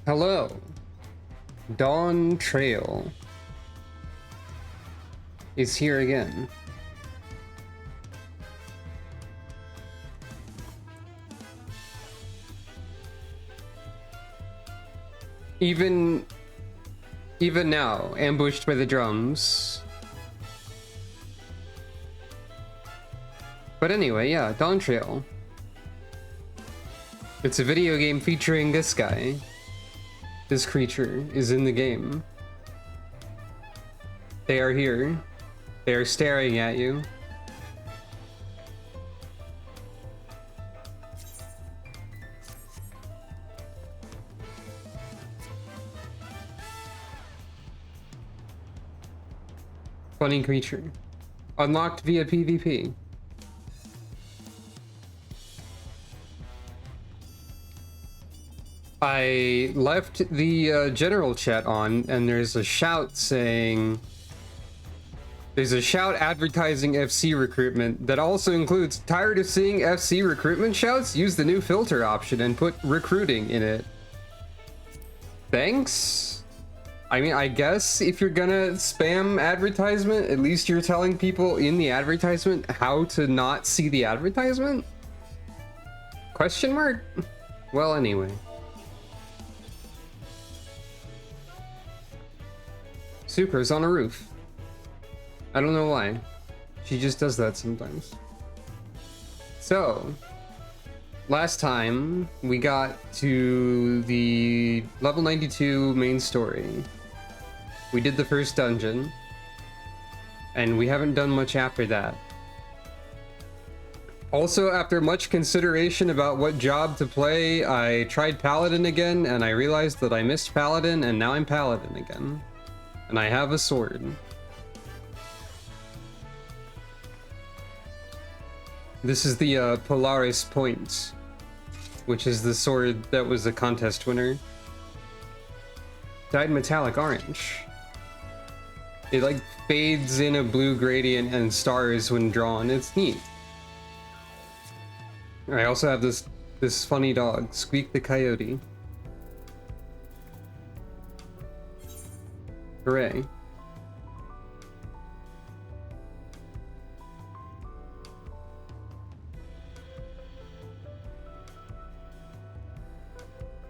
Hello, Dawntrail is here again. Even now, ambushed by the drums. But anyway, yeah, Dawntrail. It's a video game featuring this guy. This creature is in the game. They are here. They are staring at you. Funny creature. Unlocked via PvP. I left the general chat on, and there's a shout saying... There's a shout advertising FC recruitment that also includes, tired of seeing FC recruitment shouts? Use the new filter option and put recruiting in it. Thanks? I mean, I guess if you're gonna spam advertisement, at least you're telling people in the advertisement how to not see the advertisement? Question mark? Well, anyway. Sucre's on a roof. I don't know why. She just does that sometimes. So, last time we got to the level 92 main story. We did the first dungeon, and we haven't done much after that. Also, after much consideration about what job to play, I tried Paladin again, and I realized that I missed Paladin, and now I'm Paladin again. And I have a sword. This is the Polaris Point, which is the sword that was a contest winner. Dyed metallic orange. It like fades in a blue gradient and stars when drawn. It's neat. I also have this funny dog, Squeak the Coyote. Hooray.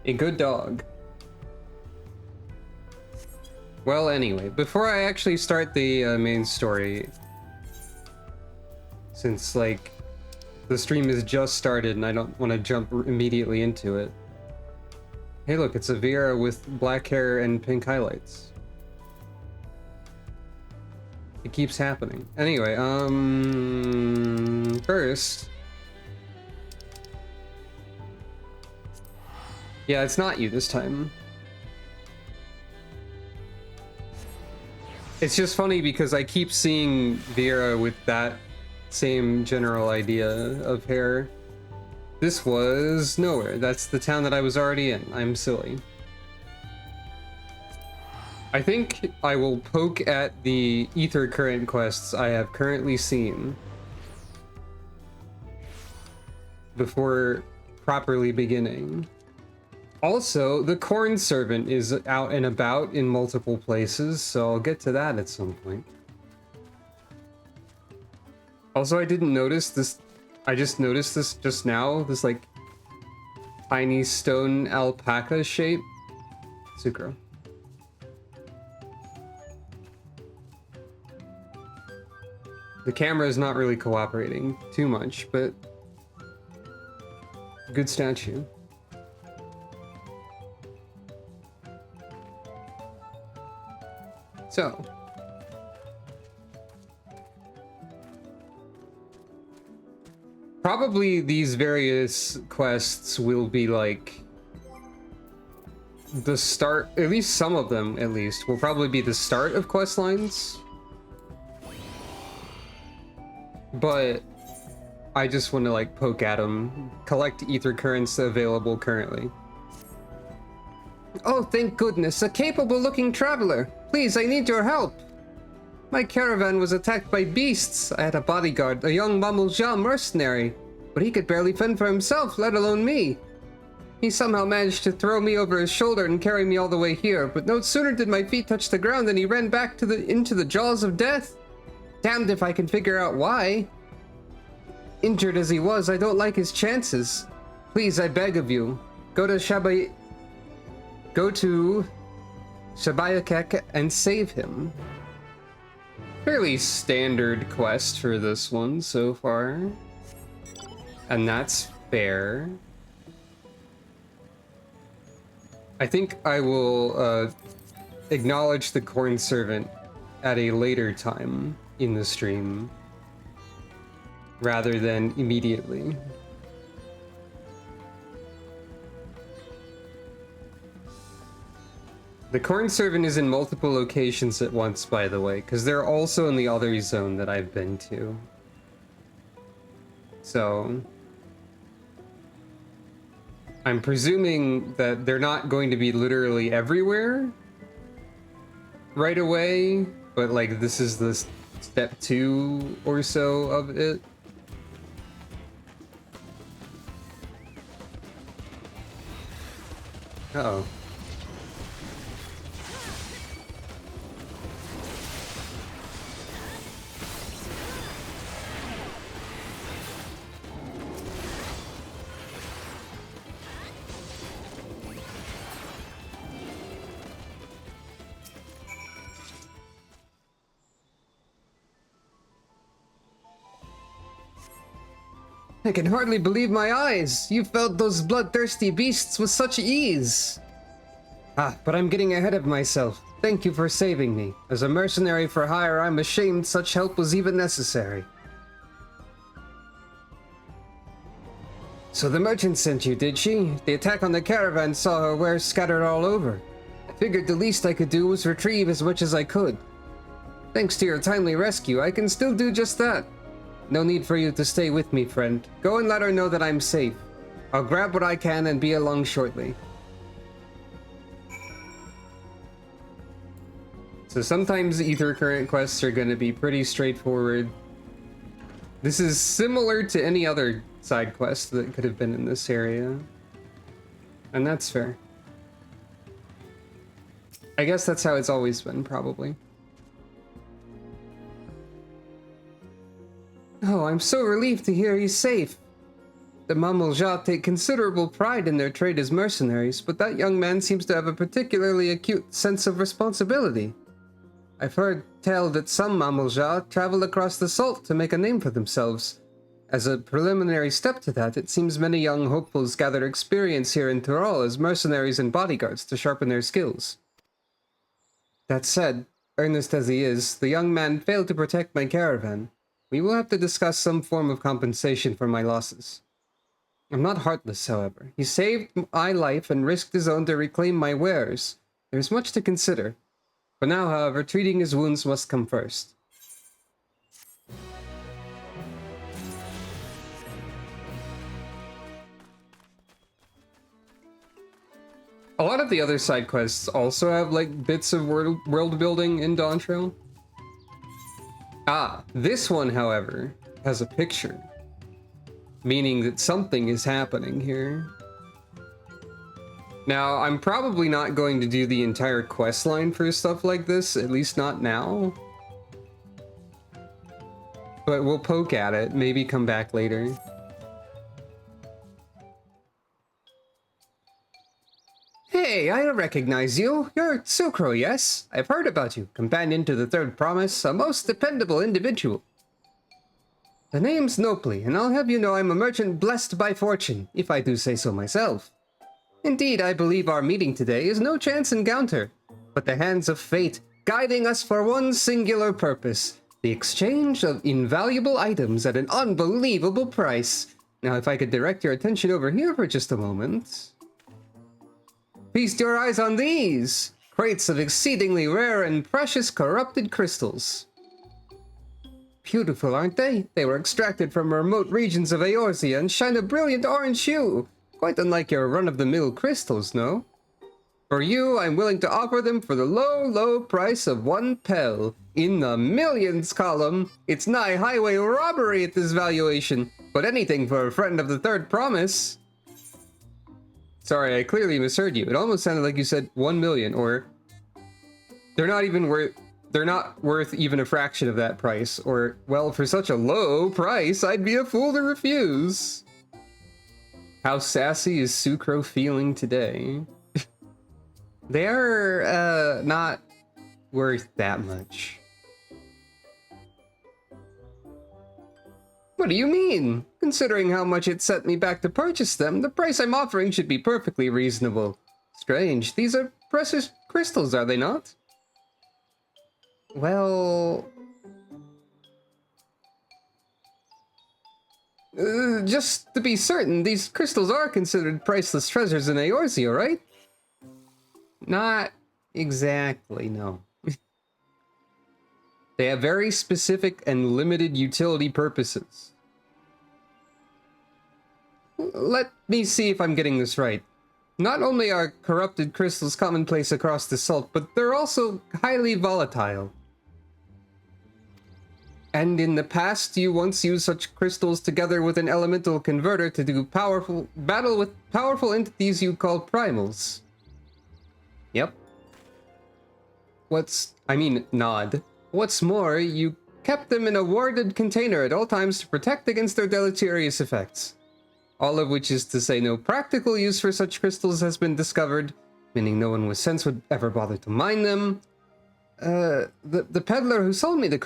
A good dog. Well, anyway, before I actually start the main story, since like the stream is just started and I don't want to jump immediately into it. Hey look, it's a Vera with black hair and pink highlights. It keeps happening. Anyway, first... Yeah, it's not you this time. It's just funny because I keep seeing Vera with that same general idea of hair. This was nowhere. That's the town that I was already in. I'm silly. I think I will poke at the ether current quests I have currently seen before properly beginning. Also, the corn servant is out and about in multiple places, so I'll get to that at some point. Also, I didn't notice this. I just noticed this just now. This like tiny stone alpaca shape. Sucro. The camera is not really cooperating too much, but good statue. So, probably these various quests will be like the start, at least some of them at least, will probably be the start of quest lines. But I just want to like poke at them, collect ether currents available currently. Oh, thank goodness, a capable-looking traveler. Please, I need your help. My caravan was attacked by beasts. I had a bodyguard, a young Mamulja mercenary, but he could barely fend for himself, let alone me. He somehow managed to throw me over his shoulder and carry me all the way here, but no sooner did my feet touch the ground than he ran back into the jaws of death. Damned if I can figure out why. Injured as he was, I don't like his chances. Please, I beg of you, go to Shabayakek and save him. Fairly standard quest for this one so far. And that's fair. I think I will acknowledge the corn servant at a later time in the stream rather than immediately. The corn servant is in multiple locations at once, by the way, because they're also in the other zone that I've been to. So I'm presuming that they're not going to be literally everywhere right away, but like this is the step 2 or so of it. Uh-oh. I can hardly believe my eyes. You felled those bloodthirsty beasts with such ease. But I'm getting ahead of myself. Thank you for saving me. As a mercenary for hire, I'm ashamed such help was even necessary. So the merchant sent you, did she? The attack on the caravan saw her wares scattered all over. I figured the least I could do was retrieve as much as I could. Thanks to your timely rescue, I can still do just that. No need for you to stay with me, friend. Go and let her know that I'm safe. I'll grab what I can and be along shortly. So sometimes Ether Current quests are going to be pretty straightforward. This is similar to any other side quest that could have been in this area. And that's fair. I guess that's how it's always been, probably. Oh, I'm so relieved to hear he's safe. The Mamuljat take considerable pride in their trade as mercenaries, but that young man seems to have a particularly acute sense of responsibility. I've heard tell that some Mamuljat travel across the salt to make a name for themselves. As a preliminary step to that, it seems many young hopefuls gather experience here in Tyrol as mercenaries and bodyguards to sharpen their skills. That said, earnest as he is, the young man failed to protect my caravan. We will have to discuss some form of compensation for my losses. I'm not heartless, however. He saved my life and risked his own to reclaim my wares. There's much to consider. For now, however, treating his wounds must come first. A lot of the other side quests also have like bits of world building in Dawntrail. This one, however, has a picture, meaning that something is happening here. Now, I'm probably not going to do the entire quest line for stuff like this, at least not now. But we'll poke at it, maybe come back later. Hey, I recognize you. You're Sucro, yes? I've heard about you. Companion to the Third Promise, a most dependable individual. The name's Nopli, and I'll have you know I'm a merchant blessed by fortune, if I do say so myself. Indeed, I believe our meeting today is no chance encounter, but the hands of fate guiding us for one singular purpose, the exchange of invaluable items at an unbelievable price. Now, if I could direct your attention over here for just a moment. Feast your eyes on these! Crates of exceedingly rare and precious corrupted crystals. Beautiful, aren't they? They were extracted from remote regions of Eorzea and shine a brilliant orange hue. Quite unlike your run-of-the-mill crystals, no? For you, I'm willing to offer them for the low, low price of 1 pel. In the millions column, it's nigh highway robbery at this valuation, but anything for a friend of the Third Promise. Sorry, I clearly misheard you. It almost sounded like you said 1 million, or they're not worth even a fraction of that price, or, well, for such a low price, I'd be a fool to refuse. How sassy is Sucro feeling today? They're, not worth that much. What do you mean? Considering how much it set me back to purchase them, the price I'm offering should be perfectly reasonable. Strange, these are precious crystals, are they not? Well... just to be certain, these crystals are considered priceless treasures in Eorzea, right? Not exactly, no. They have very specific and limited utility purposes. Let me see if I'm getting this right. Not only are corrupted crystals commonplace across the salt, but they're also highly volatile. And in the past, you once used such crystals together with an elemental converter to do battle with powerful entities you call primals. Yep. Nod. What's more, you kept them in a warded container at all times to protect against their deleterious effects. All of which is to say no practical use for such crystals has been discovered, meaning no one with sense would ever bother to mine them. The peddler who sold the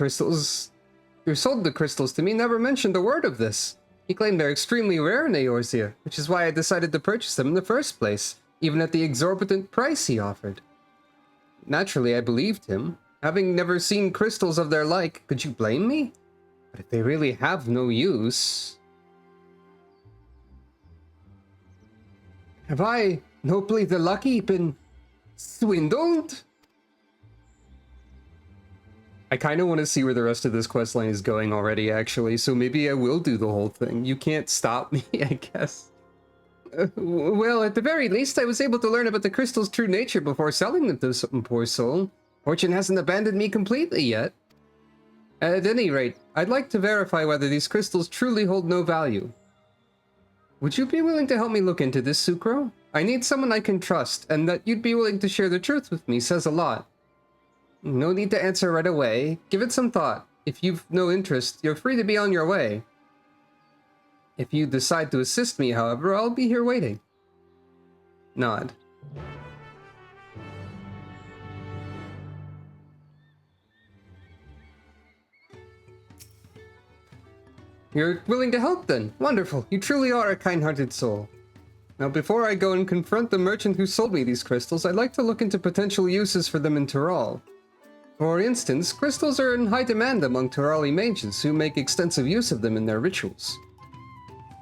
crystals to me never mentioned a word of this. He claimed they're extremely rare in Eorzea, which is why I decided to purchase them in the first place, even at the exorbitant price he offered. Naturally, I believed him. Having never seen crystals of their like, could you blame me? But if they really have no use... Have I, Nobly the Lucky, been swindled? I kind of want to see where the rest of this questline is going already, actually, so maybe I will do the whole thing. You can't stop me, I guess. Well, at the very least, I was able to learn about the crystal's true nature before selling them to some poor soul. Fortune hasn't abandoned me completely yet. At any rate, I'd like to verify whether these crystals truly hold no value. Would you be willing to help me look into this, Sucro? I need someone I can trust, and that you'd be willing to share the truth with me says a lot. No need to answer right away. Give it some thought. If you've no interest, you're free to be on your way. If you decide to assist me, however, I'll be here waiting. Nod. You're willing to help then? Wonderful. You truly are a kind-hearted soul. Now, before I go and confront the merchant who sold me these crystals, I'd like to look into potential uses for them in Tural. For instance, crystals are in high demand among Turali mages who make extensive use of them in their rituals.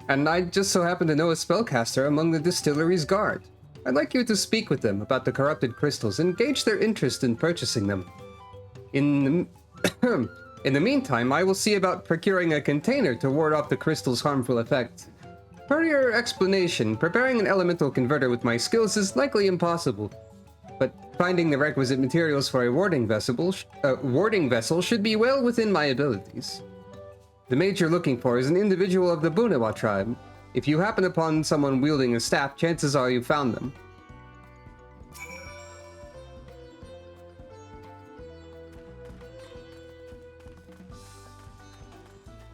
And I just so happen to know a spellcaster among the distillery's guard. I'd like you to speak with them about the corrupted crystals and gauge their interest in purchasing them. In the meantime, I will see about procuring a container to ward off the crystal's harmful effect. Per your explanation, preparing an elemental converter with my skills is likely impossible, but finding the requisite materials for a warding vessel should be well within my abilities. The mage you're looking for is an individual of the Bunawa tribe. If you happen upon someone wielding a staff, chances are you found them.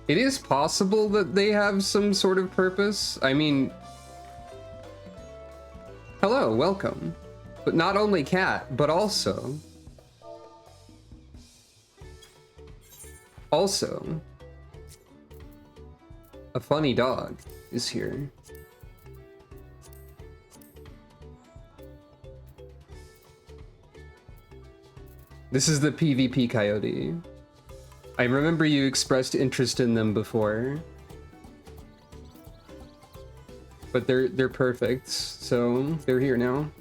It is possible that they have some sort of purpose. I mean... Hello, welcome. But not only cat, but also... a funny dog is here. This is the PvP coyote. I remember you expressed interest in them before. But they're perfect, so they're here now.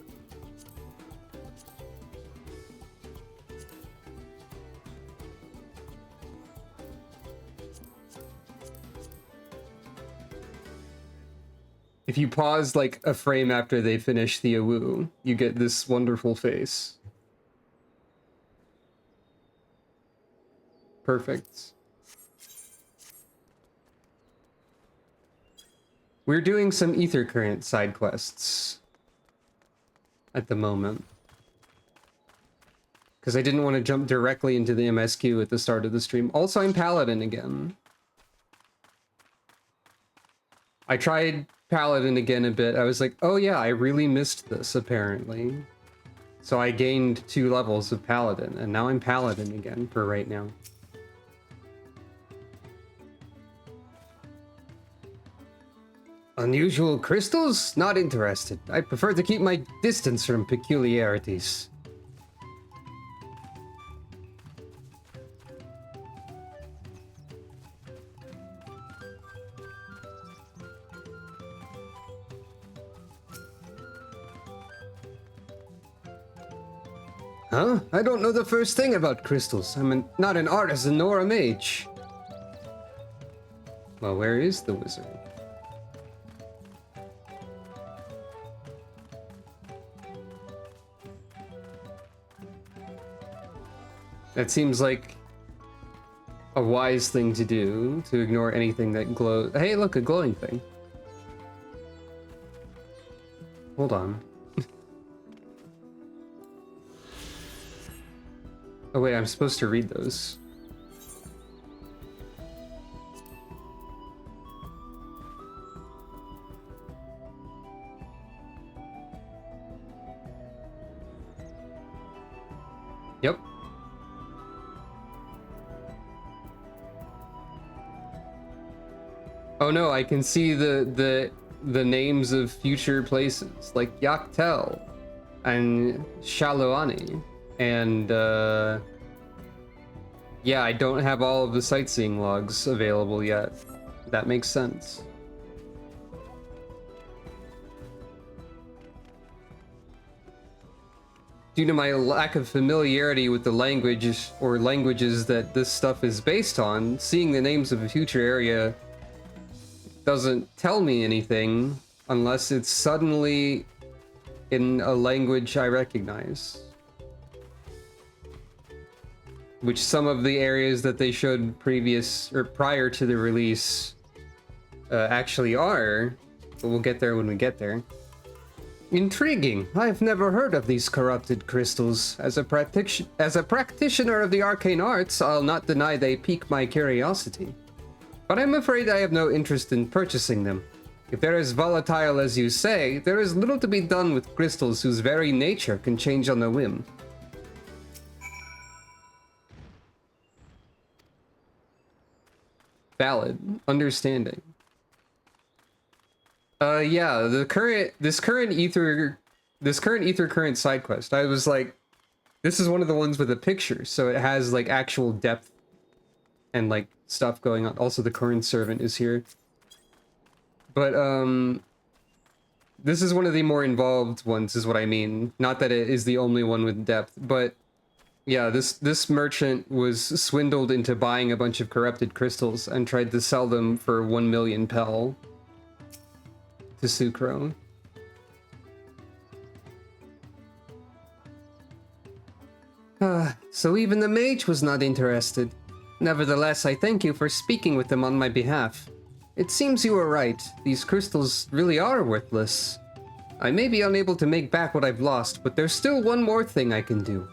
If you pause like a frame after they finish the awoo, you get this wonderful face. Perfect. We're doing some ether current side quests. at the moment. Because I didn't want to jump directly into the MSQ at the start of the stream. Also, I'm Paladin again. I tried Paladin again a bit. I was like, oh yeah, I really missed this, apparently. So I gained 2 levels of Paladin, and now I'm Paladin again for right now. Unusual crystals? Not interested. I prefer to keep my distance from peculiarities. Huh? I don't know the first thing about crystals. I'm not an artisan nor a mage. Well, where is the wizard? That seems like a wise thing to do, to ignore anything that glows. Hey, look, a glowing thing. Hold on. Oh wait, I'm supposed to read those. Yep. Oh no, I can see the names of future places like Yaktel and Shaluani. And yeah, I don't have all of the sightseeing logs available yet. That makes sense. Due to my lack of familiarity with the language or languages that this stuff is based on, seeing the names of a future area doesn't tell me anything unless it's suddenly in a language I recognize. Which some of the areas that they showed prior to the release actually are, but we'll get there when we get there. Intriguing. I've never heard of these corrupted crystals. As a practitioner of the arcane arts, I'll not deny they pique my curiosity. But I'm afraid I have no interest in purchasing them. If they're as volatile as you say, there is little to be done with crystals whose very nature can change on a whim. Valid. Understanding. Yeah, this current ether current side quest, I was like, this is one of the ones with a picture, so it has like actual depth and like stuff going on. Also, the current servant is here. But this is one of the more involved ones, is what I mean. Not that it is the only one with depth, but yeah, this merchant was swindled into buying a bunch of corrupted crystals and tried to sell them for 1 million pel to Sucro. So even the mage was not interested. Nevertheless, I thank you for speaking with them on my behalf. It seems you were right. These crystals really are worthless. I may be unable to make back what I've lost, but there's still one more thing I can do.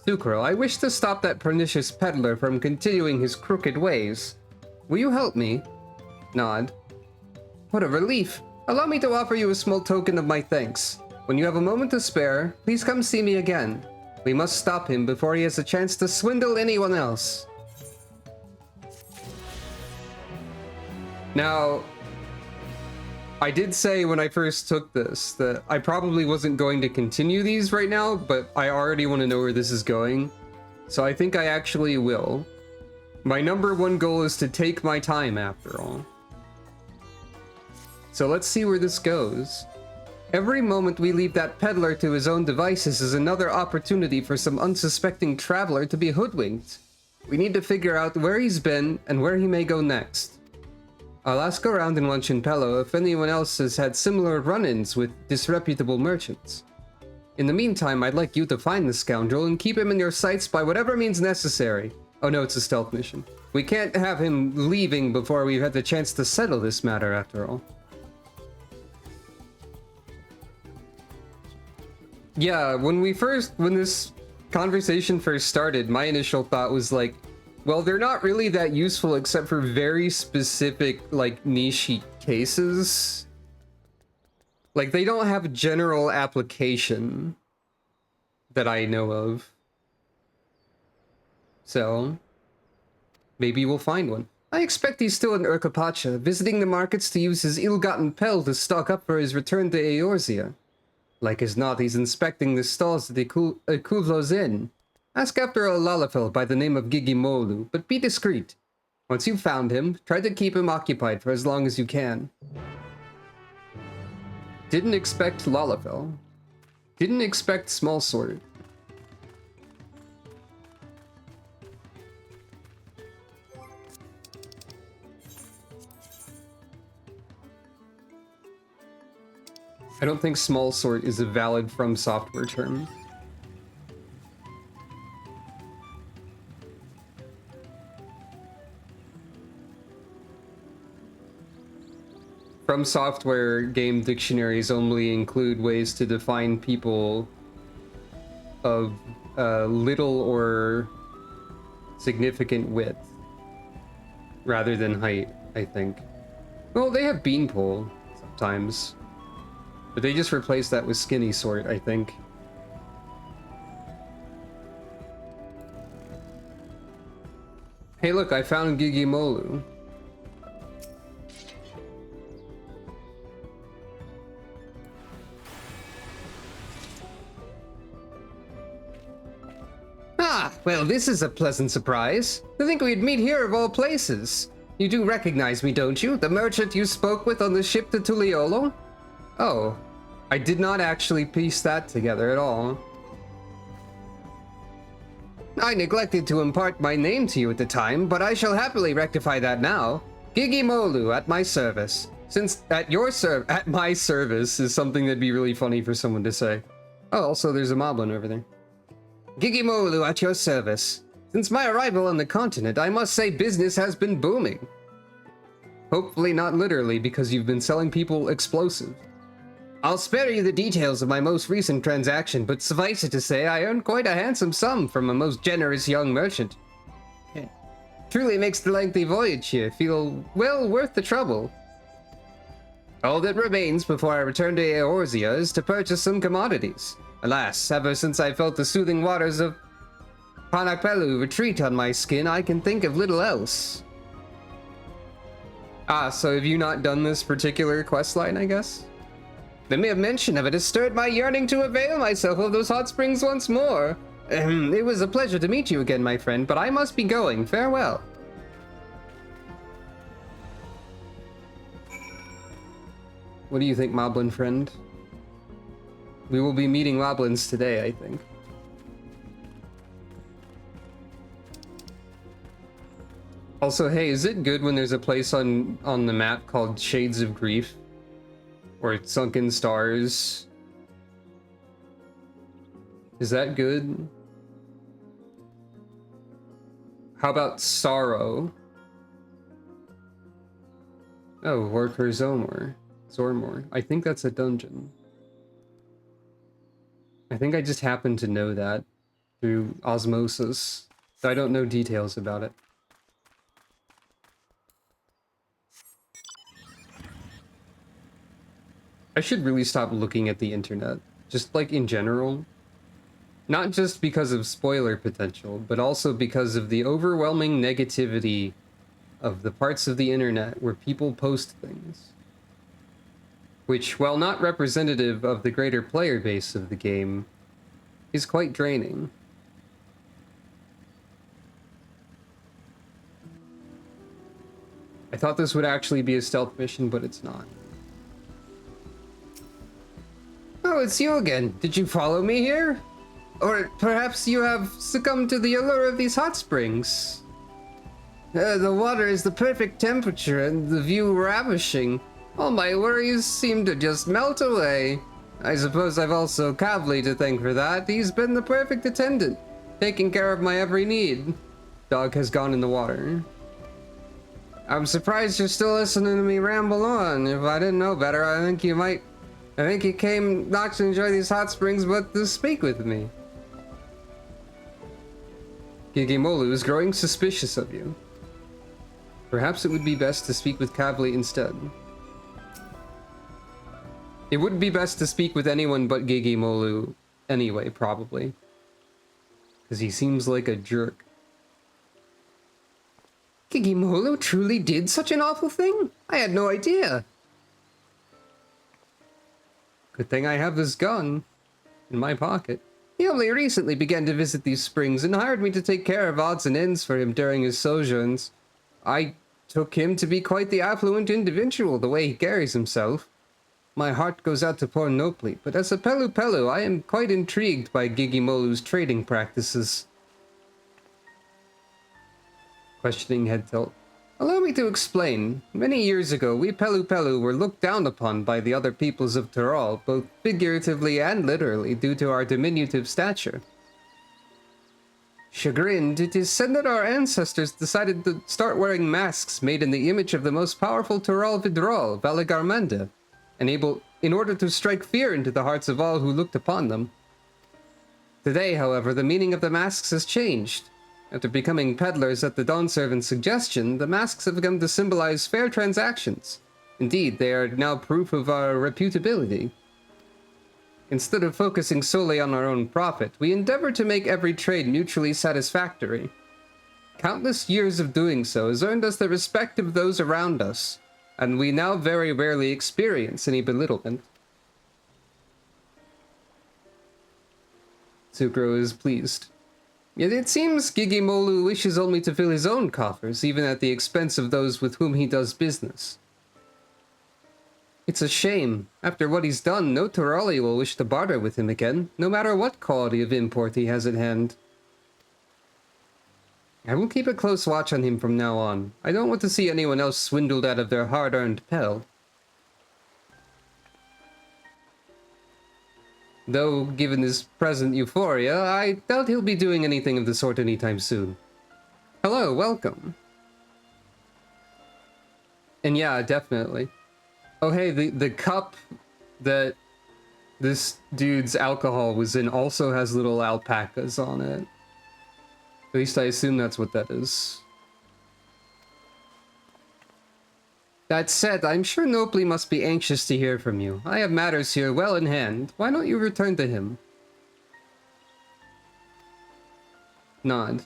Sucro, I wish to stop that pernicious peddler from continuing his crooked ways. Will you help me? Nod. What a relief. Allow me to offer you a small token of my thanks. When you have a moment to spare, please come see me again. We must stop him before he has a chance to swindle anyone else. Now, I did say when I first took this that I probably wasn't going to continue these right now, but I already want to know where this is going. So I think I actually will. My #1 goal is to take my time after all. So let's see where this goes. Every moment we leave that peddler to his own devices is another opportunity for some unsuspecting traveler to be hoodwinked. We need to figure out where he's been and where he may go next. I'll ask around in Wanchinpelo if anyone else has had similar run-ins with disreputable merchants. In the meantime, I'd like you to find the scoundrel and keep him in your sights by whatever means necessary. Oh no, it's a stealth mission. We can't have him leaving before we've had the chance to settle this matter, after all. Yeah, when this conversation first started, my initial thought was like, well, they're not really that useful except for very specific, like, niche cases. Like, they don't have a general application that I know of. So, maybe we'll find one. I expect he's still in Urkapacha, visiting the markets to use his ill-gotten pelf to stock up for his return to Eorzea. Like as not, he's inspecting the stalls at the Kuvlo's Inn. Ask after a Lalafell by the name of Gigimolu, but be discreet. Once you've found him, try to keep him occupied for as long as you can. Didn't expect Lalafell. Didn't expect Small Sword. I don't think small sort is a valid From Software term. From Software game dictionaries only include ways to define people of little or significant width rather than height, I think. Well, they have beanpole sometimes. But they just replaced that with skinny sort, I think. Hey look, I found Gigimolu. Ah, well this is a pleasant surprise. To think we'd meet here of all places. You do recognize me, don't you? The merchant you spoke with on the ship to Tuliolo? Oh. I did not actually piece that together at all. I neglected to impart my name to you at the time, but I shall happily rectify that now. Gigimolu at my service. Since at my service is something that'd be really funny for someone to say. Oh, also there's a moblin over there. Gigimolu at your service. Since my arrival on the continent, I must say business has been booming. Hopefully not literally, because you've been selling people explosives. I'll spare you the details of my most recent transaction, but suffice it to say, I earned quite a handsome sum from a most generous young merchant. Truly makes the lengthy voyage here feel well worth the trouble. All that remains before I return to Eorzea is to purchase some commodities. Alas, ever since I felt the soothing waters of Panakpelu retreat on my skin, I can think of little else. Ah, so have you not done this particular questline, I guess? The mere mention of it has stirred my yearning to avail myself of those hot springs once more. It was a pleasure to meet you again, my friend, but I must be going. Farewell. What do you think, Moblin friend? We will be meeting Moblins today, I think. Also, hey, is it good when there's a place on the map called Shades of Grief? Or Sunken Stars? Is that good? How about Sorrow? Oh, Worker Zormor. I think that's a dungeon. I think I just happen to know that through osmosis, so I don't know details about it. I should really stop looking at the internet, just like in general. Not just because of spoiler potential, but also because of the overwhelming negativity of the parts of the internet where people post things. Which, while not representative of the greater player base of the game, is quite draining. I thought this would actually be a stealth mission, but it's not. Oh, it's you again. Did you follow me here? Or perhaps you have succumbed to the allure of these hot springs? The water is the perfect temperature and the view ravishing. All my worries seem to just melt away. I suppose I've also Kavli to thank for that. He's been the perfect attendant, taking care of my every need. Dog has gone in the water. I'm surprised you're still listening to me ramble on. If I didn't know better, I think you might I think you came not to enjoy these hot springs, but to speak with me. Gigimolu is growing suspicious of you. Perhaps it would be best to speak with Kavli instead. It would be best to speak with anyone but Gigimolu anyway, probably. Because he seems like a jerk. Gigimolu truly did such an awful thing? I had no idea. Good thing I have this gun in my pocket. He only recently began to visit these springs and hired me to take care of odds and ends for him during his sojourns. I took him to be quite the affluent individual, the way he carries himself. My heart goes out to poor Nopli, but as a Pelu Pelu, I am quite intrigued by Gigimolu's trading practices. Questioning head tilt. Allow me to explain. Many years ago, we Pelu Pelu were looked down upon by the other peoples of Tyrol, both figuratively and literally, due to our diminutive stature. Chagrined, it is said that our ancestors decided to start wearing masks made in the image of the most powerful Tyrol Vidrol, Valigarmenda, in order to strike fear into the hearts of all who looked upon them. Today, however, the meaning of the masks has changed. After becoming peddlers at the Dawn Servant's suggestion, the masks have come to symbolize fair transactions. Indeed, they are now proof of our reputability. Instead of focusing solely on our own profit, we endeavor to make every trade mutually satisfactory. Countless years of doing so has earned us the respect of those around us, and we now very rarely experience any belittlement. Tsukro is pleased. Yet it seems Gigimolu wishes only to fill his own coffers, even at the expense of those with whom he does business. It's a shame. After what he's done, no Tyroli will wish to barter with him again, no matter what quality of import he has at hand. I will keep a close watch on him from now on. I don't want to see anyone else swindled out of their hard-earned pel. Though, given his present euphoria, I doubt he'll be doing anything of the sort anytime soon. Hello, welcome. And yeah, definitely. Oh hey, the cup that this dude's alcohol was in also has little alpacas on it. At least I assume that's what that is. That said, I'm sure Nopli must be anxious to hear from you. I have matters here well in hand. Why don't you return to him? Nod.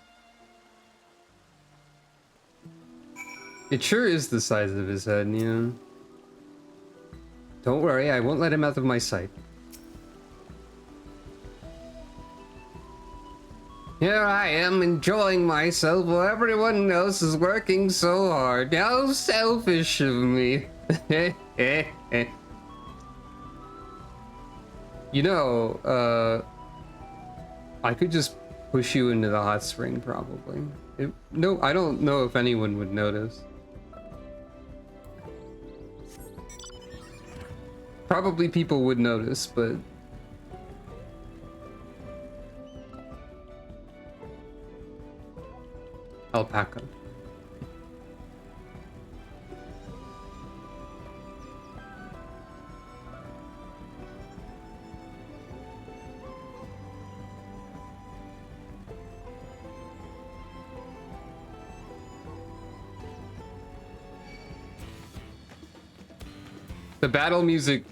It sure is the size of his head, yeah. Don't worry, I won't let him out of my sight. Here I am enjoying myself while everyone else is working so hard. How selfish of me. You know, I could just push you into the hot spring, probably. No, I don't know if anyone would notice. Probably people would notice, but... Alpaca. The battle music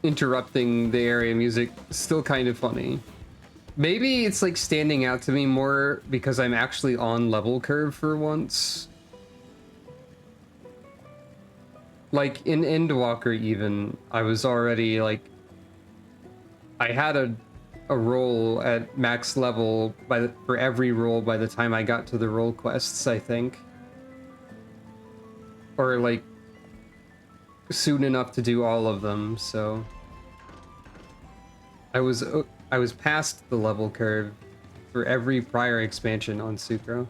interrupting the area music is still kind of funny. Maybe it's like standing out to me more because I'm actually on level curve for once. Like in Endwalker even, I was already like... I had a roll at max level for every roll by the time I got to the roll quests, I think. Or like soon enough to do all of them, so... I was past the level curve for every prior expansion on Sucro.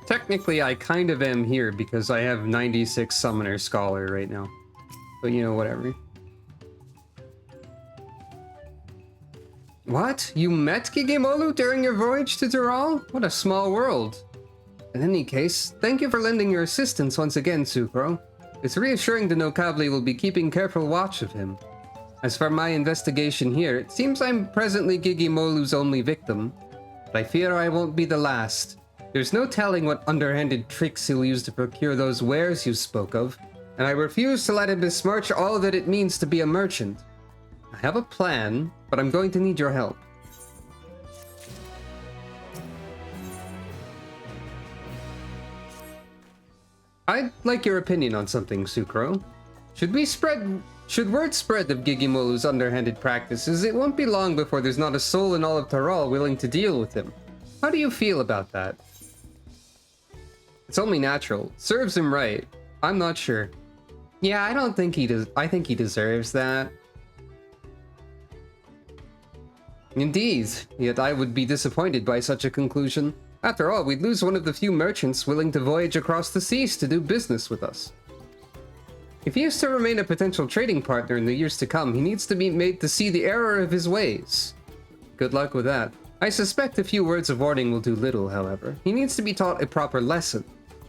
Technically, I kind of am here because I have 96 Summoner Scholar right now. But you know, whatever. What? You met Gigimolu during your voyage to Dural? What a small world. In any case, thank you for lending your assistance once again, Sucro. It's reassuring to know Kabli will be keeping careful watch of him. As for my investigation here, it seems I'm presently Gigimolu's only victim, but I fear I won't be the last. There's no telling what underhanded tricks he'll use to procure those wares you spoke of, and I refuse to let him besmirch all that it means to be a merchant. I have a plan, but I'm going to need your help. I'd like your opinion on something, Sucro. Should word spread of Gigimolu's underhanded practices, it won't be long before there's not a soul in all of Taral willing to deal with him. How do you feel about that? It's only natural. Serves him right. I'm not sure. Yeah, I don't think he does. I think he deserves that. Indeed, yet I would be disappointed by such a conclusion. After all, we'd lose one of the few merchants willing to voyage across the seas to do business with us. If he is to remain a potential trading partner in the years to come, he needs to be made to see the error of his ways. Good luck with that. I suspect a few words of warning will do little, however. He needs to be taught a proper lesson,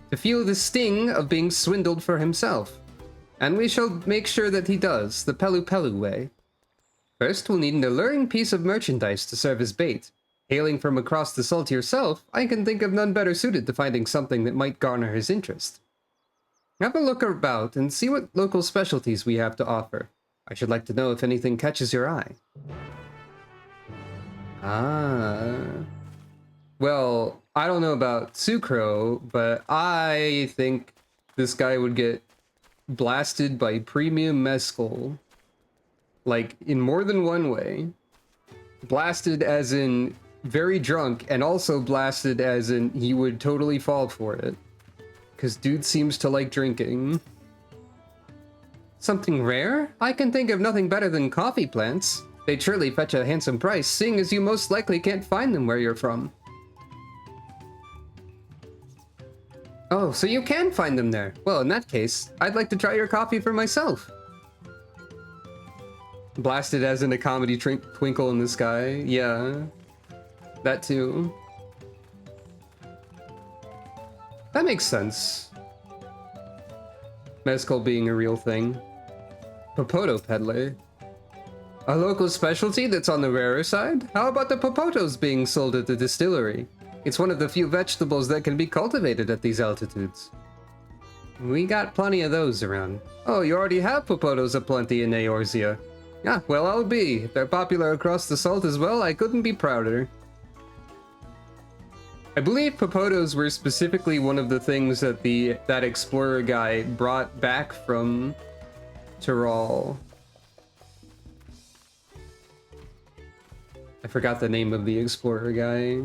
to feel the sting of being swindled for himself. And we shall make sure that he does, the Pelu Pelu way. First, we'll need an alluring piece of merchandise to serve as bait. Hailing from across the salt yourself, I can think of none better suited to finding something that might garner his interest. Have a look about and see what local specialties we have to offer. I should like to know if anything catches your eye. Ah. Well, I don't know about Sucro, but I think this guy would get blasted by premium mezcal. Like, in more than one way. Blasted as in very drunk, and also blasted as in he would totally fall for it. Because dude seems to like drinking. Something rare? I can think of nothing better than coffee plants. They'd surely fetch a handsome price, seeing as you most likely can't find them where you're from. Oh, so you can find them there. Well, in that case, I'd like to try your coffee for myself. Blasted as in a comedy twinkle in the sky. Yeah. That too. That makes sense. Mezcal being a real thing. Popoto peddler. A local specialty that's on the rarer side? How about the popotos being sold at the distillery? It's one of the few vegetables that can be cultivated at these altitudes. We got plenty of those around. Oh, you already have popotos aplenty in Eorzea. Yeah, well, I'll be. If they're popular across the salt as well, I couldn't be prouder. I believe popotos were specifically one of the things that that explorer guy brought back from Taral. I forgot the name of the explorer guy.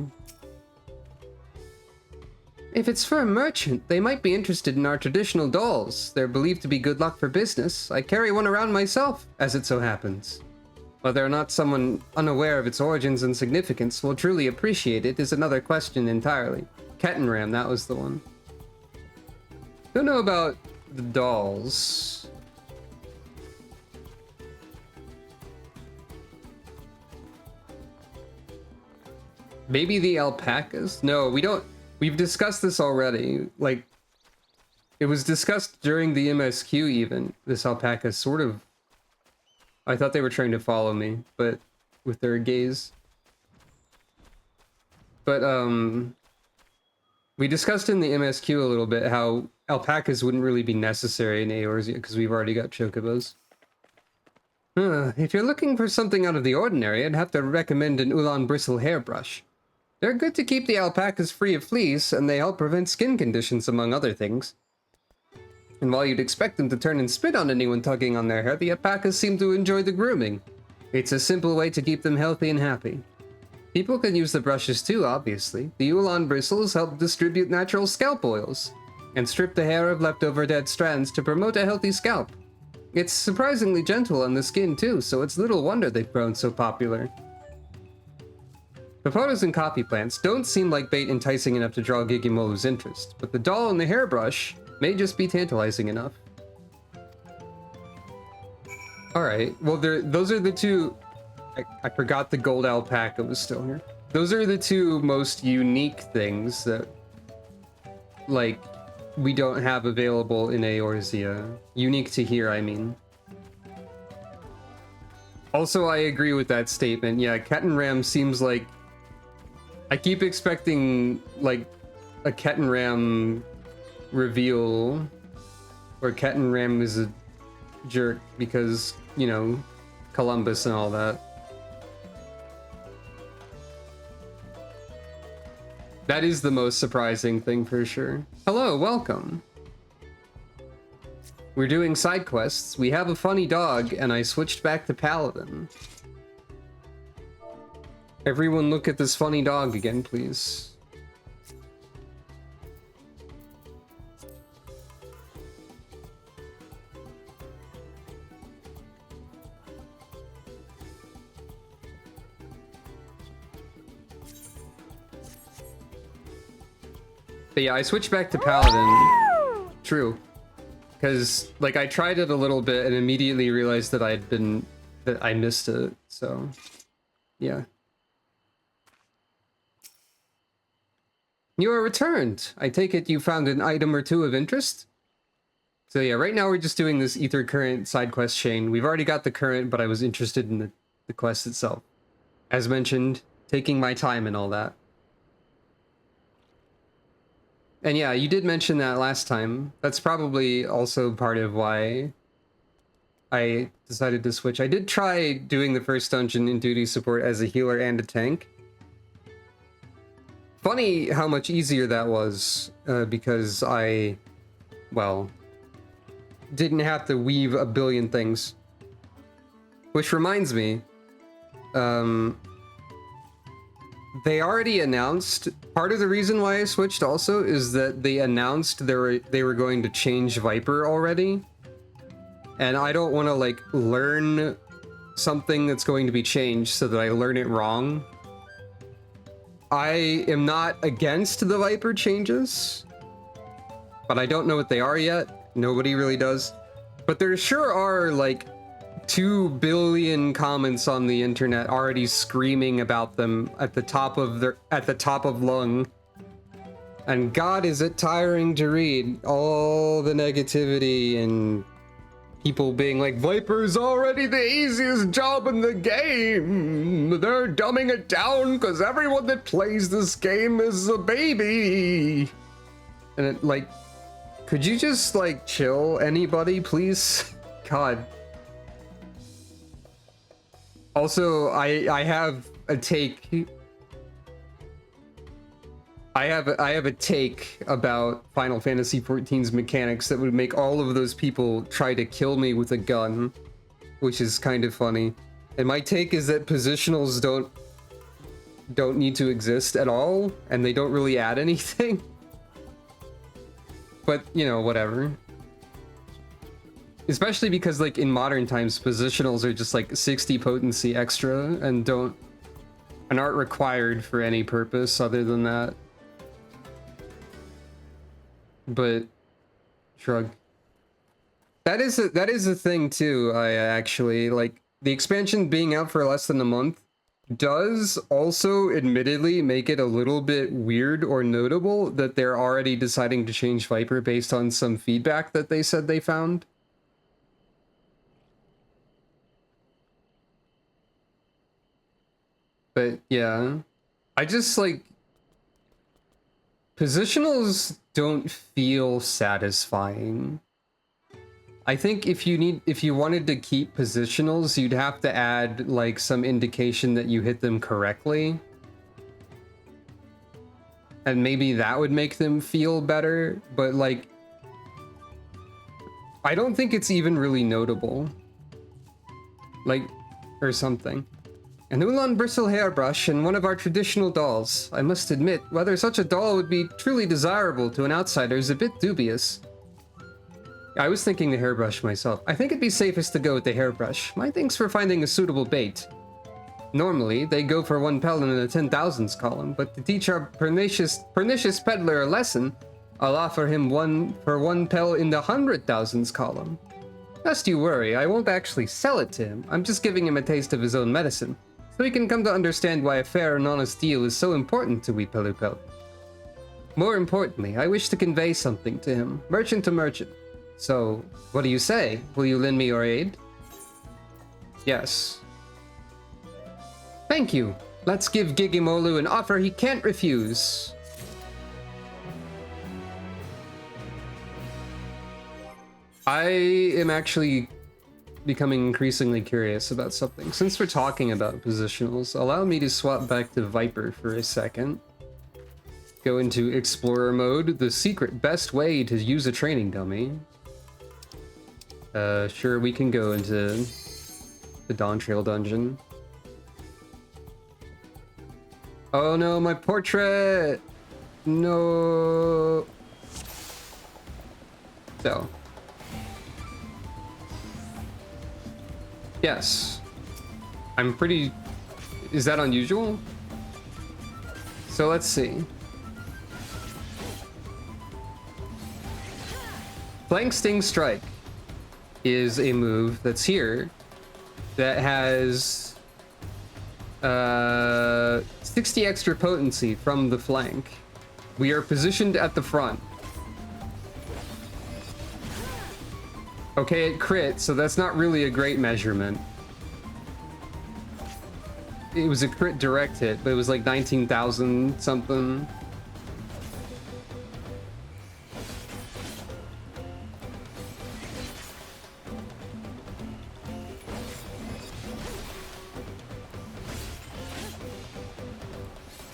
If it's for a merchant, they might be interested in our traditional dolls. They're believed to be good luck for business. I carry one around myself, as it so happens. Whether or not someone unaware of its origins and significance will truly appreciate it is another question entirely. Kettenram, that was the one. Don't know about the dolls. Maybe the alpacas? No, we don't. We've discussed this already. Like, it was discussed during the MSQ even. This alpaca sort of... I thought they were trying to follow me, but with their gaze. But, we discussed in the MSQ a little bit how alpacas wouldn't really be necessary in Eorzea because we've already got chocobos. If you're looking for something out of the ordinary, I'd have to recommend an Ulan bristle hairbrush. They're good to keep the alpacas free of fleas, and they help prevent skin conditions, among other things. And while you'd expect them to turn and spit on anyone tugging on their hair, the alpacas seem to enjoy the grooming. It's a simple way to keep them healthy and happy. People can use the brushes too, obviously. The Ulan bristles help distribute natural scalp oils, and strip the hair of leftover dead strands to promote a healthy scalp. It's surprisingly gentle on the skin too, so it's little wonder they've grown so popular. Popotos and coffee plants don't seem like bait enticing enough to draw Gigimolu's interest, but the doll and the hairbrush may just be tantalizing enough. Alright, well those are the two... I forgot the gold alpaca was still here. Those are the two most unique things that, like, we don't have available in Eorzea. Unique to here, I mean. Also, I agree with that statement. Yeah, Kettenram seems like... I keep expecting, like, a Kettenram reveal where Kettenram is a jerk because, you know, Columbus and all that. That is the most surprising thing for sure. Hello, welcome. We're doing side quests. We have a funny dog, and I switched back to Paladin. Everyone look at this funny dog again, please. But yeah, I switched back to Paladin. True. Because, like, I tried it a little bit and immediately realized that I missed it, so, yeah. You are returned. I take it you found an item or two of interest? So yeah, right now we're just doing this Ether Current side quest chain. We've already got the current, but I was interested in the quest itself. As mentioned, taking my time and all that. And yeah, you did mention that last time. That's probably also part of why I decided to switch. I did try doing the first dungeon in duty support as a healer and a tank. Funny how much easier that was, because I, well, didn't have to weave a billion things. Which reminds me, they already announced, part of the reason why I switched also is that they announced they were going to change Viper already. And I don't want to, like, learn something that's going to be changed so that I learn it wrong. I am not against the Viper changes, but I don't know what they are yet. Nobody really does. But there sure are, like, 2 billion comments on the internet already screaming about them at the top of lung. And God, is it tiring to read all the negativity and people being like, Viper's already the easiest job in the game. They're dumbing it down because everyone that plays this game is a baby. And it, like, could you just, like, chill, anybody, please? God. Also, I have a take. I have a take about Final Fantasy XIV's mechanics that would make all of those people try to kill me with a gun, which is kind of funny. And my take is that positionals don't need to exist at all, and they don't really add anything. But, you know, whatever. Especially because, like, in modern times, positionals are just like 60 potency extra and aren't required for any purpose other than that. But shrug. That is a thing too. I actually like the expansion being out for less than a month does also admittedly make it a little bit weird or notable that they're already deciding to change Viper based on some feedback that they said they found. But yeah, I just like positionals don't feel satisfying. I think if you wanted to keep positionals, you'd have to add like some indication that you hit them correctly. And maybe that would make them feel better, but like I don't think it's even really notable. Like, or something. An Ulan bristle hairbrush and one of our traditional dolls. I must admit, whether such a doll would be truly desirable to an outsider is a bit dubious. I was thinking the hairbrush myself. I think it'd be safest to go with the hairbrush. My thanks for finding a suitable bait. Normally, they go for 1 pel in the 10,000s column, but to teach our pernicious peddler a lesson, I'll offer him 1 pel in the 100,000s column. Lest you worry, I won't actually sell it to him. I'm just giving him a taste of his own medicine, so he can come to understand why a fair and honest deal is so important to Weepelupel. More importantly, I wish to convey something to him, merchant to merchant. So, what do you say? Will you lend me your aid? Yes. Thank you. Let's give Gigimolu an offer he can't refuse. I am actually becoming increasingly curious about something. Since we're talking about positionals, allow me to swap back to Viper for a second. Go into Explorer mode, the secret best way to use a training dummy. Sure, we can go into the Dawntrail dungeon. Oh no, my portrait! No. So. Yes. I'm pretty... Is that unusual? So let's see. Flank Sting Strike is a move that's here that has 60 extra potency from the flank. We are positioned at the front. Okay, it crit, so that's not really a great measurement. It was a crit direct hit, but it was like 19,000 something.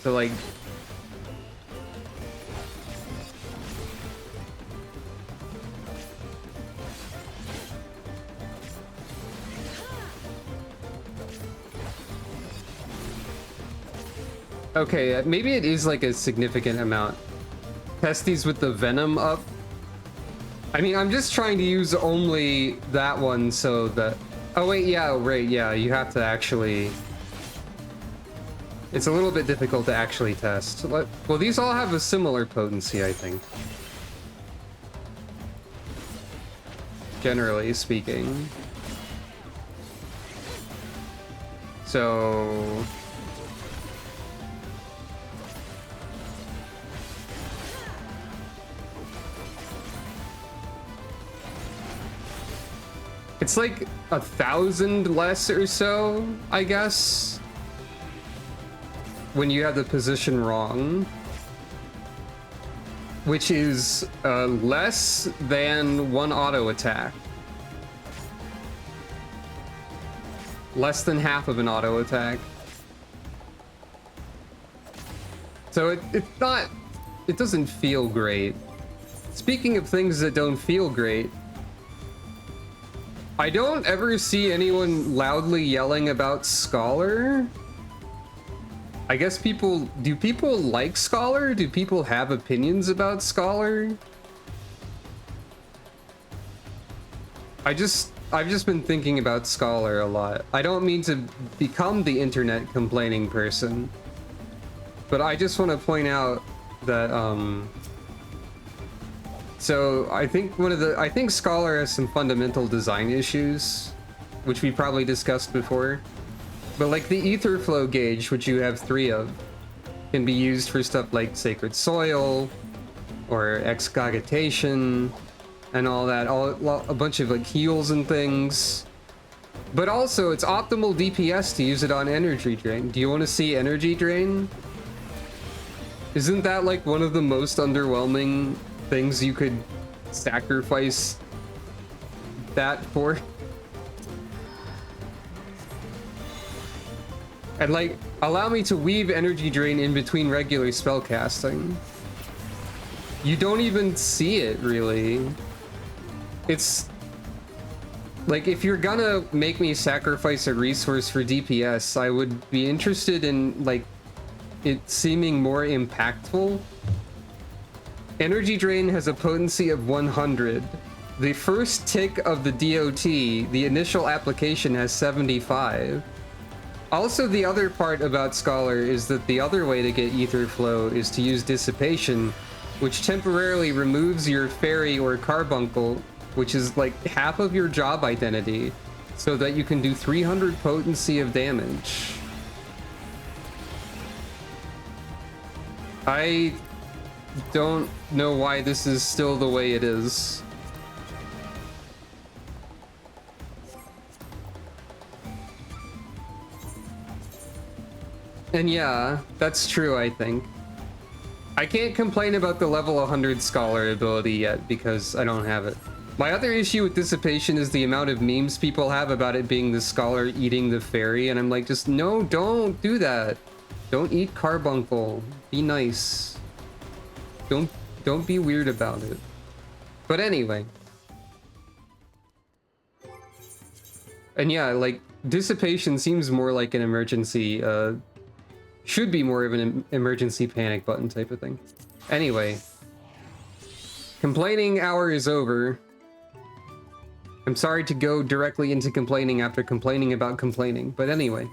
So like... Okay, maybe it is like a significant amount. Test these with the venom up. I mean, I'm just trying to use only that one so that... Oh wait, yeah, right, yeah, you have to actually... It's a little bit difficult to actually test. Well, these all have a similar potency, I think. Generally speaking. So... It's like 1,000 less or so, I guess, when you have the position wrong, which is less than one auto attack. Less than half of an auto attack. So it doesn't feel great. Speaking of things that don't feel great, I don't ever see anyone loudly yelling about Scholar. I guess do people like Scholar? Do people have opinions about Scholar? I've just been thinking about Scholar a lot. I don't mean to become the internet complaining person, but I just want to point out that, so I think I think Scholar has some fundamental design issues, which we probably discussed before. But like the ether flow gauge, which you have 3 of, can be used for stuff like Sacred Soil or Excogitation and all that, a bunch of like heals and things. But also it's optimal DPS to use it on Energy Drain. Do you want to see Energy Drain? Isn't that like one of the most underwhelming things you could sacrifice that for? And like, allow me to weave Energy Drain in between regular spell casting. You don't even see it, really. It's like, if you're gonna make me sacrifice a resource for DPS, I would be interested in like it seeming more impactful. Energy Drain has a potency of 100. The first tick of the DOT, the initial application, has 75. Also, the other part about Scholar is that the other way to get ether flow is to use Dissipation, which temporarily removes your fairy or carbuncle which is like half of your job identity, so that you can do 300 potency of damage. I don't know why this is still the way it is. And yeah, that's true, I think. I can't complain about the level 100 scholar ability yet because I don't have it. My other issue with Dissipation is the amount of memes people have about it being the scholar eating the fairy, and I'm like, just no, don't do that. Don't eat carbuncle. Be nice. Don't be weird about it. But anyway. And yeah, like, Dissipation seems more like an emergency, should be more of an emergency panic button type of thing. Anyway. Complaining hour is over. I'm sorry to go directly into complaining after complaining about complaining, but anyway.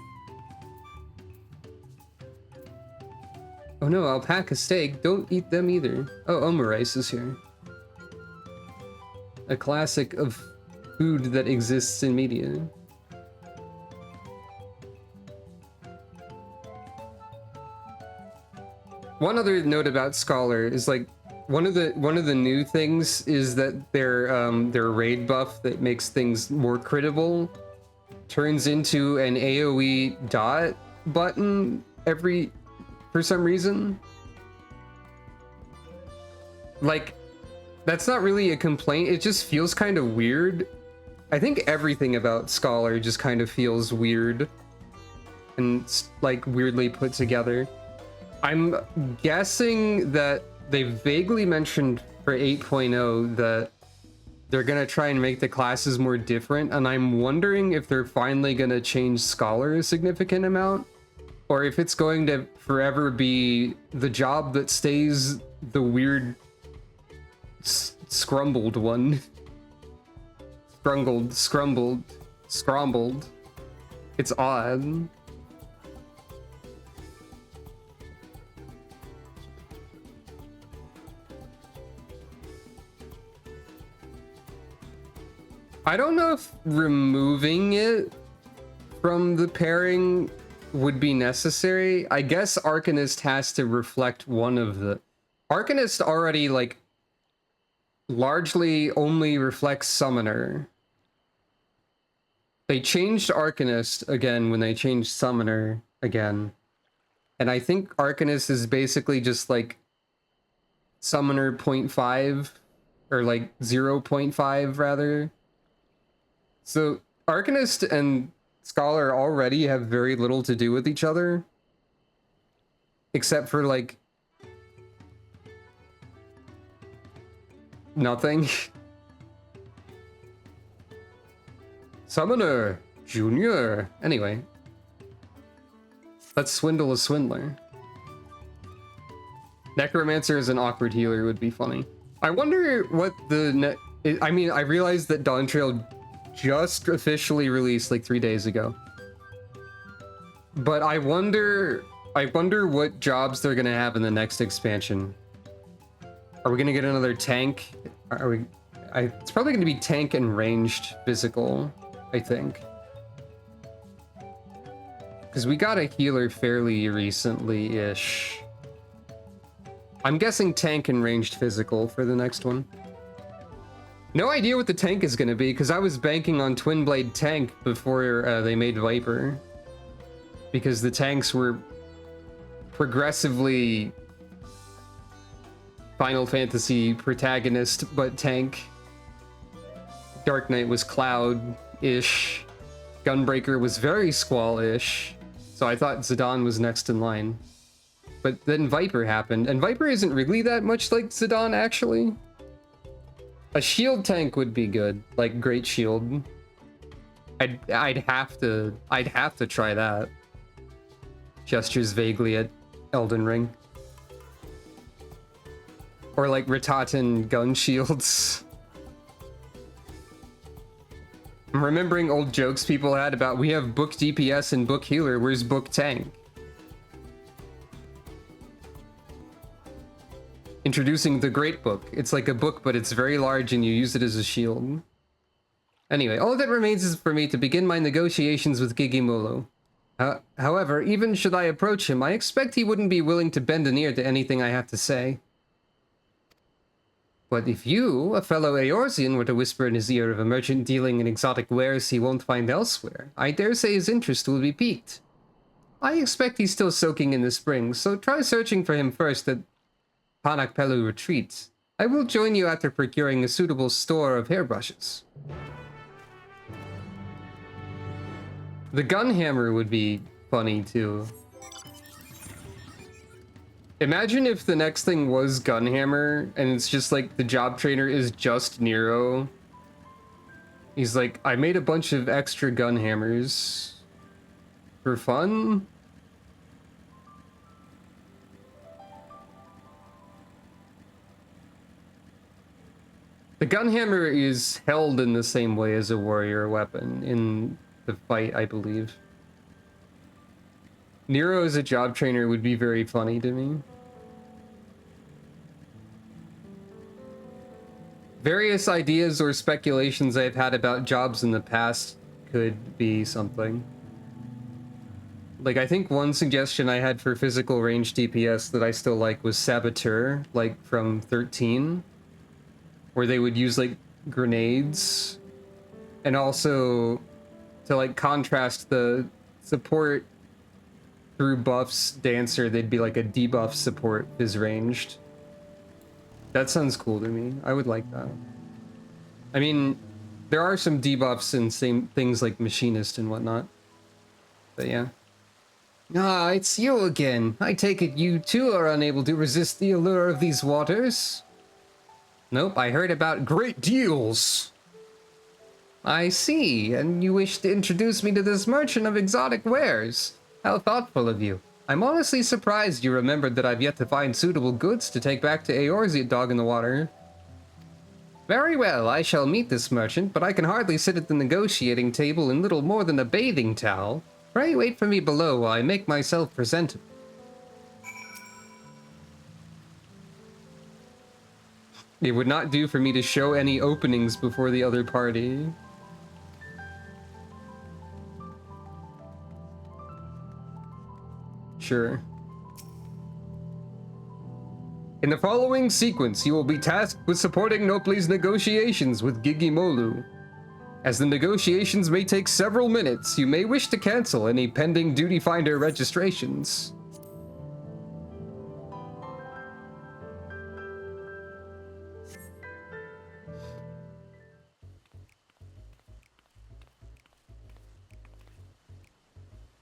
Oh no, alpaca steak. Don't eat them either. Oh, omurice is here. A classic of food that exists in media. One other note about Scholar is like one of the new things is that their raid buff that makes things more critable turns into an AoE dot button for some reason. Like, that's not really a complaint, it just feels kind of weird. I think everything about Scholar just kind of feels weird and like weirdly put together. I'm guessing that they vaguely mentioned for 8.0 that they're gonna try and make the classes more different, and I'm wondering if they're finally gonna change Scholar a significant amount, or if it's going to forever be the job that stays the weird scrumbled one. Scrumbled. It's odd. I don't know if removing it from the pairing would be necessary. I guess Arcanist has to reflect one of the... Arcanist already, like, largely only reflects Summoner. They changed Arcanist again when they changed Summoner again. And I think Arcanist is basically just, like, Summoner 0.5, or, like, 0.5, rather. So, Arcanist and Scholar already have very little to do with each other. Except for, like... nothing. Summoner! Junior! Anyway. Let's swindle a swindler. Necromancer as an awkward healer would be funny. I wonder what the... I mean, I realized that Dawntrail just officially released like 3 days ago. But I wonder what jobs they're gonna have in the next expansion. Are we gonna get another tank? It's probably gonna be tank and ranged physical, I think. Because we got a healer fairly recently-ish. I'm guessing tank and ranged physical for the next one. No idea what the tank is going to be, because I was banking on Twin Blade tank before they made Viper. Because the tanks were progressively Final Fantasy protagonist, but tank. Dark Knight was Cloud-ish. Gunbreaker was very Squall-ish. So I thought Zidane was next in line. But then Viper happened, and Viper isn't really that much like Zidane, actually. A shield tank would be good, like Great Shield. I'd have to try that. Gestures vaguely at Elden Ring. Or like Ratatan gun shields. I'm remembering old jokes people had about, we have book DPS and book healer, where's book tank? Introducing the Great Book. It's like a book, but it's very large and you use it as a shield. Anyway, all that remains is for me to begin my negotiations with Gigimolo. However, even should I approach him, I expect he wouldn't be willing to bend an ear to anything I have to say. But if you, a fellow Eorzean, were to whisper in his ear of a merchant dealing in exotic wares he won't find elsewhere, I dare say his interest will be piqued. I expect he's still soaking in the springs, so try searching for him first at Panakpelu Retreat. I will join you after procuring a suitable store of hairbrushes. The gunhammer would be funny, too. Imagine if the next thing was gunhammer, and it's just like the job trainer is just Nero. He's like, I made a bunch of extra gunhammers for fun. The gunhammer is held in the same way as a warrior weapon in the fight, I believe. Nero as a job trainer would be very funny to me. Various ideas or speculations I've had about jobs in the past could be something. Like, I think one suggestion I had for physical range DPS that I still like was Saboteur, like from 13. Where they would use, like, grenades. And also, to, like, contrast the support through buffs dancer, they'd be like a debuff support is ranged. That sounds cool to me. I would like that. I mean, there are some debuffs in same things like machinist and whatnot. But yeah. Ah, it's you again. I take it you too are unable to resist the allure of these waters. Nope, I heard about great deals. I see, and you wish to introduce me to this merchant of exotic wares. How thoughtful of you. I'm honestly surprised you remembered that I've yet to find suitable goods to take back to Eorzea Dog in the Water. Very well, I shall meet this merchant, but I can hardly sit at the negotiating table in little more than a bathing towel. Pray wait for me below while I make myself presentable. It would not do for me to show any openings before the other party. Sure. In the following sequence, you will be tasked with supporting Nopli's negotiations with Gigimolo. As the negotiations may take several minutes, you may wish to cancel any pending Duty Finder registrations.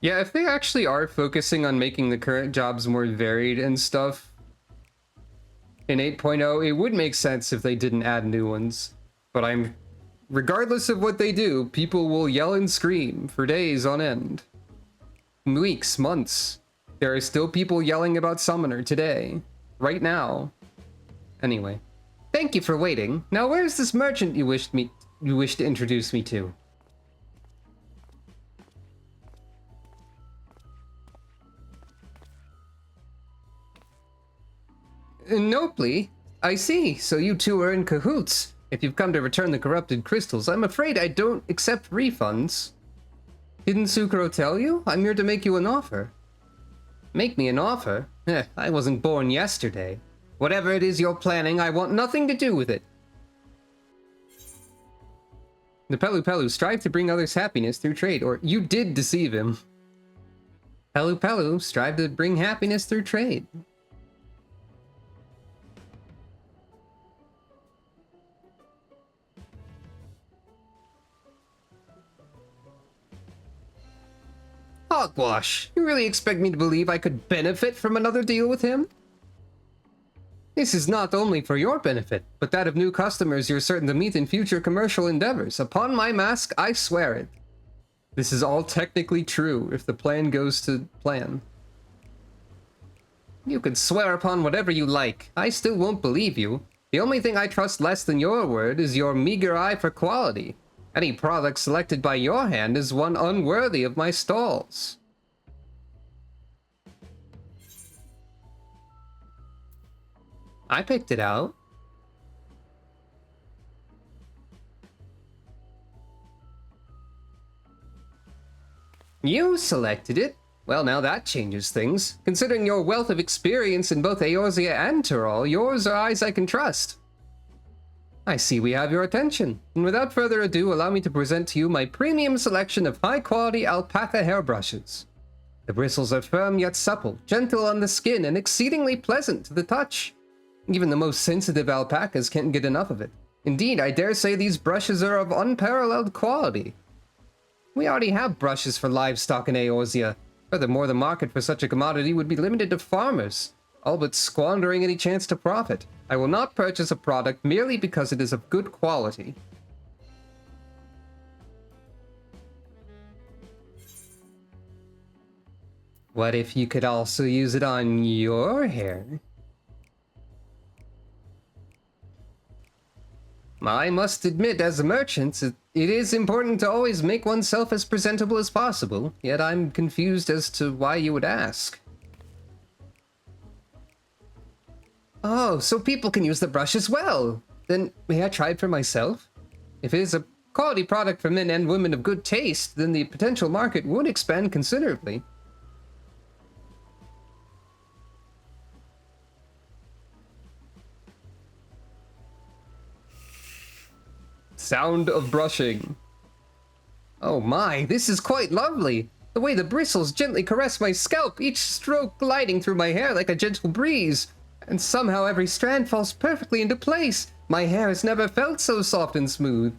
Yeah, if they actually are focusing on making the current jobs more varied and stuff in 8.0, it would make sense if they didn't add new ones. But regardless of what they do, people will yell and scream for days on end. Weeks, months. There are still people yelling about Summoner today. Right now. Anyway. Thank you for waiting. Now where's this merchant you wish to introduce me to? Nopli? I see. So you two are in cahoots. If you've come to return the corrupted crystals, I'm afraid I don't accept refunds. Didn't Sukro tell you? I'm here to make you an offer. Make me an offer? I wasn't born yesterday. Whatever it is you're planning, I want nothing to do with it. The Pelu Pelu strive to bring others happiness through trade, or you did deceive him. Pelu Pelu strive to bring happiness through trade. Hogwash! You really expect me to believe I could benefit from another deal with him? This is not only for your benefit, but that of new customers you're certain to meet in future commercial endeavors. Upon my mask, I swear it. This is all technically true if the plan goes to plan. You can swear upon whatever you like. I still won't believe you. The only thing I trust less than your word is your meager eye for quality. Any product selected by your hand is one unworthy of my stalls. I picked it out. You selected it? Well, now that changes things. Considering your wealth of experience in both Eorzea and Tyrol, yours are eyes I can trust. I see we have your attention, and without further ado, allow me to present to you my premium selection of high-quality alpaca hairbrushes. The bristles are firm yet supple, gentle on the skin, and exceedingly pleasant to the touch. Even the most sensitive alpacas can't get enough of it. Indeed, I dare say these brushes are of unparalleled quality. We already have brushes for livestock in Eorzea. Furthermore, the market for such a commodity would be limited to farmers, all but squandering any chance to profit. I will not purchase a product merely because it is of good quality. What if you could also use it on your hair? I must admit, as a merchant, it is important to always make oneself as presentable as possible, yet I'm confused as to why you would ask. Oh, so people can use the brush as well. Then may I try it for myself? If it is a quality product for men and women of good taste, then the potential market would expand considerably. Sound of brushing. Oh my, this is quite lovely. The way the bristles gently caress my scalp, each stroke gliding through my hair like a gentle breeze. And somehow every strand falls perfectly into place. My hair has never felt so soft and smooth.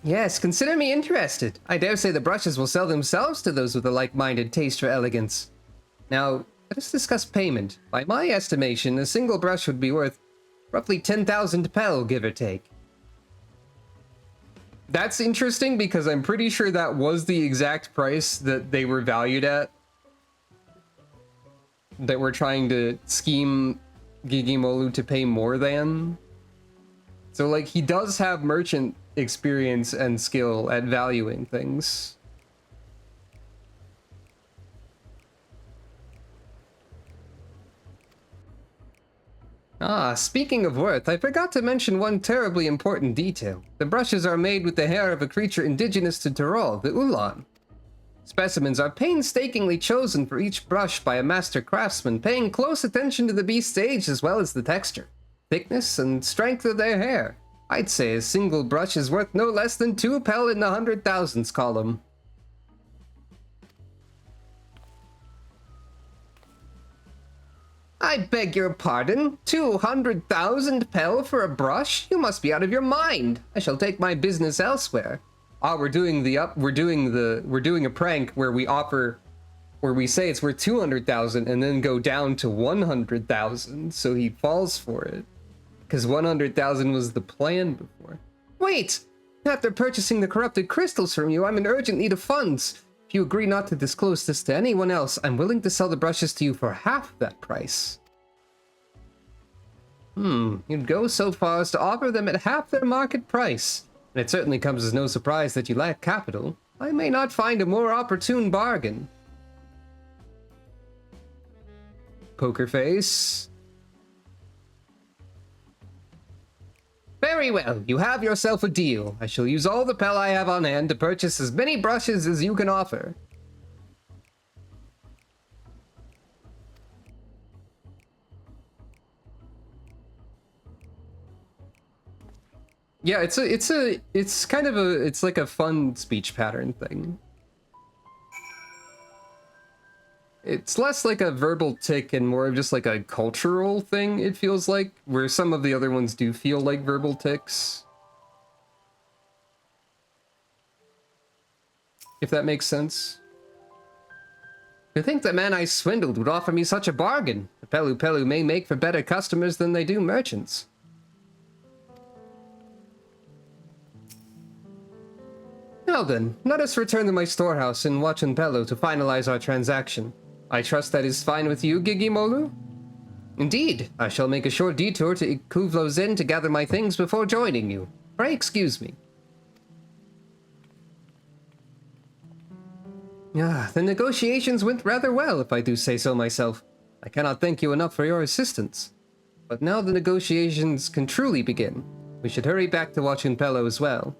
Yes, consider me interested. I dare say the brushes will sell themselves to those with a like-minded taste for elegance. Now, let us discuss payment. By my estimation, a single brush would be worth roughly 10,000 pel, give or take. That's interesting because I'm pretty sure that was the exact price that they were valued at. That we're trying to scheme Gigimolu to pay more than. So, like, he does have merchant experience and skill at valuing things. Ah, speaking of worth, I forgot to mention one terribly important detail. The brushes are made with the hair of a creature indigenous to Tyrol, the Ulan. Specimens are painstakingly chosen for each brush by a master craftsman, paying close attention to the beast's age as well as the texture, thickness, and strength of their hair. I'd say a single brush is worth no less than 2 pel in the 100,000s column. I beg your pardon? 200,000 pel for a brush? You must be out of your mind. I shall take my business elsewhere. Ah, we're doing a prank where we say it's worth 200,000 and then go down to 100,000, so he falls for it. Because 100,000 was the plan before. Wait! After purchasing the corrupted crystals from you, I'm in urgent need of funds. If you agree not to disclose this to anyone else, I'm willing to sell the brushes to you for half that price. You'd go so far as to offer them at half their market price. And it certainly comes as no surprise that you lack capital. I may not find a more opportune bargain. Poker face. Very well, you have yourself a deal. I shall use all the pel I have on hand to purchase as many brushes as you can offer. Yeah, it's like a fun speech pattern thing. It's less like a verbal tick and more of just like a cultural thing, it feels like, where some of the other ones do feel like verbal ticks. If that makes sense. To think the man I swindled would offer me such a bargain. The Pelu Pelu may make for better customers than they do merchants. Now then, let us return to my storehouse in Wachanpelo to finalize our transaction. I trust that is fine with you, Gigimolu? Indeed, I shall make a short detour to Ikuvlo-zen to gather my things before joining you. Pray excuse me. Ah, the negotiations went rather well, if I do say so myself. I cannot thank you enough for your assistance. But now the negotiations can truly begin. We should hurry back to watching Pello as well.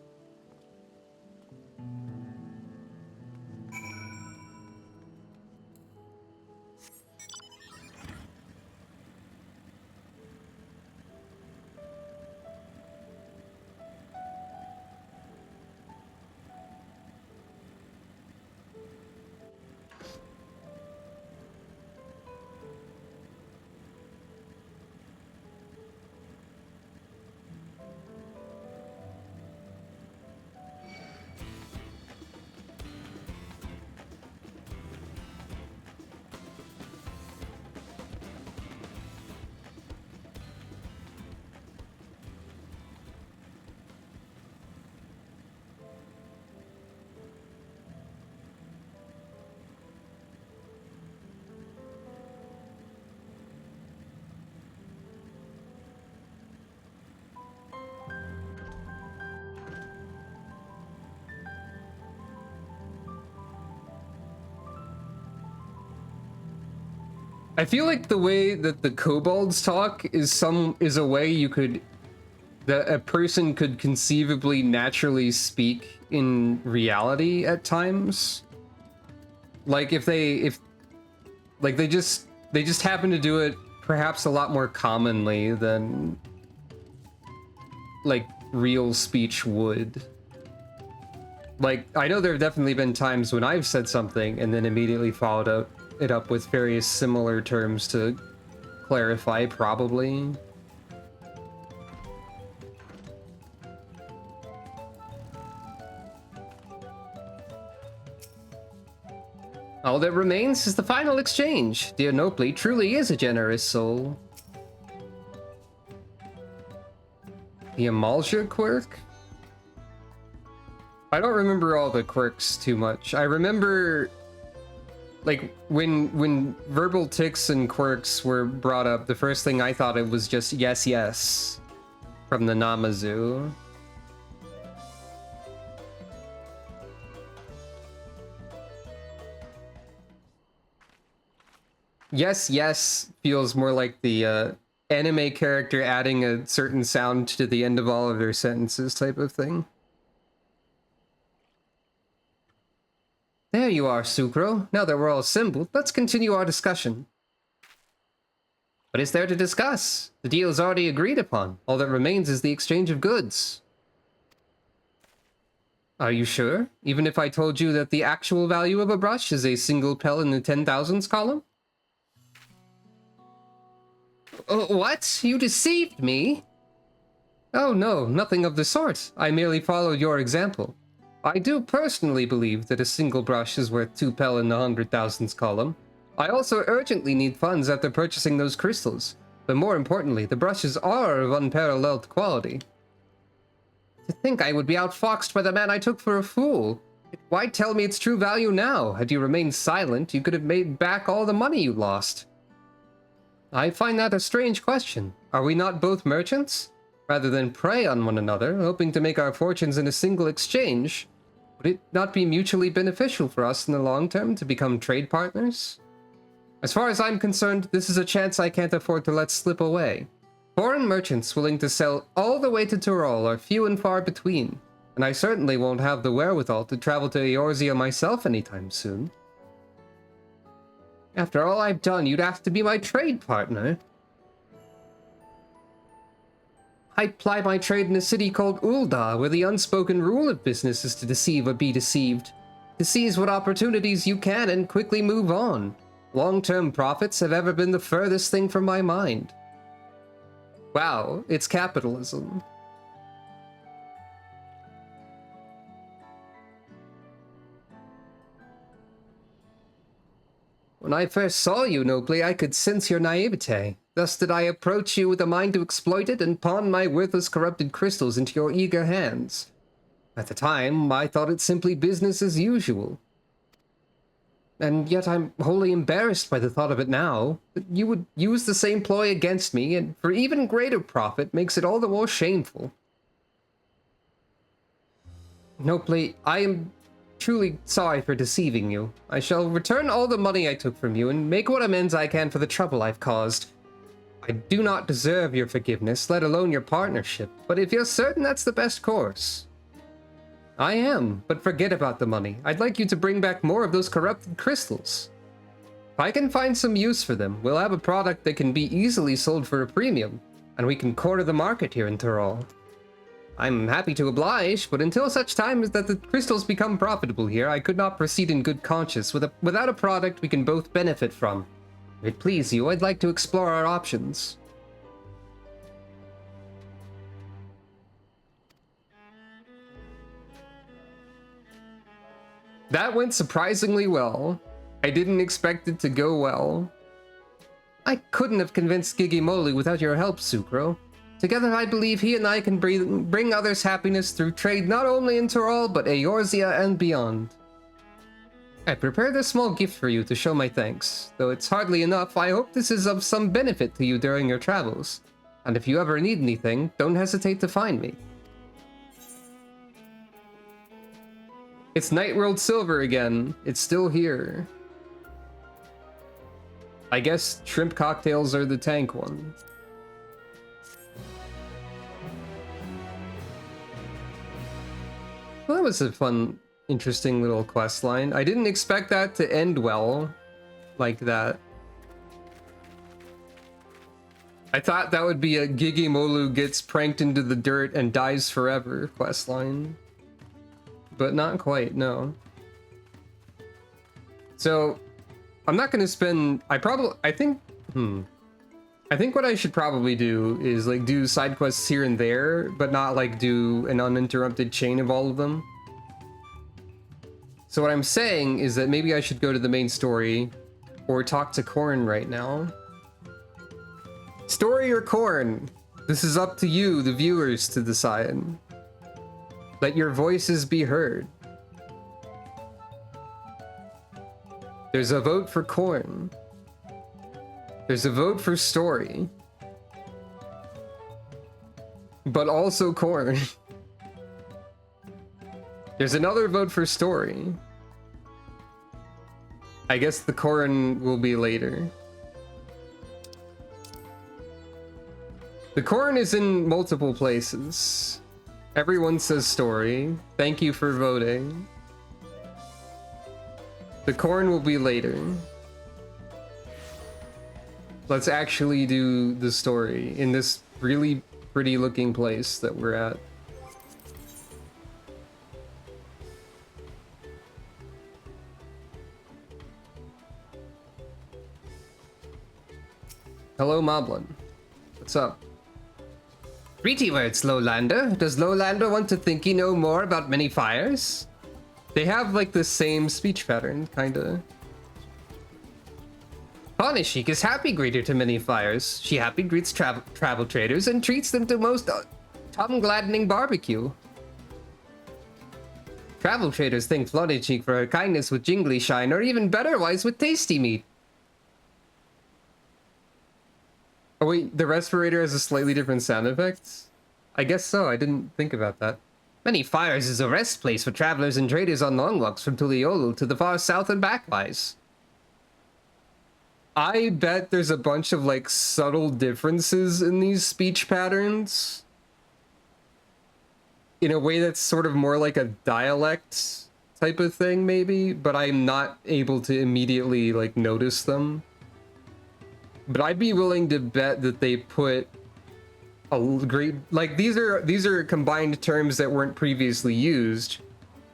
I feel like the way that the kobolds talk is a way you could that a person could conceivably naturally speak in reality at times. Like if they just happen to do it perhaps a lot more commonly than like real speech would. Like I know there have definitely been times when I've said something and then immediately followed it up with various similar terms to clarify, probably. All that remains is the final exchange. Dear Nopley truly is a generous soul. The Amalja quirk? I don't remember all the quirks too much. I remember, like, when verbal tics and quirks were brought up, the first thing I thought it was just yes, yes from the Namazu. Yes, yes feels more like the anime character adding a certain sound to the end of all of their sentences type of thing. There you are, Sucro. Now that we're all assembled, let's continue our discussion. What is there to discuss? The deal is already agreed upon. All that remains is the exchange of goods. Are you sure? Even if I told you that the actual value of a brush is a single pel in the 10,000s column? What? You deceived me? Oh no, nothing of the sort. I merely followed your example. I do personally believe that a single brush is worth 2 pel in the 100,000s column. I also urgently need funds after purchasing those crystals. But more importantly, the brushes are of unparalleled quality. To think I would be outfoxed by the man I took for a fool. Why tell me its true value now? Had you remained silent, you could have made back all the money you lost. I find that a strange question. Are we not both merchants? Rather than prey on one another, hoping to make our fortunes in a single exchange, would it not be mutually beneficial for us in the long term to become trade partners? As far as I'm concerned, this is a chance I can't afford to let slip away. Foreign merchants willing to sell all the way to Tyrol are few and far between, and I certainly won't have the wherewithal to travel to Eorzea myself anytime soon. After all I've done, you'd ask to be my trade partner. I ply my trade in a city called Ul'dah, where the unspoken rule of business is to deceive or be deceived. To seize what opportunities you can and quickly move on. Long-term profits have ever been the furthest thing from my mind. Wow, it's capitalism. When I first saw you, Nobley, I could sense your naivete. Thus did I approach you with a mind to exploit it and pawn my worthless corrupted crystals into your eager hands. At the time, I thought it simply business as usual. And yet I'm wholly embarrassed by the thought of it now. That you would use the same ploy against me, and for even greater profit, makes it all the more shameful. Nobley, I am truly sorry for deceiving you. I shall return all the money I took from you and make what amends I can for the trouble I've caused. I do not deserve your forgiveness, let alone your partnership, but if you're certain that's the best course. I am, but forget about the money. I'd like you to bring back more of those corrupted crystals. If I can find some use for them, we'll have a product that can be easily sold for a premium, and we can corner the market here in Tyrol. I'm happy to oblige, but until such time as that the crystals become profitable here, I could not proceed in good conscience without a product we can both benefit from. If it please you, I'd like to explore our options. That went surprisingly well. I didn't expect it to go well. I couldn't have convinced Gigimolu without your help, Sucro. Together, I believe he and I can bring others happiness through trade not only in Tyrol, but Eorzea and beyond. I prepared a small gift for you to show my thanks. Though it's hardly enough, I hope this is of some benefit to you during your travels. And if you ever need anything, don't hesitate to find me. It's Night World Silver again. It's still here. I guess shrimp cocktails are the tank one. Well, that was a fun, interesting little quest line. I didn't expect that to end well like that. I thought that would be a Gigimolu gets pranked into the dirt and dies forever quest line. But not quite, no. So, I'm not gonna spend... I think what I should probably do is like do side quests here and there, but not like do an uninterrupted chain of all of them. So what I'm saying is that maybe I should go to the main story or talk to Korn right now. Story or Korn? This is up to you, the viewers, to decide. Let your voices be heard. There's a vote for Korn. There's a vote for story. But also Korn. There's another vote for story. I guess the Korn will be later. The Korn is in multiple places. Everyone says story. Thank you for voting. The Korn will be later. Let's actually do the story in this really pretty looking place that we're at. Hello, Moblin. What's up? Greety words, Lowlander. Does Lowlander want to think you know more about many fires? They have like the same speech pattern, kinda. Ponishik is happy greeter to many fires. She happy greets travel traders and treats them to most tongue-gladdening barbecue. Travel traders thank Flonishik for her kindness with jingly shine, or even better wise with tasty meat. Oh wait, the respirator has a slightly different sound effect? I guess so, I didn't think about that. Many fires is a rest place for travelers and traders on long walks from Tuliolu to the far south and backwise. I bet there's a bunch of like subtle differences in these speech patterns in a way that's sort of more like a dialect type of thing maybe, but I'm not able to immediately like notice them. But I'd be willing to bet that they put a great, like these are combined terms that weren't previously used,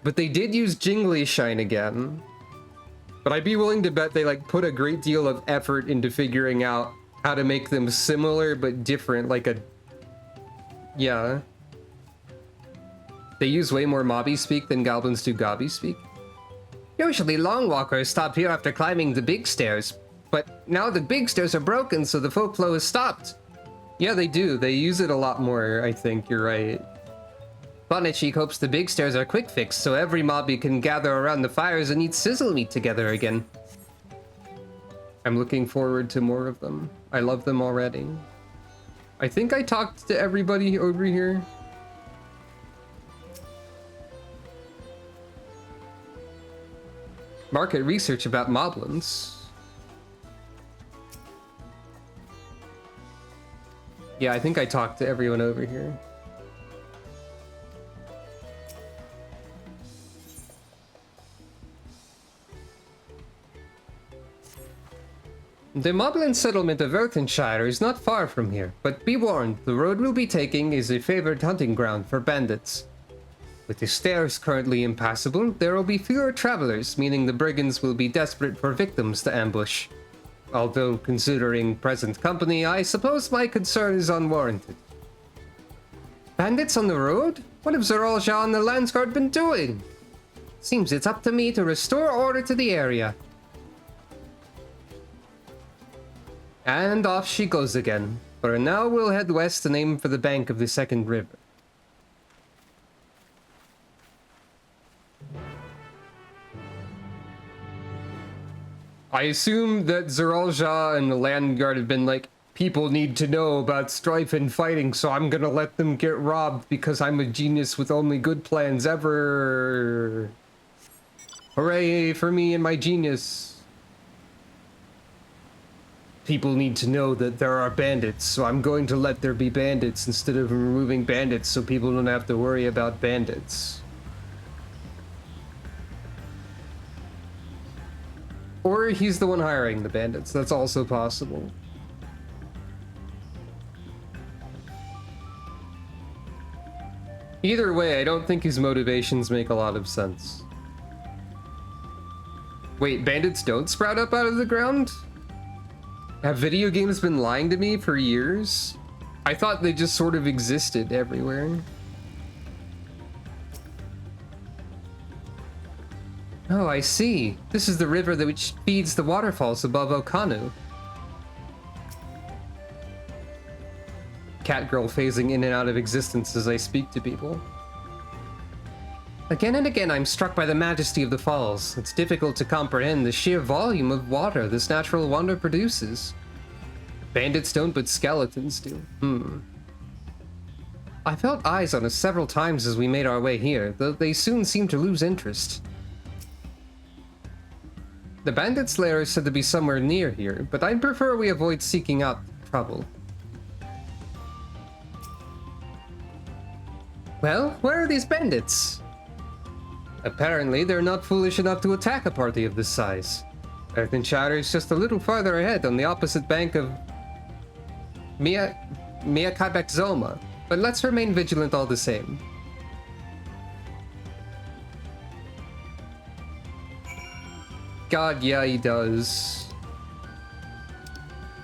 but they did use jingly shine again. But I'd be willing to bet they like put a great deal of effort into figuring out how to make them similar but different, like a... Yeah. They use way more mobby speak than goblins do gobby speak. Usually long walkers stop here after climbing the big stairs, but now the big stairs are broken, so the folk flow is stopped. Yeah, they do. They use it a lot more, I think. You're right. Bonachik hopes the big stairs are quick fix, so every mobby can gather around the fires and eat sizzle meat together again. I'm looking forward to more of them. I love them already. I think I talked to everybody over here. Market research about moblins. Yeah, I think I talked to everyone over here. The Moblin settlement of Earthenshire is not far from here, but be warned, the road we'll be taking is a favored hunting ground for bandits. With the stairs currently impassable, there will be fewer travelers, meaning the brigands will be desperate for victims to ambush. Although, considering present company, I suppose my concern is unwarranted. Bandits on the road? What have Zeralja and the Landsguard been doing? Seems it's up to me to restore order to the area. And off she goes again. For now, we'll head west and aim for the bank of the second river. I assume that Zeralja and the Landguard have been like, people need to know about strife and fighting, so I'm gonna let them get robbed because I'm a genius with only good plans ever. Hooray for me and my genius. People need to know that there are bandits, so I'm going to let there be bandits instead of removing bandits so people don't have to worry about bandits. Or he's the one hiring the bandits. That's also possible. Either way, I don't think his motivations make a lot of sense. Wait, bandits don't sprout up out of the ground? Have video games been lying to me for years? I thought they just sort of existed everywhere. Oh, I see. This is the river that which feeds the waterfalls above Okanu. Catgirl phasing in and out of existence as I speak to people. Again and again, I'm struck by the majesty of the falls. It's difficult to comprehend the sheer volume of water this natural wonder produces. Bandits don't, but skeletons do. I felt eyes on us several times as we made our way here, though they soon seemed to lose interest. The bandits' lair is said to be somewhere near here, but I'd prefer we avoid seeking out trouble. Well, where are these bandits? Apparently, they're not foolish enough to attack a party of this size. Earthenshire is just a little farther ahead on the opposite bank of Miakabek Zoma, but let's remain vigilant all the same. God, yeah, he does.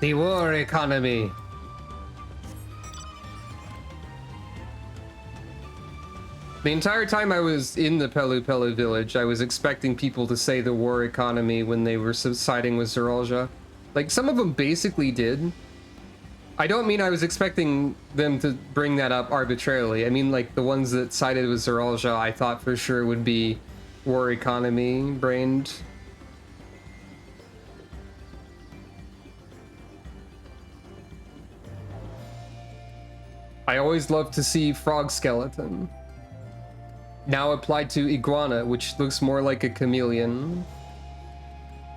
The war economy. The entire time I was in the Pelu Pelu village, I was expecting people to say the war economy when they were siding with Zeralja. Like, some of them basically did. I don't mean I was expecting them to bring that up arbitrarily. I mean, like, the ones that sided with Zeralja, I thought for sure would be war economy brained. I always love to see frog skeleton. Now applied to iguana, which looks more like a chameleon.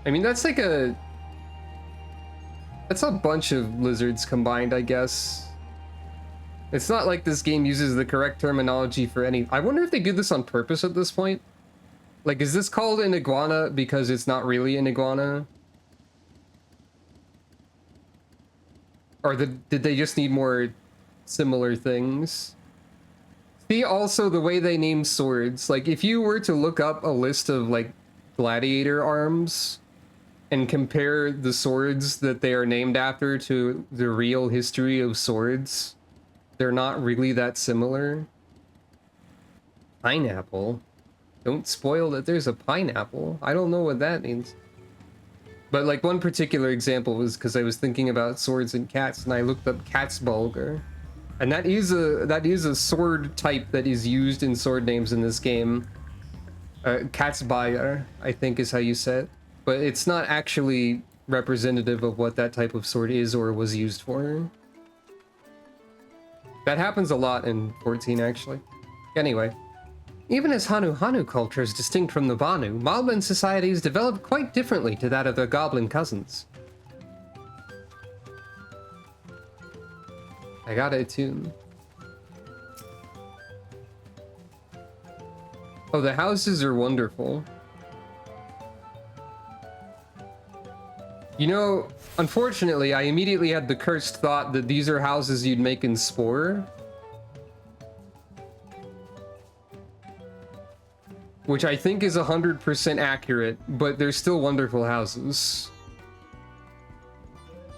I mean, that's like a... That's a bunch of lizards combined, I guess. It's not like this game uses the correct terminology for any... I wonder if they do this on purpose at this point. Like, is this called an iguana because it's not really an iguana? Or did they just need more similar things? See, also the way they name swords. Like, if you were to look up a list of, like, gladiator arms and compare the swords that they are named after to the real history of swords, they're not really that similar. Pineapple? Don't spoil that there's a pineapple. I don't know what that means. But, like, one particular example was because I was thinking about swords and cats, and I looked up Catsbulgar. And that is a sword type that is used in sword names in this game. Katzbayar, I think is how you say it. But it's not actually representative of what that type of sword is or was used for. That happens a lot in 14, actually. Anyway. Even as Hanu culture is distinct from the Banu, Malban societies developed quite differently to that of their goblin cousins. I got it too. Oh, the houses are wonderful. You know, unfortunately, I immediately had the cursed thought that these are houses you'd make in Spore. Which I think is 100% accurate, but they're still wonderful houses.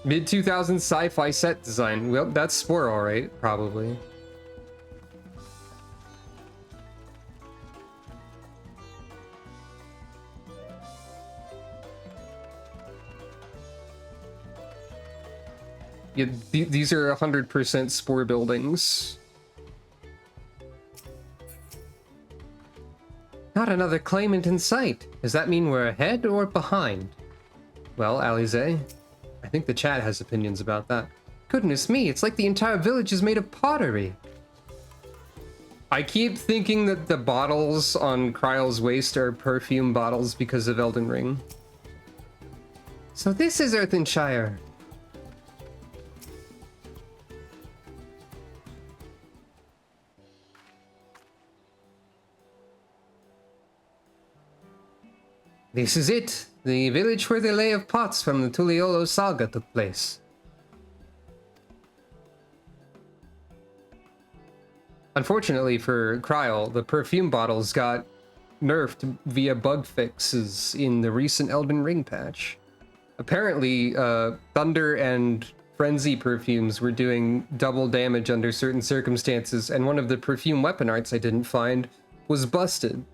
Mid-2000s sci-fi set design. Well, that's Spore, alright, probably. Yeah, these are 100% Spore buildings. Not another claimant in sight. Does that mean we're ahead or behind? Well, Alize, I think the chat has opinions about that. Goodness me, it's like the entire village is made of pottery. I keep thinking that the bottles on Kryle's waist are perfume bottles because of Elden Ring. So this is Earthenshire. This is it, the village where the Lay of Pots from the Tuliolo saga took place. Unfortunately for Kryle, the perfume bottles got nerfed via bug fixes in the recent Elden Ring patch. Apparently, Thunder and Frenzy perfumes were doing double damage under certain circumstances, and one of the perfume weapon arts I didn't find was busted.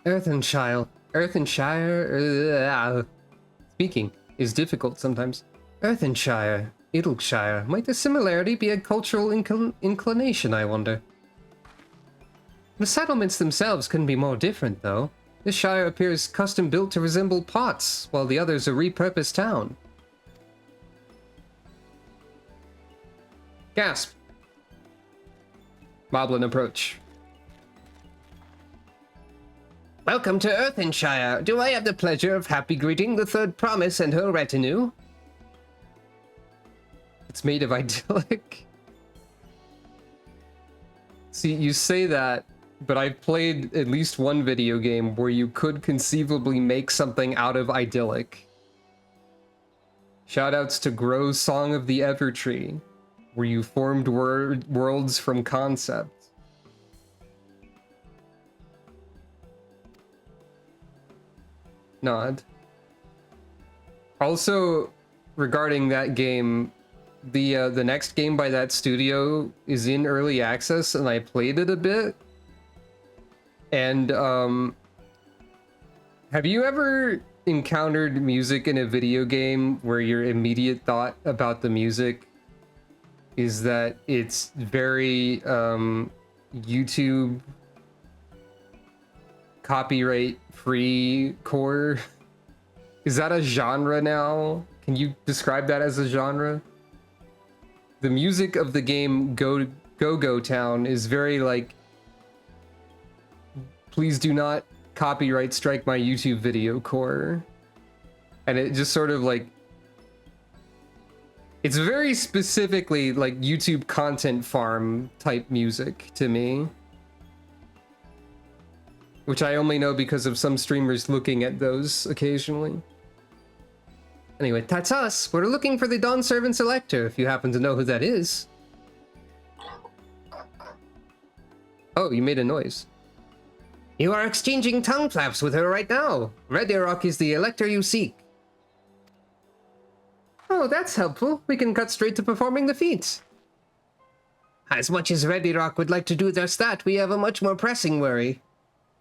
Earthenshire, speaking is difficult sometimes. Earthenshire, Idleshire, might the similarity be a cultural inclination, I wonder? The settlements themselves couldn't be more different, though. This shire appears custom-built to resemble pots, while the other's a repurposed town. Gasp. Moblin approach. Welcome to Earthenshire. Do I have the pleasure of happy greeting the third promise and her retinue? It's made of idyllic. See, you say that, but I've played at least one video game where you could conceivably make something out of idyllic. Shoutouts to Grow's Song of the Evertree, where you formed worlds from concept. Nod. Also, regarding that game, the next game by that studio is in early access, and I played it a bit. And have you ever encountered music in a video game where your immediate thought about the music is that it's very YouTube copyright free core? Is that a genre now? Can you describe that as a genre? The music of the game Go Town is very like, please do not copyright strike my YouTube video core. And it just sort of like, it's very specifically like YouTube content farm type music to me. Which I only know because of some streamers looking at those occasionally. Anyway, that's us. We're looking for the Dawn Servant Selector, if you happen to know who that is. Oh, you made a noise. You are exchanging tongue flaps with her right now. Redirok is the elector you seek. Oh, that's helpful. We can cut straight to performing the feats. As much as Redirok would like to do just that, we have a much more pressing worry.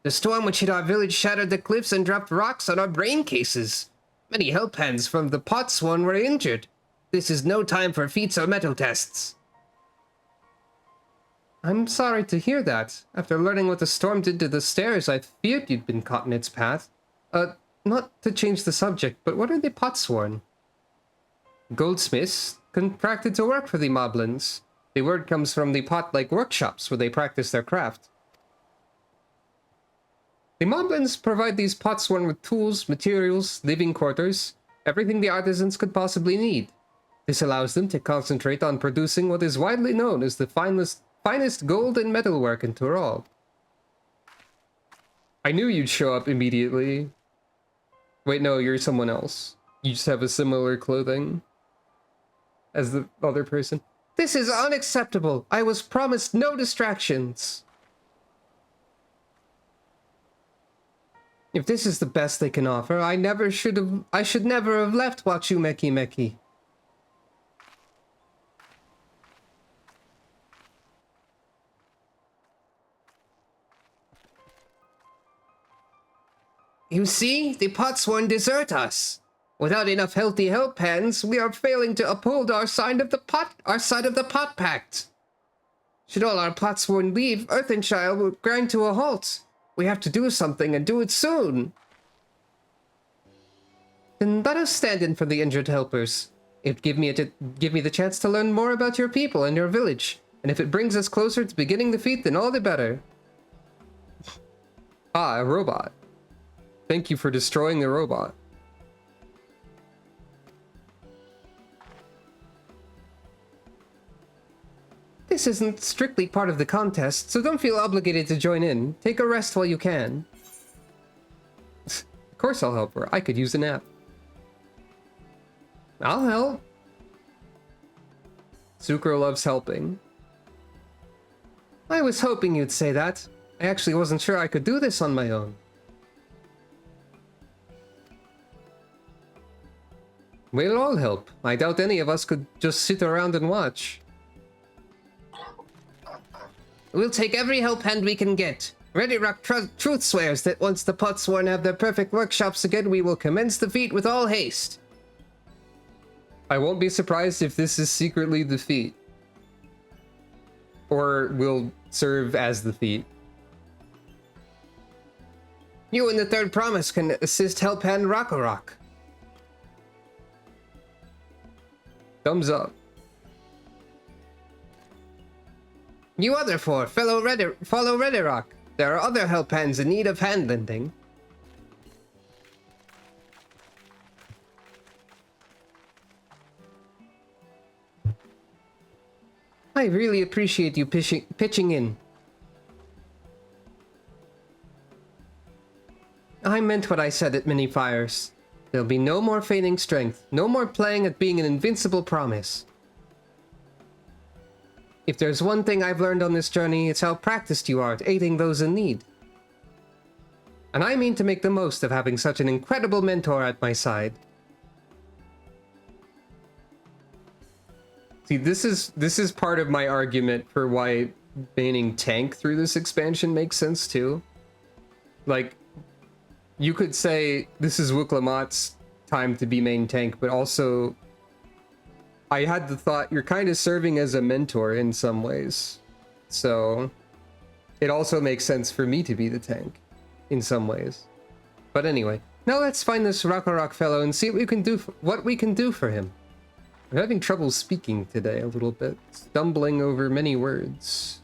The storm which hit our village shattered the cliffs and dropped rocks on our brain cases. Many help hands from the Potsworn were injured. This is no time for feats or metal tests. I'm sorry to hear that. After learning what the storm did to the stairs, I feared you'd been caught in its path. Not to change the subject, but what are the Potsworn? Goldsmiths, contracted to work for the Moblins. The word comes from the pot-like workshops where they practice their craft. The Moblins provide these potsworn with tools, materials, living quarters, everything the artisans could possibly need. This allows them to concentrate on producing what is widely known as the finest gold and metalwork in Tural. I knew you'd show up immediately. Wait, no, you're someone else. You just have a similar clothing as the other person. This is unacceptable. I was promised no distractions. If this is the best they can offer, I should never have left Wachumeki Meki. You see, the potsworn desert us. Without enough healthy help hands, we are failing to uphold our side of the pot pact. Should all our potsworn leave, Earthenshire will grind to a halt. We have to do something and do it soon. Then let us stand in for the injured helpers. It give me the chance to learn more about your people and your village, and if it brings us closer to beginning the feat, then all the better. Ah, a robot. Thank you for destroying the robot. This isn't strictly part of the contest, so don't feel obligated to join in. Take a rest while you can. Of course I'll help her. I could use a nap. I'll help. Zuko loves helping. I was hoping you'd say that. I actually wasn't sure I could do this on my own. We'll all help. I doubt any of us could just sit around and watch. We'll take every help hand we can get. Ready Rock truth swears that once the Potsworn have their perfect workshops again, we will commence the feat with all haste. I won't be surprised if this is secretly the feat. Or will serve as the feat. You and the third promise can assist help hand Rockarok. Thumbs up. You other four, follow Redirock. There are other help hands in need of hand lending. I really appreciate you pitching in. I meant what I said at Many Fires. There'll be no more feigning strength, no more playing at being an invincible promise. If there's one thing I've learned on this journey, it's how practiced you are at aiding those in need. And I mean to make the most of having such an incredible mentor at my side. See, this is part of my argument for why banning tank through this expansion makes sense too. Like, you could say this is Wuklamot's time to be main tank, but also I had the thought you're kind of serving as a mentor in some ways. So it also makes sense for me to be the tank in some ways. But anyway, now let's find this Rockarok fellow and see what we can do for him. I'm having trouble speaking today a little bit, stumbling over many words.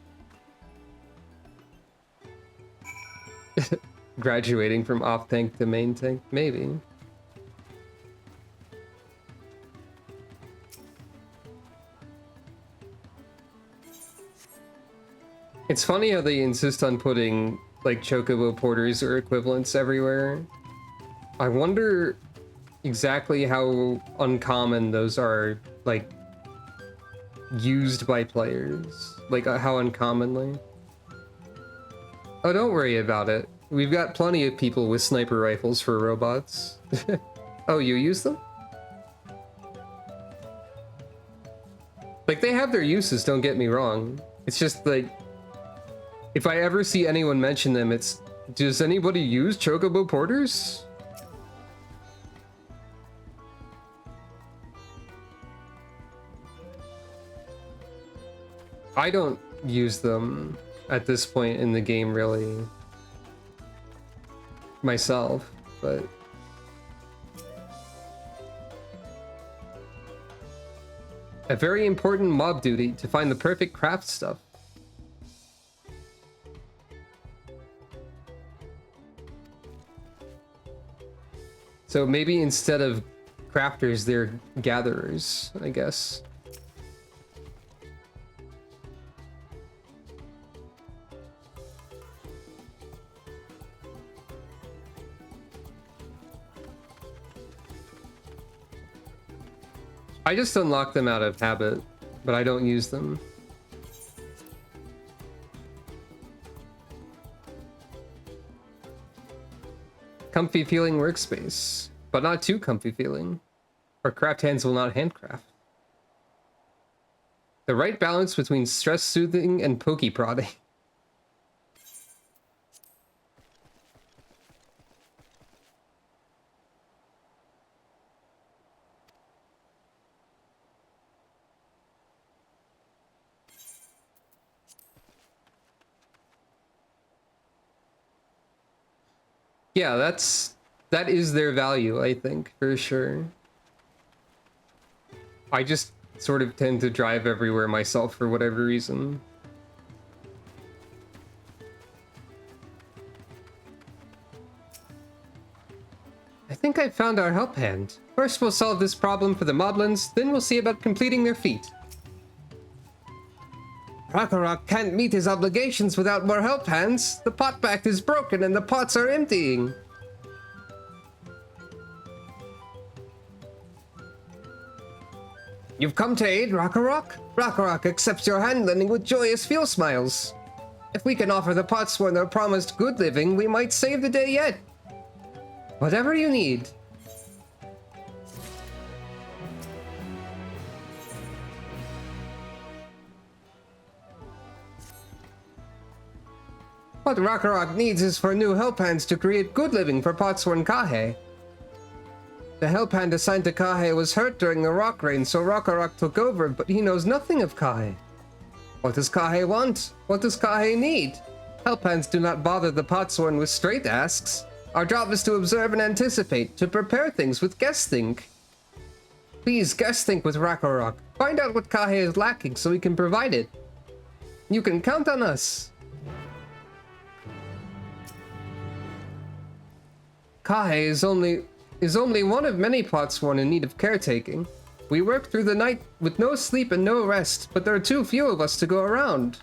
Graduating from off tank to main tank, maybe. It's funny how they insist on putting like chocobo porters or equivalents everywhere. I wonder exactly how uncommon those are, like, used by players. Like, how uncommonly. Oh, don't worry about it. We've got plenty of people with sniper rifles for robots. Oh, you use them? Like, they have their uses, don't get me wrong. It's just, like, if I ever see anyone mention them, it's, does anybody use chocobo porters? I don't use them at this point in the game, really, myself, but A very important mob duty to find the perfect craft stuff. So maybe instead of crafters, they're gatherers, I guess. I just unlock them out of habit, but I don't use them. Comfy feeling workspace, but not too comfy feeling, or craft hands will not handcraft. The right balance between stress soothing and pokey prodding. Yeah, that is their value, I think, for sure. I just sort of tend to drive everywhere myself for whatever reason. I think I found our help hand. First we'll solve this problem for the moblins, then we'll see about completing their feat. Rakarok can't meet his obligations without more help hands. The pot back is broken and the pots are emptying. You've come to aid, Rakarok? Rakarok accepts your hand lending with joyous fuel smiles. If we can offer the Potsworn their promised good living, we might save the day yet. Whatever you need. What Rakarok needs is for new help hands to create good living for Potsworn Kahe. The help hand assigned to Kahe was hurt during the rock rain, so Rakarok took over, but he knows nothing of Kahe. What does Kahe want? What does Kahe need? Help hands do not bother the Potsworn with straight asks. Our job is to observe and anticipate, to prepare things with guess think. Please guess think with Rakarok. Find out what Kahe is lacking so we can provide it. You can count on us. Kahe is only one of many Potsworn in need of caretaking. We work through the night with no sleep and no rest, but there are too few of us to go around.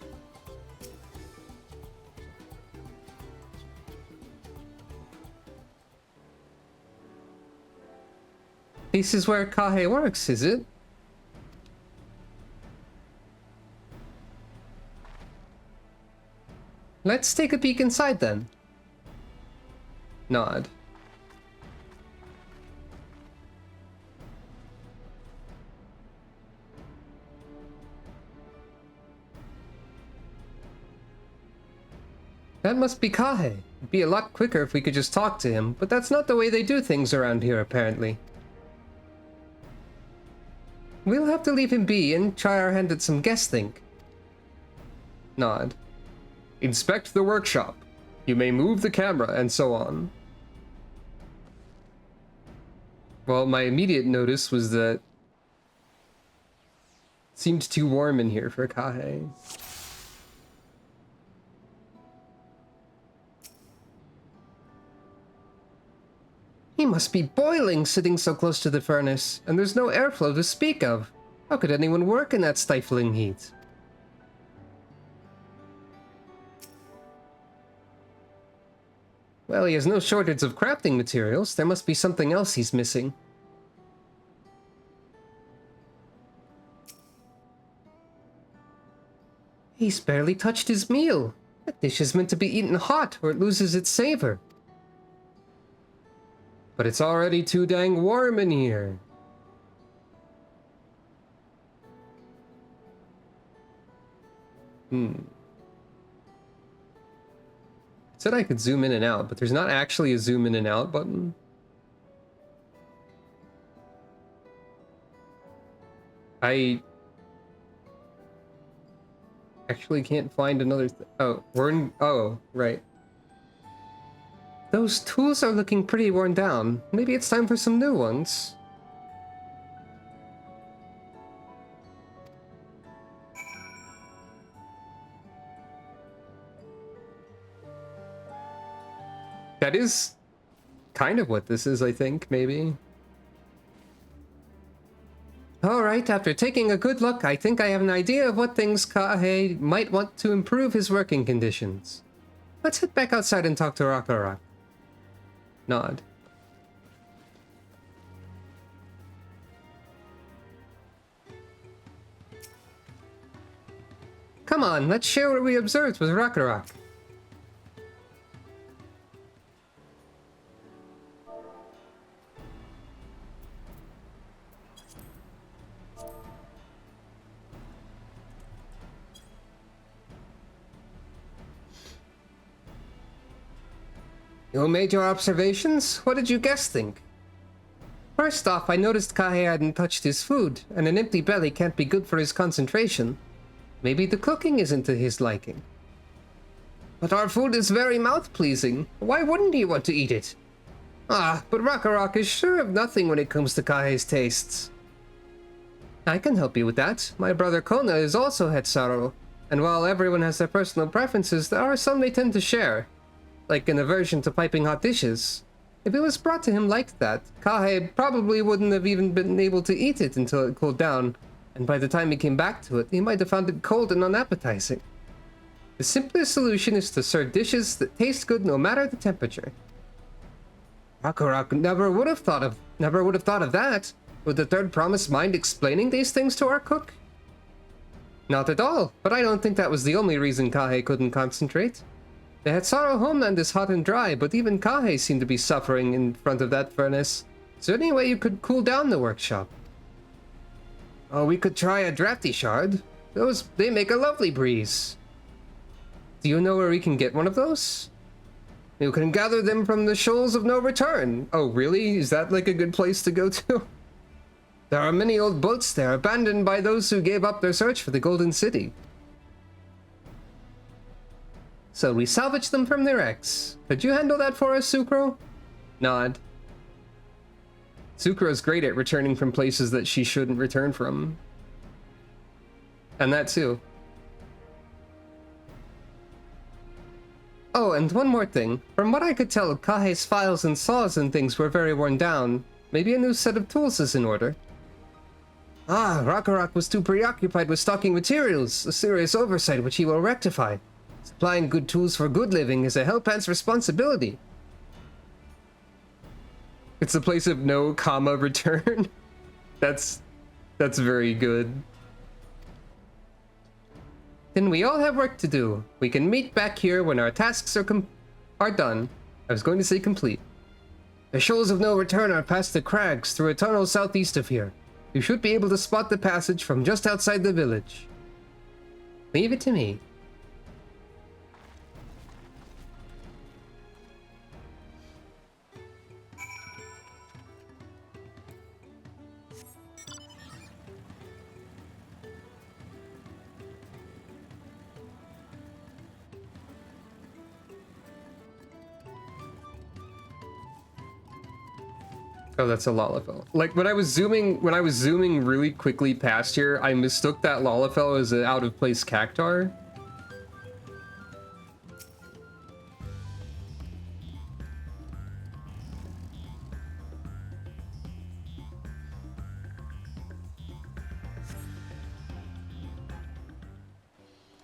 This is where Kahe works, is it? Let's take a peek inside then. Nod. That must be Kahe. It'd be a lot quicker if we could just talk to him, but that's not the way they do things around here, apparently. We'll have to leave him be and try our hand at some guess think. Nod. Inspect the workshop. You may move the camera and so on. Well, my immediate notice was that it seemed too warm in here for Kahe. He must be boiling sitting so close to the furnace, and there's no airflow to speak of. How could anyone work in that stifling heat? Well, he has no shortage of crafting materials. There must be something else he's missing. He's barely touched his meal. That dish is meant to be eaten hot, or it loses its savor. But it's already too dang warm in here. It said I could zoom in and out, but there's not actually a zoom in and out button. I actually can't find another oh, we're in... Oh, right. Those tools are looking pretty worn down. Maybe it's time for some new ones. That is kind of what this is, I think, maybe. Alright, after taking a good look, I think I have an idea of what things Kahe might want to improve his working conditions. Let's head back outside and talk to Rakarak. Nod. Come on, let's share what we observed with Rakarak. You made your observations? What did you guess think? First off, I noticed Kahe hadn't touched his food, and an empty belly can't be good for his concentration. Maybe the cooking isn't to his liking. But our food is very mouth-pleasing. Why wouldn't he want to eat it? Ah, but Rakarak is sure of nothing when it comes to Kahe's tastes. I can help you with that. My brother Kona is also Hetsaru, and while everyone has their personal preferences, there are some they tend to share. Like an aversion to piping hot dishes. If it was brought to him like that, Kahe probably wouldn't have even been able to eat it until it cooled down, and by the time he came back to it, he might have found it cold and unappetizing. The simplest solution is to serve dishes that taste good no matter the temperature. Rakarak never would have thought of that. Would the third promise mind explaining these things to our cook? Not at all, but I don't think that was the only reason Kahe couldn't concentrate. The Hetsaru homeland is hot and dry, but even Kahe seemed to be suffering in front of that furnace. Is there any way you could cool down the workshop? Oh, we could try a drafty shard. They make a lovely breeze. Do you know where we can get one of those? You can gather them from the shoals of no return. Oh, really? Is that like a good place to go to? There are many old boats there, abandoned by those who gave up their search for the Golden City. So we salvaged them from their wrecks. Could you handle that for us, Sucro? Nod. Sucro's great at returning from places that she shouldn't return from. And that too. Oh, and one more thing. From what I could tell, Kahe's files and saws and things were very worn down. Maybe a new set of tools is in order. Ah, Rakarak was too preoccupied with stocking materials, a serious oversight which he will rectify. Supplying good tools for good living is a helphand's responsibility. It's a place of no comma return. That's very good. Then we all have work to do. We can meet back here when our tasks are done. I was going to say complete. The shoals of no return are past the crags through a tunnel southeast of here. You should be able to spot the passage from just outside the village. Leave it to me. Oh, that's a Lalafell. Like when I was zooming really quickly past here, I mistook that Lalafell as an out of place cactar.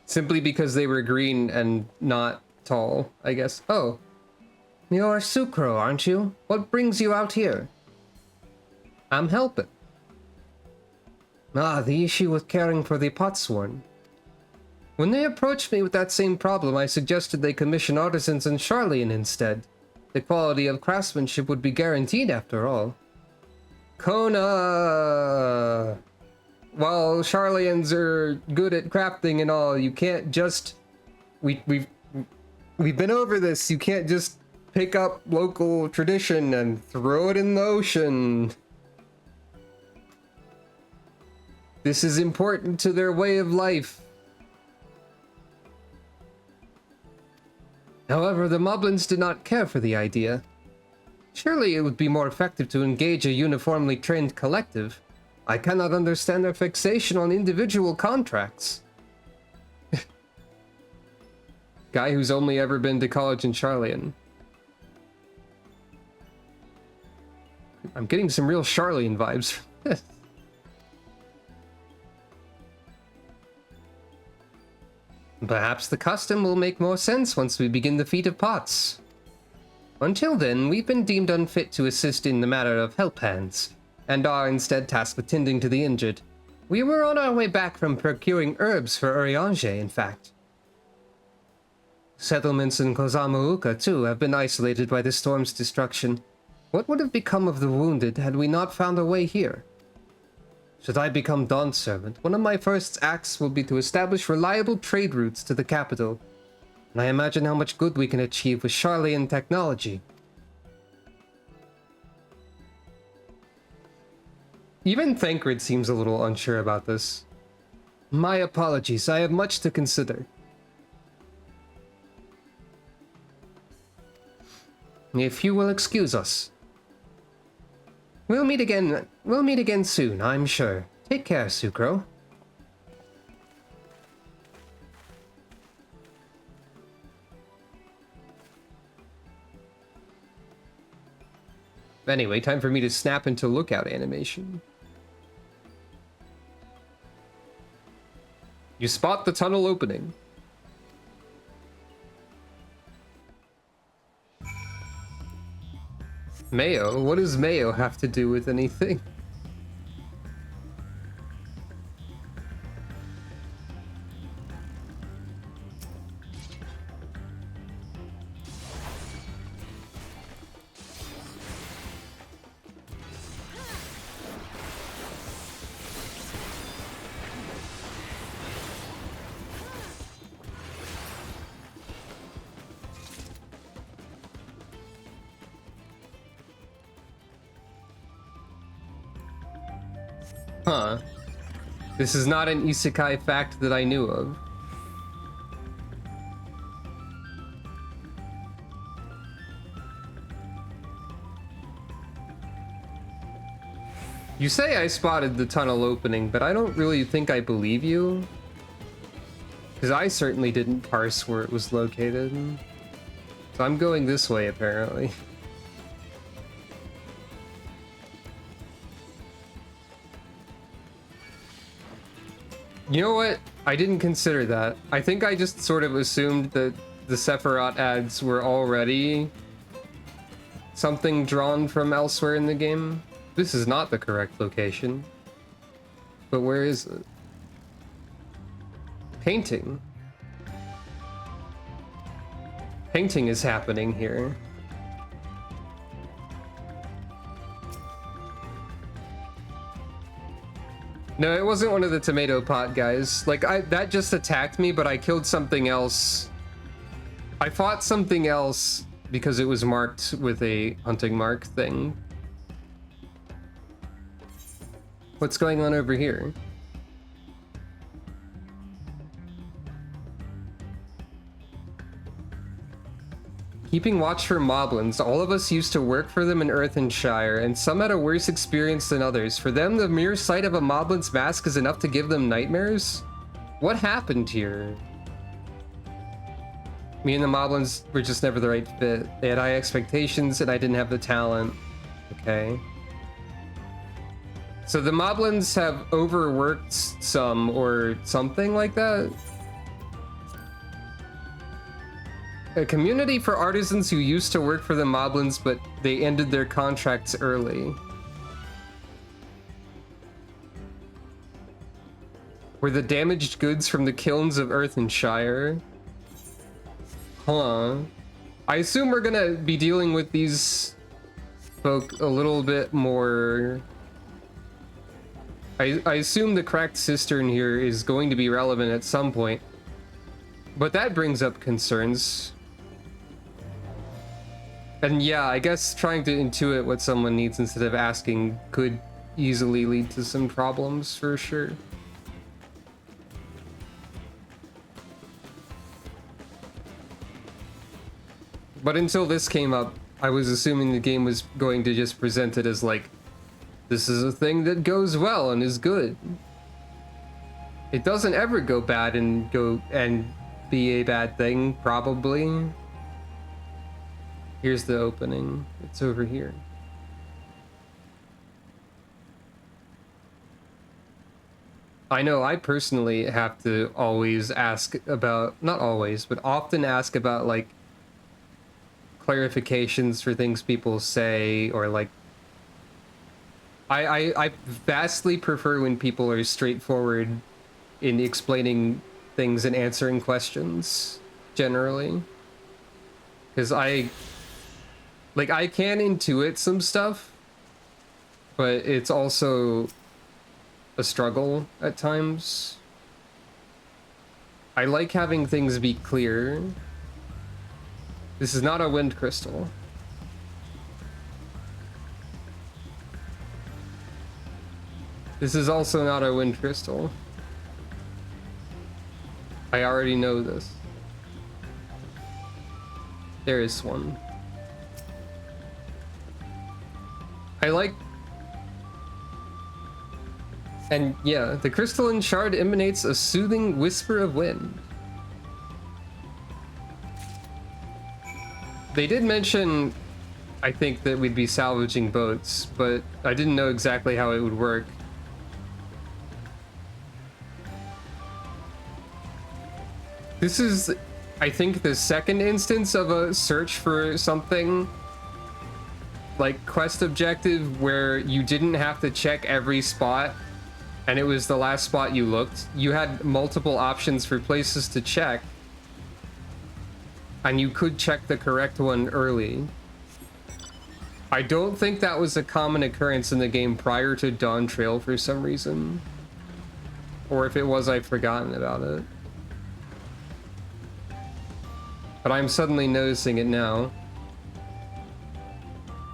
Simply because they were green and not tall, I guess. Oh. You're Sucro, aren't you? What brings you out here? I'm helping. Ah, the issue with caring for the Potsworn. When they approached me with that same problem, I suggested they commission artisans in Charlian instead. The quality of craftsmanship would be guaranteed after all. Kona! While Charlians are good at crafting and all, you can't just... We've been over this. You can't just pick up local tradition and throw it in the ocean. This is important to their way of life. However, the Moblins did not care for the idea. Surely it would be more effective to engage a uniformly trained collective. I cannot understand their fixation on individual contracts. Guy who's only ever been to college in Charlian. I'm getting some real Charlene vibes from this. Perhaps the custom will make more sense once we begin the feat of pots. Until then, we've been deemed unfit to assist in the matter of help hands, and are instead tasked with tending to the injured. We were on our way back from procuring herbs for Urianger, in fact. Settlements in Kozamauka, too, have been isolated by the storm's destruction. What would have become of the wounded had we not found a way here? Should I become Dawn's servant, one of my first acts will be to establish reliable trade routes to the capital, and I imagine how much good we can achieve with Charlian technology. Even Thancred seems a little unsure about this. My apologies, I have much to consider. If you will excuse us. We'll meet again soon, I'm sure. Take care, Sucro. Anyway, time for me to snap into lookout animation. You spot the tunnel opening. Mayo? What does Mayo have to do with anything? Huh. This is not an isekai fact that I knew of. You say I spotted the tunnel opening, but I don't really think I believe you. Because I certainly didn't parse where it was located. So I'm going this way, apparently. You know what? I didn't consider that. I think I just sort of assumed that the Sephiroth ads were already something drawn from elsewhere in the game. This is not the correct location. But where is it? Painting. Painting is happening here. No, it wasn't one of the tomato pot guys. Like, that just attacked me, but I killed something else. I fought something else because it was marked with a hunting mark thing. What's going on over here? Keeping watch for moblins. All of us used to work for them in Earthenshire, and some had a worse experience than others. For them, the mere sight of a moblin's mask is enough to give them nightmares? What happened here? Me and the moblins were just never the right fit. They had high expectations, and I didn't have the talent. Okay. So the moblins have overworked some, or something like that? A community for artisans who used to work for the moblins, but they ended their contracts early. Were the damaged goods from the kilns of Earthenshire? Huh. I assume we're gonna be dealing with these folk a little bit more... I assume the cracked cistern here is going to be relevant at some point. But that brings up concerns. And yeah, I guess trying to intuit what someone needs instead of asking could easily lead to some problems, for sure. But until this came up, I was assuming the game was going to just present it as like, this is a thing that goes well and is good. It doesn't ever go bad and be a bad thing, probably. Here's the opening. It's over here. I know I personally have to always ask about, not always, but often ask about like clarifications for things people say, or like I vastly prefer when people are straightforward in explaining things and answering questions generally, because I can intuit some stuff, but it's also a struggle at times. I like having things be clear. This is not a wind crystal. This is also not a wind crystal. I already know this. There is one. I like... And yeah, the crystalline shard emanates a soothing whisper of wind. They did mention, I think, that we'd be salvaging boats, but I didn't know exactly how it would work. This is, I think, the second instance of a search for something like quest objective where you didn't have to check every spot and it was the last spot you looked. You had multiple options for places to check, and you could check the correct one early. I don't think that was a common occurrence in the game prior to Dawntrail for some reason. Or if it was, I've forgotten about it. But I'm suddenly noticing it now.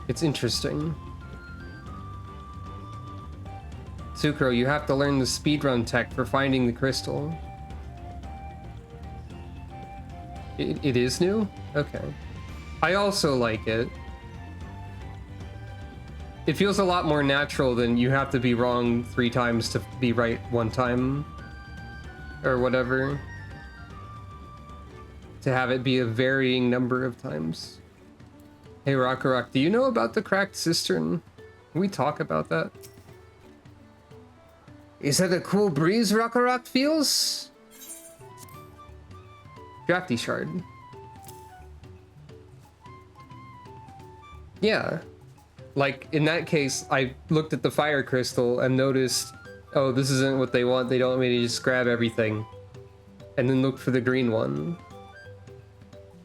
It's interesting. Sukro, you have to learn the speedrun tech for finding the crystal. It is new? Okay. I also like it. It feels a lot more natural than you have to be wrong 3 times to be right 1 time. Or whatever. To have it be a varying number of times. Hey Rock, do you know about the cracked cistern? Can we talk about that? Is that a cool breeze Rock feels? Drafty shard. Yeah. Like, in that case, I looked at the fire crystal and noticed, oh, this isn't what they want. They don't want me to just grab everything. And then looked for the green one.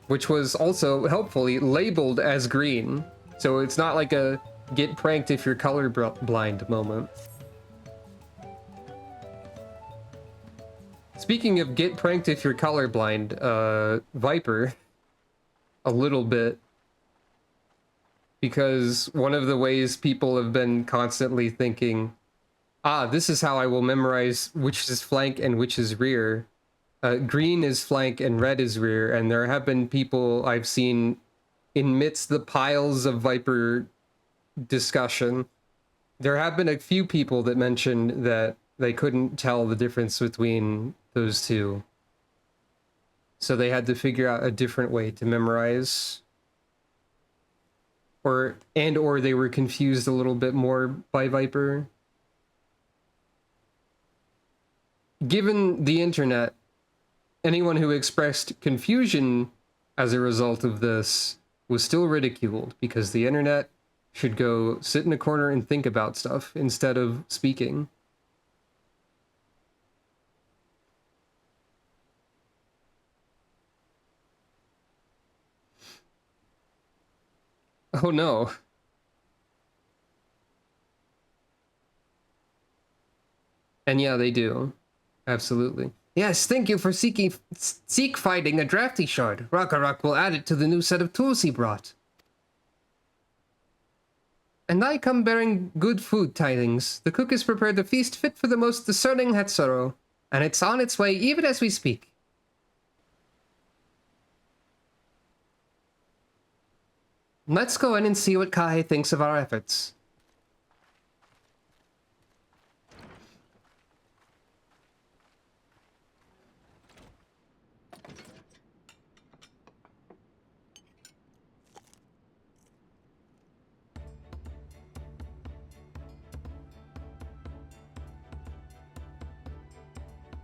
Which was also helpfully labeled as green. So it's not like a get pranked if you're colorblind moment. Speaking of get pranked if you're colorblind, Viper, a little bit. Because one of the ways people have been constantly thinking, this is how I will memorize which is flank and which is rear. Green is flank and red is rear, and there have been people I've seen amidst the piles of Viper discussion. There have been a few people that mentioned that they couldn't tell the difference between those two. So they had to figure out a different way to memorize. Or they were confused a little bit more by Viper. Given the internet, anyone who expressed confusion as a result of this was still ridiculed, because the internet should go sit in a corner and think about stuff instead of speaking. Oh no. And yeah, they do. Absolutely. Yes, thank you for seek finding a drafty shard. Rock will add it to the new set of tools he brought. And I come bearing good food tidings. The cook has prepared a feast fit for the most discerning Hetsuro, and it's on its way even as we speak. Let's go in and see what Kahe thinks of our efforts.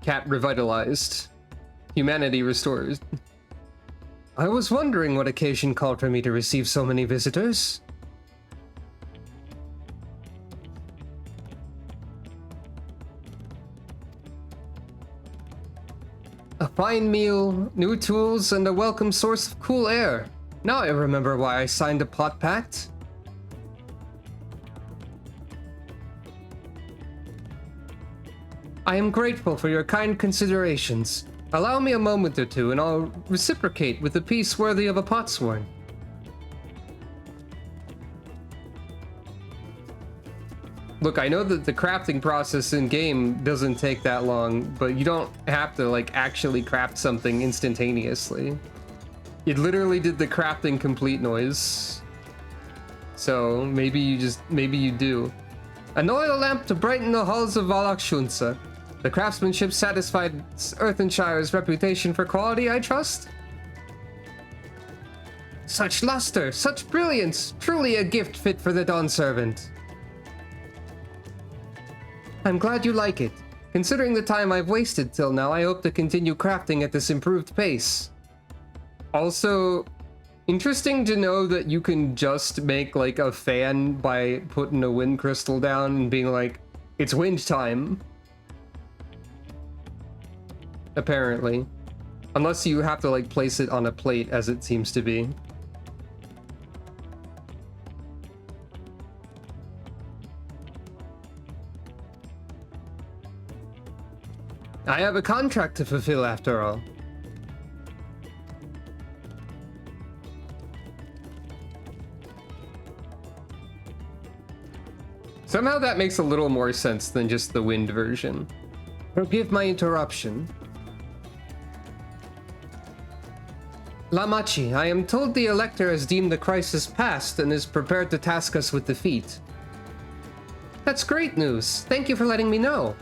Cat revitalized. Humanity restored. I was wondering what occasion called for me to receive so many visitors. A fine meal, new tools, and a welcome source of cool air. Now I remember why I signed a pot pact. I am grateful for your kind considerations. Allow me a moment or two, and I'll reciprocate with a piece worthy of a potsworn. Look, I know that the crafting process in-game doesn't take that long, but you don't have to, like, actually craft something instantaneously. It literally did the crafting complete noise. So, maybe you do. An oil lamp to brighten the halls of Valakshunsa. The craftsmanship satisfied Earthenshire's reputation for quality, I trust? Such luster, such brilliance, truly a gift fit for the Dawn Servant. I'm glad you like it. Considering the time I've wasted till now, I hope to continue crafting at this improved pace. Also, interesting to know that you can just make like a fan by putting a wind crystal down and being like, it's wind time. Apparently. Unless you have to like place it on a plate, as it seems to be. I have a contract to fulfill after all. Somehow that makes a little more sense than just the wind version. Forgive my interruption. Lamachi, I am told the Elector has deemed the crisis past and is prepared to task us with defeat. That's great news. Thank you for letting me know.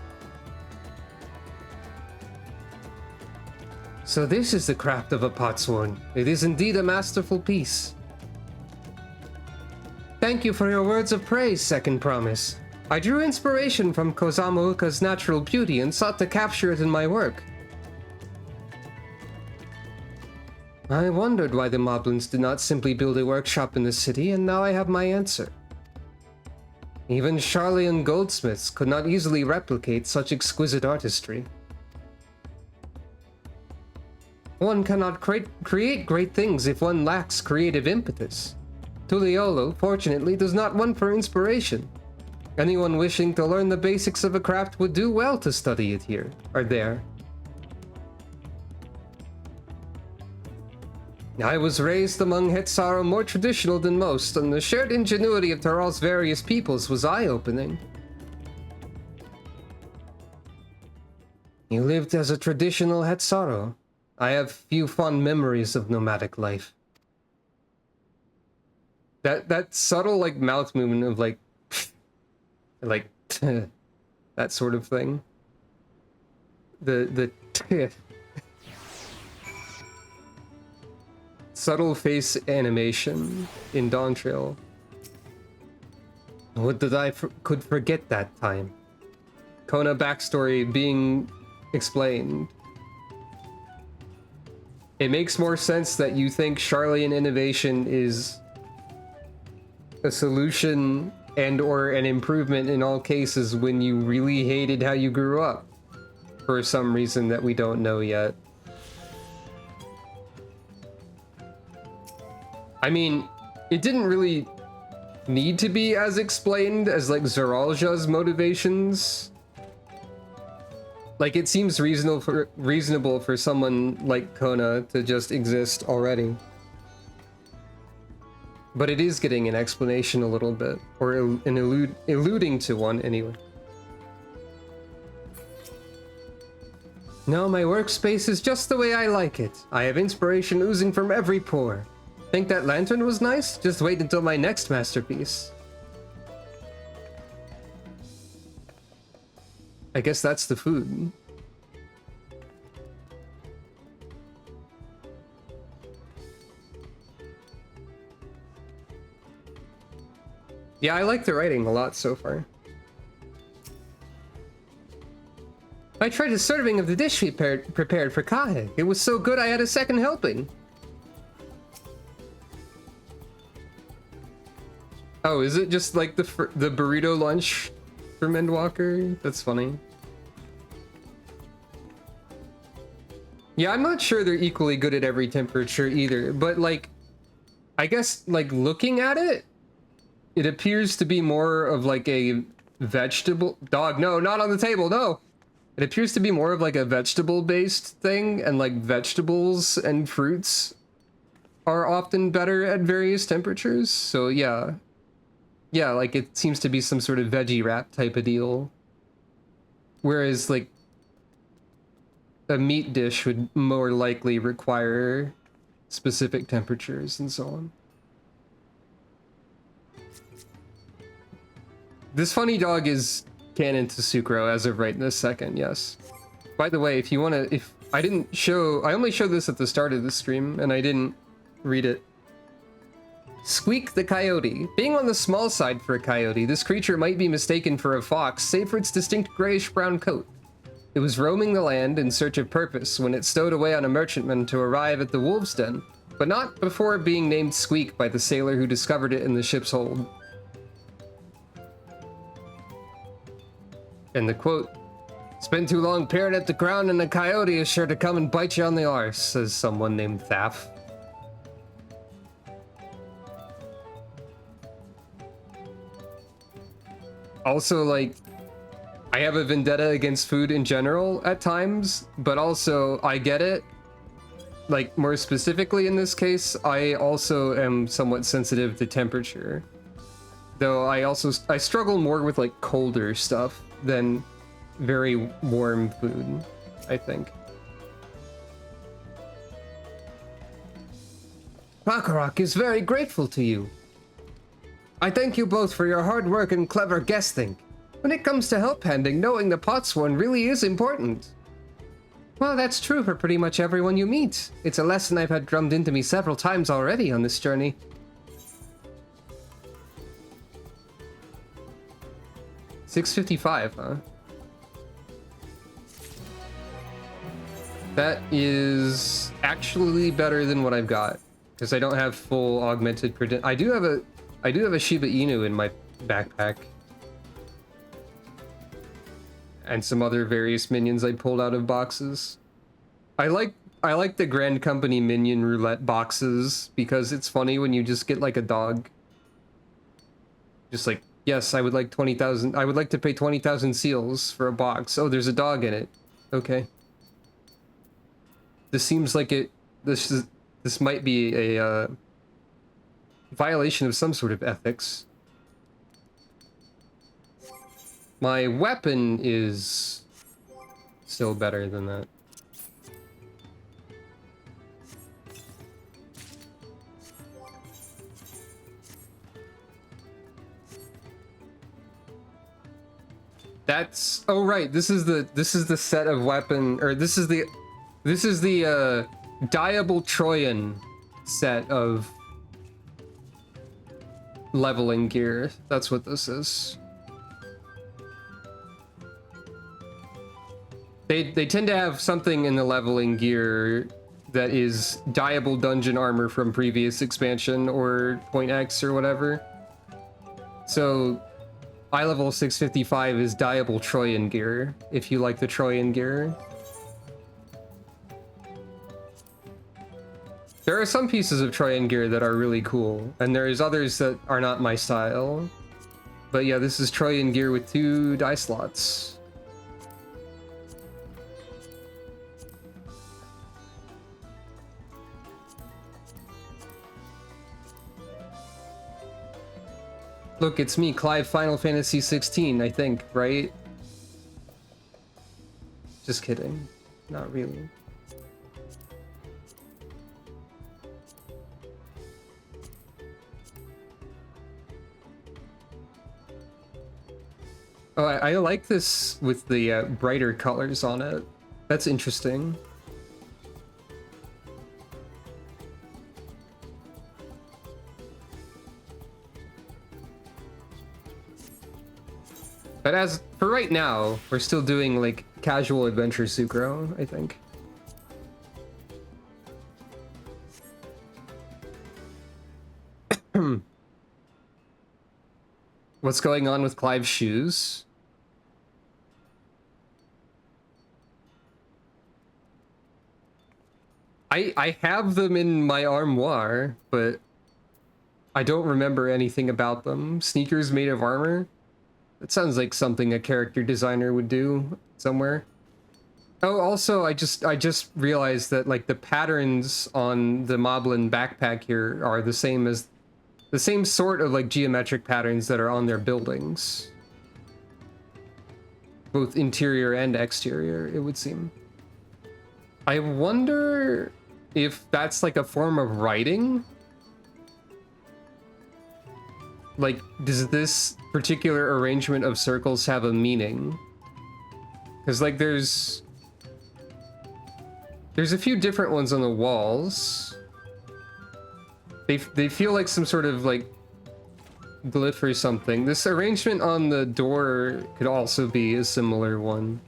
So this is the craft of a potsworn. It is indeed a masterful piece. Thank you for your words of praise, Second Promise. I drew inspiration from Kozama-uka's natural beauty and sought to capture it in my work. I wondered why the Moblins did not simply build a workshop in the city, and now I have my answer. Even Charlian goldsmiths could not easily replicate such exquisite artistry. One cannot create great things if one lacks creative impetus. Tuliolo, fortunately, does not want for inspiration. Anyone wishing to learn the basics of a craft would do well to study it here, or there. I was raised among Hetsaro more traditional than most, and the shared ingenuity of Taral's various peoples was eye-opening. You lived as a traditional Hetsaro. I have few fond memories of nomadic life. That subtle like mouth movement of like that sort of thing. The subtle face animation in Dawntrail. Would that I could forget that time. Kona backstory being explained. It makes more sense that you think Charlian innovation is a solution and or an improvement in all cases when you really hated how you grew up for some reason that we don't know yet. I mean, it didn't really need to be as explained as like Zeralja's motivations. Like, it seems reasonable for someone like Kona to just exist already. But it is getting an explanation a little bit, or alluding to one anyway. No, my workspace is just the way I like it. I have inspiration oozing from every pore. Think that lantern was nice? Just wait until my next masterpiece. I guess that's the food. Yeah, I like the writing a lot so far. I tried a serving of the dish we prepared for Kahe. It was so good I had a second helping. Oh, is it just like the burrito lunch from Endwalker? That's funny. Yeah, I'm not sure they're equally good at every temperature either, but like, I guess like looking at it, it appears to be more of like a vegetable dog. No, not on the table. No, it appears to be more of like a vegetable based thing, and like vegetables and fruits are often better at various temperatures. So yeah. Yeah, like it seems to be some sort of veggie wrap type of deal. Whereas like a meat dish would more likely require specific temperatures and so on. This funny dog is canon to Sucro as of right this second, yes. By the way, if you want to, if I didn't show, I only showed this at the start of the stream and I didn't read it. Squeak the coyote. Being on the small side for a coyote, this creature might be mistaken for a fox, save for its distinct grayish-brown coat. It was roaming the land in search of purpose when it stowed away on a merchantman to arrive at the wolf's den, but not before being named Squeak by the sailor who discovered it in the ship's hold. And the quote, "Spend too long peering at the ground and the coyote is sure to come and bite you on the arse," says someone named Thaf. Also, like, I have a vendetta against food in general at times, but also I get it. Like, more specifically in this case, I also am somewhat sensitive to temperature. Though I struggle more with like colder stuff than very warm food, I think. Kakarot is very grateful to you. I thank you both for your hard work and clever guessing. When it comes to help handing, knowing the pot's one really is important. Well, that's true for pretty much everyone you meet. It's a lesson I've had drummed into me several times already on this journey. $6.55, huh? That is actually better than what I've got, because I don't have full augmented predict. I do have a Shiba Inu in my backpack. And some other various minions I pulled out of boxes. I like the Grand Company minion roulette boxes because it's funny when you just get like a dog. Just like, yes, I would like 20,000. I would like to pay 20,000 seals for a box. Oh, there's a dog in it. Okay. This seems like this might be a violation of some sort of ethics. My weapon is still better than that. That's, oh right, this is the set of weapon, or this is the Diable Troyan set of leveling gear. That's what this is. They tend to have something in the leveling gear that is Diable Dungeon armor from previous expansion or Point X or whatever. So eye level 655 is Diable Troyan gear, if you like the Troyan gear. There are some pieces of Troyan gear that are really cool, and there's others that are not my style. But yeah, this is Troyan gear with 2 die slots. Look, it's me, Clive, Final Fantasy 16, I think, right? Just kidding. Not really. Oh, I like this with the brighter colors on it. That's interesting. But as for right now, we're still doing like casual adventure Sucro, I think. What's going on with Clive's shoes? I have them in my armoire, but I don't remember anything about them. Sneakers made of armor? That sounds like something a character designer would do somewhere. Oh, also, I just realized that like the patterns on the Moblin backpack here are the same as the same sort of like geometric patterns that are on their buildings. Both interior and exterior, it would seem. I wonder if that's like a form of writing. Like, does this particular arrangement of circles have a meaning? Because like there's a few different ones on the walls. They feel like some sort of like glyph or something. This arrangement on the door could also be a similar one.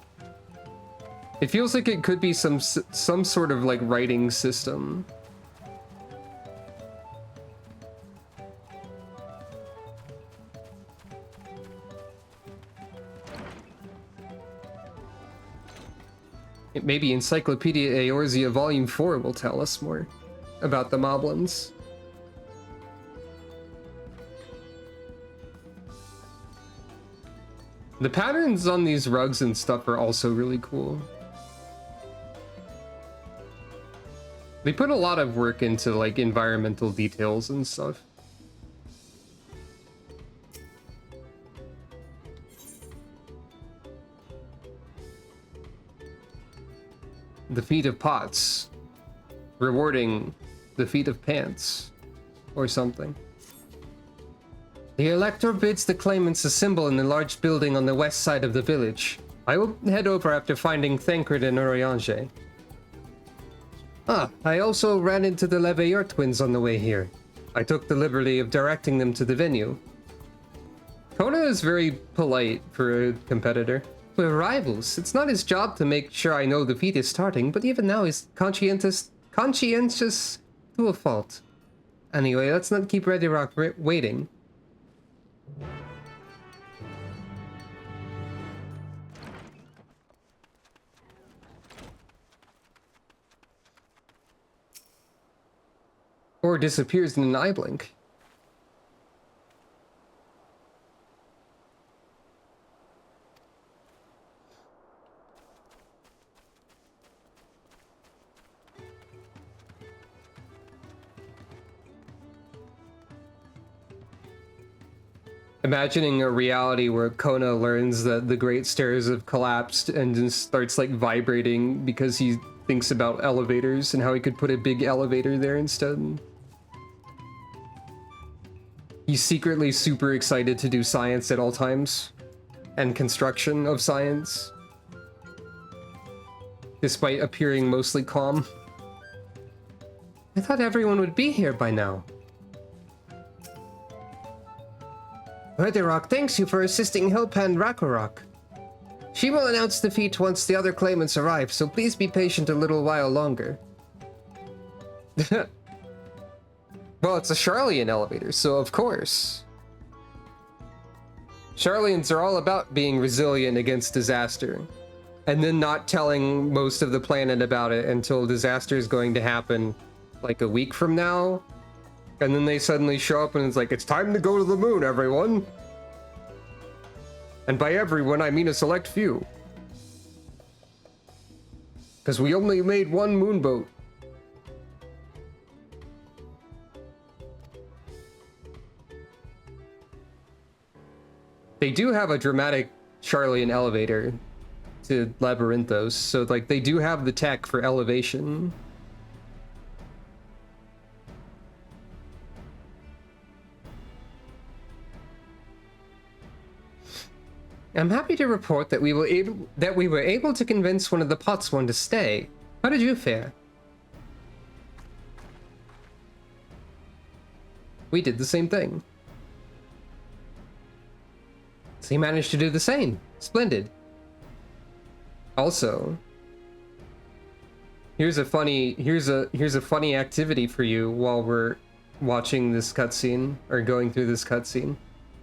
It feels like it could be some sort of like writing system. Maybe Encyclopedia Eorzea Volume 4 will tell us more about the Moblins. The patterns on these rugs and stuff are also really cool. They put a lot of work into like environmental details and stuff. The feet of pots, rewarding the feet of pants, or something. The elector bids the claimants assemble in the large building on the west side of the village. I will head over after finding Thancred and Oriange. I also ran into the Leveilleur twins on the way here. I took the liberty of directing them to the venue. Kona is very polite for a competitor. We're rivals. It's not his job to make sure I know the feat is starting, but even now he's conscientious to a fault. Anyway, let's not keep Ready Rock waiting. Or disappears in an eye blink. Imagining a reality where Kona learns that the Great Stairs have collapsed and just starts like vibrating because he thinks about elevators and how he could put a big elevator there instead. He's secretly super excited to do science at all times and construction of science, despite appearing mostly calm. I thought everyone would be here by now. Rock thanks you for assisting Hillpan Rakorok. She will announce the feat once the other claimants arrive, so please be patient a little while longer. Well, it's a Charlian elevator, so of course. Charlians are all about being resilient against disaster, and then not telling most of the planet about it until disaster is going to happen like a week from now. And then they suddenly show up and it's like, it's time to go to the moon, everyone. And by everyone, I mean a select few. Because we only made one moonboat. They do have a dramatic Charlian elevator to Labyrinthos, so like they do have the tech for elevation. I'm happy to report that we were able to convince one of the Potswan to stay. How did you fare? We did the same thing. he managed to do the same. Splendid. Also, here's a funny activity for you while we're watching this cutscene or going through this cutscene.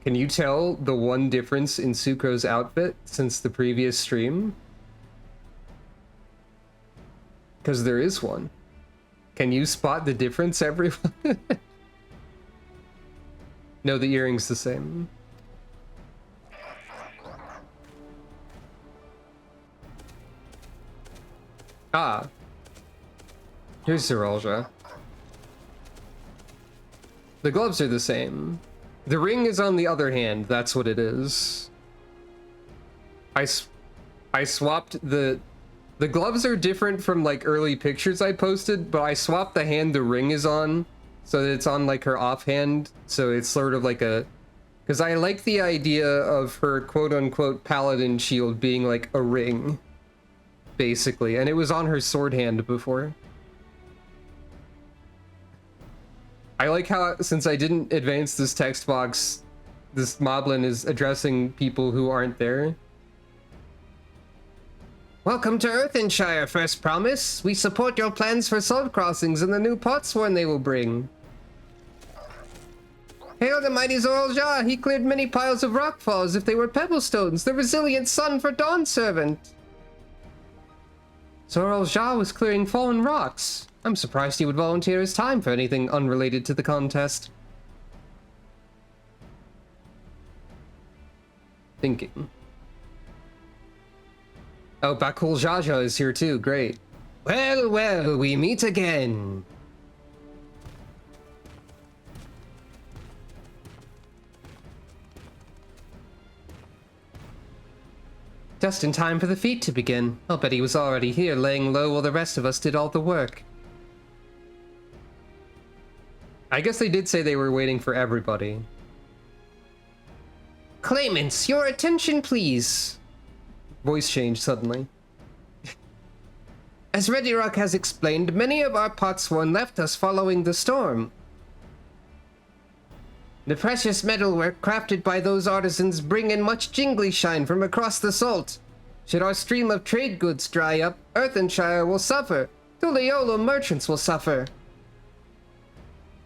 Can you tell the one difference in Sucro's outfit since the previous stream? Because there is one. Can you spot the difference, everyone? No, the earring's the same. Ah. Here's Zeralja. The gloves are the same. The ring is on the other hand, that's what it is. I swapped the gloves are different from like early pictures I posted, but I swapped the hand the ring is on so that it's on like her offhand, so it's sort of like a, because I like the idea of her quote-unquote paladin shield being like a ring, basically, and it was on her sword hand before. I like how, since I didn't advance this text box, this moblin is addressing people who aren't there. Welcome to Earthenshire, First Promise. We support your plans for salt crossings and the new potsworn they will bring. Hail the mighty Zeralja! He cleared many piles of rockfall as if they were pebblestones, the resilient son for Dawn Servant. Zeralja was clearing fallen rocks. I'm surprised he would volunteer his time for anything unrelated to the contest. Thinking. Oh, Bakul Jaja is here too, great. Well, well, we meet again. Just in time for the feat to begin. I'll bet he was already here laying low while the rest of us did all the work. I guess they did say they were waiting for everybody. Claimants, your attention please. Voice change suddenly. As Redirok has explained, many of our potsworn left us following the storm. The precious metalwork crafted by those artisans bring in much jingly shine from across the salt. Should our stream of trade goods dry up, Earthenshire will suffer. Tuliolo merchants will suffer.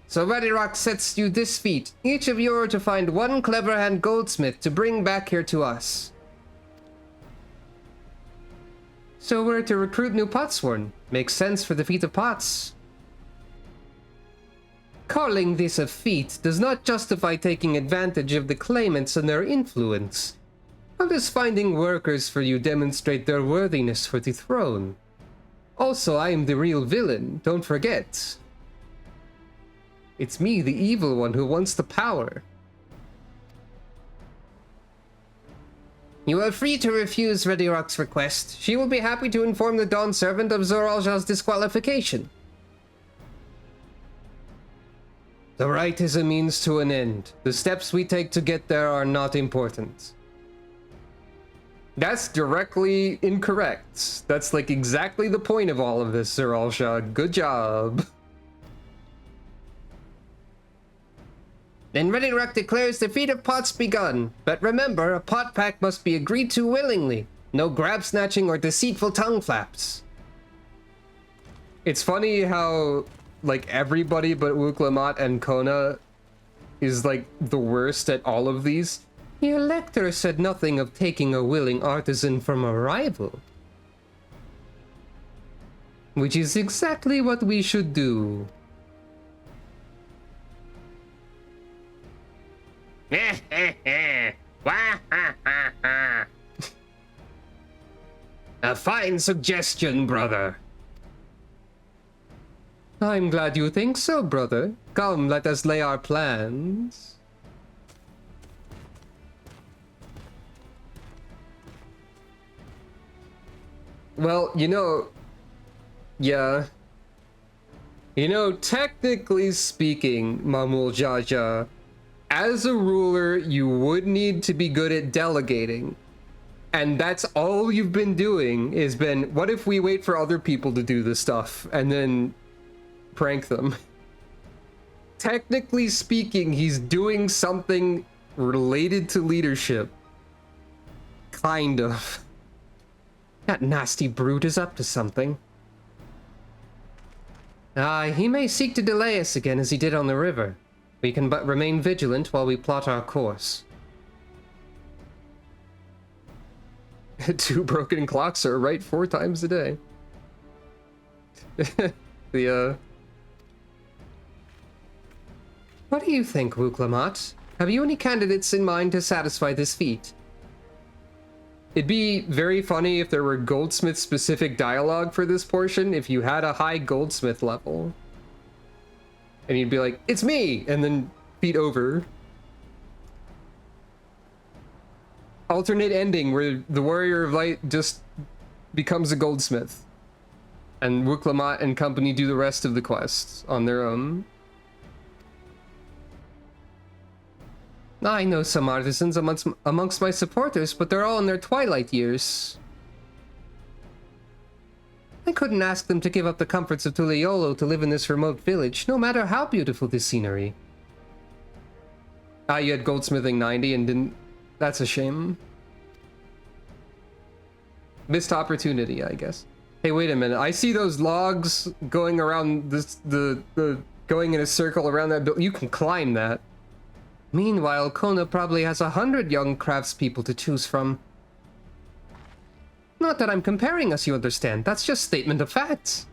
So Redirok sets you this feat. Each of you are to find one clever-hand goldsmith to bring back here to us. So we're to recruit new potsworn. Makes sense for the feat of pots. Calling this a feat does not justify taking advantage of the claimants and their influence. How does finding workers for you demonstrate their worthiness for the throne? Also, I am the real villain, don't forget. It's me, the evil one, who wants the power. You are free to refuse Redirok's request. She will be happy to inform the Dawn Servant of Zeralja's disqualification. The right is a means to an end. The steps we take to get there are not important. That's directly incorrect. That's like exactly the point of all of this, Zeralja. Good job. Then Redirok declares the feat of pots begun. But remember, a pot pack must be agreed to willingly. No grab snatching or deceitful tongue flaps. It's funny how, like, everybody but Wuklamat and Kona is, like, the worst at all of these. The Elector said nothing of taking a willing artisan from a rival. Which is exactly what we should do. A fine suggestion, brother. I'm glad you think so, brother. Come, let us lay our plans. Well, yeah. Technically speaking, Mamul Jaja, as a ruler, you would need to be good at delegating. And that's all you've been doing, is been, what if we wait for other people to do the stuff, and then prank them? Technically speaking, he's doing something related to leadership. Kind of. That nasty brute is up to something. He may seek to delay us again as he did on the river. We can but remain vigilant while we plot our course. 2 broken clocks are right 4 times a day. What do you think, Wuklamat? Have you any candidates in mind to satisfy this feat? It'd be very funny if there were goldsmith-specific dialogue for this portion, if you had a high goldsmith level. And you'd be like, it's me! And then beat over. Alternate ending where the Warrior of Light just becomes a goldsmith. And Wuklamat and company do the rest of the quests on their own. I know some artisans amongst my supporters, but they're all in their twilight years. I couldn't ask them to give up the comforts of Tuliolo to live in this remote village, no matter how beautiful the scenery. You had goldsmithing 90 and didn't... That's a shame. Missed opportunity, I guess. Hey, wait a minute. I see those logs going around this... going in a circle around that building. You can climb that. Meanwhile, Kona probably has 100 young craftspeople to choose from. Not that I'm comparing us, you understand. That's just statement of facts.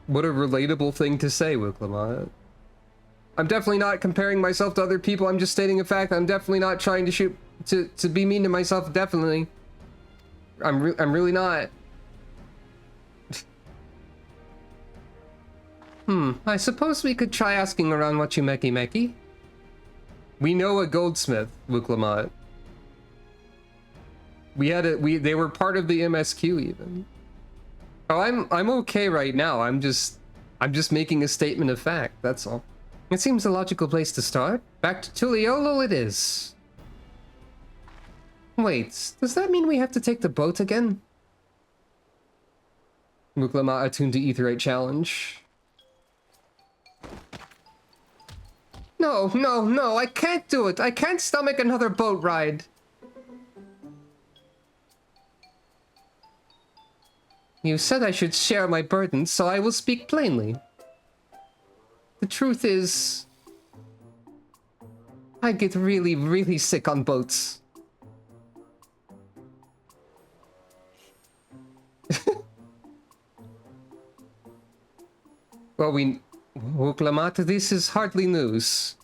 What a relatable thing to say, Wuklamat. I'm definitely not comparing myself to other people. I'm just stating a fact. I'm definitely not trying to be mean to myself. Definitely. I'm really not. I suppose we could try asking around what you Meki. We know a goldsmith, Wuklamat. They were part of the MSQ even. Oh, I'm okay right now. I'm just making a statement of fact, that's all. It seems a logical place to start. Back to Tuliolo it is. Wait, does that mean we have to take the boat again? Wuklamat attuned to Aetheryte challenge. No, I can't do it. I can't stomach another boat ride. You said I should share my burdens, so I will speak plainly. The truth is, I get really, really sick on boats. Well, Wuklamat, this is hardly news.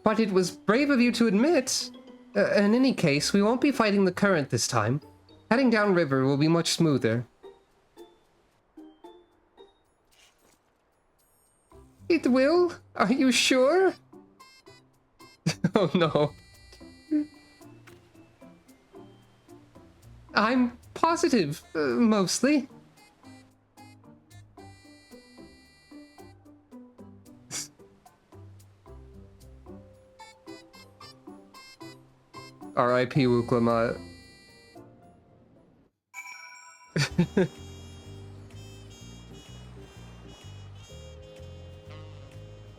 But it was brave of you to admit. In any case, we won't be fighting the current this time. Heading downriver will be much smoother. It will? Are you sure? Oh no. I'm positive, mostly. R.I.P. Wuklamat.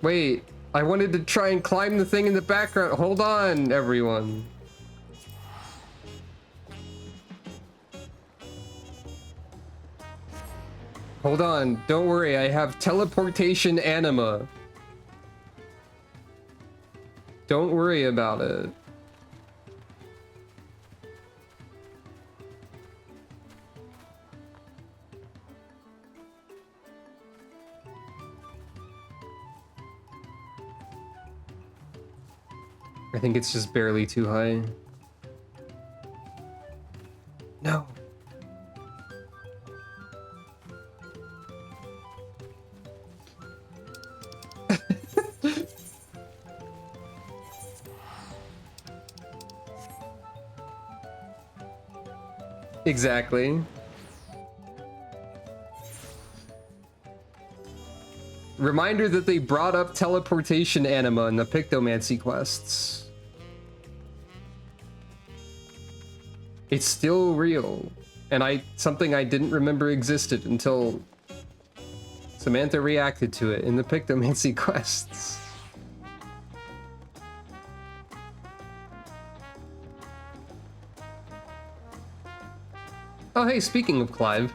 Wait, I wanted to try and climb the thing in the background. Hold on, everyone. Hold on, don't worry, I have teleportation anima. Don't worry about it. I think it's just barely too high. No. Exactly. Reminder that they brought up teleportation anima in the Pictomancy quests. It's still real, and something I didn't remember existed until Samantha reacted to it in the Pictomancy quests. Oh hey, speaking of Clive.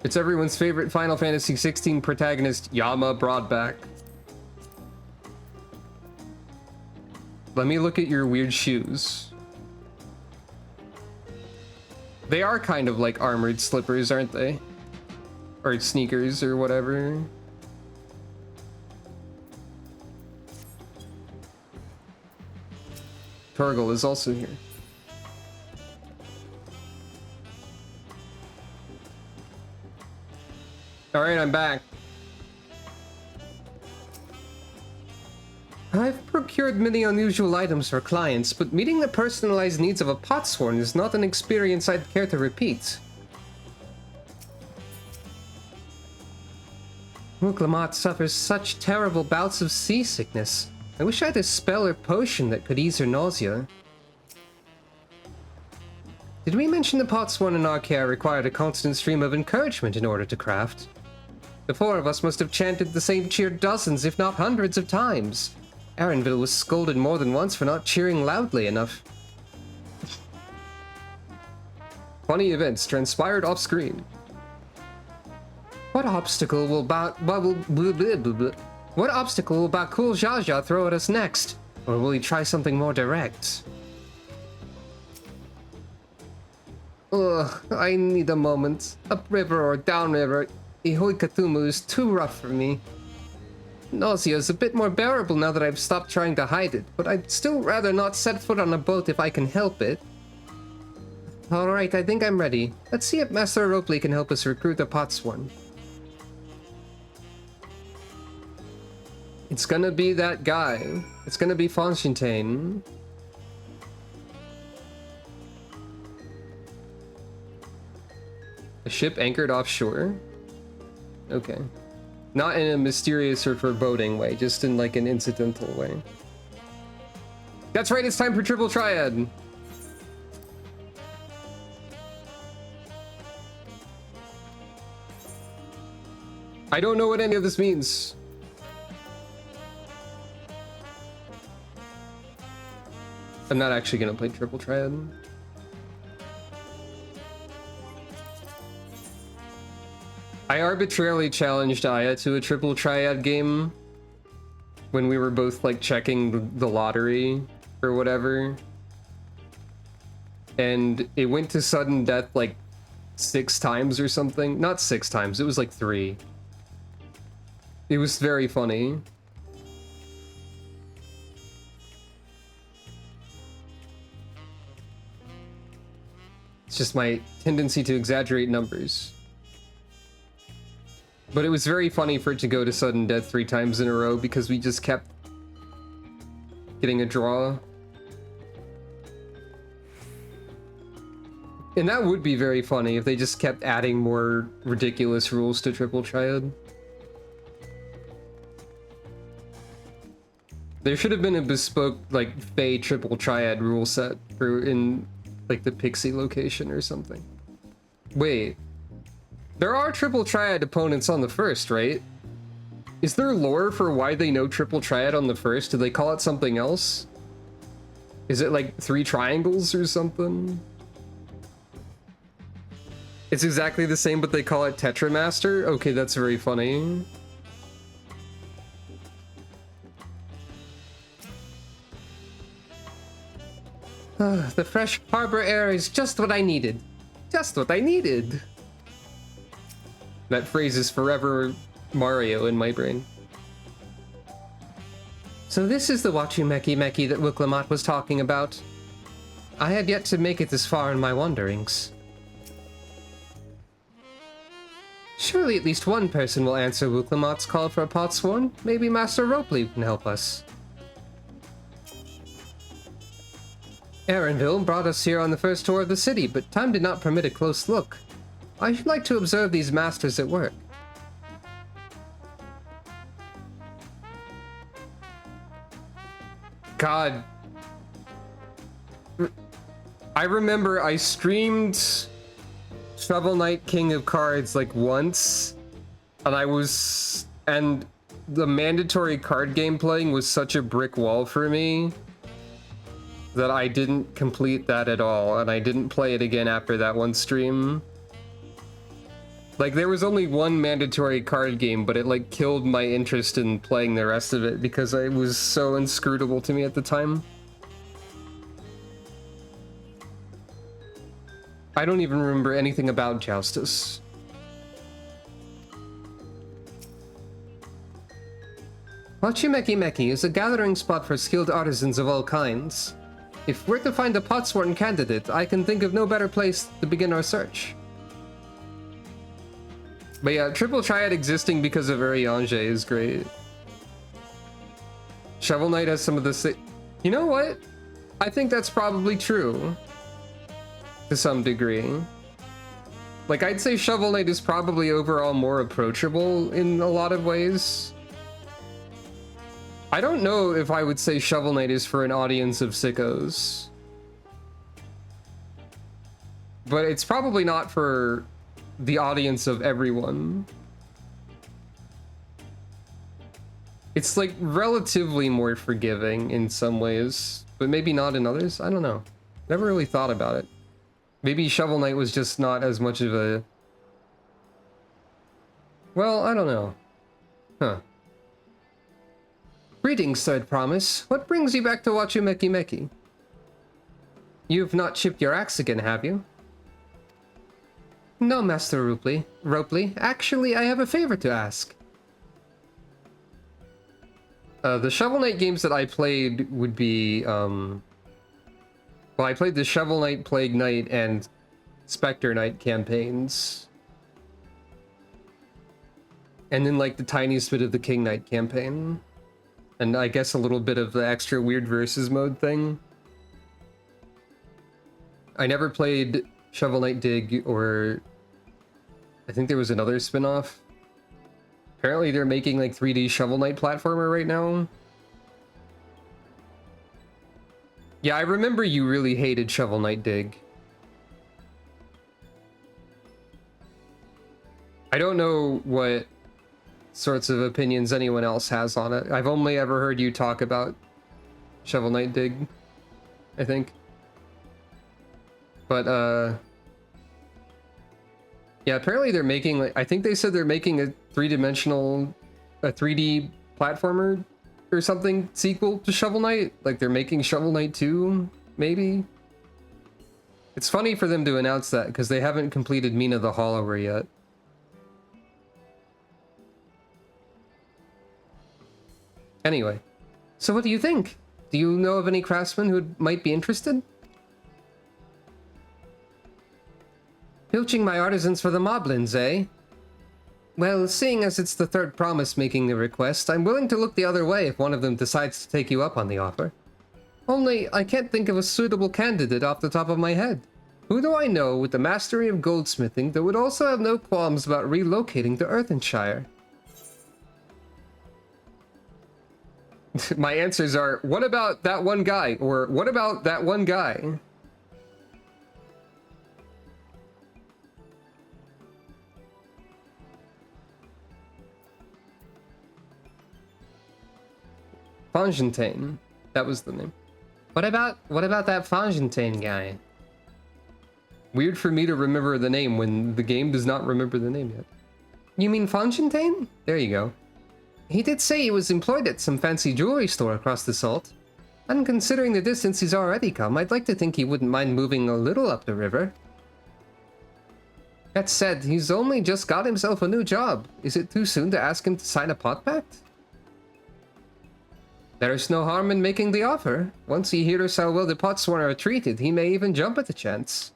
It's everyone's favorite Final Fantasy XVI protagonist, Yama, brought back. Let me look at your weird shoes. They are kind of like armored slippers, aren't they? Or sneakers or whatever. Torgal is also here. Alright, I'm back. I've procured many unusual items for clients, but meeting the personalized needs of a potsworn is not an experience I'd care to repeat. Muglamat suffers such terrible bouts of seasickness. I wish I had a spell or potion that could ease her nausea. Did we mention the potsworn in our care required a constant stream of encouragement in order to craft? The four of us must have chanted the same cheer dozens, if not hundreds of times. Aaronville was scolded more than once for not cheering loudly enough. Funny events transpired off-screen. What obstacle will Bakul Jaja throw at us next? Or will he try something more direct? Ugh, I need a moment. Upriver or downriver, Ihoikatumu is too rough for me. Nausea is a bit more bearable now that I've stopped trying to hide it, but I'd still rather not set foot on a boat if I can help it. Alright, I think I'm ready. Let's see if Master Ropley can help us recruit a potsworn. It's gonna be that guy. It's gonna be Fontaine. A ship anchored offshore? Okay. Not in a mysterious or foreboding way, just in like an incidental way. That's right, it's time for Triple Triad! I don't know what any of this means. I'm not actually gonna play Triple Triad. I arbitrarily challenged Aya to a Triple Triad game when we were both like checking the lottery or whatever. And it went to sudden death like 6 times or something. Not 6 times, it was like 3. It was very funny. It's just my tendency to exaggerate numbers. But it was very funny for it to go to sudden death 3 times in a row because we just kept getting a draw. And that would be very funny if they just kept adding more ridiculous rules to Triple Triad. There should have been a bespoke, like, Fey Triple Triad rule set for in, like, the Pixie location or something. Wait. There are Triple Triad opponents on the first, right? Is there lore for why they know Triple Triad on the first? Do they call it something else? Is it like 3 triangles or something? It's exactly the same, but they call it Tetramaster? Okay, that's very funny. The fresh harbor air is just what I needed. Just what I needed. That phrase is forever Mario in my brain. So this is the Wachumeki Meki that Wuklamot was talking about. I had yet to make it this far in my wanderings. Surely at least one person will answer Wuklamot's call for a potsworn. Maybe Master Ropley can help us. Aaronville brought us here on the first tour of the city, but time did not permit a close look. I should like to observe these masters at work. God. I remember I streamed so Shovel Knight King of Cards like once, and the mandatory card game playing was such a brick wall for me that I didn't complete that at all, and I didn't play it again after that one stream. Like, there was only one mandatory card game, but it like killed my interest in playing the rest of it because it was so inscrutable to me at the time. I don't even remember anything about Joustus. Wachimeki Meki is a gathering spot for skilled artisans of all kinds. If we're to find a Potsworn candidate, I can think of no better place to begin our search. But yeah, Triple Triad existing because of Urianger is great. Shovel Knight has some of the You know what? I think that's probably true. To some degree. Like, I'd say Shovel Knight is probably overall more approachable in a lot of ways. I don't know if I would say Shovel Knight is for an audience of sickos. But it's probably not for the audience of everyone. It's like relatively more forgiving in some ways, but maybe not in others. I don't know. Never really thought about it. Maybe Shovel Knight was just not as much of a... Well, I don't know. Huh. Greetings, Third Promise. What brings you back to Wachimeki Meki? You've not chipped your axe again, have you? No, Master Ropley. Actually, I have a favor to ask. The Shovel Knight games that I played would be, well, I played the Shovel Knight, Plague Knight, and Spectre Knight campaigns. And then, like, the tiniest bit of the King Knight campaign. And I guess a little bit of the extra weird versus mode thing. I never played Shovel Knight Dig, or I think there was another spin-off. Apparently they're making like 3D Shovel Knight platformer right now. Yeah, I remember you really hated Shovel Knight Dig. I don't know what sorts of opinions anyone else has on it. I've only ever heard you talk about Shovel Knight Dig, I think. But, yeah, apparently they're making, like, I think they said they're making a 3D platformer or something sequel to Shovel Knight. Like, they're making Shovel Knight 2, maybe? It's funny for them to announce that, because they haven't completed Mina the Hollower yet. Anyway, so what do you think? Do you know of any craftsmen who might be interested? Pilching my artisans for the moblins, eh? Well, seeing as it's the Third Promise making the request, I'm willing to look the other way if one of them decides to take you up on the offer. Only, I can't think of a suitable candidate off the top of my head. Who do I know with the mastery of goldsmithing that would also have no qualms about relocating to Earthenshire? My answers are, what about that one guy? Or, what about that one guy? Fontaine. That was the name. What about that Fontaine guy? Weird for me to remember the name when the game does not remember the name yet. You mean Fontaine? There you go. He did say he was employed at some fancy jewelry store across the salt. And considering the distance he's already come, I'd like to think he wouldn't mind moving a little up the river. That said, he's only just got himself a new job. Is it too soon to ask him to sign a pot pact? There's no harm in making the offer. Once he hears how well the Potsworn are treated, he may even jump at the chance.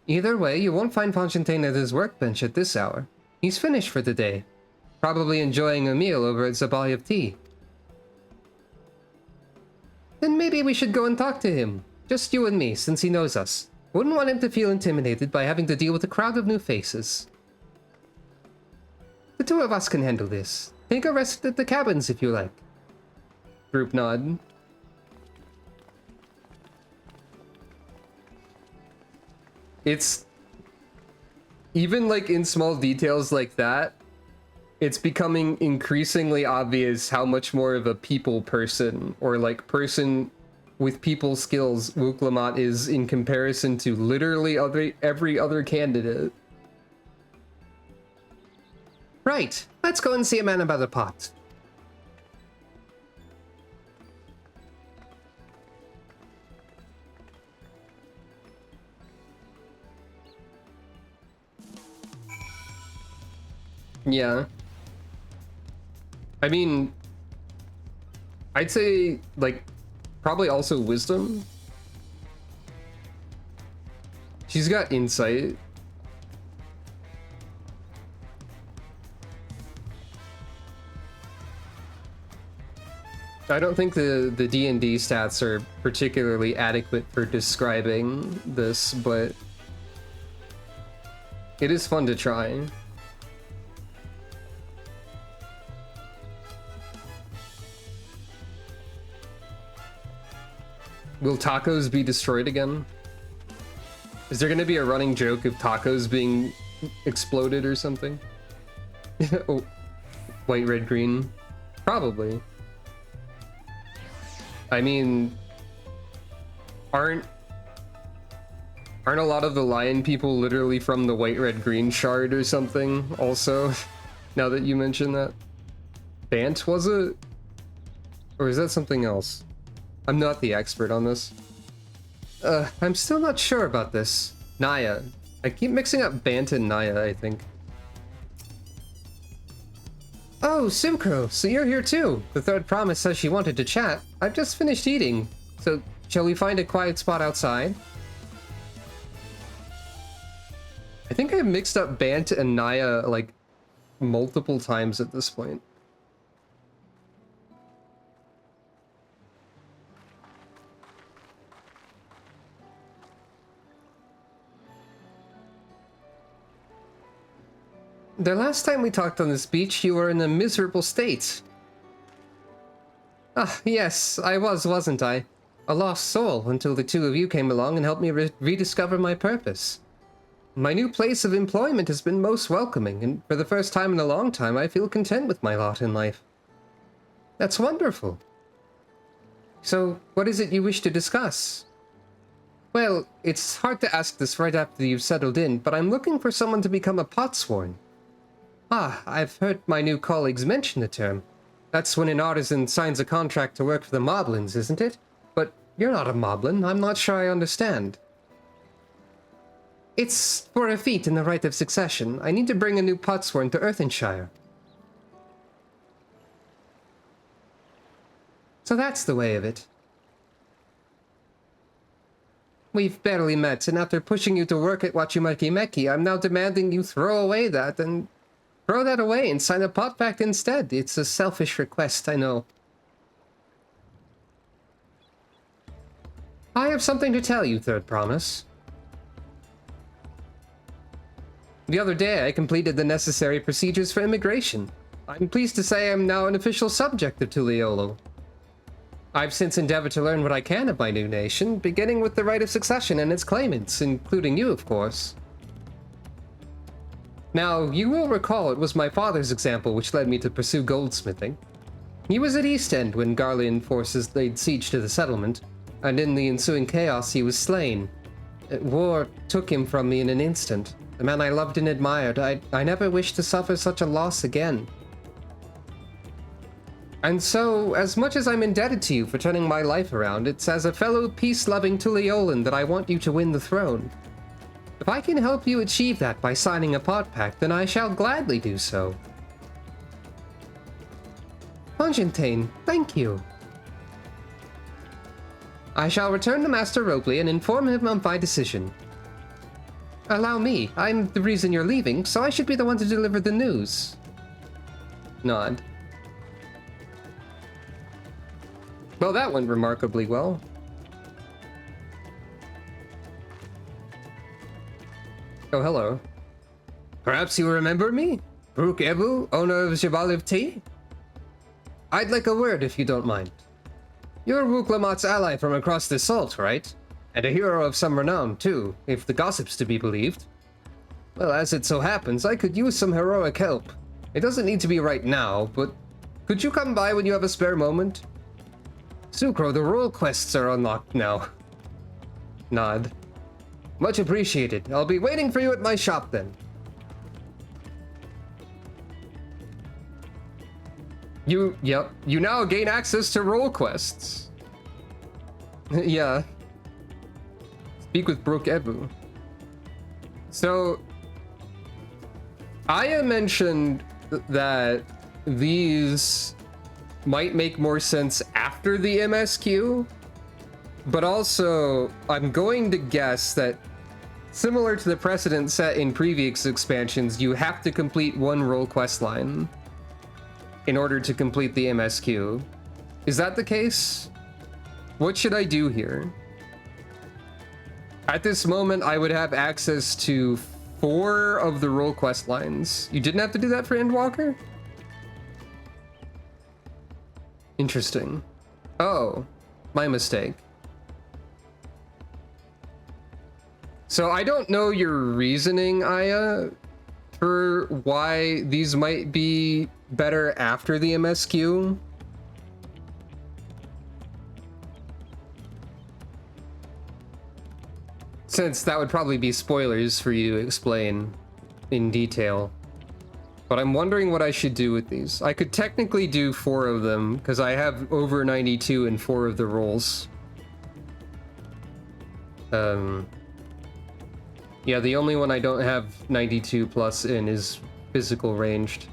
Either way, you won't find Fontaine at his workbench at this hour. He's finished for the day. Probably enjoying a meal over at Zabai of Tea. Then maybe we should go and talk to him. Just you and me, since he knows us. Wouldn't want him to feel intimidated by having to deal with a crowd of new faces. The two of us can handle this. Take a rest at the cabins if you like. Group nod. It's even like in small details like that, it's becoming increasingly obvious how much more of a people person, or like person with people skills, Wuklamot is in comparison to literally every other candidate. Right, let's go and see a man about the pot. Yeah. I mean, I'd say, like, probably also wisdom. She's got insight. I don't think the D&D stats are particularly adequate for describing this, but it is fun to try. Will tacos be destroyed again? Is there gonna be a running joke of tacos being exploded or something? Oh, white, red, green? Probably. I mean, aren't a lot of the lion people literally from the white, red, green shard or something also? Now that you mention that. Bant, was it? Or is that something else? I'm not the expert on this. I'm still not sure about this. Naya. I keep mixing up Bant and Naya, I think. Oh, Sucro, so you're here too. The third promise says she wanted to chat. I've just finished eating. So, shall we find a quiet spot outside? I think I've mixed up Bant and Naya, like, multiple times at this point. The last time we talked on this beach, you were in a miserable state. Ah, yes, I was, wasn't I? A lost soul until the two of you came along and helped me rediscover my purpose. My new place of employment has been most welcoming, and for the first time in a long time, I feel content with my lot in life. That's wonderful. So, what is it you wish to discuss? Well, it's hard to ask this right after you've settled in, but I'm looking for someone to become a potsworn. Ah, I've heard my new colleagues mention the term. That's when an artisan signs a contract to work for the moblins, isn't it? But you're not a moblin. I'm not sure I understand. It's for a feat in the rite of succession. I need to bring a new potsworn to Earthenshire. So that's the way of it. We've barely met, and after pushing you to work at Wachumaki Meki, I'm now demanding you throw that away and sign a pot pact instead. It's a selfish request, I know. I have something to tell you, Third Promise. The other day, I completed the necessary procedures for immigration. I'm pleased to say I'm now an official subject of Tuliolo. I've since endeavored to learn what I can of my new nation, beginning with the right of succession and its claimants, including you, of course. Now, you will recall it was my father's example which led me to pursue goldsmithing. He was at East End when Garlean forces laid siege to the settlement, and in the ensuing chaos he was slain. War took him from me in an instant. The man I loved and admired, I never wished to suffer such a loss again. And so, as much as I'm indebted to you for turning my life around, it's as a fellow peace-loving Tuliolan that I want you to win the throne. If I can help you achieve that by signing a pot pact, then I shall gladly do so. Argentine, thank you. I shall return to Master Robley and inform him of my decision. Allow me, I'm the reason you're leaving, so I should be the one to deliver the news. Nod. Well, that went remarkably well. Oh, hello. Perhaps you remember me? Brooke Ebu, owner of Jabaliv Tea? I'd like a word if you don't mind. You're Wuklamot's ally from across the salt, right? And a hero of some renown, too, if the gossip's to be believed. Well, as it so happens, I could use some heroic help. It doesn't need to be right now, but could you come by when you have a spare moment? Sucro, the role quests are unlocked now. Nod. Much appreciated. I'll be waiting for you at my shop then. You now gain access to role quests. Yeah. Speak with Brooke Ebu. So, Aya mentioned that these might make more sense after the MSQ, but also I'm going to guess that similar to the precedent set in previous expansions, you have to complete one role quest line in order to complete the MSQ. Is that the case? What should I do here? At this moment, I would have access to 4 of the role quest lines. You didn't have to do that for Endwalker? Interesting. Oh, my mistake. So I don't know your reasoning, Aya, for why these might be better after the MSQ. Since that would probably be spoilers for you to explain in detail. But I'm wondering what I should do with these. I could technically do 4 of them, because I have over 92 in 4 of the roles. Yeah, the only one I don't have 92 plus in is physical ranged.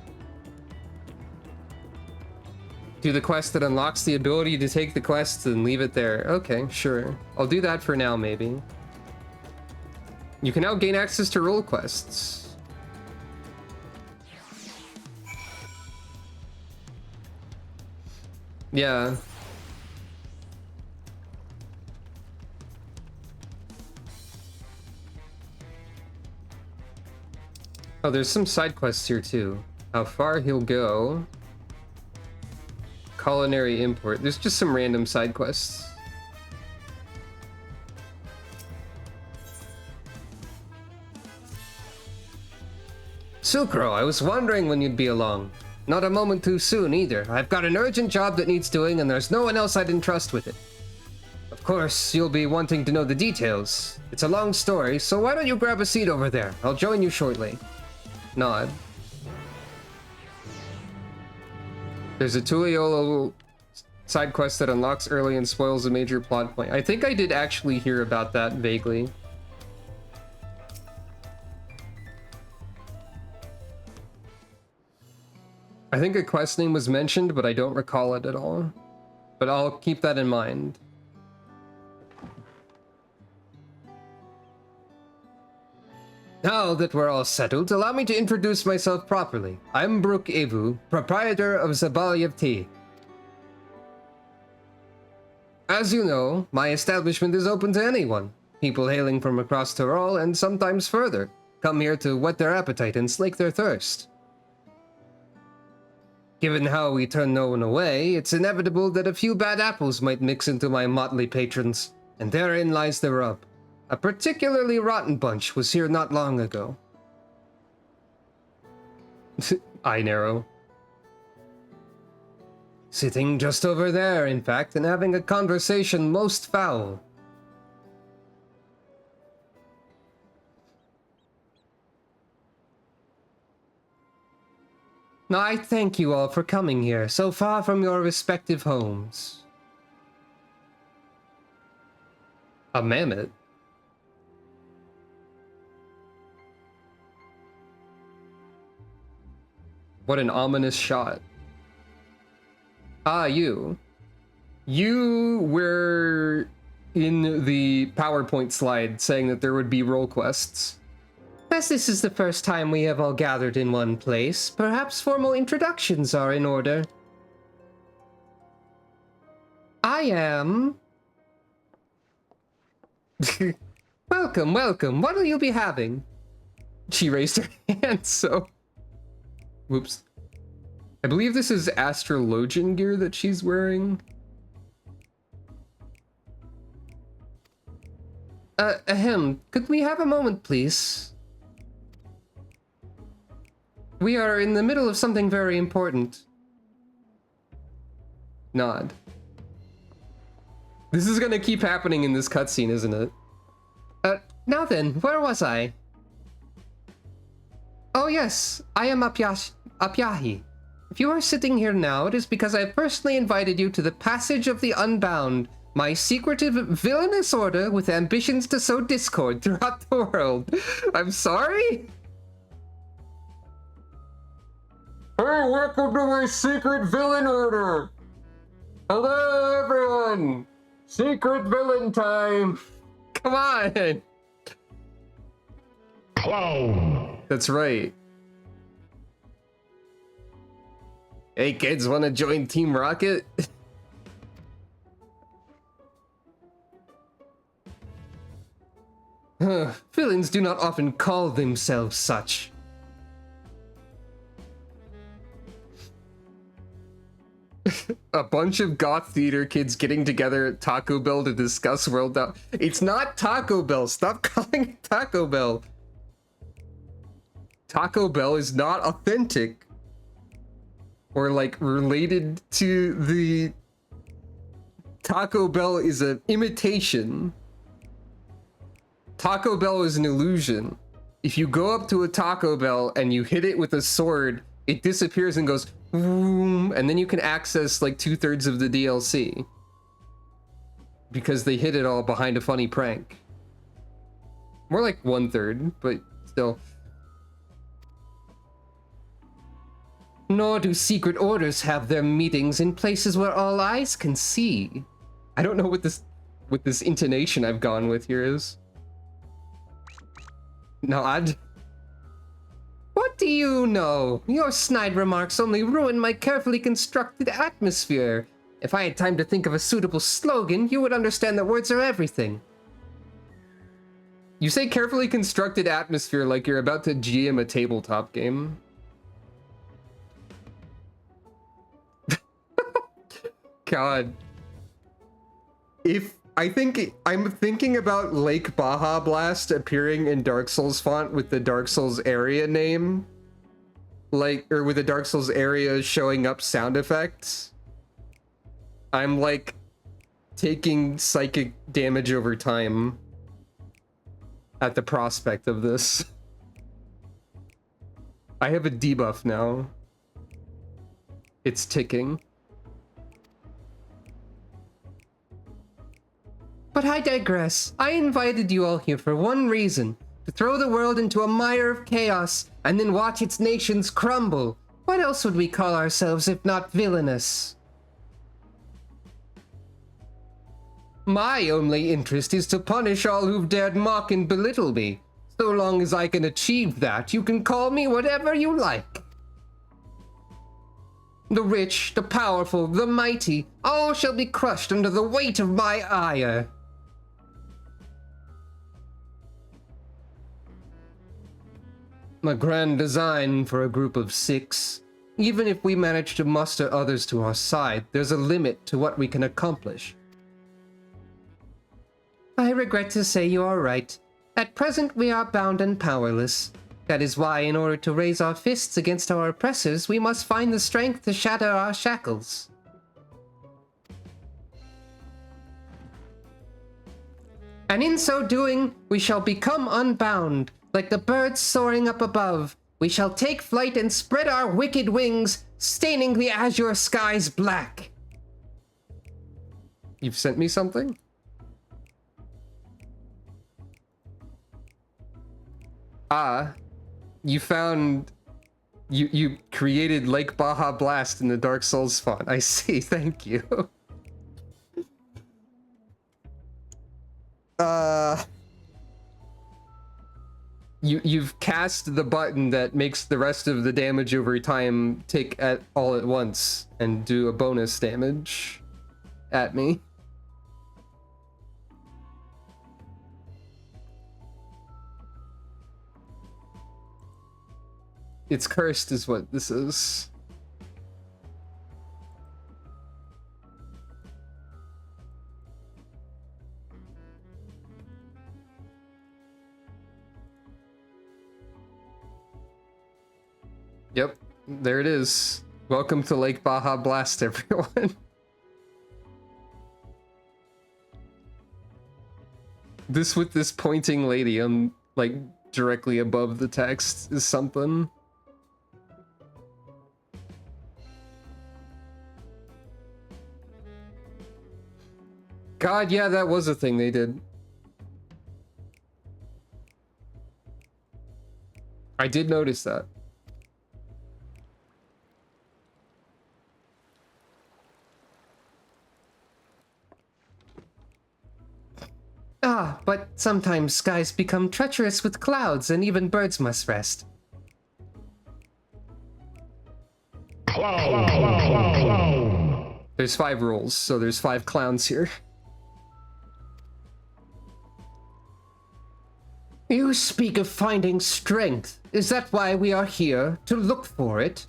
Do the quest that unlocks the ability to take the quests and leave it there. Okay, sure. I'll do that for now, maybe. You can now gain access to role quests. Yeah. Oh, there's some side quests here too. How far he'll go. Culinary import. There's just some random side quests. Sucro, I was wondering when you'd be along. Not a moment too soon either. I've got an urgent job that needs doing and there's no one else I'd entrust with it. Of course, you'll be wanting to know the details. It's a long story, so why don't you grab a seat over there? I'll join you shortly. Nod. There's a Tuliolo side quest that unlocks early and spoils a major plot point. I think I did actually hear about that vaguely. I think a quest name was mentioned, but I don't recall it at all. But I'll keep that in mind. Now that we're all settled, allow me to introduce myself properly. I'm Brooke Evu, proprietor of Zabalyev Tea. As you know, my establishment is open to anyone. People hailing from across Tyrol and sometimes further come here to whet their appetite and slake their thirst. Given how we turn no one away, it's inevitable that a few bad apples might mix into my motley patrons, and therein lies the rub. A particularly rotten bunch was here not long ago. Eye narrow. Sitting just over there, in fact, and having a conversation most foul. I thank you all for coming here, so far from your respective homes. A mammoth? What an ominous shot. Ah, you. You were in the PowerPoint slide saying that there would be role quests. As this is the first time we have all gathered in one place, perhaps formal introductions are in order. I am... Welcome, welcome. What will you be having? She raised her hand, so... Whoops. I believe this is astrologian gear that she's wearing. Ahem. Could we have a moment, please? We are in the middle of something very important. Nod. This is gonna keep happening in this cutscene, isn't it? Now then, where was I? Oh yes, I am Apyahi. If you are sitting here now, it is because I personally invited you to the Passage of the Unbound, my secretive villainous order with ambitions to sow discord throughout the world. I'm sorry? Hey, welcome to my secret villain order! Hello, everyone! Secret villain time! Come on! Clown! That's right. Hey kids, wanna join Team Rocket? Villains do not often call themselves such. A bunch of goth theater kids getting together at Taco Bell to discuss world down. It's not Taco Bell. Stop calling it Taco Bell. Taco Bell is not authentic or like related to the Taco Bell is an imitation. Taco Bell is an illusion. If you go up to a Taco Bell and you hit it with a sword, it disappears and goes boom, and then you can access like 2/3 of the DLC because they hid it all behind a funny prank. More like 1/3, but still. Nor do secret orders have their meetings in places where all eyes can see. I don't know what this intonation I've gone with here is. Nod. What do you know? Your snide remarks only ruin my carefully constructed atmosphere. If I had time to think of a suitable slogan, you would understand that words are everything. You say carefully constructed atmosphere like you're about to GM a tabletop game. God. I'm thinking about Lake Baja Blast appearing in Dark Souls font with the Dark Souls area name. Or with the Dark Souls area showing up sound effects. I'm like taking psychic damage over time at the prospect of this. I have a debuff now. It's ticking. But I digress. I invited you all here for one reason. To throw the world into a mire of chaos, and then watch its nations crumble. What else would we call ourselves if not villainous? My only interest is to punish all who've dared mock and belittle me. So long as I can achieve that, you can call me whatever you like. The rich, the powerful, the mighty, all shall be crushed under the weight of my ire. A grand design for a group of 6. Even if we manage to muster others to our side, there's a limit to what we can accomplish. I regret to say you are right. At present, we are bound and powerless. That is why, in order to raise our fists against our oppressors, we must find the strength to shatter our shackles. And in so doing, we shall become unbound. Like the birds soaring up above, we shall take flight and spread our wicked wings, staining the azure skies black. You've sent me something? You found... You created Lake Baja Blast in the Dark Souls font. I see, thank you. You've cast the button that makes the rest of the damage over time tick at all at once and do a bonus damage at me. It's cursed is what this is. Yep, there it is. Welcome to Lake Baja Blast, everyone. This with this pointing lady on, like, directly above the text is something. God, yeah, that was a thing they did. I did notice that. Ah, but sometimes skies become treacherous with clouds and even birds must rest. Clown. There's 5 rules, so there's 5 clowns here. You speak of finding strength. Is that why we are here, to look for it?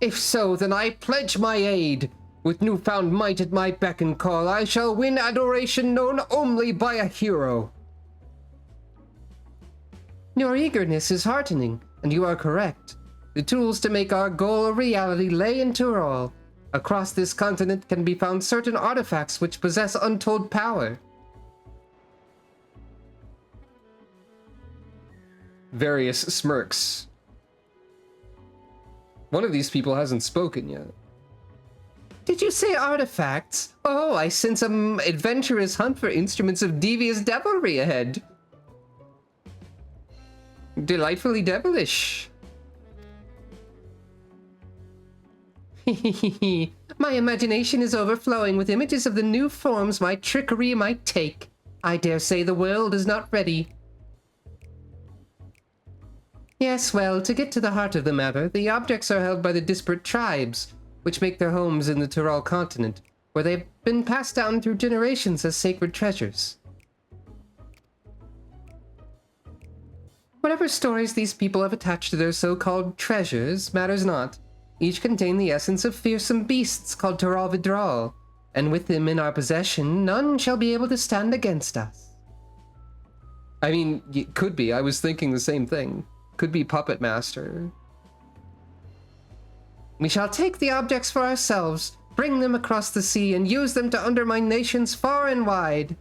If so, then I pledge my aid. With newfound might at my beck and call, I shall win adoration known only by a hero. Your eagerness is heartening, and you are correct. The tools to make our goal a reality lay in Tyrol. Across this continent can be found certain artifacts which possess untold power. Various smirks. One of these people hasn't spoken yet. Did you say artifacts? Oh, I sense some adventurous hunt for instruments of devious devilry ahead. Delightfully devilish. My imagination is overflowing with images of the new forms my trickery might take. I dare say the world is not ready. Yes, well, to get to the heart of the matter, the objects are held by the disparate tribes, which make their homes in the Tyrol continent, where they've been passed down through generations as sacred treasures. Whatever stories these people have attached to their so-called treasures matters not. Each contain the essence of fearsome beasts called Tyrol Vidral, and with them in our possession, none shall be able to stand against us. I mean, it could be. I was thinking the same thing. Could be Puppet Master. We shall take the objects for ourselves, bring them across the sea, and use them to undermine nations far and wide.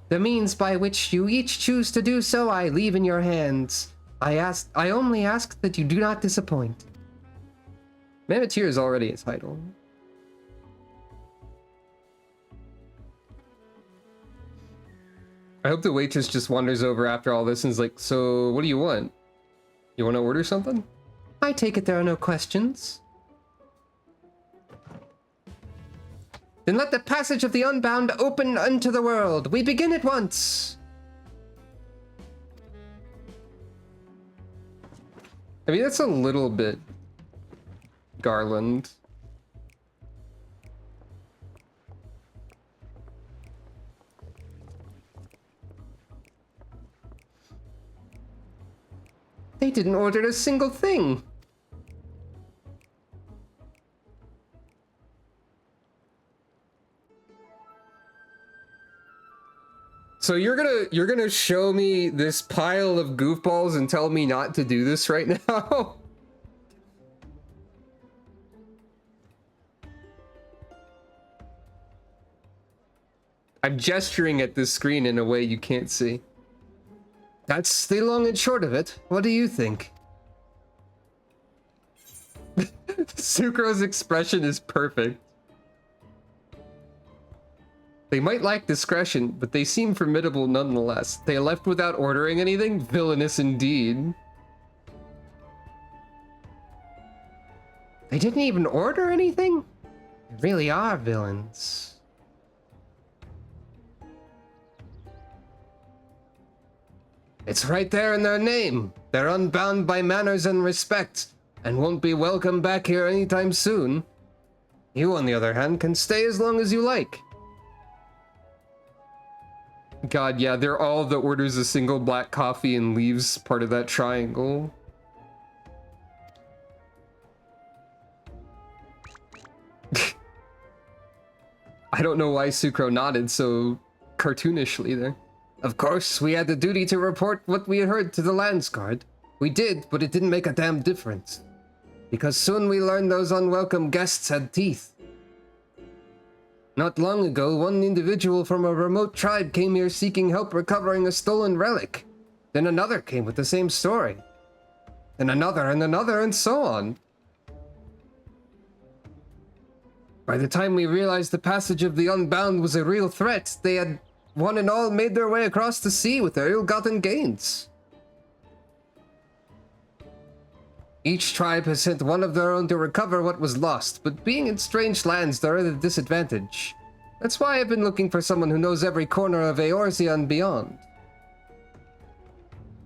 The means by which you each choose to do so I leave in your hands. I only ask that you do not disappoint. Mammoteer is already a title. I hope the waitress just wanders over after all this and is like, so what do you want? You want to order something? I take it there are no questions. Then let the passage of the unbound open unto the world. We begin at once. I mean, that's a little bit Garland. They didn't order a single thing. So you're gonna show me this pile of goofballs and tell me not to do this right now? I'm gesturing at this screen in a way you can't see. That's the long and short of it. What do you think? Sucro's expression is perfect. They might lack discretion, but they seem formidable nonetheless. They left without ordering anything? Villainous indeed. They didn't even order anything? They really are villains. It's right there in their name. They're unbound by manners and respect, and won't be welcome back here anytime soon. You, on the other hand, can stay as long as you like. God, yeah, they're all that orders a single black coffee and leaves part of that triangle. I don't know why Sucro nodded so cartoonishly there. Of course, we had the duty to report what we had heard to the Lands Guard. We did, but it didn't make a damn difference. Because soon we learned those unwelcome guests had teeth. Not long ago, one individual from a remote tribe came here seeking help recovering a stolen relic. Then another came with the same story. Then another, and so on. By the time we realized the passage of the Unbound was a real threat, they had one and all made their way across the sea with their ill-gotten gains. Each tribe has sent one of their own to recover what was lost, but being in strange lands, they're at a disadvantage. That's why I've been looking for someone who knows every corner of Eorzea and beyond.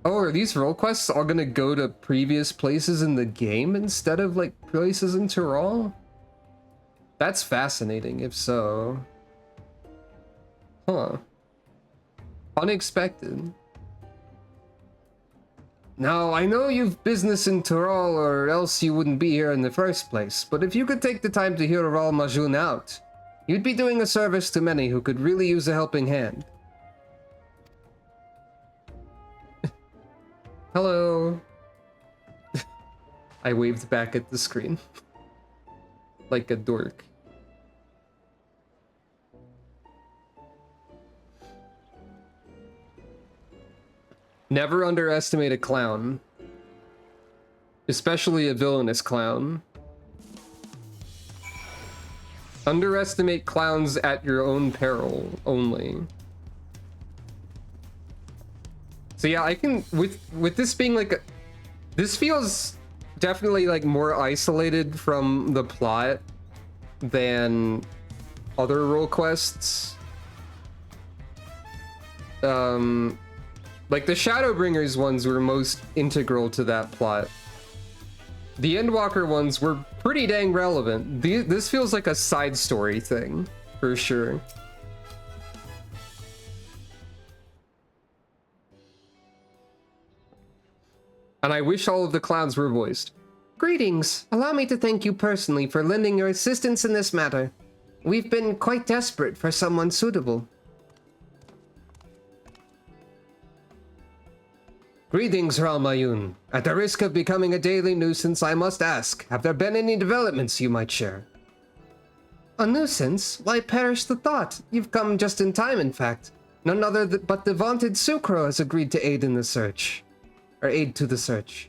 Oh, are these role quests all gonna go to previous places in the game instead of, like, places in Tyrol? That's fascinating, if so. Huh. Unexpected. Now, I know you've business in Tyrol, or else you wouldn't be here in the first place, but if you could take the time to hear Ral Majun out, you'd be doing a service to many who could really use a helping hand. Hello. I waved back at the screen. Like a dork. Never underestimate a clown. Especially a villainous clown. Underestimate clowns at your own peril only. So yeah, I can, with this being like this feels definitely like more isolated from the plot than other role quests. Like the Shadowbringers ones were most integral to that plot. The Endwalker ones were pretty dang relevant. This feels like a side story thing, for sure. And I wish all of the clowns were voiced. Greetings. Allow me to thank you personally for lending your assistance in this matter. We've been quite desperate for someone suitable. Greetings, Ralmayun. At the risk of becoming a daily nuisance, I must ask, have there been any developments you might share? A nuisance? Why perish the thought? You've come just in time, in fact. None other but the vaunted Sucro has agreed to aid in the search. Or aid to the search.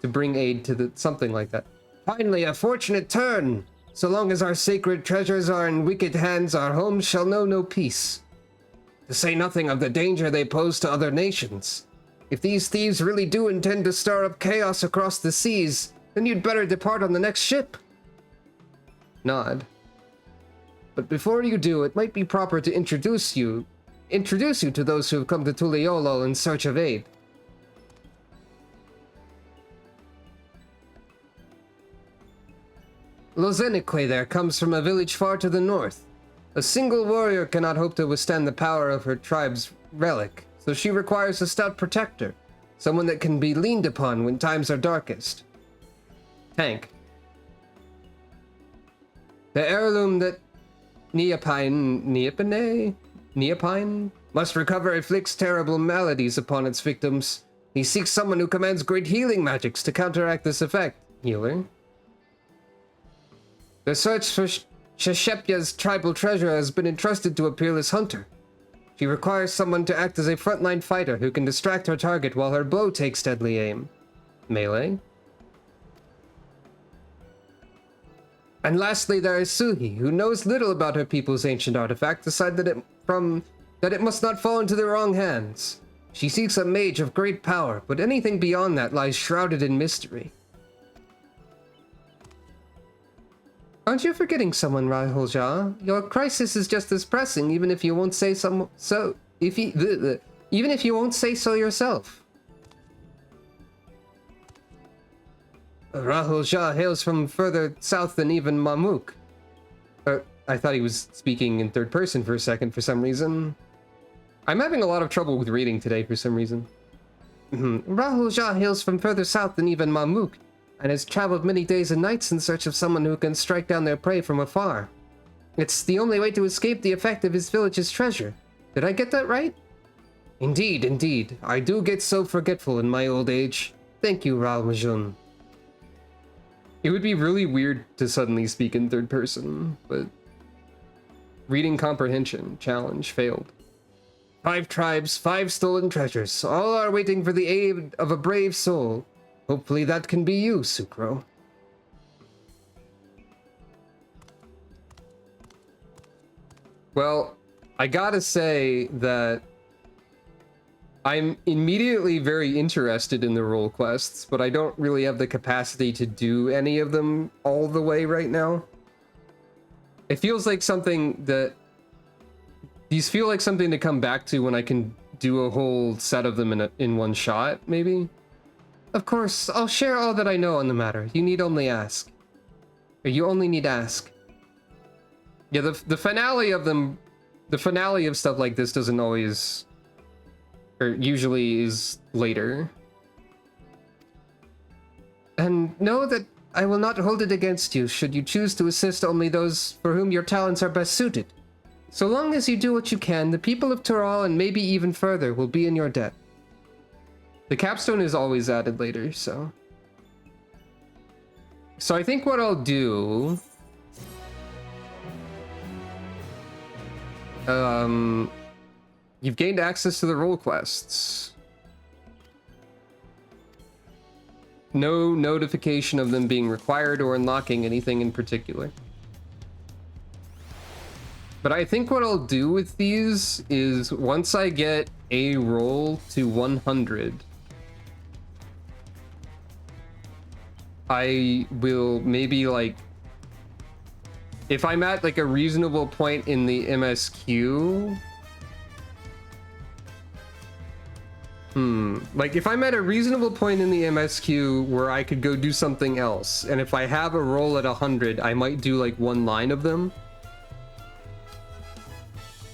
To bring aid to the... something like that. Finally, a fortunate turn! So long as our sacred treasures are in wicked hands, our homes shall know no peace. To say nothing of the danger they pose to other nations. If these thieves really do intend to stir up chaos across the seas, then you'd better depart on the next ship. Nod. But before you do, it might be proper to introduce you to those who have come to Tuliolo in search of aid. Lozenique there comes from a village far to the north. A single warrior cannot hope to withstand the power of her tribe's relic, so she requires a stout protector, someone that can be leaned upon when times are darkest. Tank. The heirloom that Neopine must recover inflicts terrible maladies upon its victims. He seeks someone who commands great healing magics to counteract this effect. Healer. The search for Sheshepya's tribal treasure has been entrusted to a peerless hunter. She requires someone to act as a frontline fighter who can distract her target while her bow takes deadly aim. Melee. And lastly, there is Suhi, who knows little about her people's ancient artifact, decided that it must not fall into the wrong hands. She seeks a mage of great power, but anything beyond that lies shrouded in mystery. Aren't you forgetting someone, Rahul Jha? Your crisis is just as pressing, even if you won't say even if you won't say so yourself. Rahul Jha hails from further south than even Mamuk. I thought he was speaking in third person for a second for some reason. I'm having a lot of trouble with reading today for some reason. Rahul Jha hails from further south than even Mamuk, and has traveled many days and nights in search of someone who can strike down their prey from afar. It's the only way to escape the effect of his village's treasure. Did I get that right? Indeed, indeed. I do get so forgetful in my old age. Thank you, Ralmajun. It would be really weird to suddenly speak in third person, but reading comprehension challenge failed. 5 tribes, 5 stolen treasures. All are waiting for the aid of a brave soul. Hopefully that can be you, Sucro. Well, I gotta say that I'm immediately very interested in the role quests, but I don't really have the capacity to do any of them all the way right now. It feels like something that... These feel like something to come back to when I can do a whole set of them in one shot, maybe? Of course, I'll share all that I know on the matter. You need only ask. Or you only need ask. Yeah, the finale of them... The finale of stuff like this doesn't always... Or usually is later. And know that I will not hold it against you should you choose to assist only those for whom your talents are best suited. So long as you do what you can, the people of Tural and maybe even further will be in your debt. The capstone is always added later, so... So I think what I'll do... You've gained access to the role quests. No notification of them being required or unlocking anything in particular. But I think what I'll do with these is once I get a roll to 100, I will maybe like... If I'm at like a reasonable point in the MSQ... Like if I'm at a reasonable point in the MSQ where I could go do something else, and if I have a roll at 100, I might do like 1 line of them.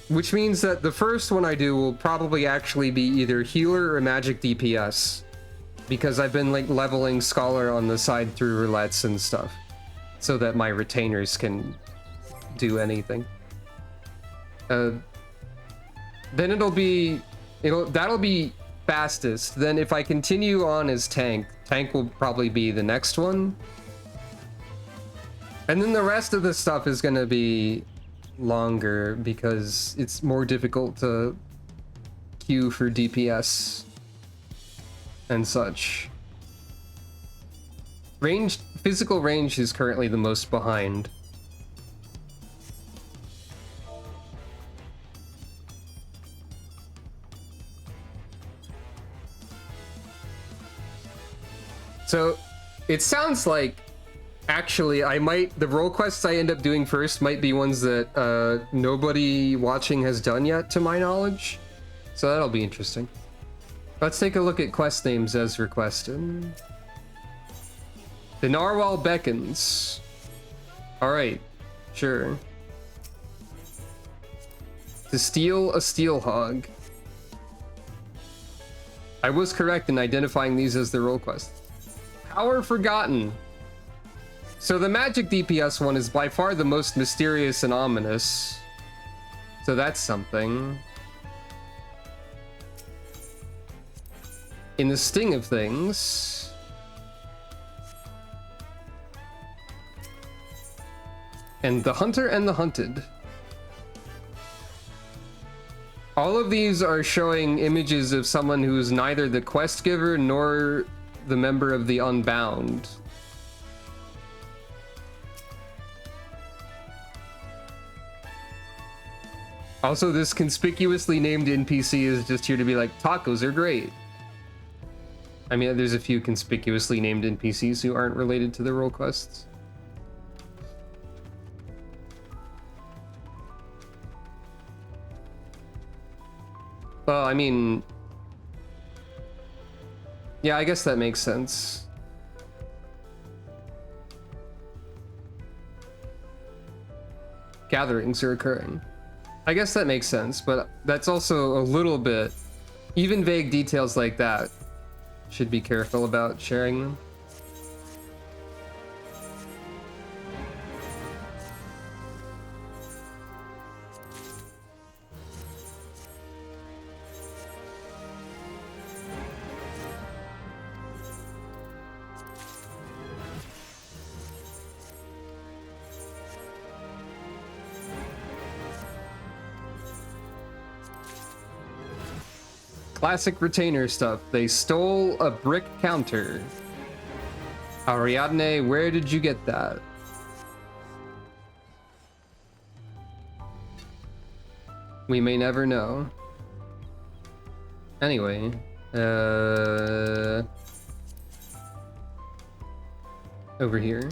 Which means that the first one I do will probably actually be either healer or magic DPS. Because I've been like leveling scholar on the side through roulettes and stuff. So that my retainers can do anything. Then that'll be fastest. Then if I continue on as tank will probably be the next one. And then the rest of the stuff is gonna be longer because it's more difficult to queue for DPS and such. Physical range is currently the most behind. So it sounds like actually the role quests I end up doing first might be ones that nobody watching has done yet to my knowledge. So that'll be interesting. Let's take a look at quest names as requested. The Narwhal Beckons. Alright, sure. To steal a steel hog. I was correct in identifying these as the role quests. Power Forgotten. So the magic DPS one is by far the most mysterious and ominous. So that's something. In the sting of things... And the Hunter and the Hunted. All of these are showing images of someone who's neither the quest giver nor the member of the Unbound. Also, this conspicuously named NPC is just here to be like, tacos are great. I mean, there's a few conspicuously named NPCs who aren't related to the role quests. Well, I mean... Yeah, I guess that makes sense. Gatherings are occurring. I guess that makes sense, but that's also a little bit... Even vague details like that should be careful about sharing them. Classic retainer stuff. They stole a brick counter. Ariadne, where did you get that? We may never know. Anyway, over here.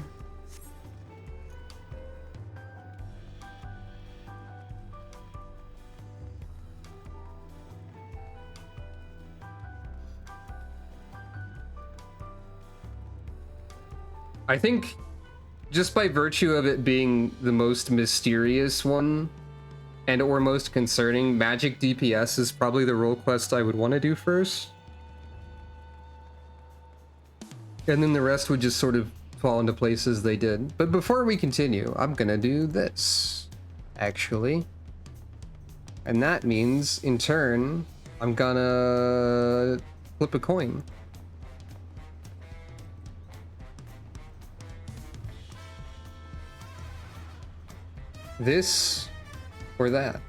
I think just by virtue of it being the most mysterious one and or most concerning, magic DPS is probably the role quest I would want to do first. And then the rest would just sort of fall into place as they did. But before we continue, I'm gonna do this, actually. And that means, in turn, I'm gonna flip a coin. This or that.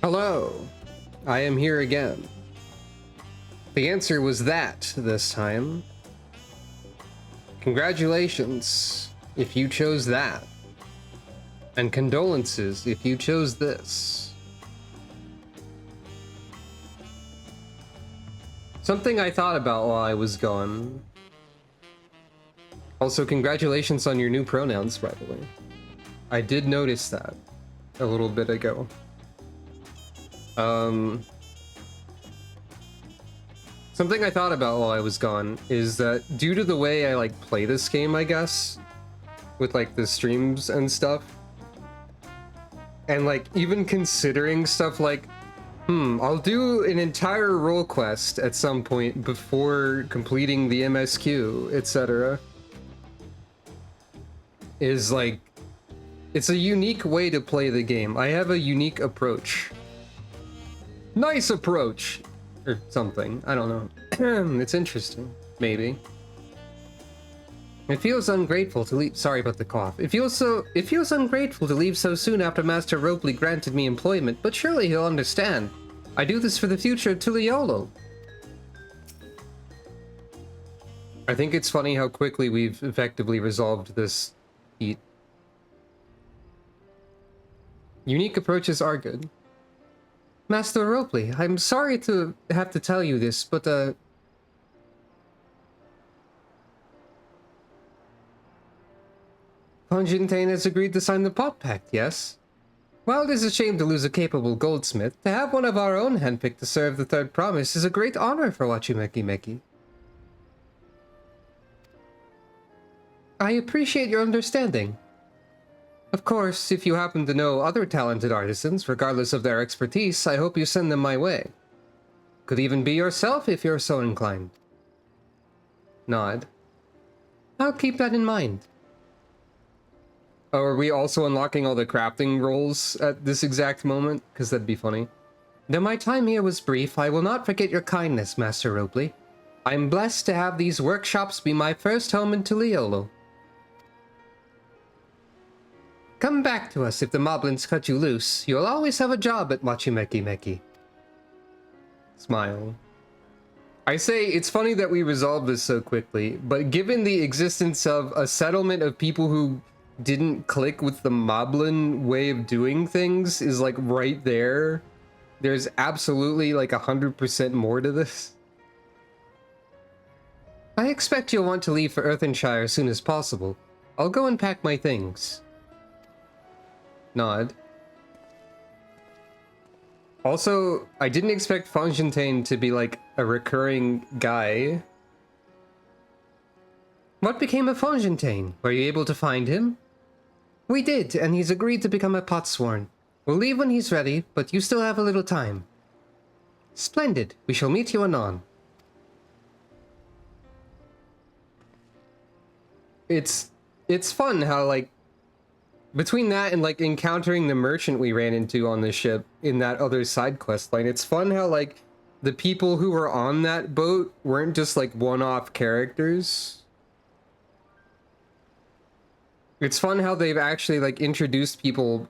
Hello, I am here again. The answer was that this time. Congratulations if you chose that. And condolences if you chose this. Something I thought about while I was gone. Also, congratulations on your new pronouns, by the way. I did notice that a little bit ago. Something I thought about while I was gone is that due to the way I like play this game, I guess, with like the streams and stuff, and like even considering stuff like, I'll do an entire role quest at some point before completing the MSQ, etc. Is like, it's a unique way to play the game. I have a unique approach. Nice approach! Or something. I don't know. It's interesting. Maybe. It feels ungrateful to leave. Sorry about the cough. It feels ungrateful to leave so soon after Master Ropley granted me employment, but surely he'll understand. I do this for the future of Tuliolo. I think it's funny how quickly we've effectively resolved this heat. Unique approaches are good. Master Ropley, I'm sorry to have to tell you this, but Fontaine has agreed to sign the Pot Pact, yes? While it is a shame to lose a capable goldsmith, to have one of our own handpicked to serve the Third Promise is a great honor for Wachimeki Meki. I appreciate your understanding. Of course, if you happen to know other talented artisans, regardless of their expertise, I hope you send them my way. Could even be yourself if you're so inclined. Nod. I'll keep that in mind. Oh, are we also unlocking all the crafting roles at this exact moment? Because that'd be funny. Though my time here was brief, I will not forget your kindness, Master Ropley. I'm blessed to have these workshops be my first home in Tuliolo. Come back to us if the moblins cut you loose. You'll always have a job at Wachimeki Meki. Smile. I say, it's funny that we resolved this so quickly, but given the existence of a settlement of people who didn't click with the moblin way of doing things is like right there, there's absolutely like 100% more to this. I expect you'll want to leave for Earthenshire as soon as possible. I'll go and pack my things. Nod. Also, I didn't expect Fontaine to be like a recurring guy. What became of Fontaine? Were you able to find him? We did, and he's agreed to become a potsworn. We'll leave when he's ready, but you still have a little time. Splendid. We shall meet you anon. It's fun how like between that and like encountering the merchant we ran into on the ship in that other side quest line, it's fun how like the people who were on that boat weren't just like one-off characters. It's fun how they've actually like introduced people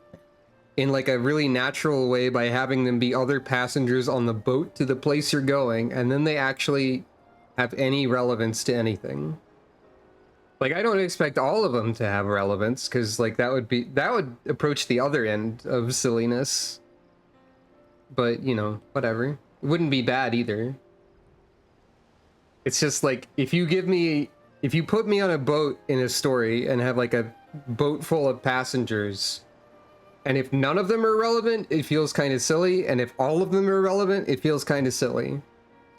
in like a really natural way by having them be other passengers on the boat to the place you're going, and then they actually have any relevance to anything. Like, I don't expect all of them to have relevance, because, like, that would approach the other end of silliness. But, you know, whatever. It wouldn't be bad either. It's just, like, if you put me on a boat in a story and have, like, a boat full of passengers, and if none of them are relevant, it feels kind of silly, and if all of them are relevant, it feels kind of silly.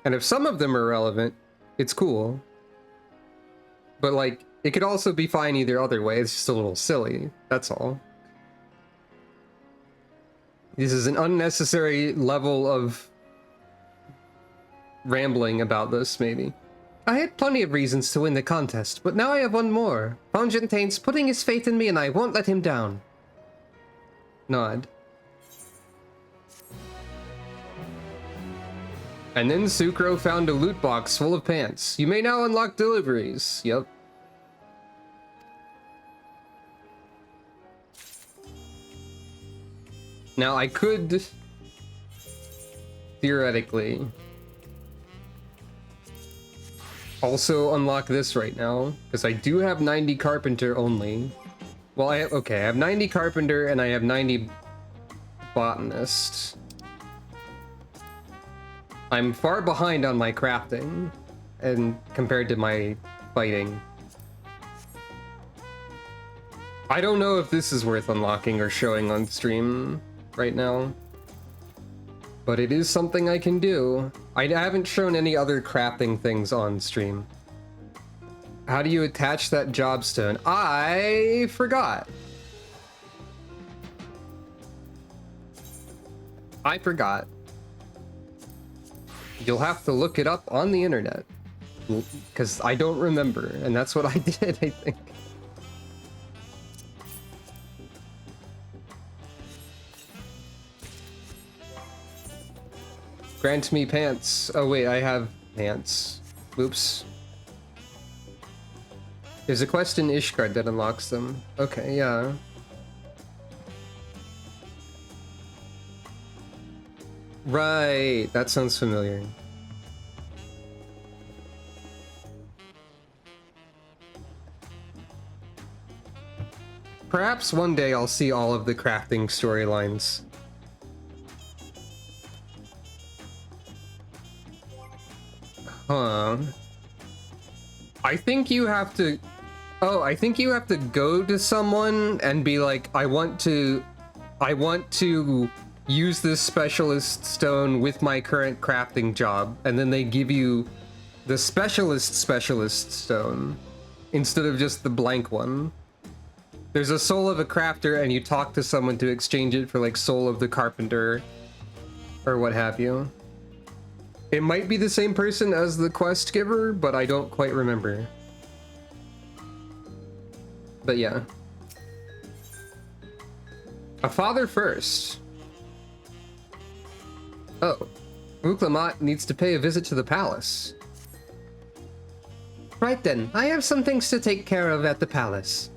And if some of them are relevant, it's cool. But, like, it could also be fine either other way. It's just a little silly. That's all. This is an unnecessary level of rambling about this, maybe. I had plenty of reasons to win the contest, but now I have one more. Fontain's putting his faith in me and I won't let him down. Nod. And then Sucro found a loot box full of pants. You may now unlock deliveries. Yep. Now I could theoretically. Also unlock this right now, because I do have 90 carpenter only. Well, I have 90 carpenter and I have 90 botanist. I'm far behind on my crafting and compared to my fighting. I don't know if this is worth unlocking or showing on stream right now, but it is something I can do. I haven't shown any other crafting things on stream. How do you attach that jobstone? I forgot. I forgot. You'll have to look it up on the internet, because I don't remember, and that's what I did, I think. Grant me pants. Oh wait, I have pants. Oops. There's a quest in Ishgard that unlocks them. Okay, yeah. Right, that sounds familiar. Perhaps one day I'll see all of the crafting storylines. Huh. I think you have to... Oh, I think you have to go to someone and be like, I want to use this specialist stone with my current crafting job, and then they give you the specialist stone instead of just the blank one. There's a soul of a crafter and you talk to someone to exchange it for like soul of the carpenter or what have you. It might be the same person as the quest giver, but I don't quite remember. But yeah. A father first. Oh, Uklamat needs to pay a visit to the palace. Right then, I have some things to take care of at the palace.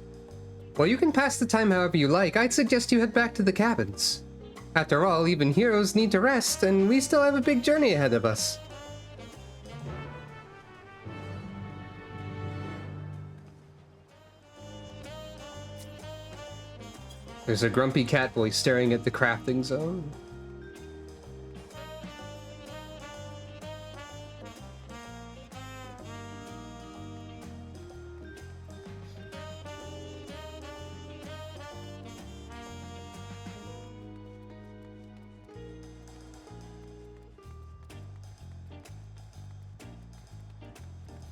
Well, you can pass the time however you like. I'd suggest you head back to the cabins. After all, even heroes need to rest, and we still have a big journey ahead of us. There's a grumpy cat boy staring at the crafting zone.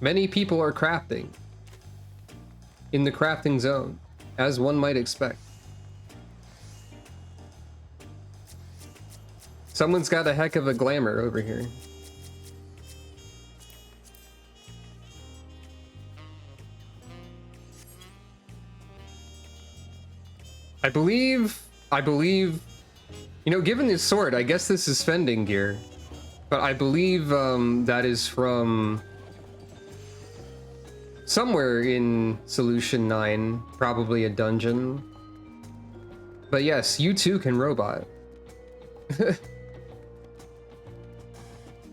Many people are crafting in the crafting zone, as one might expect. Someone's got a heck of a glamour over here. I believe, you know, given his sword, I guess this is fending gear, but I believe that is from somewhere in Solution 9, probably a dungeon. But yes, you too can robot.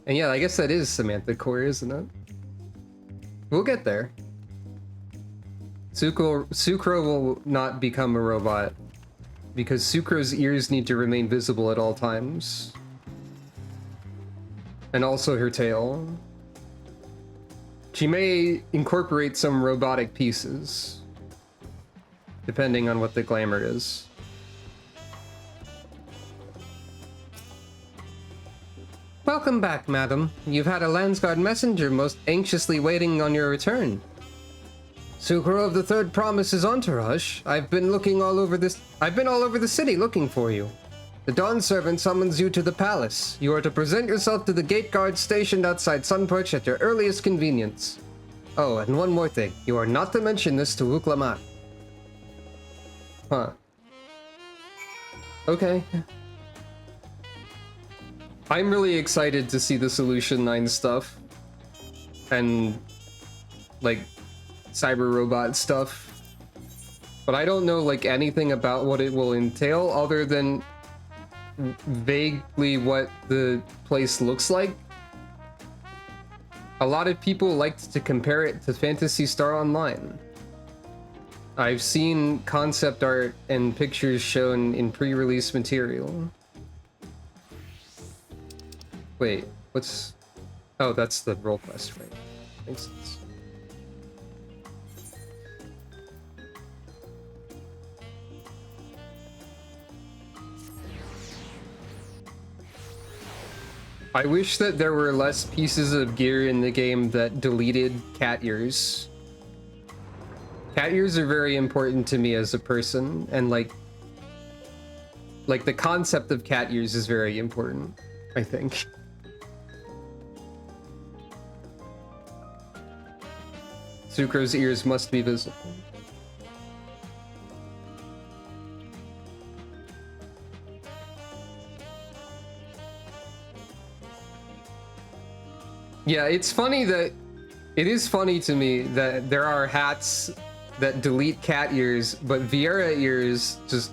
And yeah, I guess that is Samantha Core, isn't it? We'll get there. Sucro will not become a robot because Sucro's ears need to remain visible at all times. And also her tail. She may incorporate some robotic pieces, depending on what the glamour is. Welcome back, madam. You've had a Landsguard messenger most anxiously waiting on your return. Sucro of the Third Promise's entourage. I've been all over the city looking for you. The Dawn Servant summons you to the palace. You are to present yourself to the gate guard stationed outside Sunperch at your earliest convenience. Oh, and one more thing. You are not to mention this to Uklamat. Huh. Okay. I'm really excited to see the Solution 9 stuff. And, like, cyber robot stuff. But I don't know, like, anything about what it will entail other than... vaguely what the place looks like. A lot of people liked to compare it to Phantasy Star Online. I've seen concept art and pictures shown in pre-release material. Wait, what's... Oh, that's the role quest, right? Makes sense. I wish that there were less pieces of gear in the game that deleted cat ears. Cat ears are very important to me as a person, and like the concept of cat ears is very important, I think. Sucro's ears must be visible. Yeah, it's funny that... It is funny to me that there are hats that delete cat ears, but Viera ears just...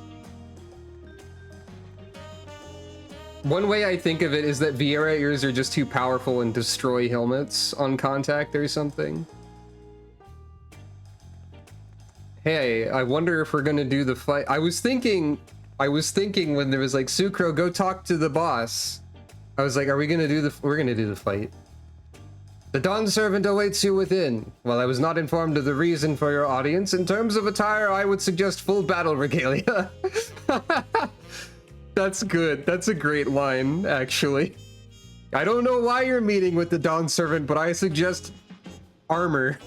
One way I think of it is that Viera ears are just too powerful and destroy helmets on contact or something. Hey, I wonder if we're gonna do the fight. I was thinking when there was like, Sucro, go talk to the boss. I was like, are we gonna do the... We're gonna do the fight. The Dawn Servant awaits you within. While I was not informed of the reason for your audience, in terms of attire, I would suggest full battle regalia. That's good. That's a great line, actually. I don't know why you're meeting with the Dawn Servant, but I suggest armor.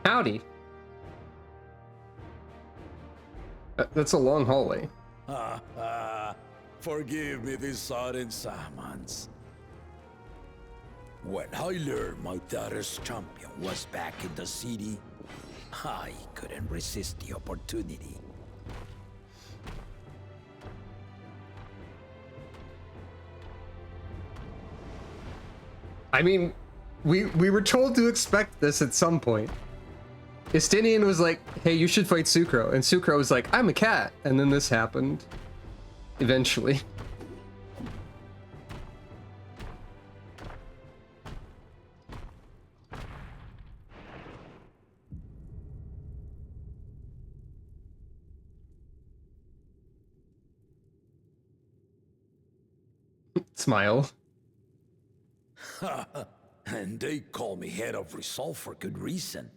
Howdy. That's a long hallway. Forgive me this sudden summons. When I learned my daughter's champion was back in the city, I couldn't resist the opportunity. I mean, we were told to expect this at some point. Estinian was like, hey, you should fight Sucro. And Sucro was like, I'm a cat. And then this happened. Eventually. Smile. And they call me head of Resolve for good reason.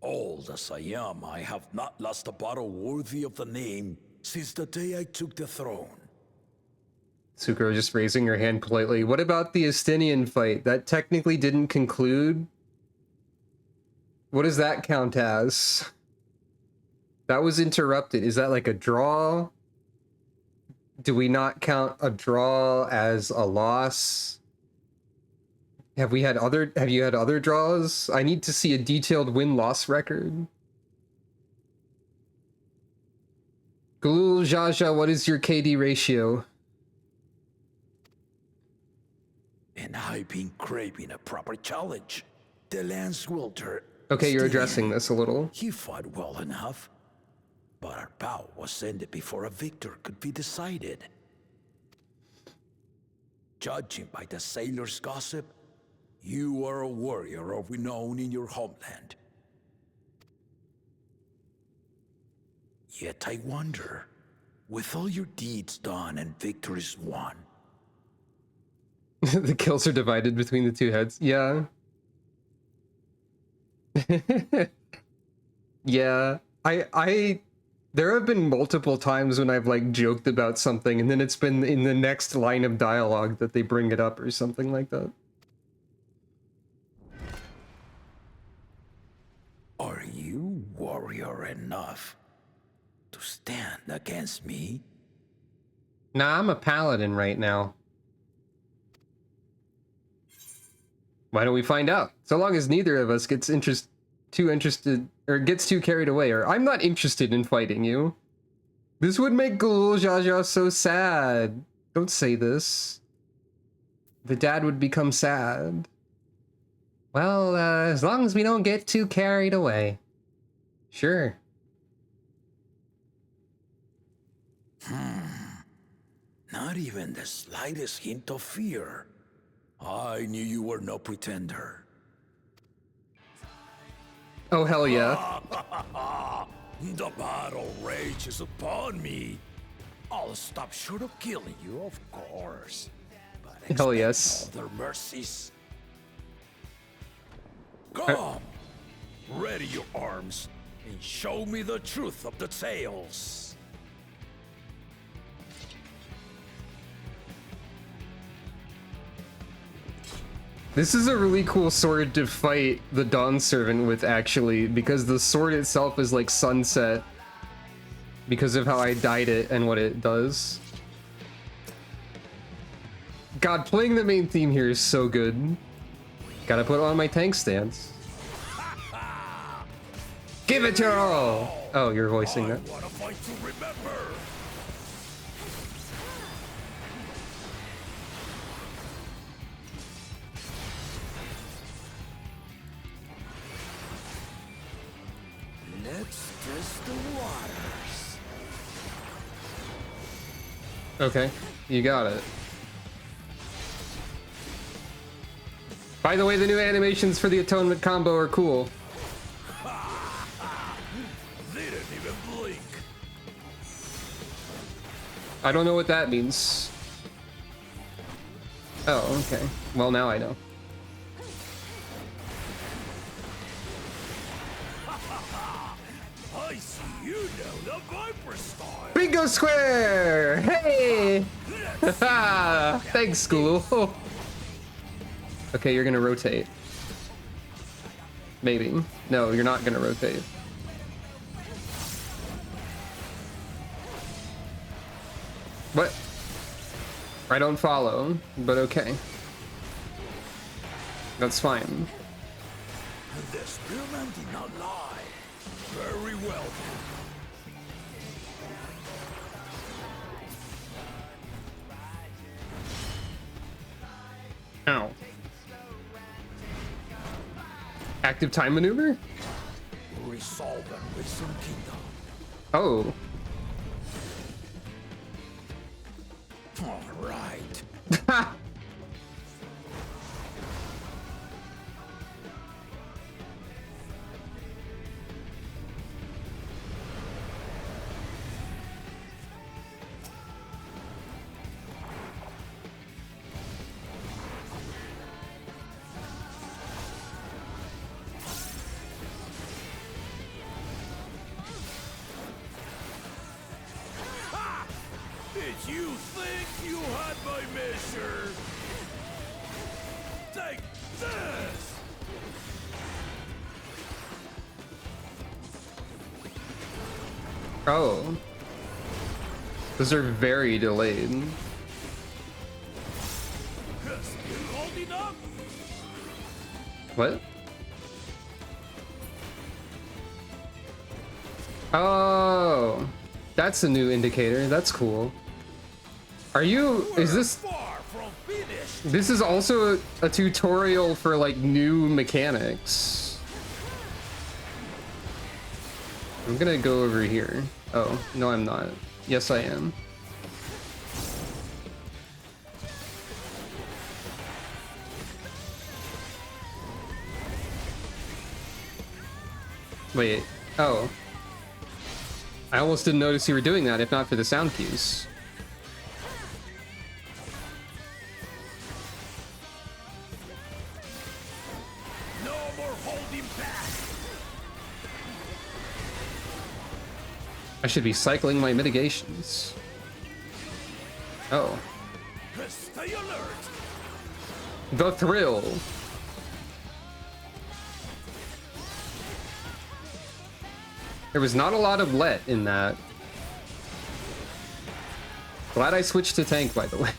Old as I am, I have not lost a battle worthy of the name since the day I took the throne. Sucro just raising her hand politely. What about the Estinian fight? That technically didn't conclude? What does that count as? That was interrupted. Is that like a draw? Do we not count a draw as a loss? Have you had other draws? I need to see a detailed win-loss record. Gulul Jaja, what is your KD ratio? And I've been craving a proper challenge. The Lance Wilter. Okay, you're addressing this a little. He fought well enough, but our bout was ended before a victor could be decided. Judging by the sailors' gossip, you are a warrior of renown in your homeland. Yet I wonder, with all your deeds done and victories won. The kills are divided between the two heads. Yeah. Yeah. There have been multiple times when I've like joked about something and then it's been in the next line of dialogue that they bring it up or something like that. Are you warrior enough to stand against me? Nah, I'm a paladin right now. Why don't we find out? So long as neither of us gets too interested or gets too carried away, or I'm not interested in fighting you. This would make Ghoul Jaja so sad. Don't say this. The dad would become sad. Well, as long as we don't get too carried away. Sure. Not even the slightest hint of fear. I knew you were no pretender. Oh, hell yeah. The battle rages upon me. I'll stop short of killing you, of course. But Hell yes. no other mercies. Come, ready your arms, and show me the truth of the tales. This is a really cool sword to fight the Dawn Servant with, actually, because the sword itself is like sunset because of how I dyed it and what it does. God, playing the main theme here is so good. Gotta put on my tank stance. Give it your all! Oh, you're voicing that. What a fight to remember. Let's test the waters. Okay, you got it. By the way, the new animations for the Atonement combo are cool. They didn't even blink. I don't know what that means. Oh, okay. Well, now I know. I see you know the Viper style. Bingo square! Hey! Thanks, school. Okay, you're gonna rotate. Maybe. No, you're not gonna rotate. What? I don't follow, but okay. That's fine. The spearman did not lie. Very well. Ow. Active time maneuver? Resolve them with some kingdom. Oh. All right. Did you think you had my measure? Take this! Oh. Those are very delayed. Still holding up? What? Oh. That's a new indicator. That's cool. Are you... Is this... Far from finished. This is also a tutorial for, like, new mechanics. I'm gonna go over here. Oh, no I'm not. Yes I am. Wait. Oh. I almost didn't notice you were doing that if not for the sound cues. No more holding back. I should be cycling my mitigations. Oh. Stay alert. The thrill. There was not a lot of let in that. Glad I switched to tank, by the way.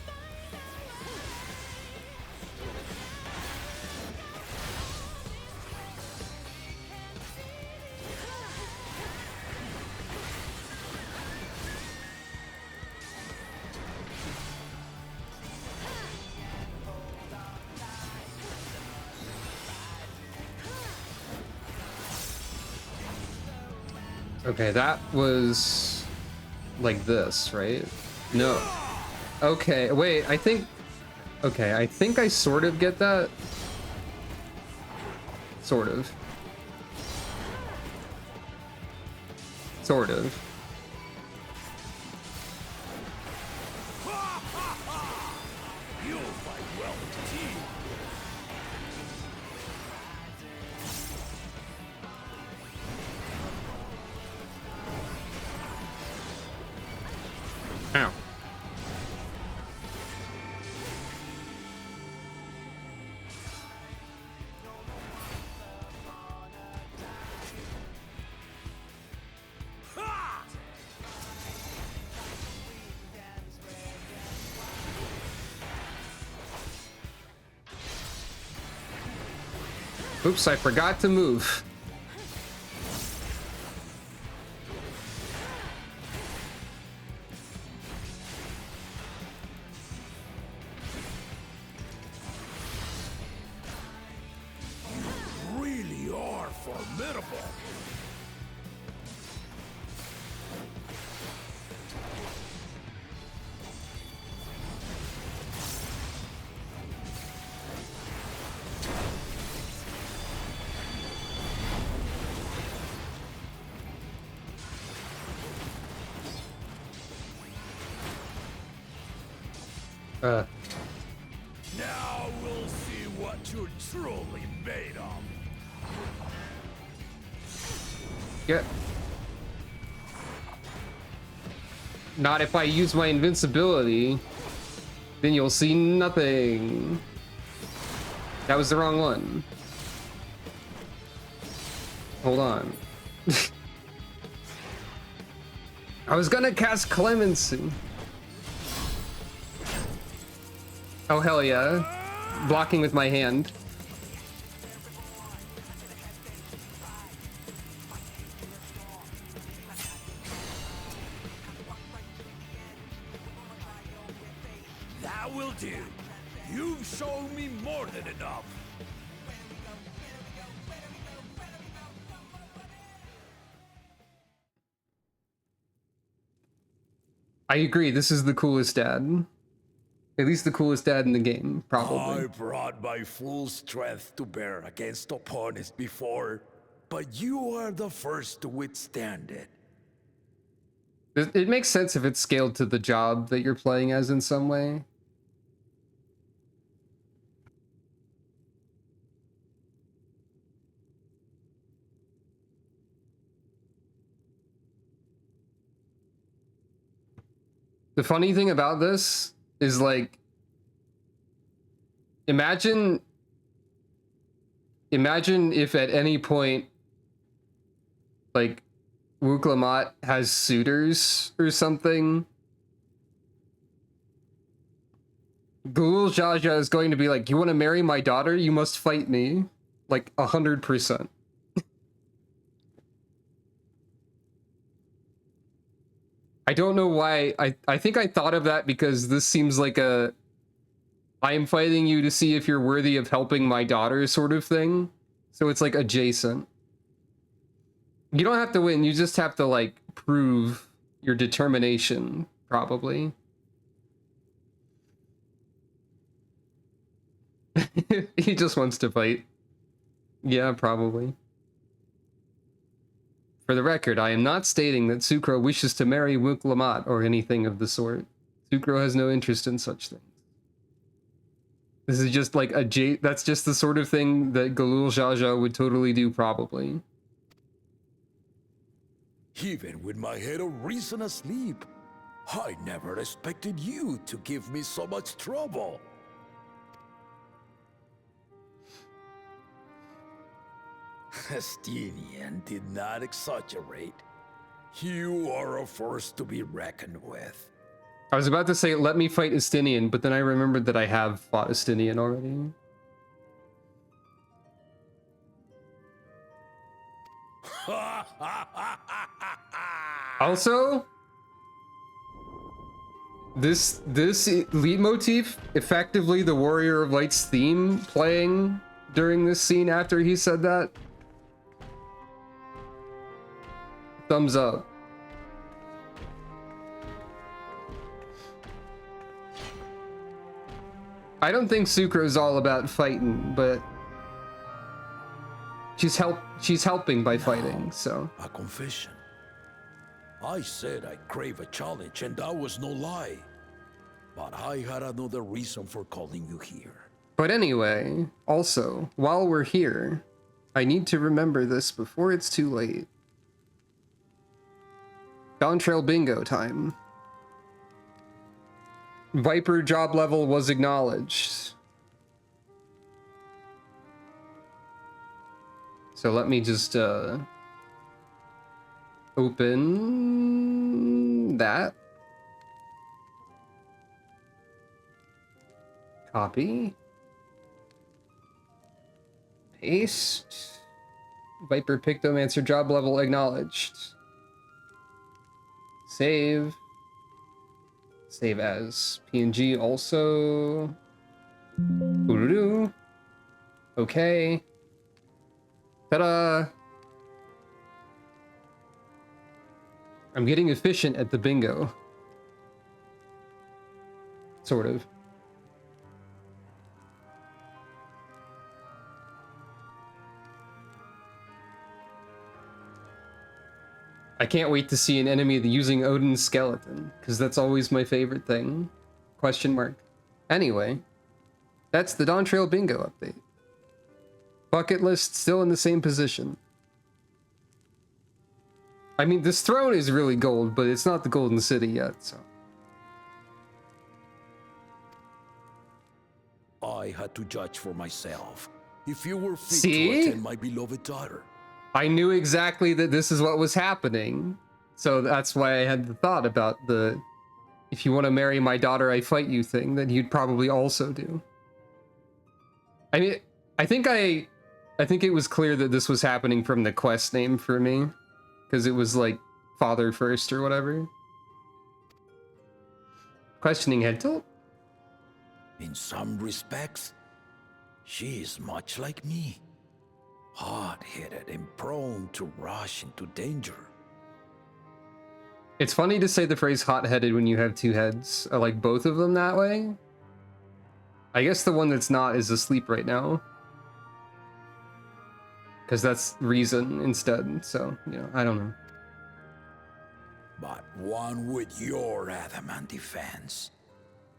Okay, that was like this, right? No. Okay, wait, I think... Okay, I think I sort of get that. Sort of. Sort of. You'll fight well indeed. Ow. Oops, I forgot to move. You really are formidable. Now we'll see what you're truly made of. Yeah. Not if I use my invincibility. Then you'll see nothing. That was the wrong one. Hold on. I was gonna cast Clemency. Oh, hell yeah. Blocking with my hand. That will do. You've shown me more than enough. I agree, this is the coolest dad. At least the coolest dad in the game, probably. I brought my full strength to bear against opponents before, but you are the first to withstand it. It makes sense if it's scaled to the job that you're playing as in some way. The funny thing about this is, like, imagine if at any point, like, Wuklamat has suitors or something. Gulul Jaja is going to be like, you want to marry my daughter? You must fight me. Like, 100%. I don't know why. I think I thought of that because this seems like a I am fighting you to see if you're worthy of helping my daughter sort of thing. So it's like adjacent. You don't have to win, you just have to, like, prove your determination, probably. He just wants to fight. Yeah, probably. For the record, I am not stating that Sucro wishes to marry Wuklamat or anything of the sort. Sucro has no interest in such things. This is just like that's just the sort of thing that Gulul Jaja would totally do, probably. Even with my head of reason asleep, I never expected you to give me so much trouble. Estinian did not exaggerate. You are a force to be reckoned with. I was about to say, let me fight Estinian, but then I remembered that I have fought Estinian already. Also, this leitmotif, effectively the Warrior of Light's theme playing during this scene after he said that. Thumbs up. I don't think Sucro's all about fighting, but she's helping by fighting, so. A confession. I said I crave a challenge, and that was no lie. But I had another reason for calling you here. But anyway, also, while we're here, I need to remember this before it's too late. Dawntrail bingo time. Viper job level was acknowledged. So let me just open that. Copy. Paste. Viper Pictomancer job level acknowledged. Save. Save as PNG also. Oodoo. Okay. Ta-da! I'm getting efficient at the bingo. Sort of. I can't wait to see an enemy using Odin's skeleton, because that's always my favorite thing. Question mark. Anyway, that's the Dawntrail bingo update. Bucket list still in the same position. I mean, this throne is really gold, but it's not the Golden City yet, so. I had to judge for myself. If you were fit See? to attend my beloved daughter. I knew exactly that this is what was happening. So that's why I had the thought about the, if you want to marry my daughter, I fight you thing that you'd probably also do. I mean, I think it was clear that this was happening from the quest name for me. Because it was like father first or whatever. Questioning head tilt. In some respects, she is much like me. Hot-headed and prone to rush into danger. It's funny to say the phrase hot-headed when you have two heads. I like both of them that way. I guess the one that's not is asleep right now. Because that's reason instead, so, you know, I don't know. But one with your adamant defense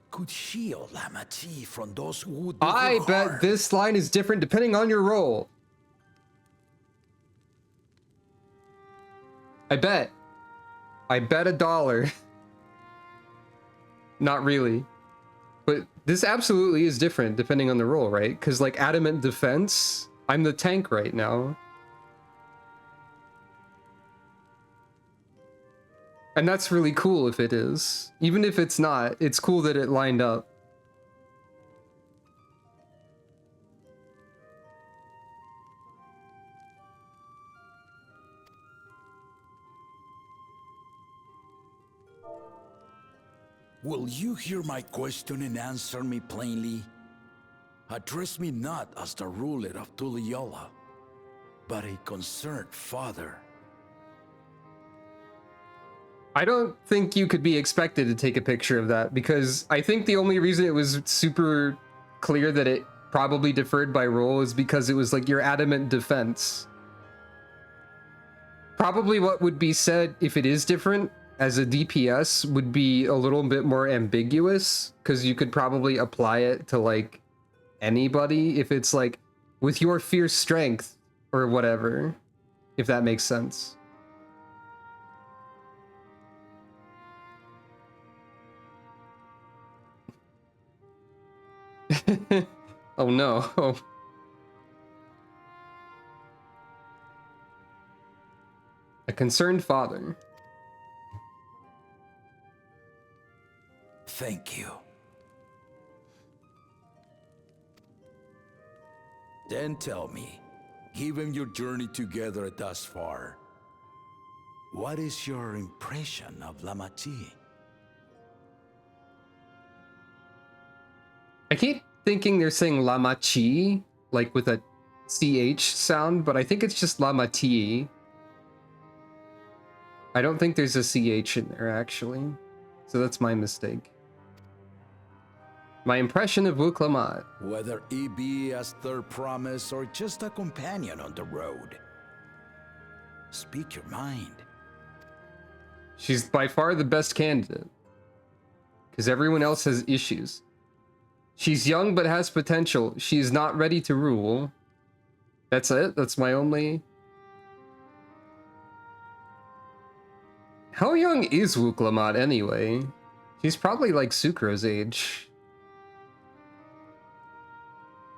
could shield Lamati from those who would do I her bet harm. this line is different depending on your role. I bet $1. Not really. But this absolutely is different depending on the role, right? Because like adamant defense, I'm the tank right now. And that's really cool if it is. Even if it's not, it's cool that it lined up. Will you hear my question and answer me plainly? Address me not as the ruler of Tuliyola, but a concerned father. I don't think you could be expected to take a picture of that, because I think the only reason it was super clear that it probably differed by role is because it was like your adamant defense. Probably what would be said if it is different as a DPS would be a little bit more ambiguous, because you could probably apply it to like anybody if it's like with your fierce strength or whatever, if that makes sense. Oh no. A concerned father. Thank you. Then tell me, given your journey together thus far, what is your impression of Lamati? I keep thinking they're saying Lamachi, like with a CH sound, but I think it's just Lamati. I don't think there's a CH in there, actually. So that's my mistake. My impression of Wuklamat. Whether he be as their promise or just a companion on the road. Speak your mind. She's by far the best candidate. Because everyone else has issues. She's young but has potential. She's not ready to rule. That's it? That's my only... How young is Wuklamat anyway? She's probably like Sucro's age.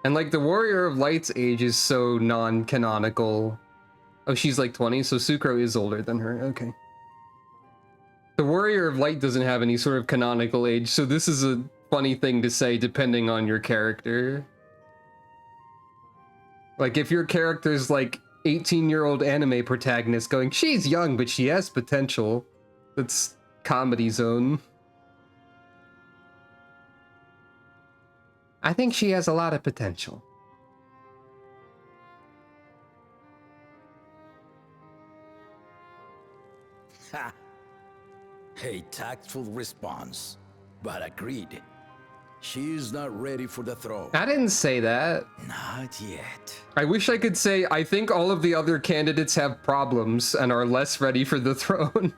And like the Warrior of Light's age is so non-canonical. Oh, she's like 20, so Sucro is older than her. Okay. The Warrior of Light doesn't have any sort of canonical age, so this is a funny thing to say depending on your character. Like if your character's like 18-year-old anime protagonist going, she's young, but she has potential. That's comedy zone. I think she has a lot of potential. Ha! A tactful response, but agreed. She's not ready for the throne. I didn't say that. Not yet. I wish I could say I think all of the other candidates have problems and are less ready for the throne.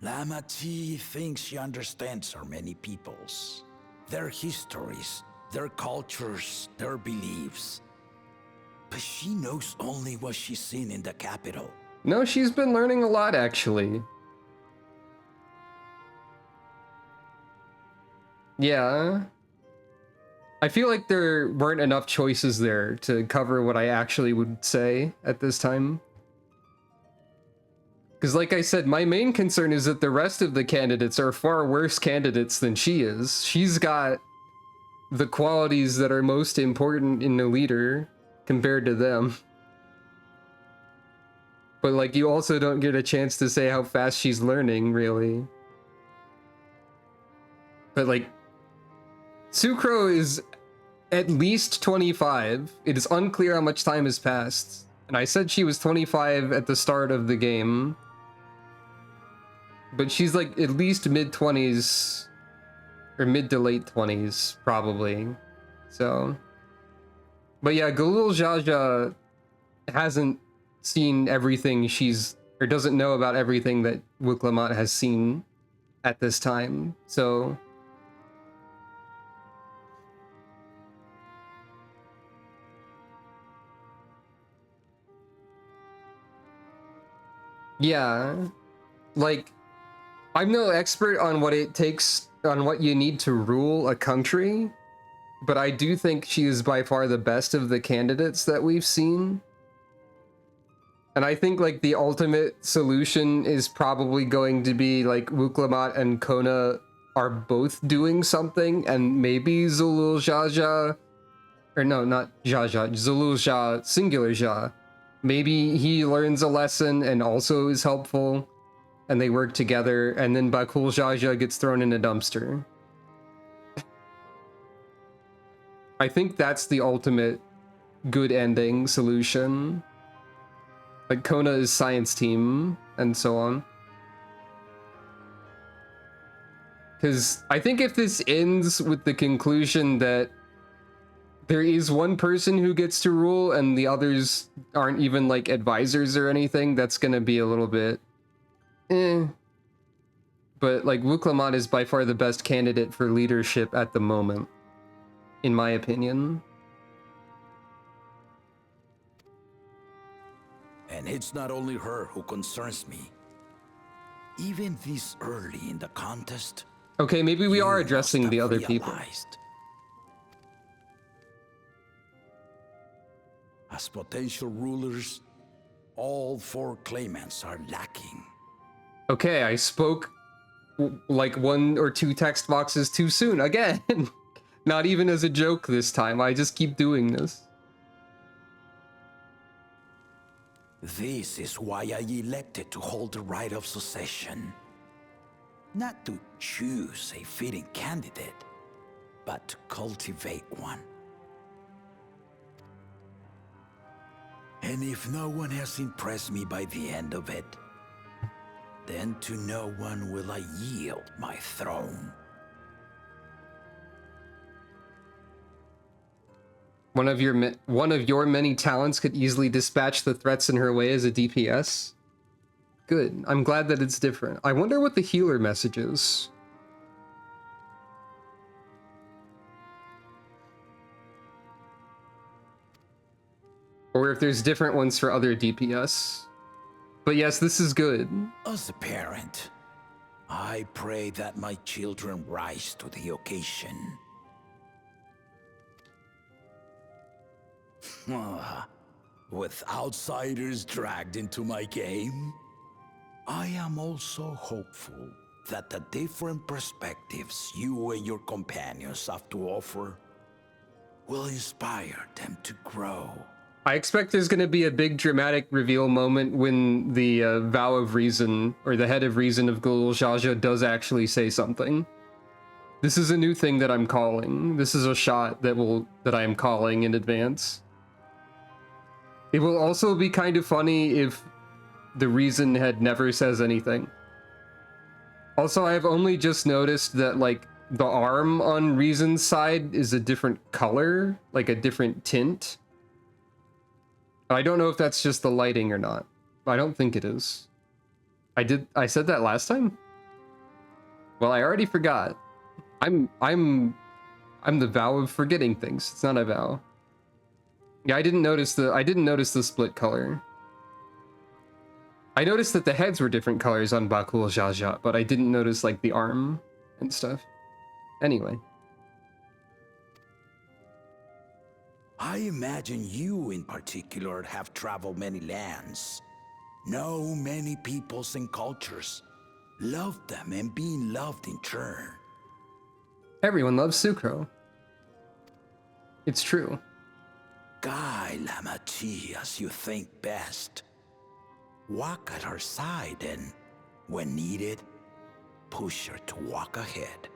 Lama T thinks she understands our many peoples, their histories, their cultures, their beliefs. But she knows only what she's seen in the capital. No, she's been learning a lot, actually. Yeah. I feel like there weren't enough choices there to cover what I actually would say at this time. Because like I said, my main concern is that the rest of the candidates are far worse candidates than she is. She's got the qualities that are most important in a leader compared to them. But like you also don't get a chance to say how fast she's learning, really. But like Sucro is at least 25. It is unclear how much time has passed. And I said she was 25 at the start of the game. But she's like at least mid-20s or mid to late 20s probably. So but yeah, Galul Jaja hasn't seen everything she's or doesn't know about everything that Wuklamat has seen at this time. So yeah, like I'm no expert on what it takes, on what you need to rule a country, but I do think she is by far the best of the candidates that we've seen. And I think like the ultimate solution is probably going to be like Wuklamat and Kona are both doing something, and maybe Zulul Jaja, or no, not Jaja, Zulul Jia, singular Jia. Maybe he learns a lesson and also is helpful, and they work together, and then Bakul Jaja gets thrown in a dumpster. I think that's the ultimate good ending solution. Like Kona is science team, and so on. Because I think if this ends with the conclusion that there is one person who gets to rule and the others aren't even like advisors or anything, that's gonna be a little bit But like Wuklamat is by far the best candidate for leadership at the moment, in my opinion. And it's not only her who concerns me. Even this early in the contest. Okay, maybe we are you addressing must the have other people. realized. As potential rulers, all four claimants are lacking. Okay, I spoke like 1 or 2 text boxes too soon again. Not even as a joke this time. I just keep doing this. This is why I elected to hold the right of succession. Not to choose a fitting candidate, but to cultivate one. And if no one has impressed me by the end of it, then to no one will I yield my throne. One of your many talents could easily dispatch the threats in her way as a DPS. Good. I'm glad that it's different. I wonder what the healer message is. Or if there's different ones for other DPS. But yes, this is good. As a parent, I pray that my children rise to the occasion. With outsiders dragged into my game, I am also hopeful that the different perspectives you and your companions have to offer will inspire them to grow. I expect there's going to be a big dramatic reveal moment when the Vow of Reason, or the Head of Reason of Gul Jaja does actually say something. This is a new thing that I'm calling. This is a shot that I am calling in advance. It will also be kind of funny if the Reason Head never says anything. Also, I have only just noticed that, like, the arm on Reason's side is a different color, like a different tint. I don't know if that's just the lighting or not. I don't think it is. I said that last time? Well, I already forgot. I'm the vow of forgetting things. It's not a vow. Yeah, I didn't notice the split color. I noticed that the heads were different colors on Bakul Jajat, but I didn't notice like the arm and stuff. Anyway. I imagine you in particular have traveled many lands, know many peoples and cultures, loved them and being loved in turn. Everyone loves Sucro. It's true. Guide Lamachi as you think best. Walk at her side and, when needed, push her to walk ahead.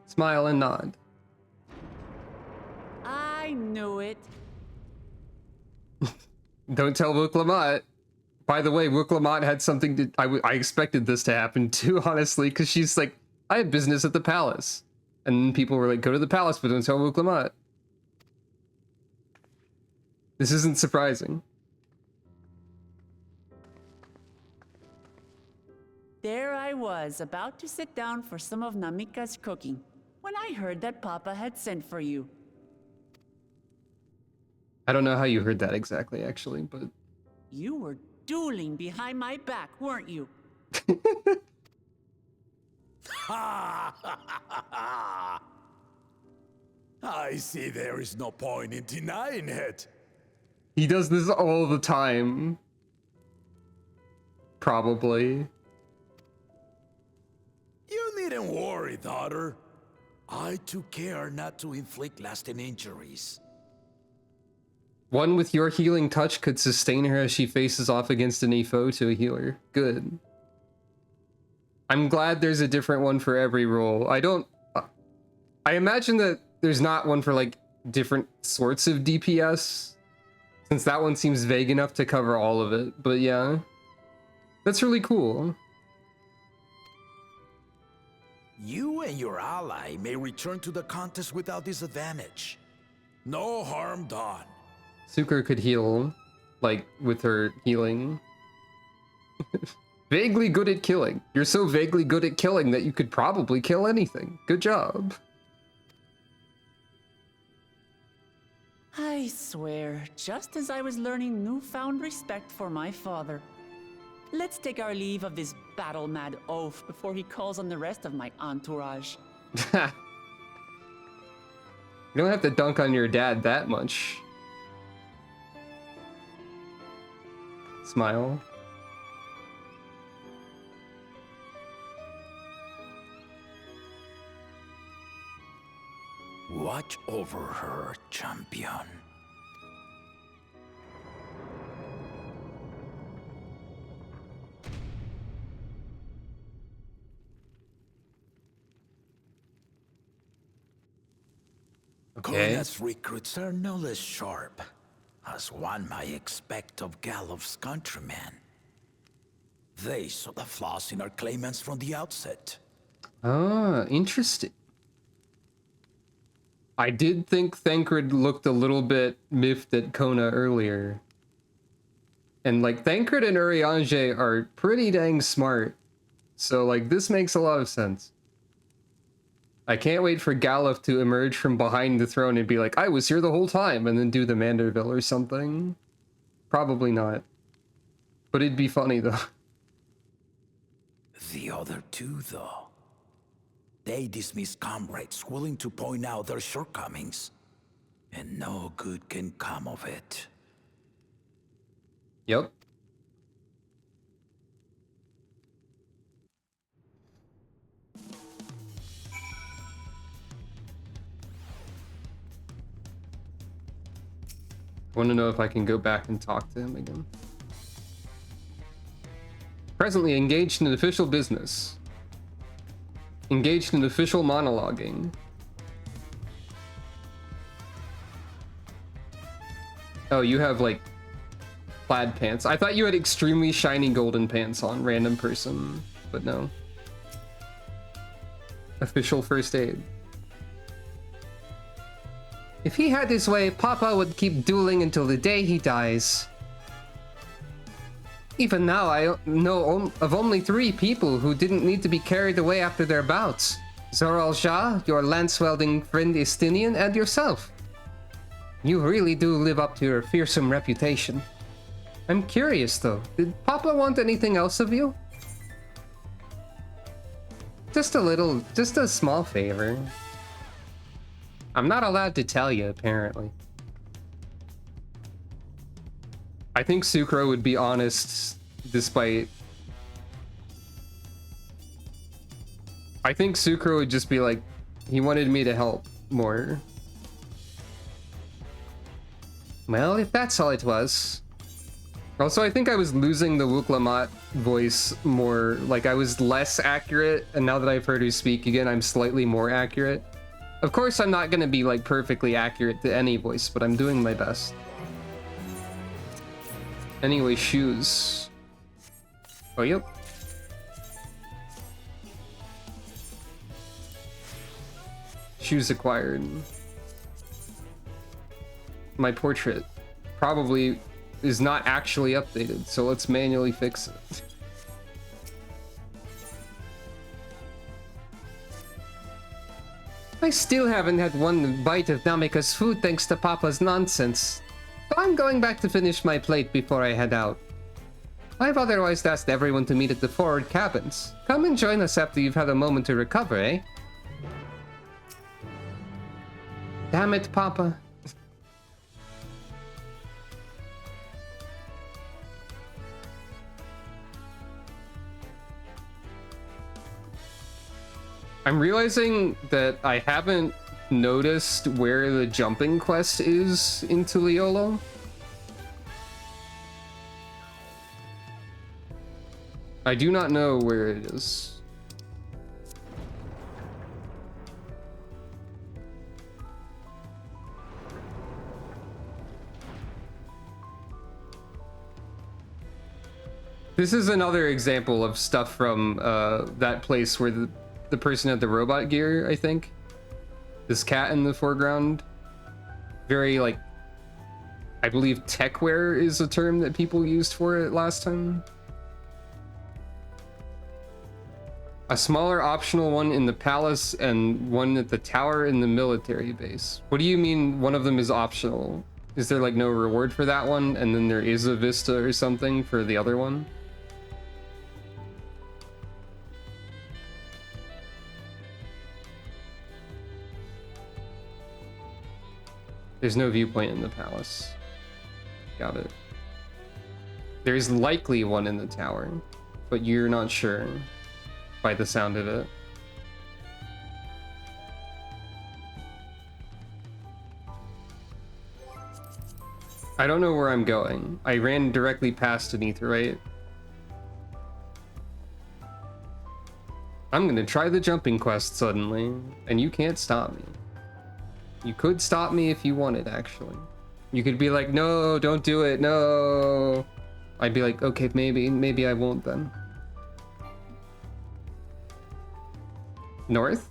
Smile and nod. I knew it. Don't tell Wook Lamont. By the way, Wook Lamont had something to... I expected this to happen too, honestly, because she's like, I have business at the palace. And people were like, go to the palace, but don't tell Wook Lamont. This isn't surprising. There I was, about to sit down for some of Namika's cooking, when I heard that Papa had sent for you. I don't know how you heard that exactly, actually, but... You were dueling behind my back, weren't you? I see there is no point in denying it. He does this all the time. Probably. You needn't worry, daughter. I took care not to inflict lasting injuries. One with your healing touch could sustain her as she faces off against any foe to a healer. Good. I'm glad there's a different one for every role. I imagine that there's not one for like different sorts of DPS, since that one seems vague enough to cover all of it. But yeah, that's really cool. You and your ally may return to the contest without disadvantage. No harm done. Sucre could heal, like, with her healing. Vaguely good at killing. You're so vaguely good at killing that you could probably kill anything. Good job. I swear, just as I was learning newfound respect for my father. Let's take our leave of this battle-mad oaf before he calls on the rest of my entourage. You don't have to dunk on your dad that much. Smile. Watch over her, champion. Okay. Kona's recruits are no less sharp, as one might expect of Galof's countrymen. They saw the flaws in our claimants from the outset. Ah, interesting. I did think Thancred looked a little bit miffed at Kona earlier. And like Thancred and Urianger are pretty dang smart. So like this makes a lot of sense. I can't wait for Galuf to emerge from behind the throne and be like, I was here the whole time, and then do the Manderville or something. Probably not. But it'd be funny though. The other two, though. They dismiss comrades willing to point out their shortcomings. And no good can come of it. Yep. I want to know if I can go back and talk to him again. Presently engaged in official business. Engaged in official monologuing. Oh, you have like plaid pants. I thought you had extremely shiny golden pants on, random person, but no. Official first aid. If he had his way, Papa would keep dueling until the day he dies. Even now, I know of only 3 people who didn't need to be carried away after their bouts. Zoral Shah, your lance-wielding friend Istinian, and yourself. You really do live up to your fearsome reputation. I'm curious though, did Papa want anything else of you? Just a small favor. I'm not allowed to tell you, apparently. I think Sucro would be honest, despite... I think Sucro would just be like, he wanted me to help more. Well, if that's all it was. Also, I think I was losing the Wuklamat voice more, like I was less accurate, and now that I've heard her speak again, I'm slightly more accurate. Of course, I'm not gonna be like perfectly accurate to any voice, but I'm doing my best. Anyway, shoes. Oh, yep. Shoes acquired. My portrait probably is not actually updated, so let's manually fix it. I still haven't had one bite of Namika's food thanks to Papa's nonsense. So I'm going back to finish my plate before I head out. I've otherwise asked everyone to meet at the forward cabins. Come and join us after you've had a moment to recover, eh? Damn it, Papa. I'm realizing that I haven't noticed where the jumping quest is in Tuliolo. I do not know where it is. This is another example of stuff from that place where the person had the robot gear, I think. This cat in the foreground. Very, like, I believe techwear is a term that people used for it last time. A smaller optional one in the palace and one at the tower in the military base. What do you mean one of them is optional? Is there like no reward for that one and then there is a vista or something for the other one? There's no viewpoint in the palace. Got it. There's likely one in the tower, but you're not sure by the sound of it. I don't know where I'm going. I ran directly past an Aetheryte. I'm gonna try the jumping quest suddenly, and you can't stop me. You could stop me if you wanted, actually. You could be like, no, don't do it, no. I'd be like, okay, maybe I won't then. North?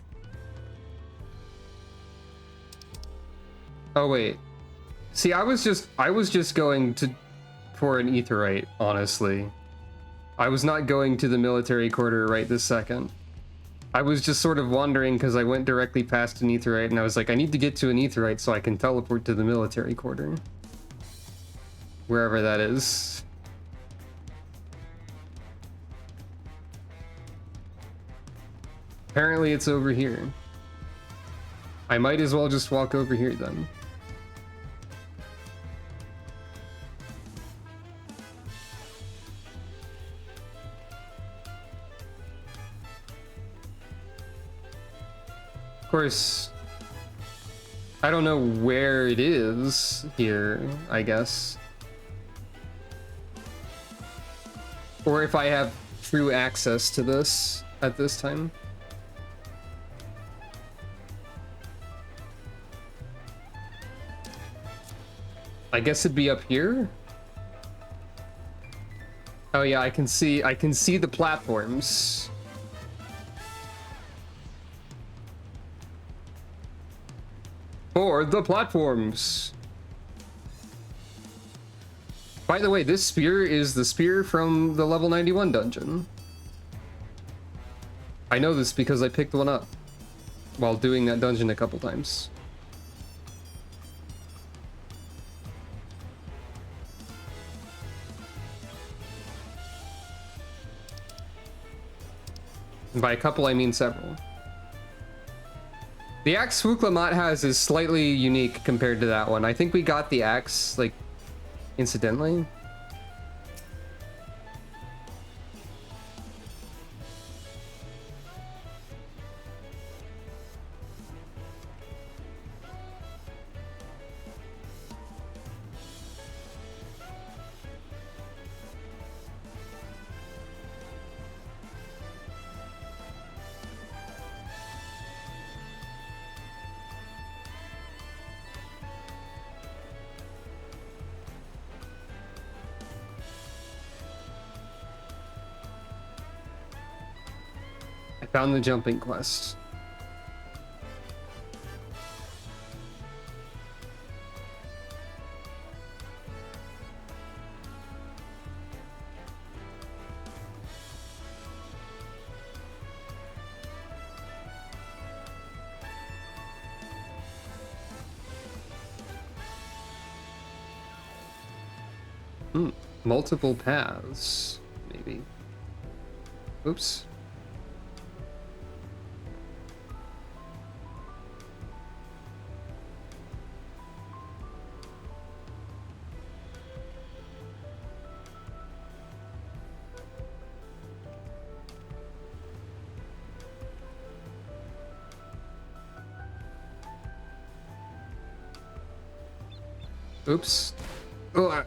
Oh wait. See, I was just going for an aetheryte, honestly. I was not going to the military quarter right this second. I was just sort of wandering because I went directly past an aetheryte and I was like, I need to get to an aetheryte so I can teleport to the military quarter. Wherever that is. Apparently it's over here. I might as well just walk over here then. Of course, I don't know where it is here, I guess. Or if I have true access to this at this time. I guess it'd be up here. Oh yeah, I can see the platforms. For the platforms. By the way, this spear is the spear from the level 91 dungeon. I know this because I picked one up while doing that dungeon a couple times. And by a couple, I mean several. The axe Fuklamat has is slightly unique compared to that one. I think we got the axe, like, incidentally. Found the jumping quest. Multiple paths, maybe. Oops. Oops. Ugh.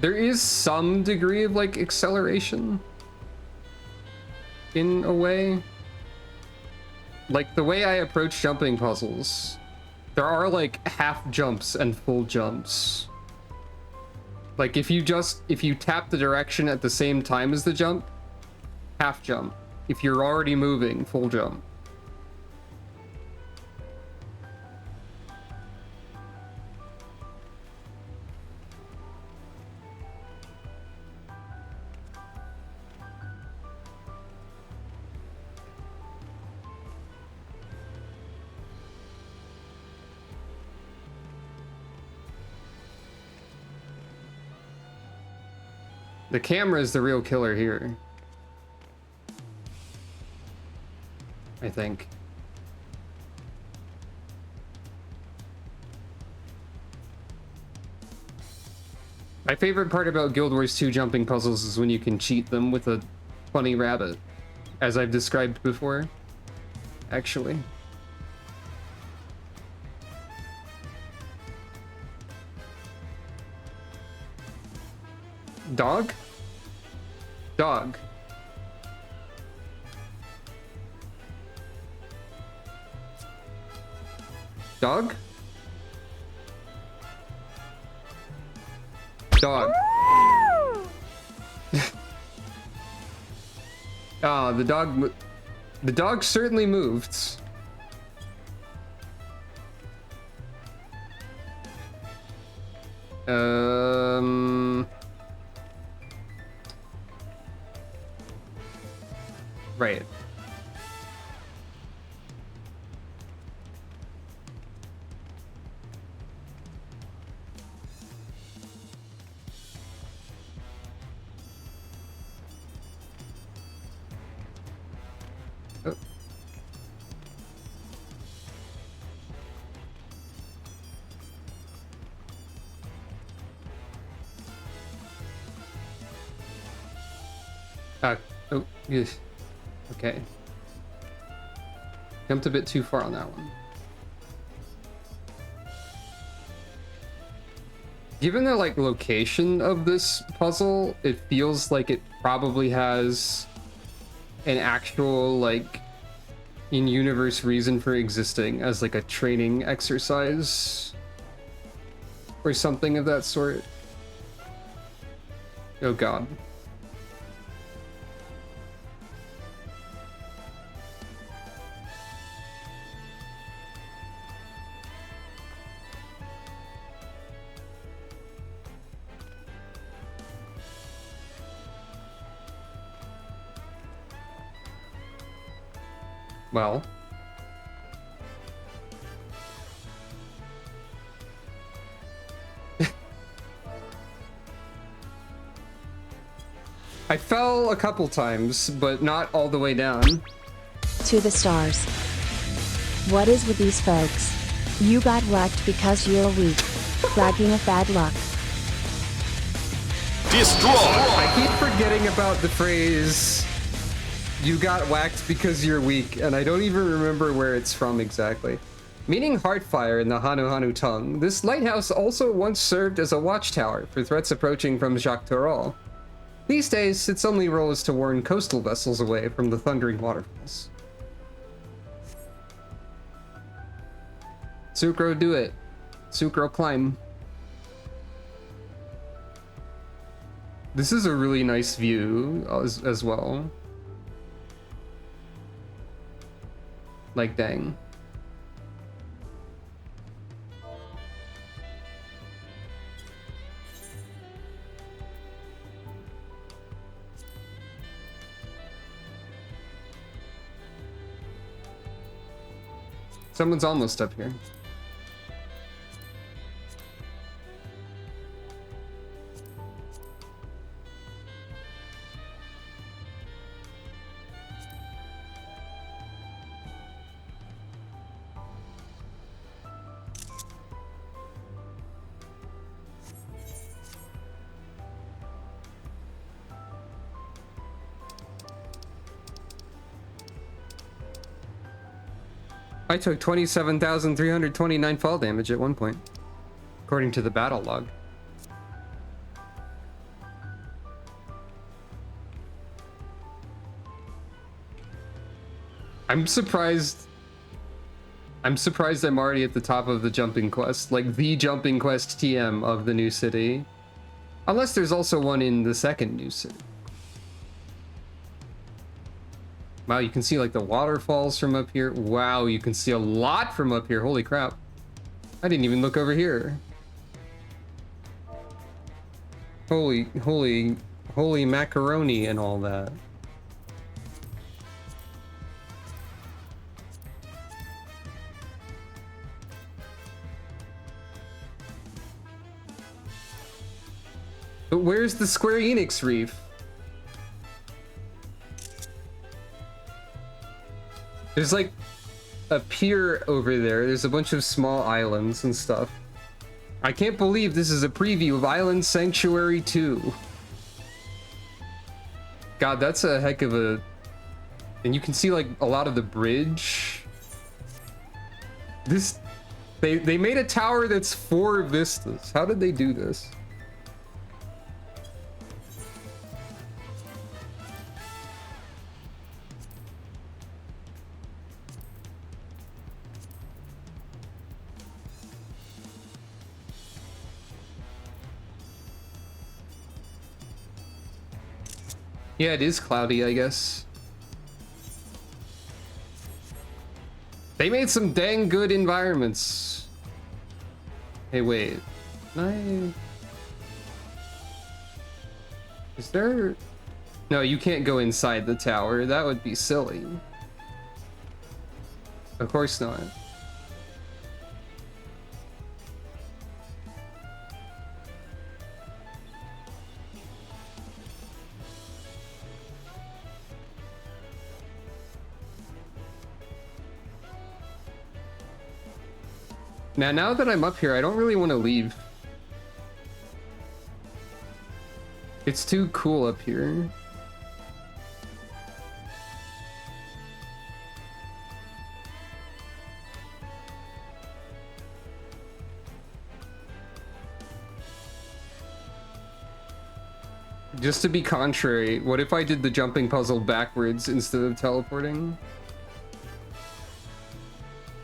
There is some degree of like acceleration in a way. Like the way I approach jumping puzzles, there are like half jumps and full jumps. Like if you tap the direction at the same time as the jump, half jump. If you're already moving, full jump. The camera is the real killer here, I think. My favorite part about Guild Wars 2 jumping puzzles is when you can cheat them with a funny rabbit, as I've described before, actually. Dog? Dog. Dog? Dog. Ah, the dog certainly moved. Right. Oh. Oh, yes. Okay. Jumped a bit too far on that one. Given the like location of this puzzle, it feels like it probably has an actual like in-universe reason for existing as like a training exercise or something of that sort. Oh god. Well, I fell a couple times, but not all the way down. To the stars. What is with these folks? You got wrecked because you're weak. Bragging of bad luck. Destroy! I keep forgetting about the phrase, you got whacked because you're weak, and I don't even remember where it's from exactly. Meaning Heartfire in the Hanu tongue, this lighthouse also once served as a watchtower for threats approaching from Jacques Tarol. These days, its only role is to warn coastal vessels away from the thundering waterfalls. Sucro, do it. Sucro, climb. This is a really nice view as well. Like, dang. Someone's almost up here. I took 27,329 fall damage at one point, according to the battle log. I'm surprised I'm already at the top of the jumping quest, like the jumping quest TM of the new city. Unless there's also one in the second new city. Wow, you can see like the waterfalls from up here. Wow, you can see a lot from up here. Holy crap. I didn't even look over here. Holy macaroni and all that. But where's the Square Enix reef? There's like a pier over there. There's a bunch of small islands and stuff. I can't believe this is a preview of Island Sanctuary 2. God, that's a heck of a... And you can see, like, a lot of the bridge. This... They made a tower that's 4 vistas. How did they do this? Yeah, it is cloudy, I guess. They made some dang good environments. Hey, wait. Can I... Is there... No, you can't go inside the tower. That would be silly. Of course not. Now that I'm up here, I don't really want to leave. It's too cool up here. Just to be contrary, what if I did the jumping puzzle backwards instead of teleporting?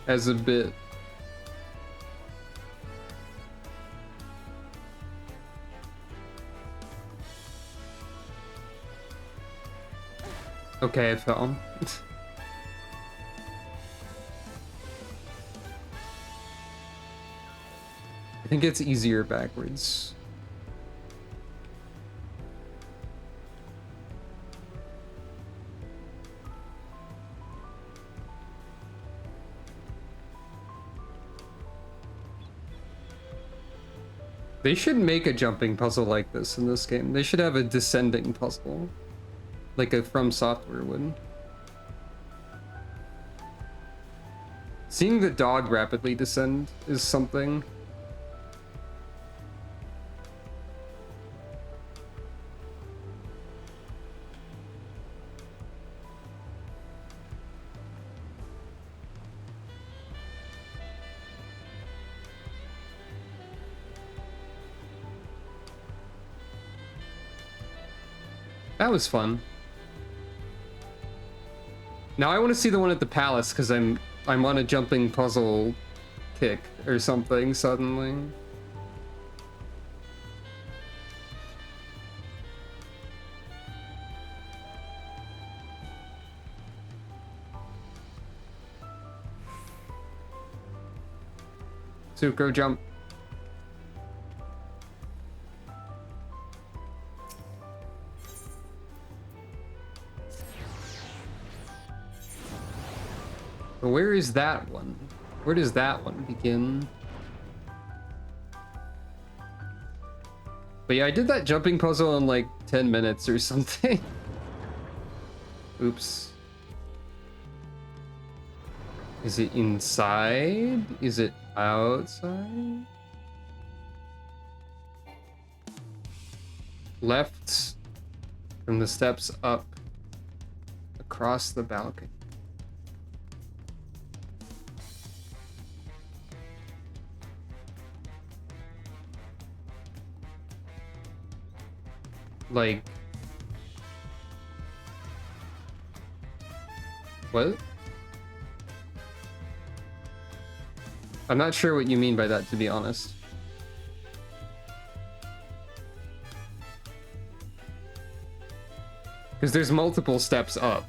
As a bit. Okay, I fell. I think it's easier backwards. They should make a jumping puzzle like this in this game. They should have a descending puzzle. Like a From Software would. Seeing the dog rapidly descend is something. That was fun. Now I want to see the one at the palace because I'm on a jumping puzzle kick or something suddenly. Sucro, jump. But where is that one? Where does that one begin? But yeah, I did that jumping puzzle in like 10 minutes or something. Oops. Is it inside? Is it outside? Left from the steps up across the balcony. Like, what? I'm not sure what you mean by that, to be honest. Because there's multiple steps up.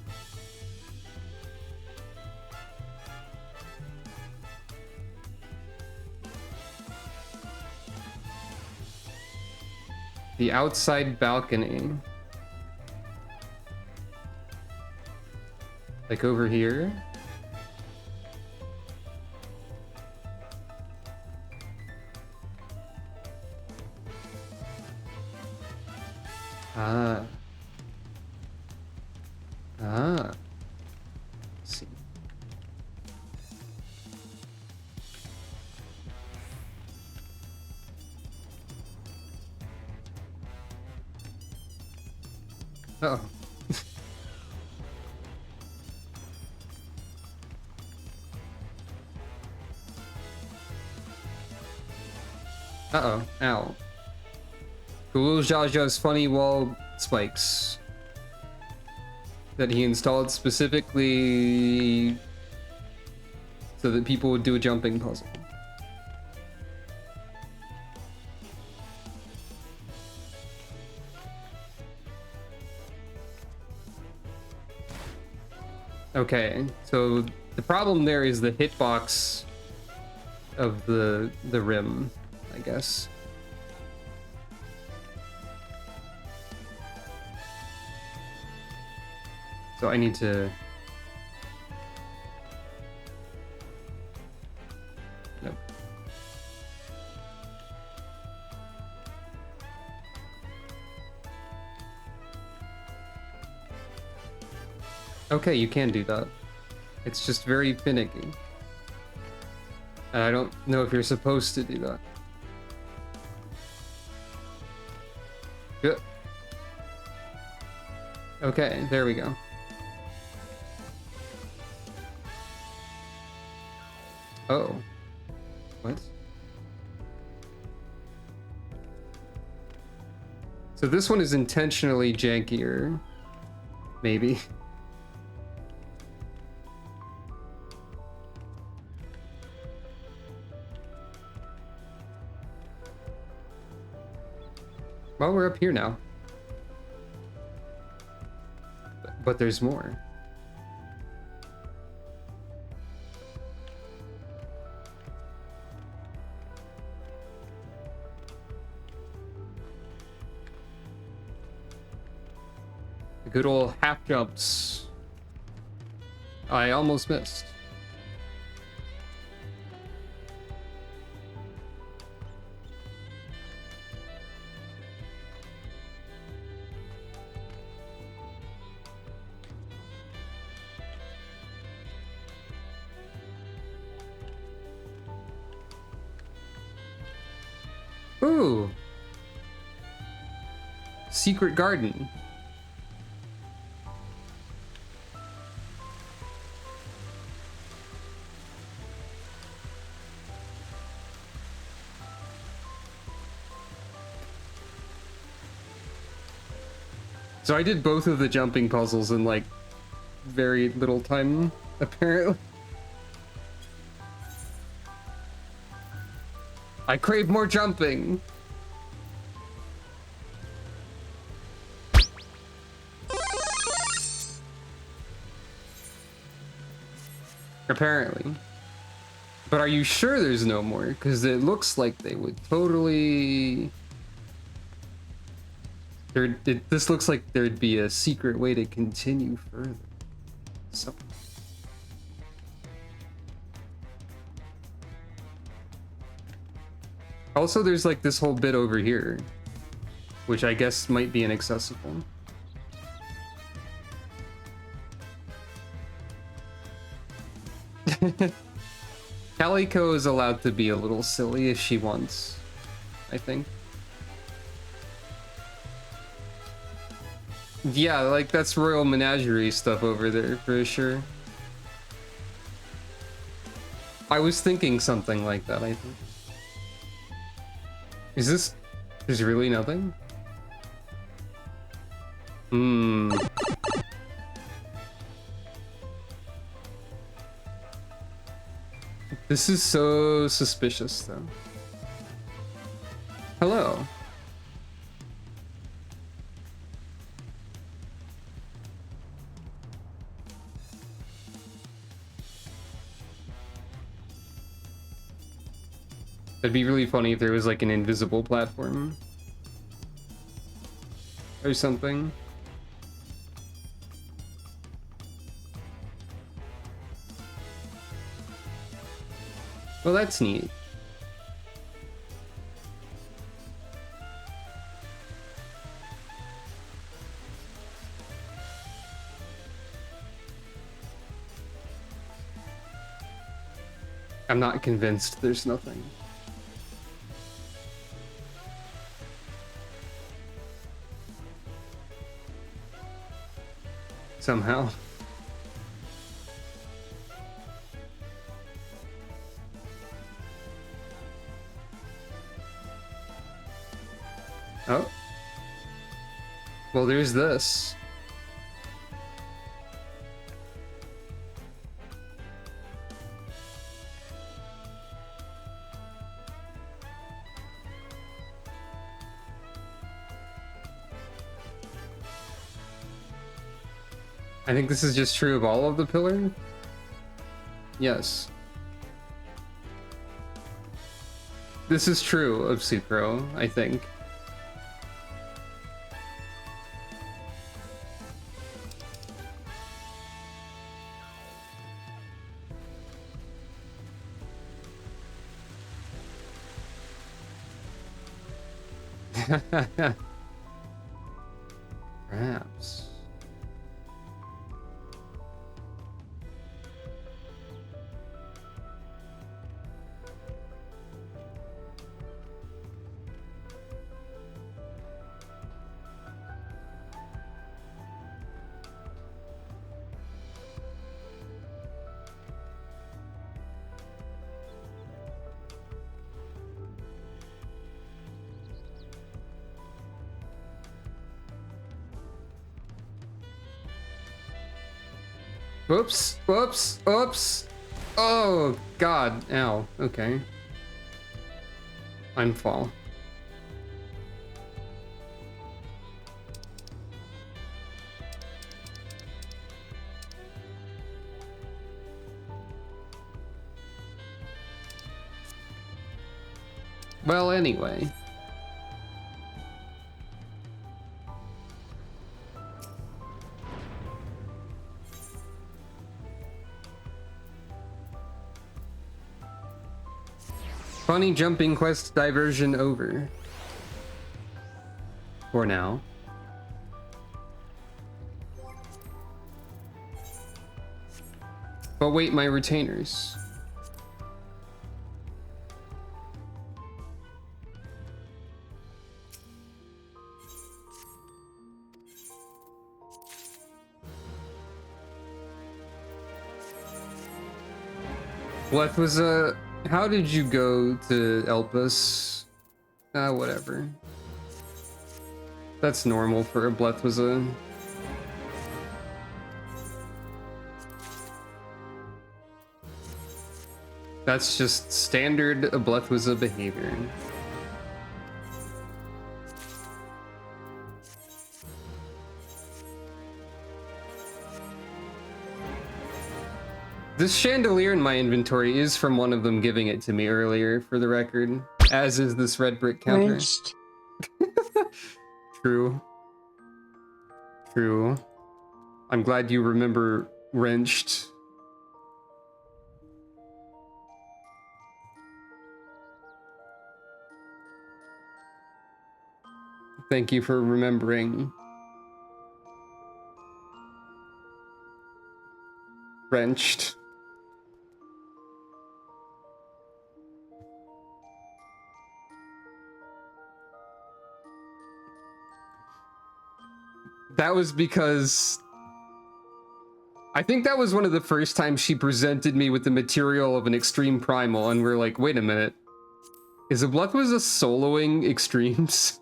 The outside balcony. Like over here. Ah. Ah. Let's see. Uh-oh. Uh-oh. Ow. Cool Jaja's funny wall spikes that he installed specifically so that people would do a jumping puzzle. Okay, so the problem there is the hitbox of the rim, I guess. So I need to... Nope. Okay, you can do that. It's just very finicky. And I don't know if you're supposed to do that. Good. Okay, there we go. Oh. What? So this one is intentionally jankier. Maybe. Well, we're up here now. But there's more. The good old half jumps. I almost missed. Ooh. Secret garden. So I did both of the jumping puzzles in like very little time, apparently. I crave more jumping. Apparently. But are you sure there's no more? Because it looks like they would totally... This looks like there'd be a secret way to continue further. So... Also, there's like this whole bit over here, which I guess might be inaccessible. Calico is allowed to be a little silly if she wants, I think. Yeah, like that's Royal Menagerie stuff over there for sure. I was thinking something like that, I think. Is this... There's really nothing? Hmm. This is so suspicious, though. Hello. It'd be really funny if there was like an invisible platform or something. Well, that's neat. I'm not convinced there's nothing. somehow. Oh. Well, there's this. I think this is just true of all of the pillar. Yes. This is true of Sucro, I think. Perhaps. Whoops, whoops, whoops. Oh, God. Ow. Okay. I'm fall. Well, anyway. Funny jumping quest diversion over. For now. But wait, my retainers. What was a... How did you go to Elpis? Whatever. That's normal for a Blethwizza. That's just standard Blethwizza behavior. This chandelier in my inventory is from one of them giving it to me earlier, for the record. As is this red brick counter. Wrenched. True. True. I'm glad you remember wrenched. Thank you for remembering. Wrenched. That was because I think that was one of the first times she presented me with the material of an extreme primal, and we're like, wait a minute. Is a Blethwizza soloing extremes?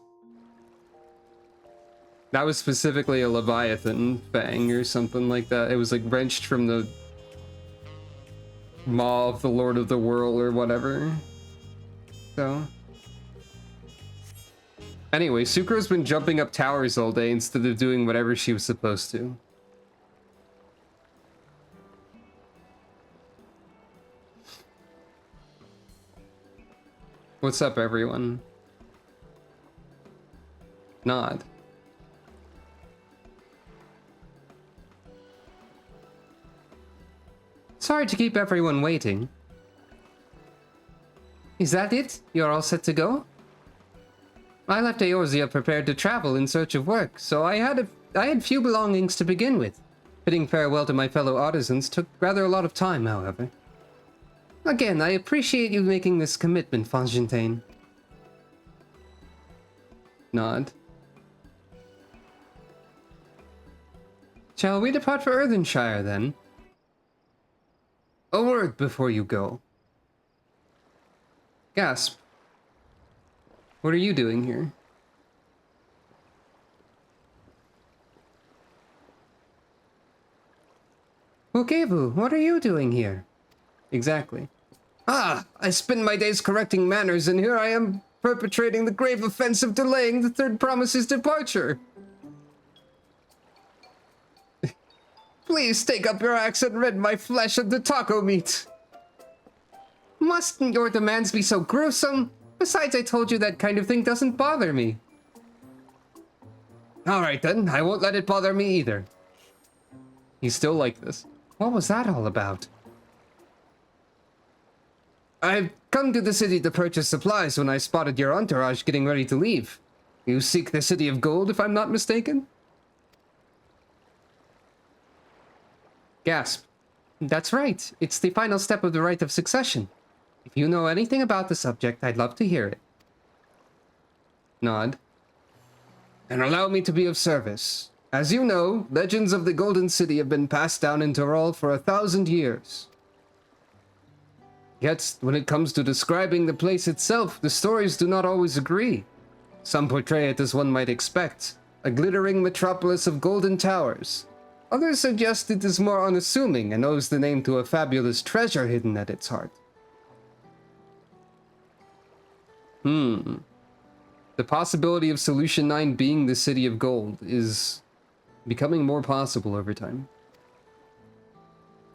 That was specifically a Leviathan Fang or something like that. It was like wrenched from the Maw of the Lord of the Whirl or whatever. So... Anyway, Sucro's been jumping up towers all day instead of doing whatever she was supposed to. What's up, everyone? Nod. Sorry to keep everyone waiting. Is that it? You're all set to go? I left Eorzea prepared to travel in search of work, so I had few belongings to begin with. Bidding farewell to my fellow artisans took rather a lot of time, however. Again, I appreciate you making this commitment, Fontaine. Nod. Shall we depart for Earthenshire, then? A word before you go. Gasp. What are you doing here? Ukebu, what are you doing here? Exactly. Ah, I spend my days correcting manners, and here I am perpetrating the grave offense of delaying the third promise's departure. Please take up your axe and rid my flesh of the taco meat. Mustn't your demands be so gruesome? Besides, I told you that kind of thing doesn't bother me. Alright then, I won't let it bother me either. He's still like this. What was that all about? I've come to the city to purchase supplies when I spotted your entourage getting ready to leave. You seek the City of Gold, if I'm not mistaken? Gasp. That's right. It's the final step of the rite of succession. If you know anything about the subject, I'd love to hear it. Nod. And allow me to be of service. As you know, legends of the Golden City have been passed down in Tyrol for 1,000 years. Yet, when it comes to describing the place itself, the stories do not always agree. Some portray it as one might expect, a glittering metropolis of golden towers. Others suggest it is more unassuming and owes the name to a fabulous treasure hidden at its heart. The possibility of Solution 9 being the City of Gold is becoming more possible over time.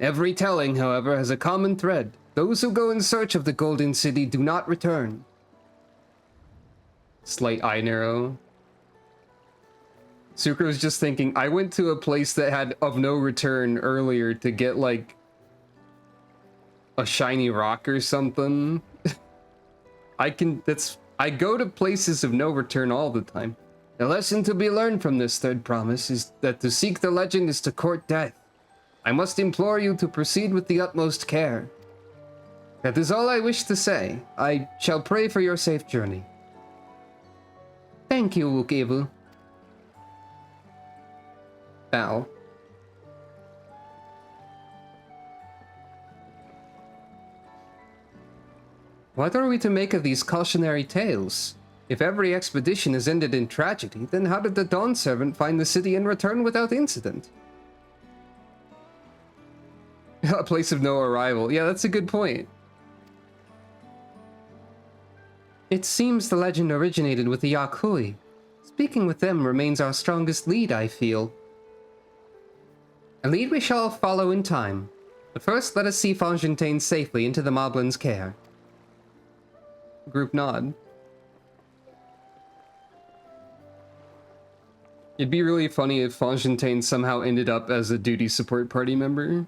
Every telling, however, has a common thread. Those who go in search of the Golden City do not return. Slight eye narrow. Sucro's just thinking, I went to a place that had of no return earlier to get, like, a shiny rock or something. I go to places of no return all the time. The lesson to be learned from this third promise is that to seek the legend is to court death. I must implore you to proceed with the utmost care. That is all I wish to say. I shall pray for your safe journey. Thank you, Ukebu. Bow. What are we to make of these cautionary tales? If every expedition has ended in tragedy, then how did the Dawn Servant find the city and return without incident? A place of no arrival. Yeah, that's a good point. It seems the legend originated with the Yakui. Speaking with them remains our strongest lead, I feel. A lead we shall follow in time. But first, let us see Fontaine safely into the Moblin's care. Group nod. It'd be really funny if Fontaine somehow ended up as a duty support party member.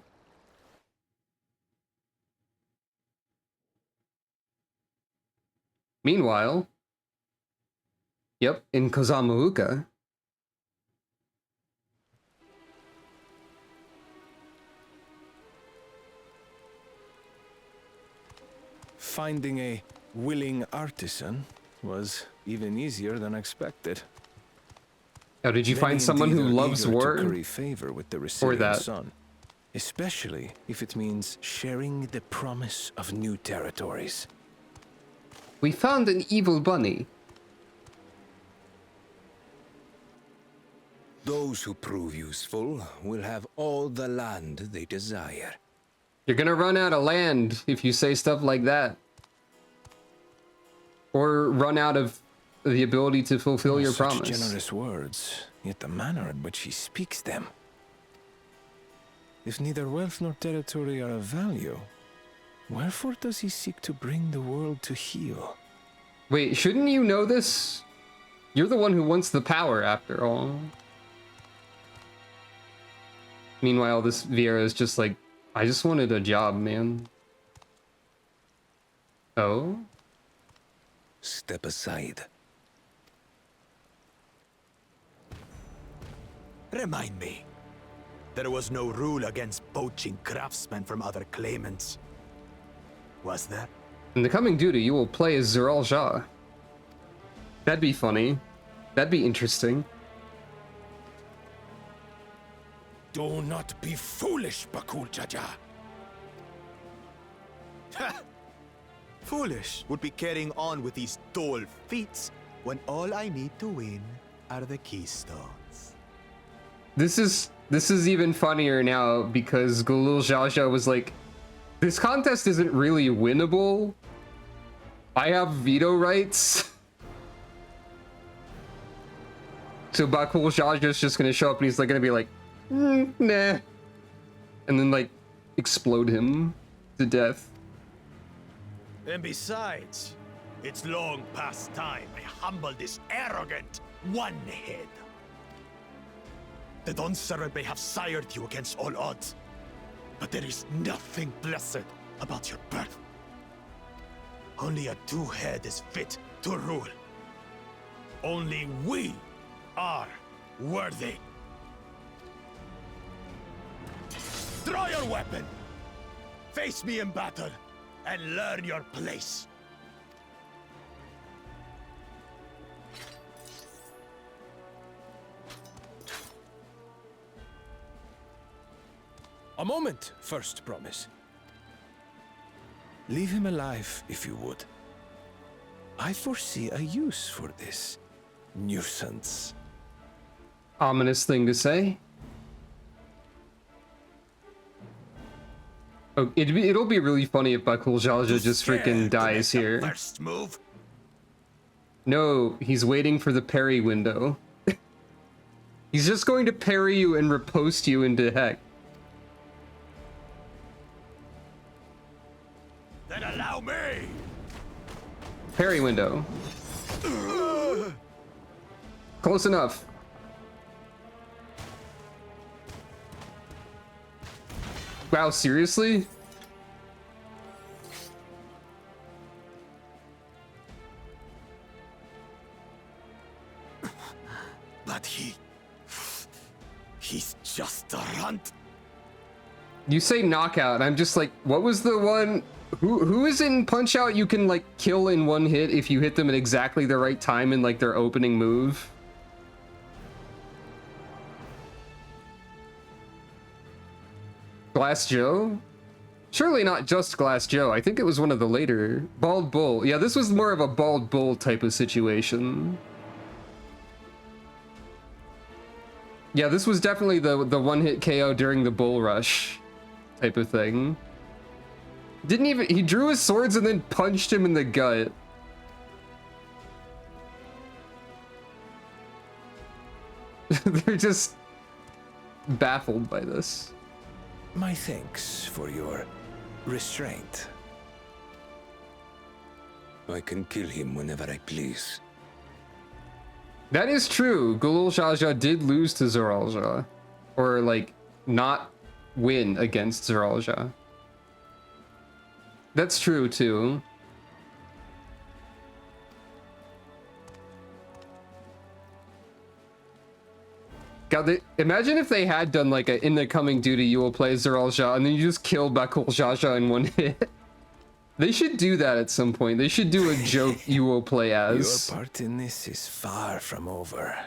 Meanwhile, yep, in Kozamauka. Finding a willing artisan was even easier than expected. Oh, did you find someone who loves war? To curry favor with the Resilient Sun, especially if it means sharing the promise of new territories. We found an evil bunny. Those who prove useful will have all the land they desire. You're gonna run out of land if you say stuff like that. Or run out of the ability to fulfill your promise. Generous words, yet the manner in which he speaks them. If neither wealth nor territory are of value, wherefore does he seek to bring the world to heel? Wait, shouldn't you know this? You're the one who wants the power, after all. Meanwhile, this Vieira is just like, I just wanted a job, man. Oh? Step aside. Remind me. There was no rule against poaching craftsmen from other claimants. Was there? In the coming duty, you will play as Zeral Jah. That'd be funny. That'd be interesting. Do not be foolish, Bakul Jaja. Foolish would be carrying on with these dull feats when all I need to win are the keystones. This is even funnier now because Gulul Jaja was like, this contest isn't really winnable. I have veto rights. So Bakul Jaja's just gonna show up and he's like gonna be like, nah. And then like explode him to death. And besides, it's long past time I humble this arrogant one-head. The Dawntrail may have sired you against all odds, but there is nothing blessed about your birth. Only a two-head is fit to rule. Only we are worthy. Draw your weapon! Face me in battle, and learn your place. A moment, first promise. Leave him alive, if you would. I foresee a use for this nuisance. Ominous thing to say. Oh, it'll be really funny if Bakul Jaja just freaking dies here. First move. No, he's waiting for the parry window. He's just going to parry you and riposte you into heck. Then allow me. Parry window. Close enough. Wow, seriously? But he's just a runt. You say knockout, and I'm just like, what was the one? Who is in Punch Out you can like kill in one hit if you hit them at exactly the right time in like their opening move? Glass Joe? Surely not just Glass Joe. I think it was one of the later. Bald Bull. Yeah, this was more of a Bald Bull type of situation. Yeah, this was definitely the one-hit KO during the Bull Rush type of thing. Didn't even... He drew his swords and then punched him in the gut. They're just baffled by this. My thanks for your restraint. I can kill him whenever I please. That is true. Gulul Jaja did lose to Zoralja. Or, like, not win against Zoralja. That's true, too. God, imagine if they had done, like, in the coming duty, you will play Zoralja, and then you just kill Bakul Jaja in one hit. They should do that at some point. They should do a joke you will play as. Your part in this is far from over.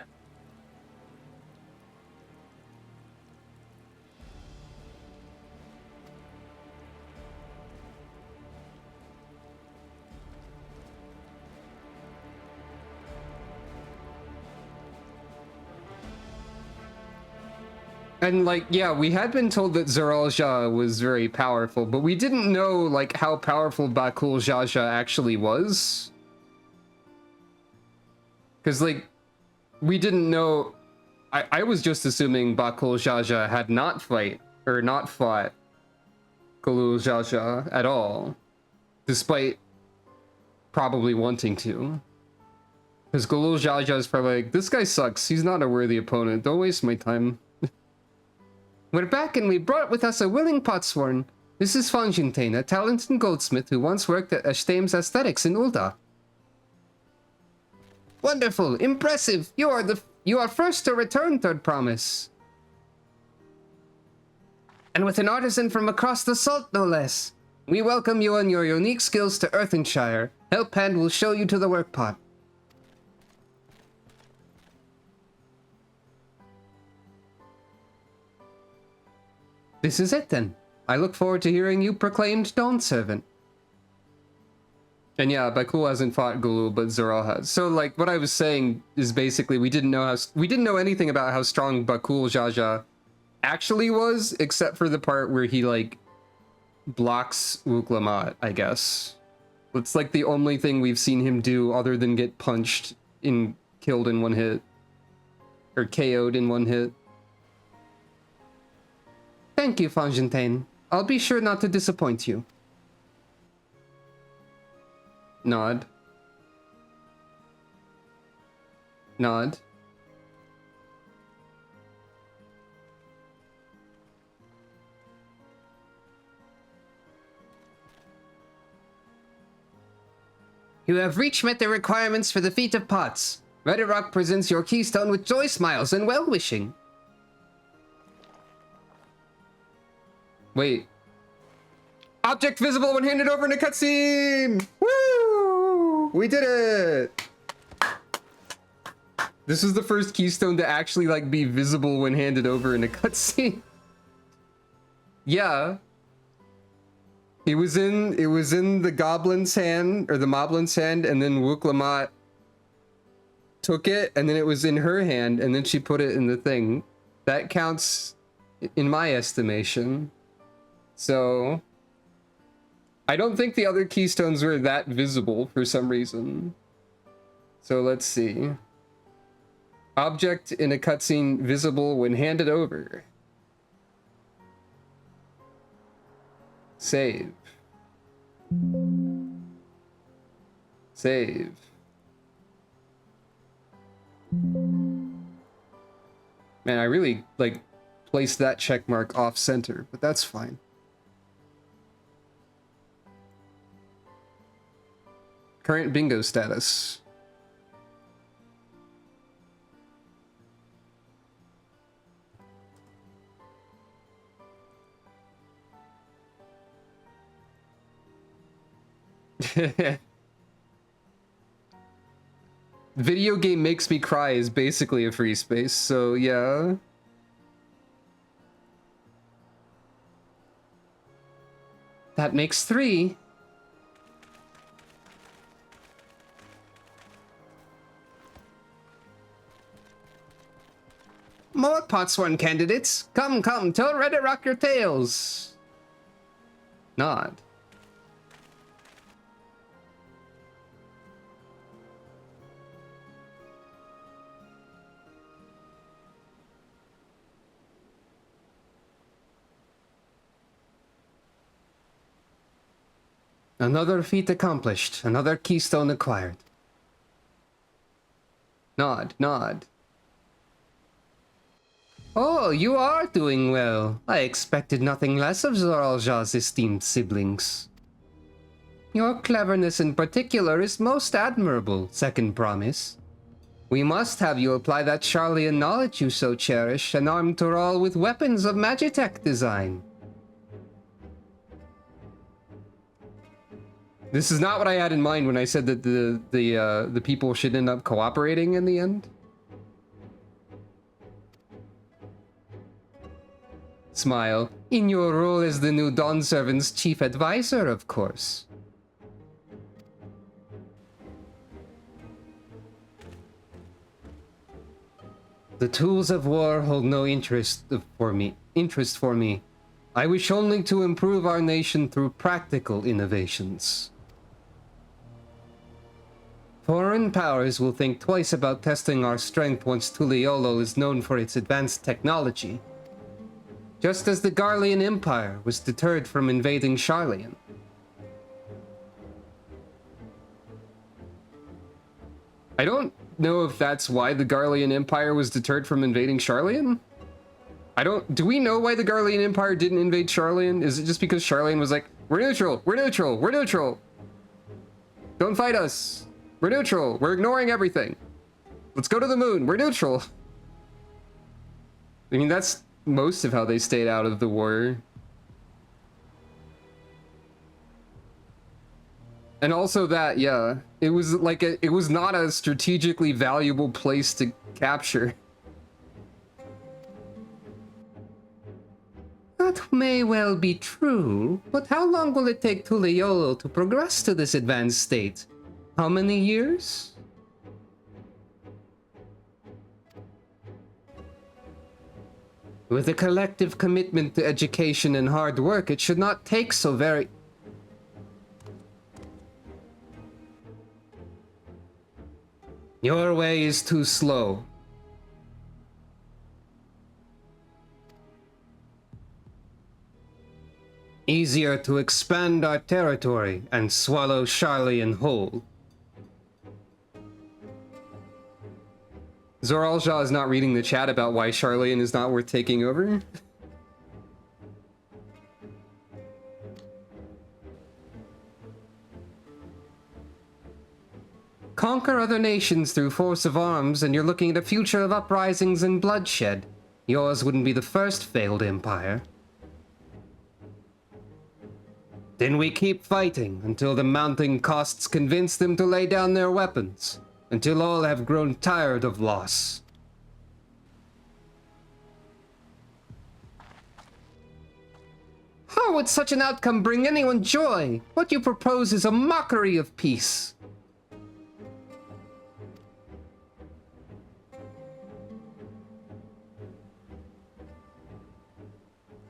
And like, yeah, we had been told that Zoralja was very powerful, but we didn't know like how powerful Bakul Jaja actually was. Because like, we didn't know. I was just assuming Bakul Jaja had not fought Gulul Jaja at all, despite probably wanting to. Because Gulul Jaja is probably like, this guy sucks. He's not a worthy opponent. Don't waste my time. We're back and we brought with us a willing potsworn. This is Fonjintain, a talented goldsmith who once worked at Ashtame's Aesthetics in Ul'dah. Wonderful, impressive. You are first to return, Third Promise. And with an artisan from across the salt, no less. We welcome you and your unique skills to Earthenshire. Helphand will show you to the workpot. This is it then. I look forward to hearing you proclaimed Dawn Servant. And yeah, Bakul hasn't fought Gulul, but Zoral has. So like what I was saying is basically we didn't know anything about how strong Bakul Jaja actually was, except for the part where he like blocks Wuklamat, I guess. It's like the only thing we've seen him do other than get punched and killed in one hit. Or KO'd in one hit. Thank you, Fontaine. I'll be sure not to disappoint you. Nod. Nod. You have met the requirements for the Feat of Pots. Reddit Rock presents your keystone with joy smiles and well-wishing. Wait. Object visible when handed over in a cutscene! Woo! We did it! This is the first keystone to actually like be visible when handed over in a cutscene. Yeah. It was in the goblin's hand, or the moblin's hand, and then Wuklamat took it, and then it was in her hand, and then she put it in the thing. That counts in my estimation. So I don't think the other keystones were that visible for some reason. So let's see. Object in a cutscene visible when handed over. Save. Save. Man, I really, like, placed that check mark off center, but that's fine. Current bingo status. Video game makes me cry is basically a free space, so yeah. That makes 3. More Potsworn candidates. Come, tell Reddit Rock your tales. Nod. Another feat accomplished, another keystone acquired. Nod, nod. Oh, you are doing well. I expected nothing less of Zoralja's esteemed siblings. Your cleverness in particular is most admirable, Second Promise. We must have you apply that Charlian knowledge you so cherish and arm Toral with weapons of Magitech design. This is not what I had in mind when I said that the people should end up cooperating in the end. Smile. In your role as the new Dawn Servant's chief advisor, of course. The tools of war hold no interest for me. I wish only to improve our nation through practical innovations. Foreign powers will think twice about testing our strength once Tuliolo is known for its advanced technology. Just as the Garlean Empire was deterred from invading Charlian. I don't know if that's why the Garlean Empire was deterred from invading Charlian? Do we know why the Garlean Empire didn't invade Charlian? Is it just because Charlian was like, we're neutral, we're neutral, we're neutral. Don't fight us. We're neutral. We're ignoring everything. Let's go to the moon. We're neutral. I mean, that's most of how they stayed out of the war. And also that, yeah, it was like it was not a strategically valuable place to capture. That may well be true, but how long will it take Tuliolo to progress to this advanced state? How many years? With a collective commitment to education and hard work, it should not take so very... Your way is too slow. Easier to expand our territory and swallow Charlian whole. Zoralja is not reading the chat about why Charlian is not worth taking over. Conquer other nations through force of arms, and you're looking at a future of uprisings and bloodshed. Yours wouldn't be the first failed empire. Then we keep fighting until the mounting costs convince them to lay down their weapons, until all have grown tired of loss. How would such an outcome bring anyone joy? What you propose is a mockery of peace.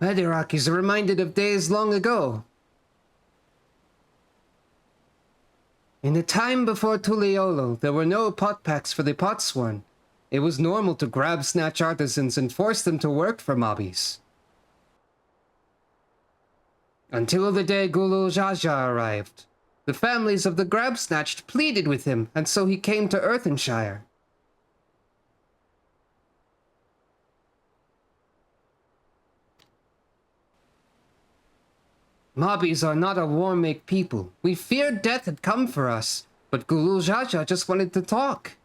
Edirock is reminded of days long ago. In the time before Tuliolo, there were no pot packs for the Potsworn. It was normal to grab snatch artisans and force them to work for mobbies. Until the day Gulul Jaja arrived. The families of the grab snatched pleaded with him, and so he came to Earthenshire. Mobbies are not a warmake people. We feared death had come for us, but Gulul Jaja just wanted to talk.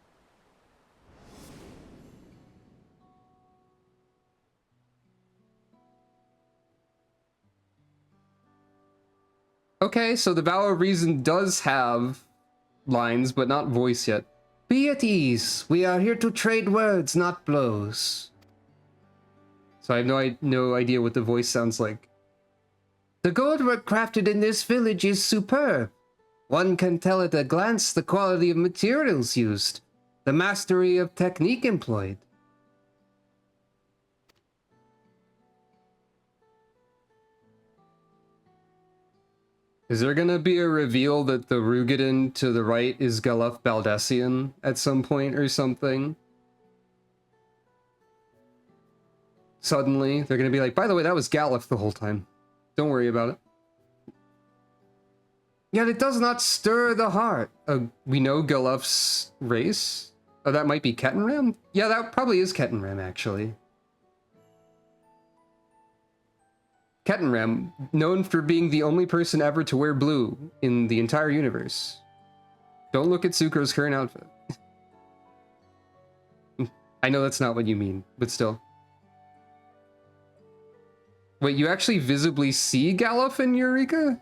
Okay, so the Vow of Reason does have lines, but not voice yet. Be at ease. We are here to trade words, not blows. So I have no idea what the voice sounds like. The goldwork crafted in this village is superb. One can tell at a glance the quality of materials used, the mastery of technique employed. Is there gonna be a reveal that the Rugadin to the right is Galuf Baldessian at some point or something? Suddenly, they're gonna be like, by the way, that was Galuf the whole time. Don't worry about it. Yet it does not stir the heart. We know Galuf's race? Oh, that might be Kettenram? Yeah, that probably is Kettenram, actually. Kettenram, known for being the only person ever to wear blue in the entire universe. Don't look at Sucro's current outfit. I know that's not what you mean, but still. Wait, you actually visibly see Galuf in Eureka?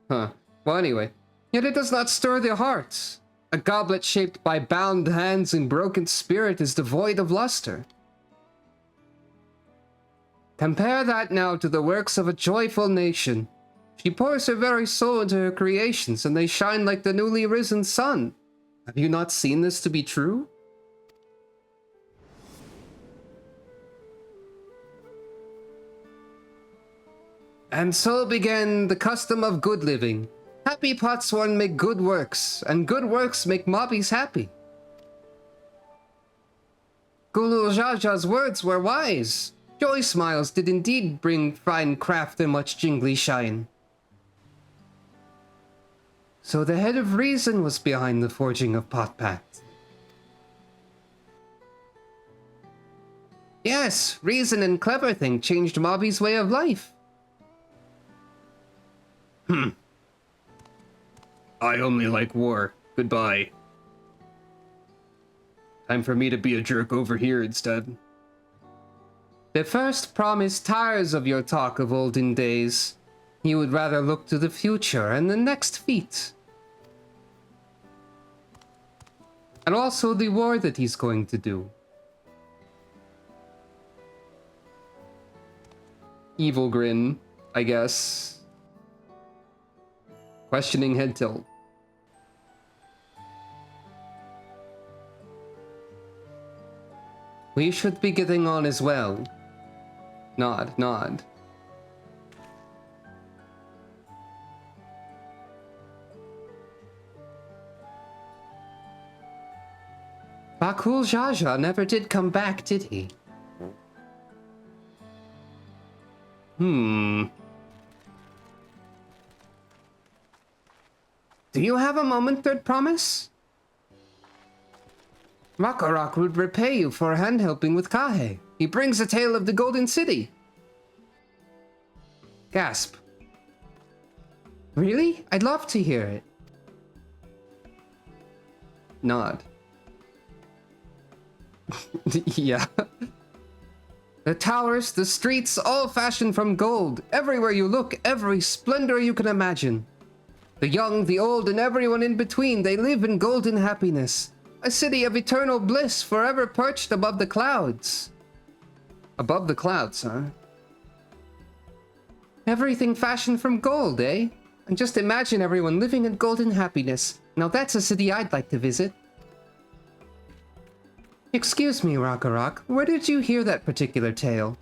Huh. Well, anyway. Yet it does not stir the hearts. A goblet shaped by bound hands and broken spirit is devoid of luster. Compare that now to the works of a joyful nation. She pours her very soul into her creations, and they shine like the newly risen sun. Have you not seen this to be true? And so began the custom of good living. Happy Potsworn make good works, and good works make mobbies happy. Gulul Jaja's words were wise. Joy smiles did indeed bring fine craft and much jingly shine. So the head of reason was behind the forging of Pot Pact. Yes, reason and clever thing changed mobbies' way of life. I only like war. Goodbye. Time for me to be a jerk over here instead. The first promise tires of your talk of olden days. He would rather look to the future and the next feat. And also the war that he's going to do. evil grin, I guess. Questioning head tilt. We should be getting on as well. Nod, nod. Bakul Jaja never did come back, did he? Do you have a moment, Third Promise? Makarok would repay you for hand helping with Kahe. He brings a tale of the Golden City. Gasp. Really? I'd love to hear it. Nod. Yeah. The towers, the streets, all fashioned from gold. Everywhere you look, every splendor you can imagine. The young, the old, and everyone in between, they live in golden happiness. A city of eternal bliss, forever perched above the clouds. Above the clouds, huh? Everything fashioned from gold, eh? And just imagine everyone living in golden happiness. Now that's a city I'd like to visit. Excuse me, Rakarok, where did you hear that particular tale?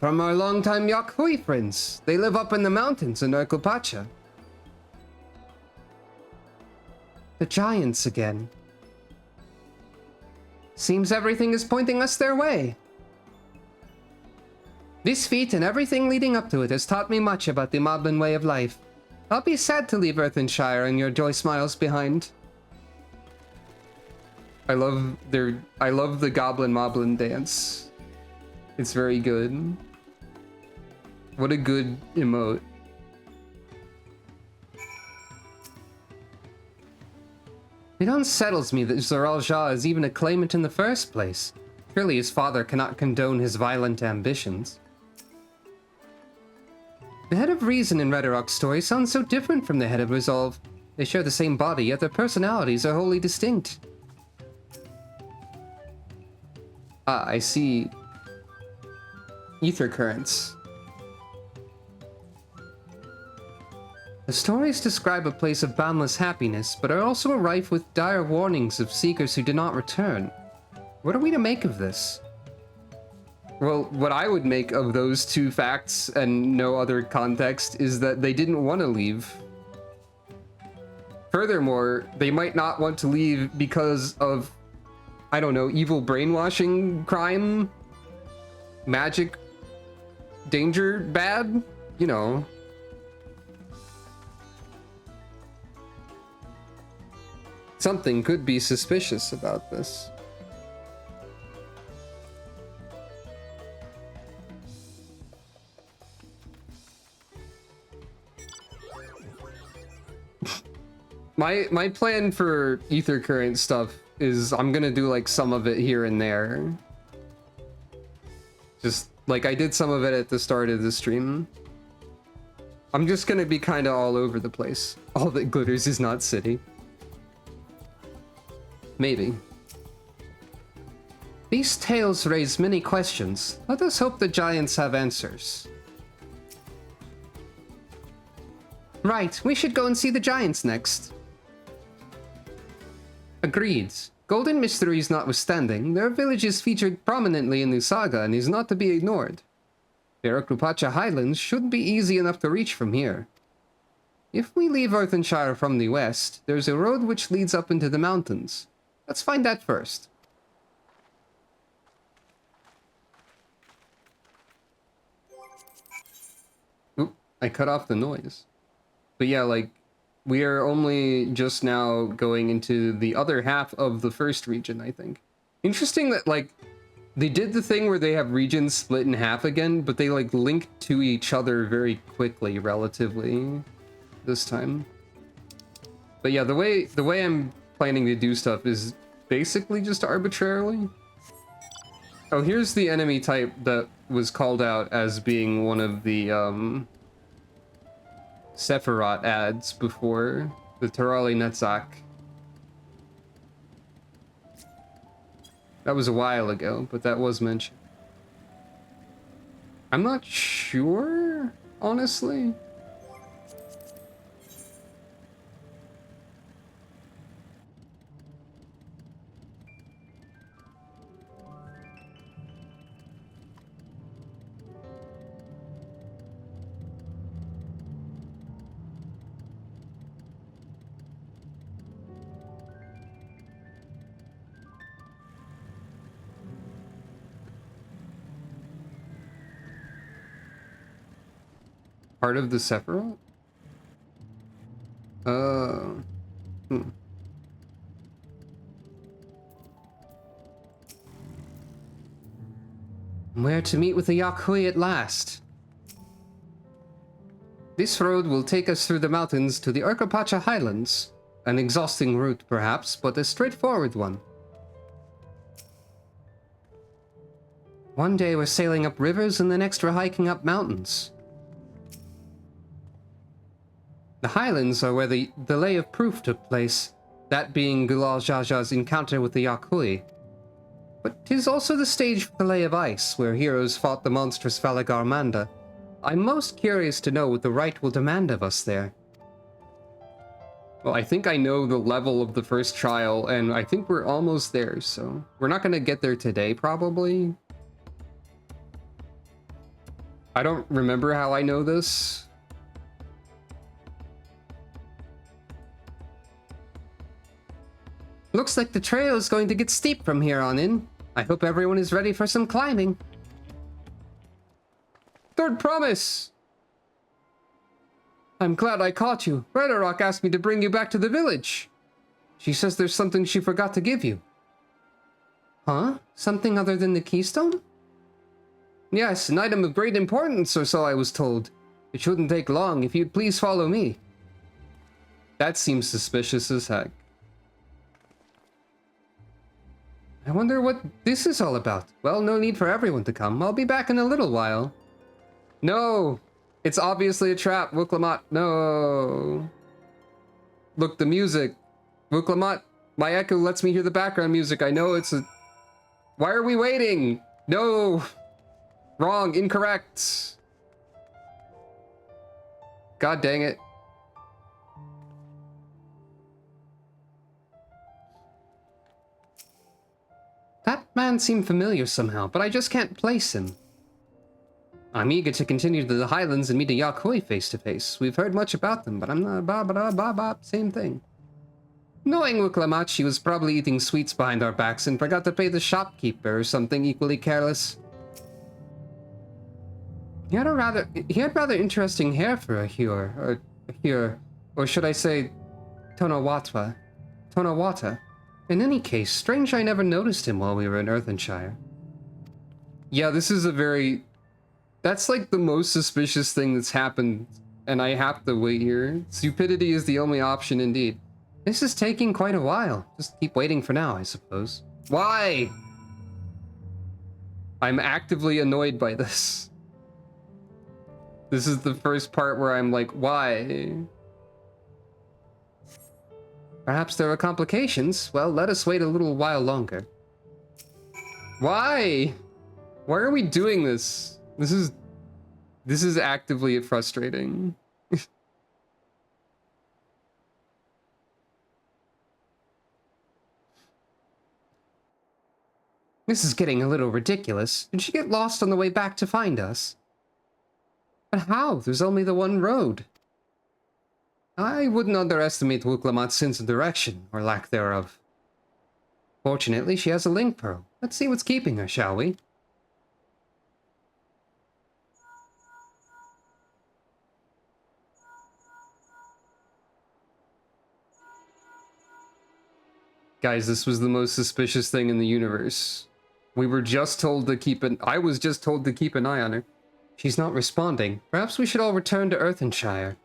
From our longtime Yakhui friends. They live up in the mountains in Erkupacha. The giants again. Seems everything is pointing us their way. This feat and everything leading up to it has taught me much about the Moblin way of life. I'll be sad to leave Earthenshire and your joy smiles behind. I love the Goblin Moblin dance. It's very good. What a good emote. It unsettles me that Zoral Jah is even a claimant in the first place. Surely his father cannot condone his violent ambitions. The head of reason in Redorok's story sounds so different from the head of resolve. They share the same body, yet their personalities are wholly distinct. Ah, I see. Ether currents. The stories describe a place of boundless happiness, but are also rife with dire warnings of seekers who do not return. What are we to make of this? Well, what I would make of those two facts and no other context is that they didn't want to leave. Furthermore, they might not want to leave because of, I don't know, evil brainwashing, crime, magic, danger, bad, you know. Something could be suspicious about this. My plan for ether current stuff is I'm gonna do like some of it here and there. Just like I did some of it at the start of the stream. I'm just gonna be kind of all over the place. All that glitters is not city. Maybe. These tales raise many questions. Let us hope the giants have answers. Right, we should go and see the giants next. Agreed. Golden mysteries notwithstanding, their village is featured prominently in the saga and is not to be ignored. The Erkupacha Highlands should be easy enough to reach from here. If we leave Earthenshire from the west, there's a road which leads up into the mountains. Let's find that first. Oop, I cut off the noise. But yeah, like, we are only just now going into the other half of the first region, I think. Interesting that, like, they did the thing where they have regions split in half again, but they, like, link to each other very quickly, relatively, this time. But yeah, the way I'm planning to do stuff is basically just arbitrarily. Oh, here's the enemy type that was called out as being one of the, Sephiroth ads before, the Terali Netzach. That was a while ago, but that was mentioned. I'm not sure, honestly. Part of the Sephiroth? Hmm. Where to meet with the Yakui at last? This road will take us through the mountains to the Urkapacha Highlands. An exhausting route, perhaps, but a straightforward one. One day we're sailing up rivers, and the next we're hiking up mountains. The Highlands are where the Lay of Proof took place, that being Gulal Jaja's encounter with the Yakui. But 'tis also the stage for the Lay of Ice, where heroes fought the monstrous Valagar Manda. I'm most curious to know what the Rite will demand of us there. Well, I think I know the level of the first trial, and I think we're almost there, so... We're not gonna get there today, probably. I don't remember how I know this. Looks like the trail is going to get steep from here on in. I hope everyone is ready for some climbing. Third promise! I'm glad I caught you. Redderrock asked me to bring you back to the village. She says there's something she forgot to give you. Huh? Something other than the keystone? Yes, an item of great importance, or so I was told. It shouldn't take long if you'd please follow me. That seems suspicious as heck. I wonder what this is all about. Well, no need for everyone to come. I'll be back in a little while. No! It's obviously a trap, Wuklamat. No! Look, the music. Wuklamat, my echo lets me hear the background music. I know it's a... Why are we waiting? No! Wrong, incorrect. God dang it. That man seemed familiar somehow, but I just can't place him. I'm eager to continue to the Highlands and meet a Yakui face to face. We've heard much about them, but I'm not same thing. Knowing Wuklamat, she was probably eating sweets behind our backs and forgot to pay the shopkeeper or something equally careless. He had rather interesting hair for a Hyur, or should I say, Tonawata. In any case, strange I never noticed him while we were in Earthenshire. Yeah, this is a very... That's like the most suspicious thing that's happened, and I have to wait here. Stupidity is the only option indeed. This is taking quite a while. Just keep waiting for now, I suppose. Why? I'm actively annoyed by this. This is the first part where I'm like, why? Perhaps there are complications. Well, let us wait a little while longer. Why? Why are we doing this? This is actively frustrating. This is getting a little ridiculous. Did she get lost on the way back to find us? But how? There's only the one road. I wouldn't underestimate Wuklamat's sense of direction, or lack thereof. Fortunately, she has a link pearl. Let's see what's keeping her, shall we? Guys, this was the most suspicious thing in the universe. We were just told to keep an... I was just told to keep an eye on her. She's not responding. Perhaps we should all return to Earthenshire.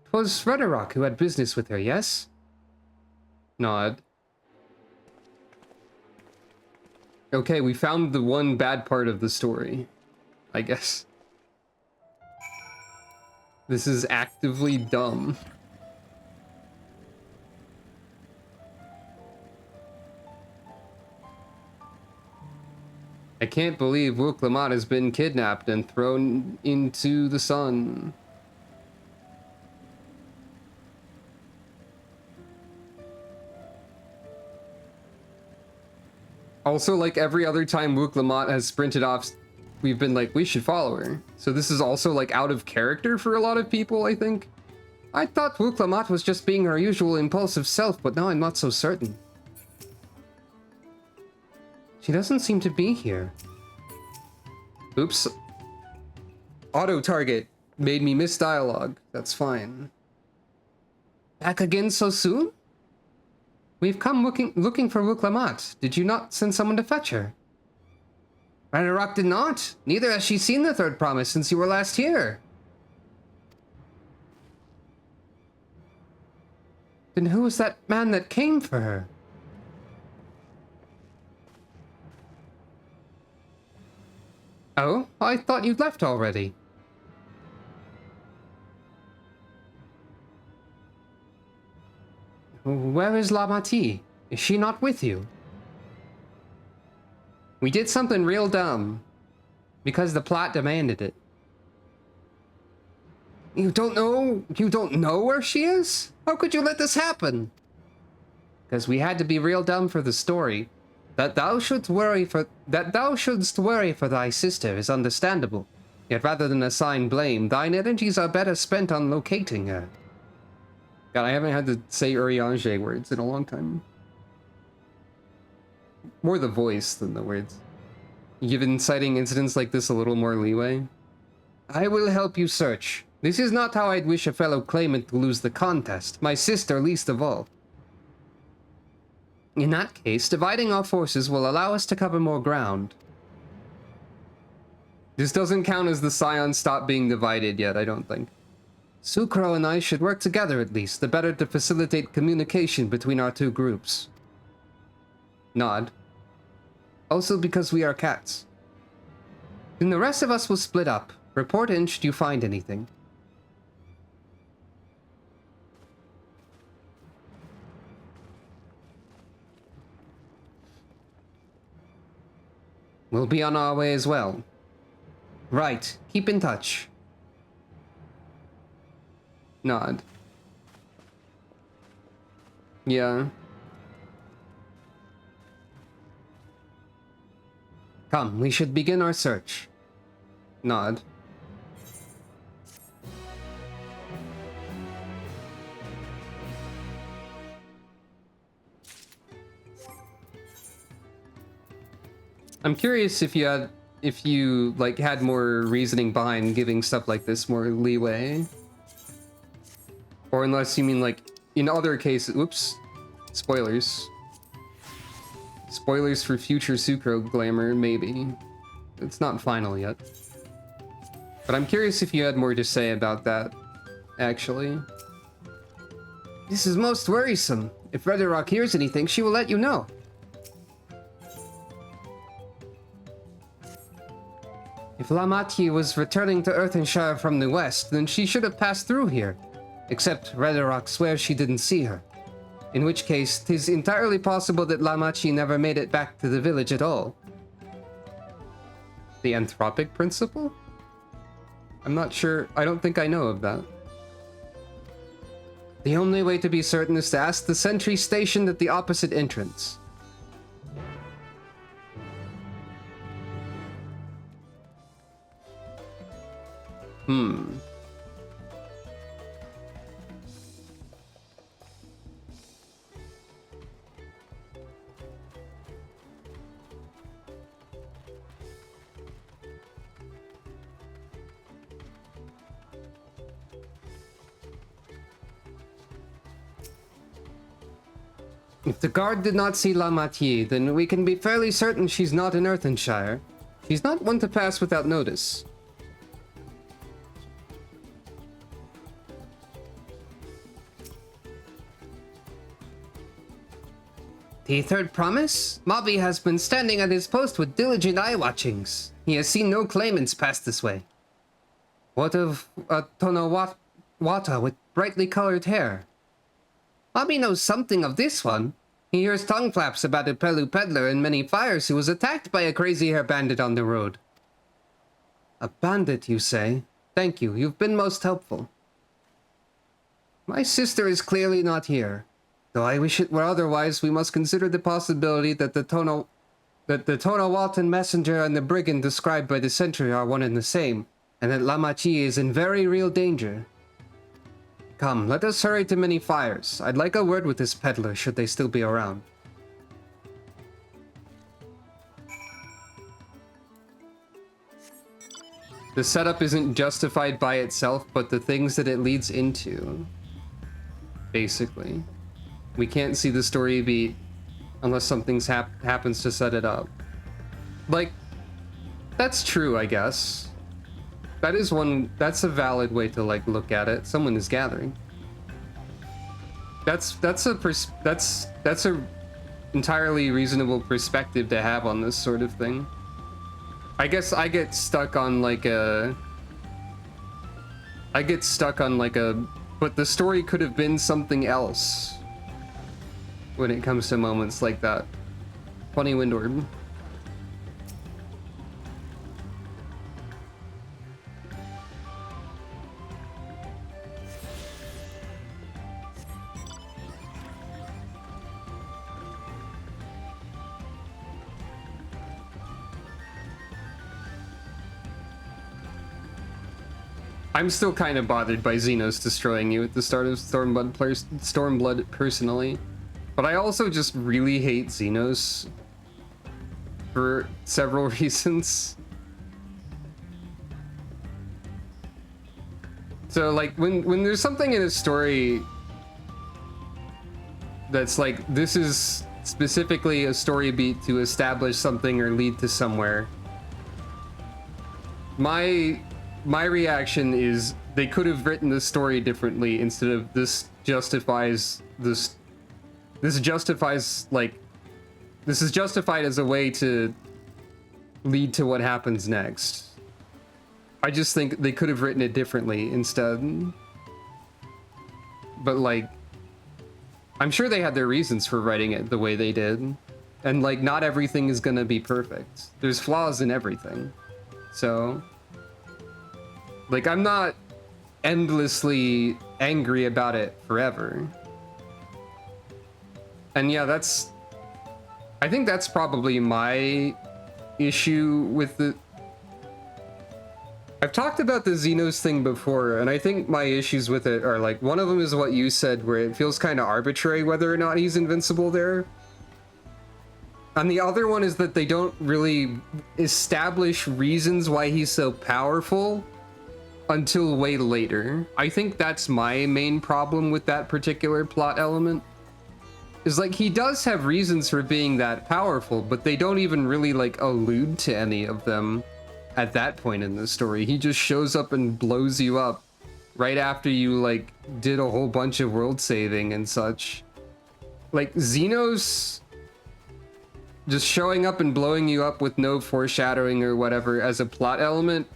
'Twas Redderrock who had business with her, yes? Nod. Okay, we found the one bad part of the story, I guess. This is actively dumb. I can't believe Wuk-Lamat has been kidnapped and thrown into the sun. Also, like every other time Wuk-Lamat has sprinted off, we've been like, we should follow her. So this is also like out of character for a lot of people, I think. I thought Wuk-Lamat was just being her usual impulsive self, but now I'm not so certain. She doesn't seem to be here. Oops. Auto-target made me miss dialogue. That's fine. Back again so soon? We've come looking for Wuk-Lamat. Did you not send someone to fetch her? Ragnarok did not. Neither has she seen the third promise since you were last here. Then who was that man that came for her? Oh, I thought you'd left already. Where is Lamati? Is she not with you? We did something real dumb. Because the plot demanded it. You don't know where she is? How could you let this happen? Because we had to be real dumb for the story. That thou shouldst worry for thy sister is understandable. Yet rather than assign blame, thine energies are better spent on locating her. God, I haven't had to say Urianger words in a long time. More the voice than the words. Given citing incidents like this a little more leeway. I will help you search. This is not how I'd wish a fellow claimant to lose the contest, my sister least of all. In that case, dividing our forces will allow us to cover more ground. This doesn't count as the Scions stop being divided yet, I don't think. Sucro and I should work together at least, the better to facilitate communication between our two groups. Nod. Also because we are cats. Then the rest of us will split up. Report in should you find anything. We'll be on our way as well. Right, keep in touch. Nod. Yeah. Come, we should begin our search. Nod. I'm curious if you like had more reasoning behind giving stuff like this more leeway. Or unless you mean like in other cases, oops, spoilers. Spoilers for future Sucro glamour, maybe. It's not final yet. But I'm curious if you had more to say about that, actually. This is most worrisome. If Red Rock hears anything, she will let you know. If Lamati was returning to Earthenshire from the west, then she should have passed through here. Except Redderock swears she didn't see her. In which case, 'tis entirely possible that Lamachi never made it back to the village at all. The anthropic principle? I'm not sure. I don't think I know of that. The only way to be certain is to ask the sentry stationed at the opposite entrance. If the guard did not see Lamati, then we can be fairly certain she's not in Earthenshire. She's not one to pass without notice. The third promise? Mavi has been standing at his post with diligent eye-watchings. He has seen no claimants pass this way. What of Tonawata with brightly colored hair? Mavi knows something of this one. He hears tongue flaps about a Pelu peddler in many fires who was attacked by a crazy hair bandit on the road. A bandit, you say? Thank you, you've been most helpful. My sister is clearly not here. Though I wish it were otherwise, we must consider the possibility that the Tonawalton messenger and the brigand described by the sentry are one and the same, and that Lamachi is in very real danger. Come, let us hurry to many fires. I'd like a word with this peddler, should they still be around. The setup isn't justified by itself, but the things that it leads into. Basically. We can't see the story beat unless something happens to set it up. Like, that's true, I guess. That's a valid way to, like, look at it. Someone is gathering. That's a entirely reasonable perspective to have on this sort of thing. I guess I get stuck on like a but the story could have been something else when it comes to moments like that. Funny wind orb. I'm still kind of bothered by Xenos destroying you at the start of Stormblood personally. But I also just really hate Xenos for several reasons. So like when there's something in a story that's like, this is specifically a story beat to establish something or lead to somewhere, my reaction is they could have written the story differently instead of this is justified as a way to lead to what happens next. I just think they could have written it differently instead. But like, I'm sure they had their reasons for writing it the way they did. And like, not everything is gonna be perfect. There's flaws in everything. So, like, I'm not endlessly angry about it forever. And yeah, I think that's probably my issue with the... I've talked about the Xenos thing before, and I think my issues with it are like, one of them is what you said, where it feels kind of arbitrary whether or not he's invincible there. And the other one is that they don't really establish reasons why he's so powerful until way later. I think that's my main problem with that particular plot element. Is like, he does have reasons for being that powerful, but they don't even really like allude to any of them at that point in the story. He just shows up and blows you up right after you like did a whole bunch of world saving and such. Like, Xenos just showing up and blowing you up with no foreshadowing or whatever as a plot element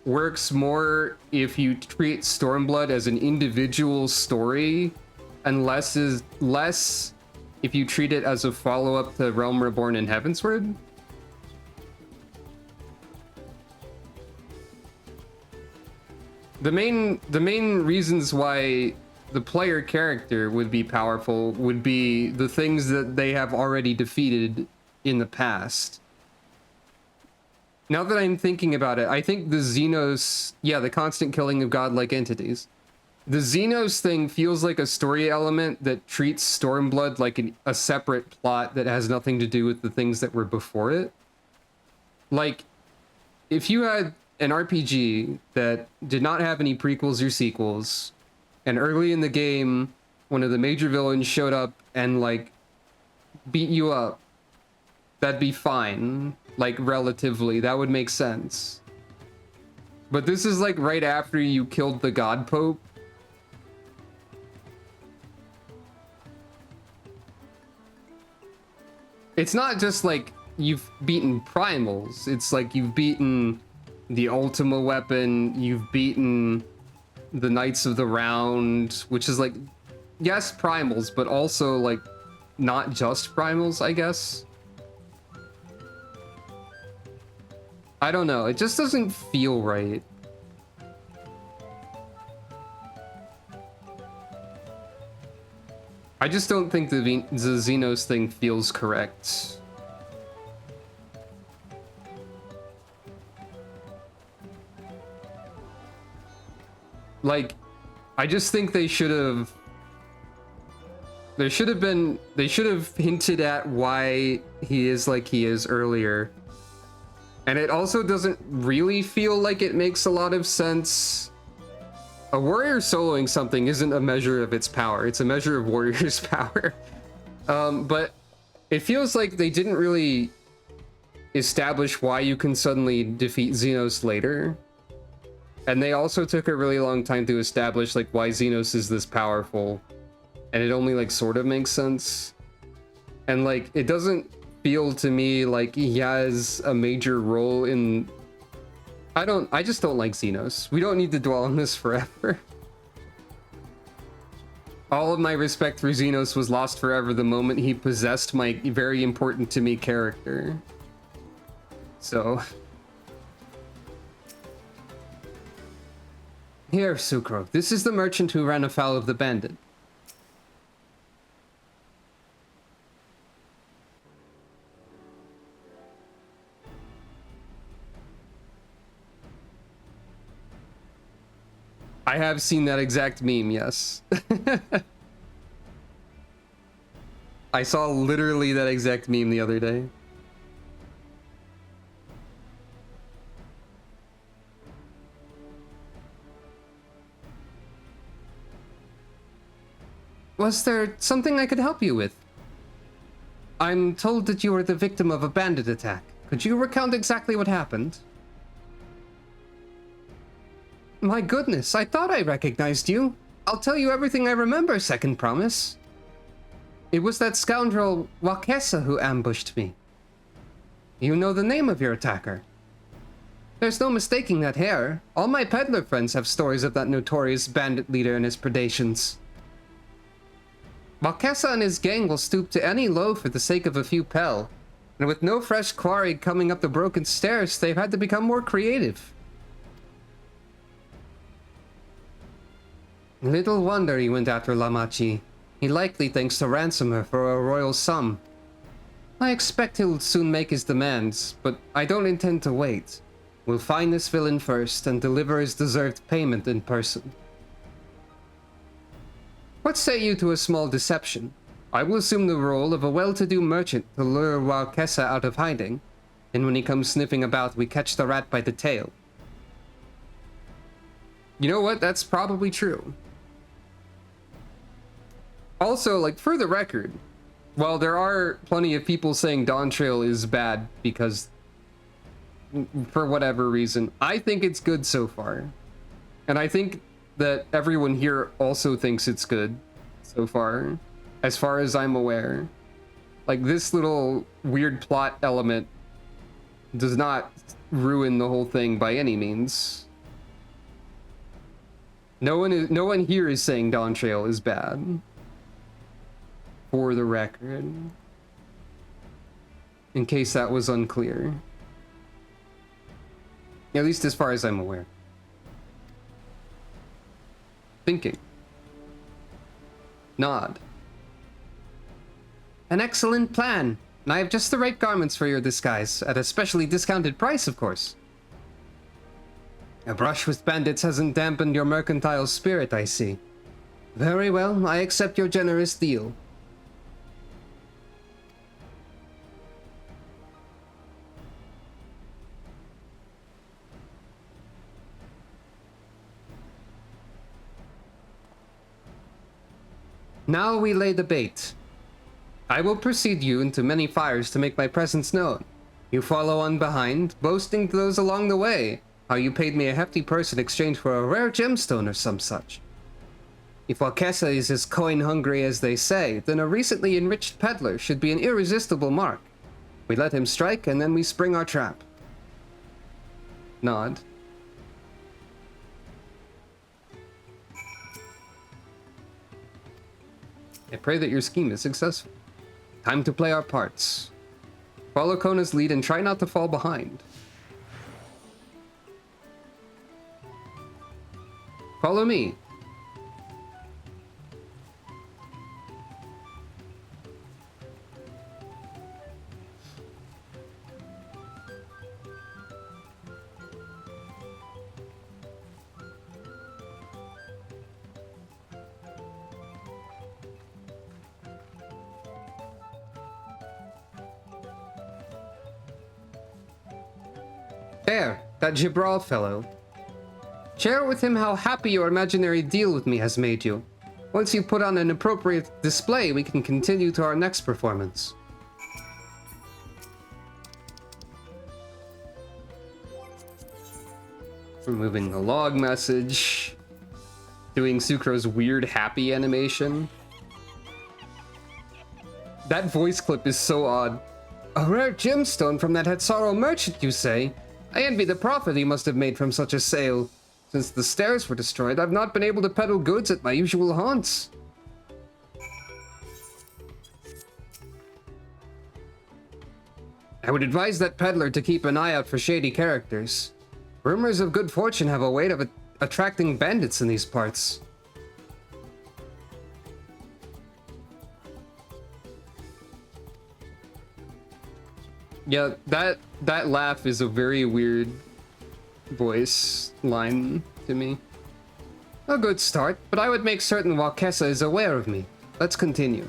works more if you treat Stormblood as an individual story, and less if you treat it as a follow-up to Realm Reborn and Heavensward. The main reasons why the player character would be powerful would be the things that they have already defeated in the past. Now that I'm thinking about it, I think the Xenos, yeah, the constant killing of godlike entities. The Xenos thing feels like a story element that treats Stormblood like a separate plot that has nothing to do with the things that were before it. Like, if you had an RPG that did not have any prequels or sequels, and early in the game, one of the major villains showed up and, like, beat you up, that'd be fine. Like, relatively, that would make sense. But this is, like, right after you killed the God Pope. It's not just, like, you've beaten primals. It's like you've beaten the Ultima weapon, you've beaten the Knights of the Round, which is like, yes, primals, but also like not just primals, I guess. I don't know. It just doesn't feel right. I just don't think the Xenos thing feels correct. Like, I just think they should have hinted at why he is like he is earlier. And it also doesn't really feel like it makes a lot of sense. A warrior soloing something isn't a measure of its power. It's a measure of warrior's power. But it feels like they didn't really establish why you can suddenly defeat Xenos later. And they also took a really long time to establish like why Xenos is this powerful. And it only like sort of makes sense. And like, it doesn't feel to me like he has a major role in... I just don't like Xenos. We don't need to dwell on this forever. All of my respect for Xenos was lost forever the moment he possessed my very important to me character. So... Here, Sucro. This is the merchant who ran afoul of the bandit. I have seen that exact meme, yes. I saw literally that exact meme the other day. Was there something I could help you with? I'm told that you were the victim of a bandit attack. Could you recount exactly what happened? My goodness, I thought I recognized you. I'll tell you everything I remember, Second Promise. It was that scoundrel Wakesa who ambushed me. You know the name of your attacker. There's no mistaking that hair. All my peddler friends have stories of that notorious bandit leader and his predations. Wakesa and his gang will stoop to any low for the sake of a few pel, and with no fresh quarry coming up the broken stairs, they've had to become more creative. Little wonder he went after Lamachi. He likely thinks to ransom her for a royal sum. I expect he'll soon make his demands, but I don't intend to wait. We'll find this villain first and deliver his deserved payment in person. What say you to a small deception? I will assume the role of a well-to-do merchant to lure Wakesa out of hiding, and when he comes sniffing about, we catch the rat by the tail. You know what? That's probably true. Also, like, for the record, while there are plenty of people saying Dawntrail is bad because, for whatever reason, I think it's good so far. And I think that everyone here also thinks it's good so far as I'm aware. Like, this little weird plot element does not ruin the whole thing by any means. No one here is saying Dawntrail is bad. For the record. In case that was unclear. At least as far as I'm aware. Thinking. Nod. An excellent plan. And I have just the right garments for your disguise, at a specially discounted price, of course. A brush with bandits hasn't dampened your mercantile spirit, I see. Very well, I accept your generous deal. Now we lay the bait. I will precede you into many fires to make my presence known. You follow on behind, boasting to those along the way how you paid me a hefty purse in exchange for a rare gemstone or some such. If Wakesa is as coin-hungry as they say, then a recently enriched peddler should be an irresistible mark. We let him strike, and then we spring our trap. Nod. I pray that your scheme is successful. Time to play our parts. Follow Kona's lead and try not to fall behind. Follow me. There, that Gibral fellow. Share with him how happy your imaginary deal with me has made you. Once you put on an appropriate display, we can continue to our next performance. Removing the log message. Doing Sucro's weird happy animation. That voice clip is so odd. A rare gemstone from that Hetsaro merchant, you say? I envy the profit he must have made from such a sale. Since the stairs were destroyed, I've not been able to peddle goods at my usual haunts. I would advise that peddler to keep an eye out for shady characters. Rumors of good fortune have a way of attracting bandits in these parts. Yeah, that laugh is a very weird voice line to me. A good start, but I would make certain Wakesa is aware of me. Let's continue.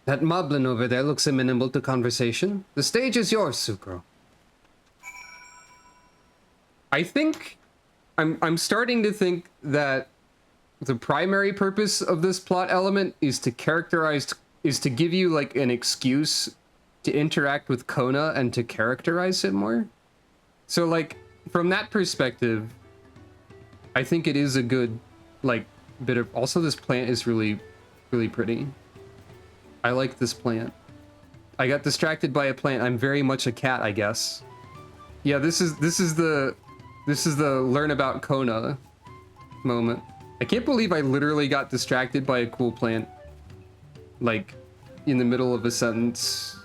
That moblin over there looks amenable to conversation. The stage is yours, Sucro. I think I'm starting to think that the primary purpose of this plot element is to give you like an excuse to interact with Kona and to characterize him more. So like from that perspective, I think it is a good like bit of. Also, this plant is really pretty. I like this plant. I got distracted by a plant. I'm very much a cat, I guess. Yeah, this is the learn about Kona moment. I can't believe I literally got distracted by a cool plant. Like, in the middle of a sentence.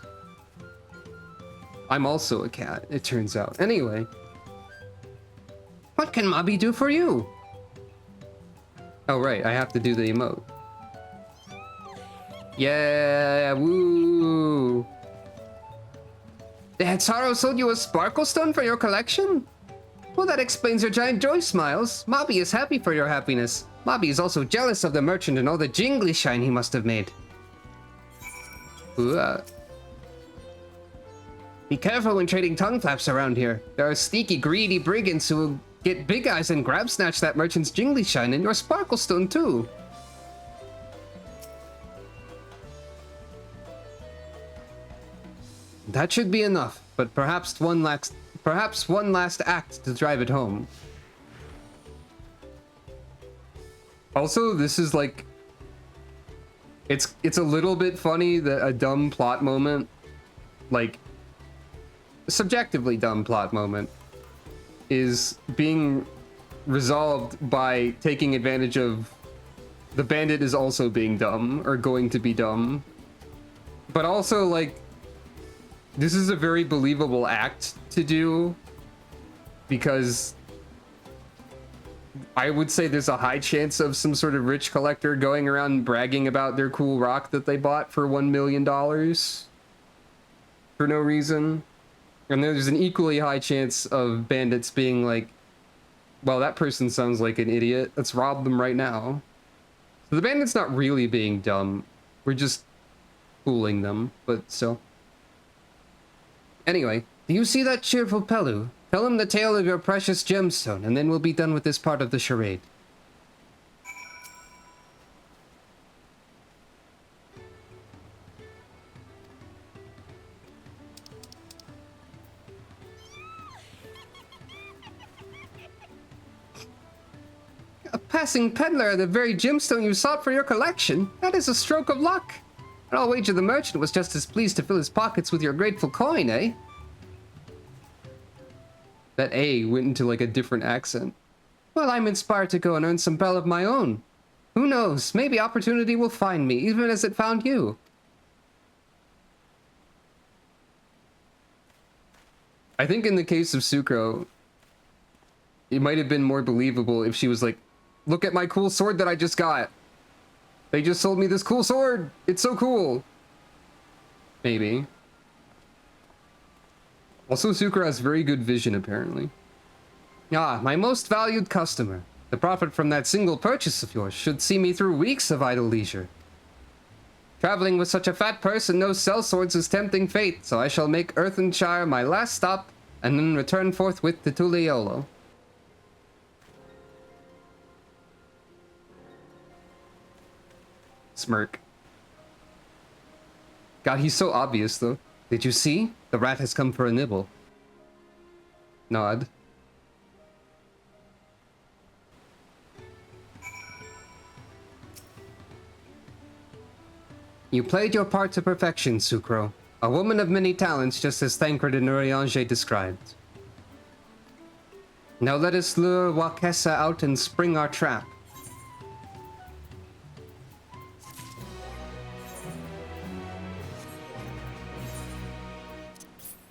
I'm also a cat, it turns out. Anyway. What can Mabi do for you? Oh right, I have to do the emote. Yeah, woo! The Hetsaro sold you a sparkle stone for your collection? Well, that explains your giant joy smiles. Mabi is happy for your happiness. Mabi is also jealous of the merchant and all the jingly shine he must have made. Ooh. Be careful when trading tongue flaps around here. There are sneaky, greedy brigands who will get big eyes and grab snatch that merchant's jingly shine and your sparkle stone too. That should be enough, but perhaps one last act to drive it home. Also, this is like it's a little bit funny that a dumb plot moment, like subjectively dumb plot moment, is being resolved by taking advantage of the bandit is also being dumb or going to be dumb. But also like this is a very believable act to do because I would say there's a high chance of some sort of rich collector going around bragging about their cool rock that they bought for $1 million for no reason. And there's an equally high chance of bandits being like, well, that person sounds like an idiot. Let's rob them right now. So the bandit's not really being dumb. We're just fooling them, but still. Anyway, do you see that cheerful Pelu? Tell him the tale of your precious gemstone, and then we'll be done with this part of the charade. A passing peddler of the very gemstone you sought for your collection? That is a stroke of luck. I'll wager the merchant was just as pleased to fill his pockets with your grateful coin, eh? That A went into like a different accent. Well, I'm inspired to go and earn some bell of my own. Who knows? Maybe opportunity will find me, even as it found you. I think in the case of Sucro, it might have been more believable if she was like, look at my cool sword that I just got. They just sold me this cool sword. It's so cool. Maybe. Also, Sucro has very good vision, apparently. Ah, my most valued customer. The profit from that single purchase of yours should see me through weeks of idle leisure. Traveling with such a fat purse and no sellswords is tempting fate, so I shall make Earthenshire my last stop, and then return forthwith to Tuliolo. Smirk. God, he's so obvious, though. Did you see? The rat has come for a nibble. Nod. You played your part to perfection, Sucro. A woman of many talents, just as Thancred and Urianger described. Now let us lure Wakesa out and spring our trap.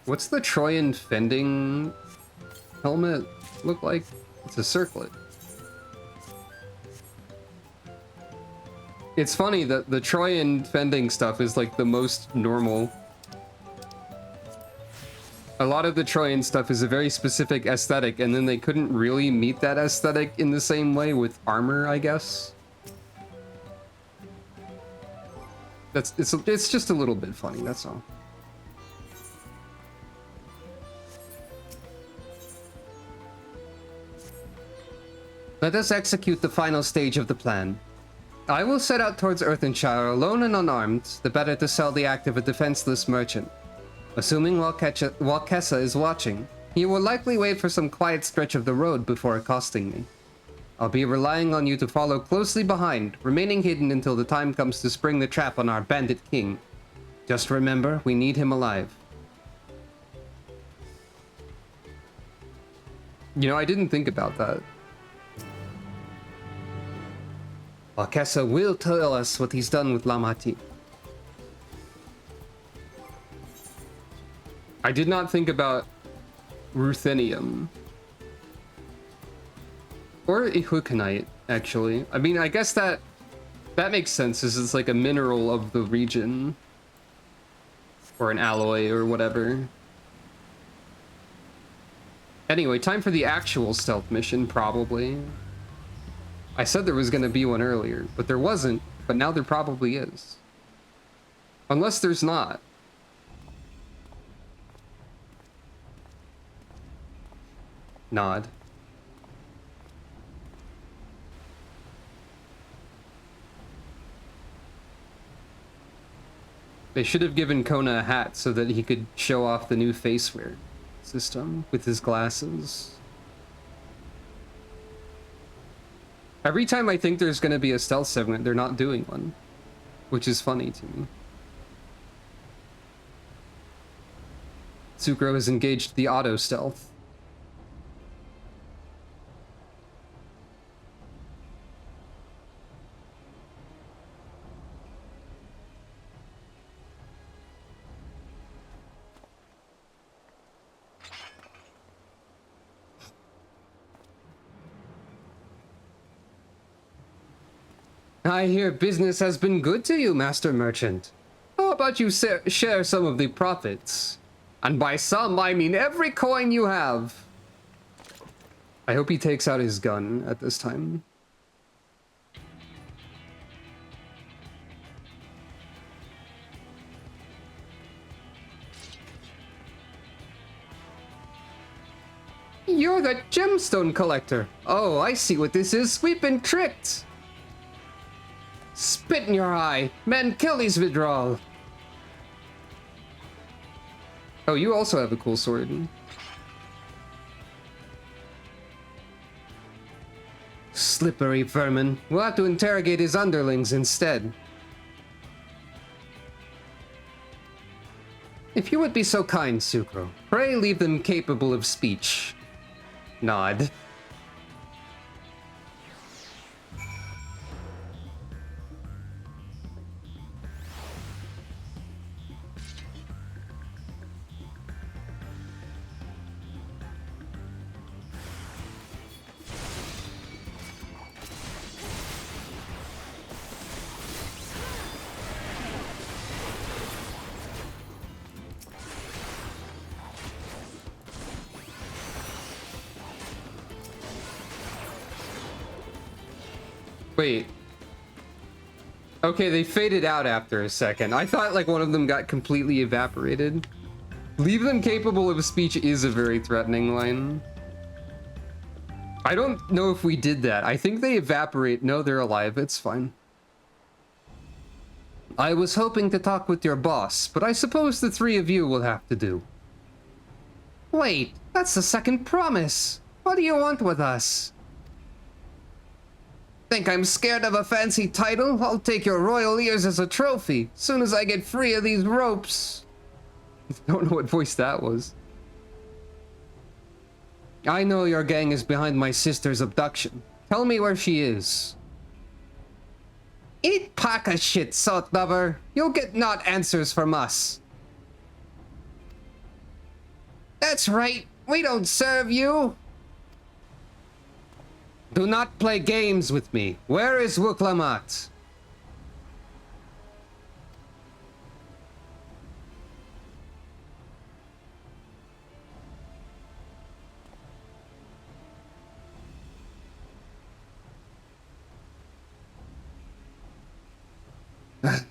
What's the Troyan fending helmet look like? It's a circlet. It's funny that the Troyan fending stuff is like the most normal. A lot of the Troyan stuff is a very specific aesthetic, and then they couldn't really meet that aesthetic in the same way with armor, I guess. It's just a little bit funny, that's all. Let us execute the final stage of the plan. I will set out towards Earthenshire alone and unarmed, the better to sell the act of a defenseless merchant. Assuming Wakesa is watching, he will likely wait for some quiet stretch of the road before accosting me. I'll be relying on you to follow closely behind, remaining hidden until the time comes to spring the trap on our bandit king. Just remember, we need him alive. You know, I didn't think about that. Wakesa will tell us what he's done with Lamati. I did not think about ruthenium. Or Ihukanite, actually. I mean, I guess that makes sense, as it's like a mineral of the region. Or an alloy, or whatever. Anyway, time for the actual stealth mission, probably. I said there was going to be one earlier, but there wasn't, but now there probably is. Unless there's not. Nod. They should have given Kona a hat so that he could show off the new facewear system with his glasses. Every time I think there's going to be a stealth segment, they're not doing one, which is funny to me. Sucro has engaged the auto stealth. I hear business has been good to you, Master Merchant. How about you share some of the profits? And by some, I mean every coin you have. I hope he takes out his gun at this time. You're the gemstone collector. Oh, I see what this is. We've been tricked. Spit in your eye. Men, kill these Vidral. Oh, you also have a cool sword. Slippery vermin. We'll have to interrogate his underlings instead. If you would be so kind, Sucro, pray leave them capable of speech. Nod. Wait. Okay, they faded out after a second. I thought like one of them got completely evaporated. Leave them capable of speech is a very threatening line. I don't know if we did that. I think they evaporate. No, they're alive. It's fine. I was hoping to talk with your boss, but I suppose the three of you will have to do. Wait, that's the second promise. What do you want with us? Think I'm scared of a fancy title? I'll take your royal ears as a trophy, soon as I get free of these ropes. Don't know what voice that was. I know your gang is behind my sister's abduction. Tell me where she is. Eat pack of shit, salt lover. You'll get not answers from us. That's right. We don't serve you. Do not play games with me. Where is Wuklamat?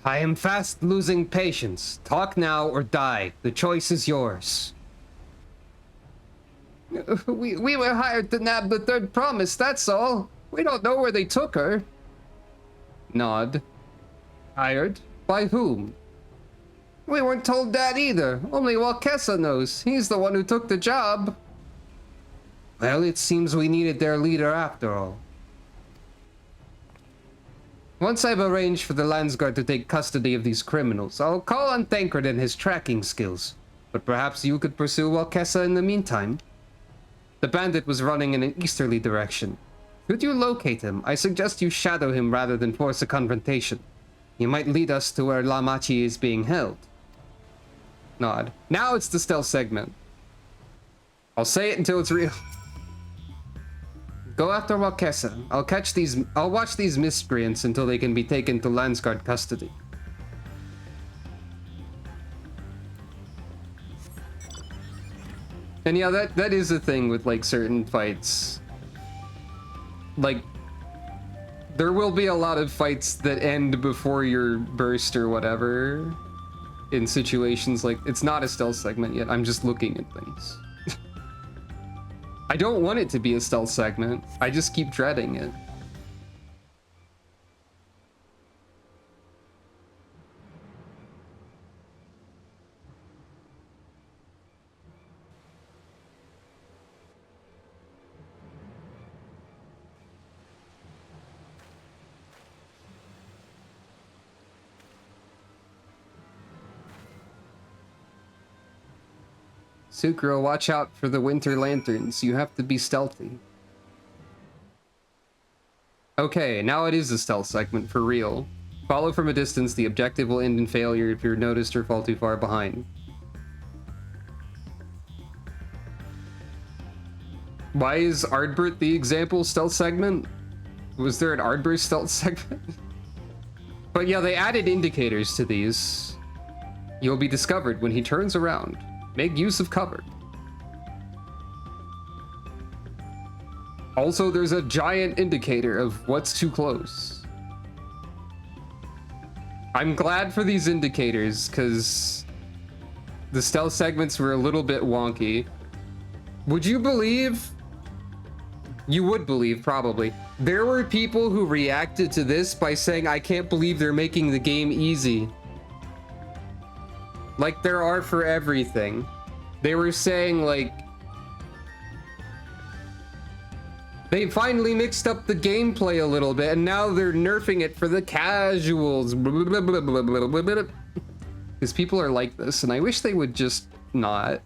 I am fast losing patience. Talk now or die. The choice is yours. We were hired to nab the third promise, that's all. We don't know where they took her. Nod. Hired? By whom? We weren't told that either. Only Walkessa knows. He's the one who took the job. Well, it seems we needed their leader after all. Once I've arranged for the Landsguard to take custody of these criminals, I'll call on Tancred and his tracking skills. But perhaps you could pursue Walkessa in the meantime. The bandit was running in an easterly direction. Should you locate him, I suggest you shadow him rather than force a confrontation. He might lead us to where Lamachi is being held. Nod. Now it's the stealth segment. I'll say it until it's real. Go after Walkessa. I'll watch these miscreants until they can be taken to Landsguard custody. And yeah, that is a thing with like certain fights. Like, there will be a lot of fights that end before your burst or whatever. In situations like, it's not a stealth segment yet, I'm just looking at things. I don't want it to be a stealth segment, I just keep dreading it. Sukro, watch out for the winter lanterns. You have to be stealthy. Okay, now it is a stealth segment for real. Follow from a distance. The objective will end in failure if you're noticed or fall too far behind. Why is Ardbert the example stealth segment? Was there an Ardbert stealth segment? But yeah, they added indicators to these. You'll be discovered when he turns around. Make use of cover. Also, there's a giant indicator of what's too close. I'm glad for these indicators, because the stealth segments were a little bit wonky. Would you believe? You would believe, probably. There were people who reacted to this by saying, I can't believe they're making the game easy. Like there are for everything. They were saying like they finally mixed up the gameplay a little bit and now they're nerfing it for the casuals. Because people are like this and I wish they would just not.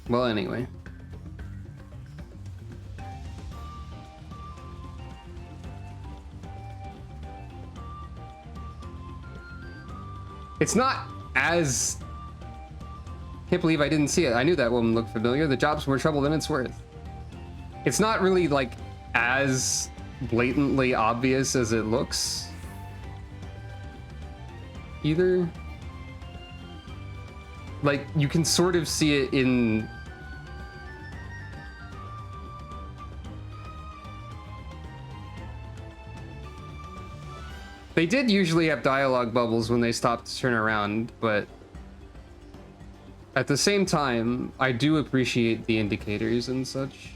Well, anyway. It's not as... Can't believe I didn't see it. I knew that woman looked familiar. The job's more trouble than it's worth. It's not really, like, as blatantly obvious as it looks. Either. Like, you can sort of see it in... They did usually have dialogue bubbles when they stopped to turn around, but... At the same time, I do appreciate the indicators and such.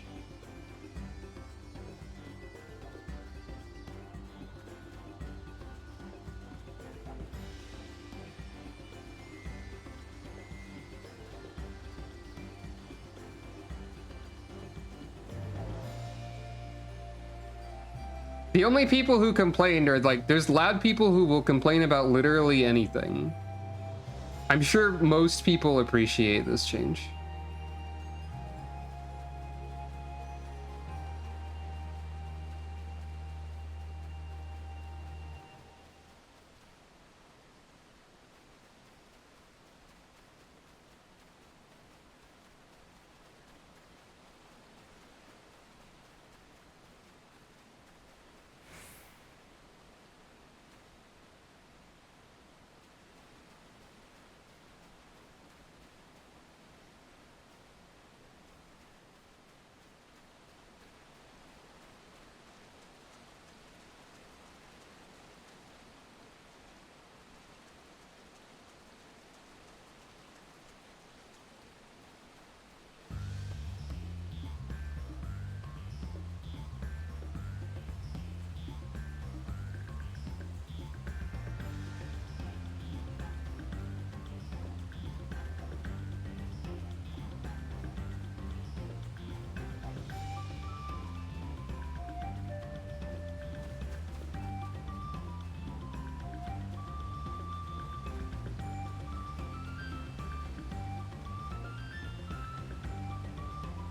The only people who complained are like, there's loud people who will complain about literally anything. I'm sure most people appreciate this change.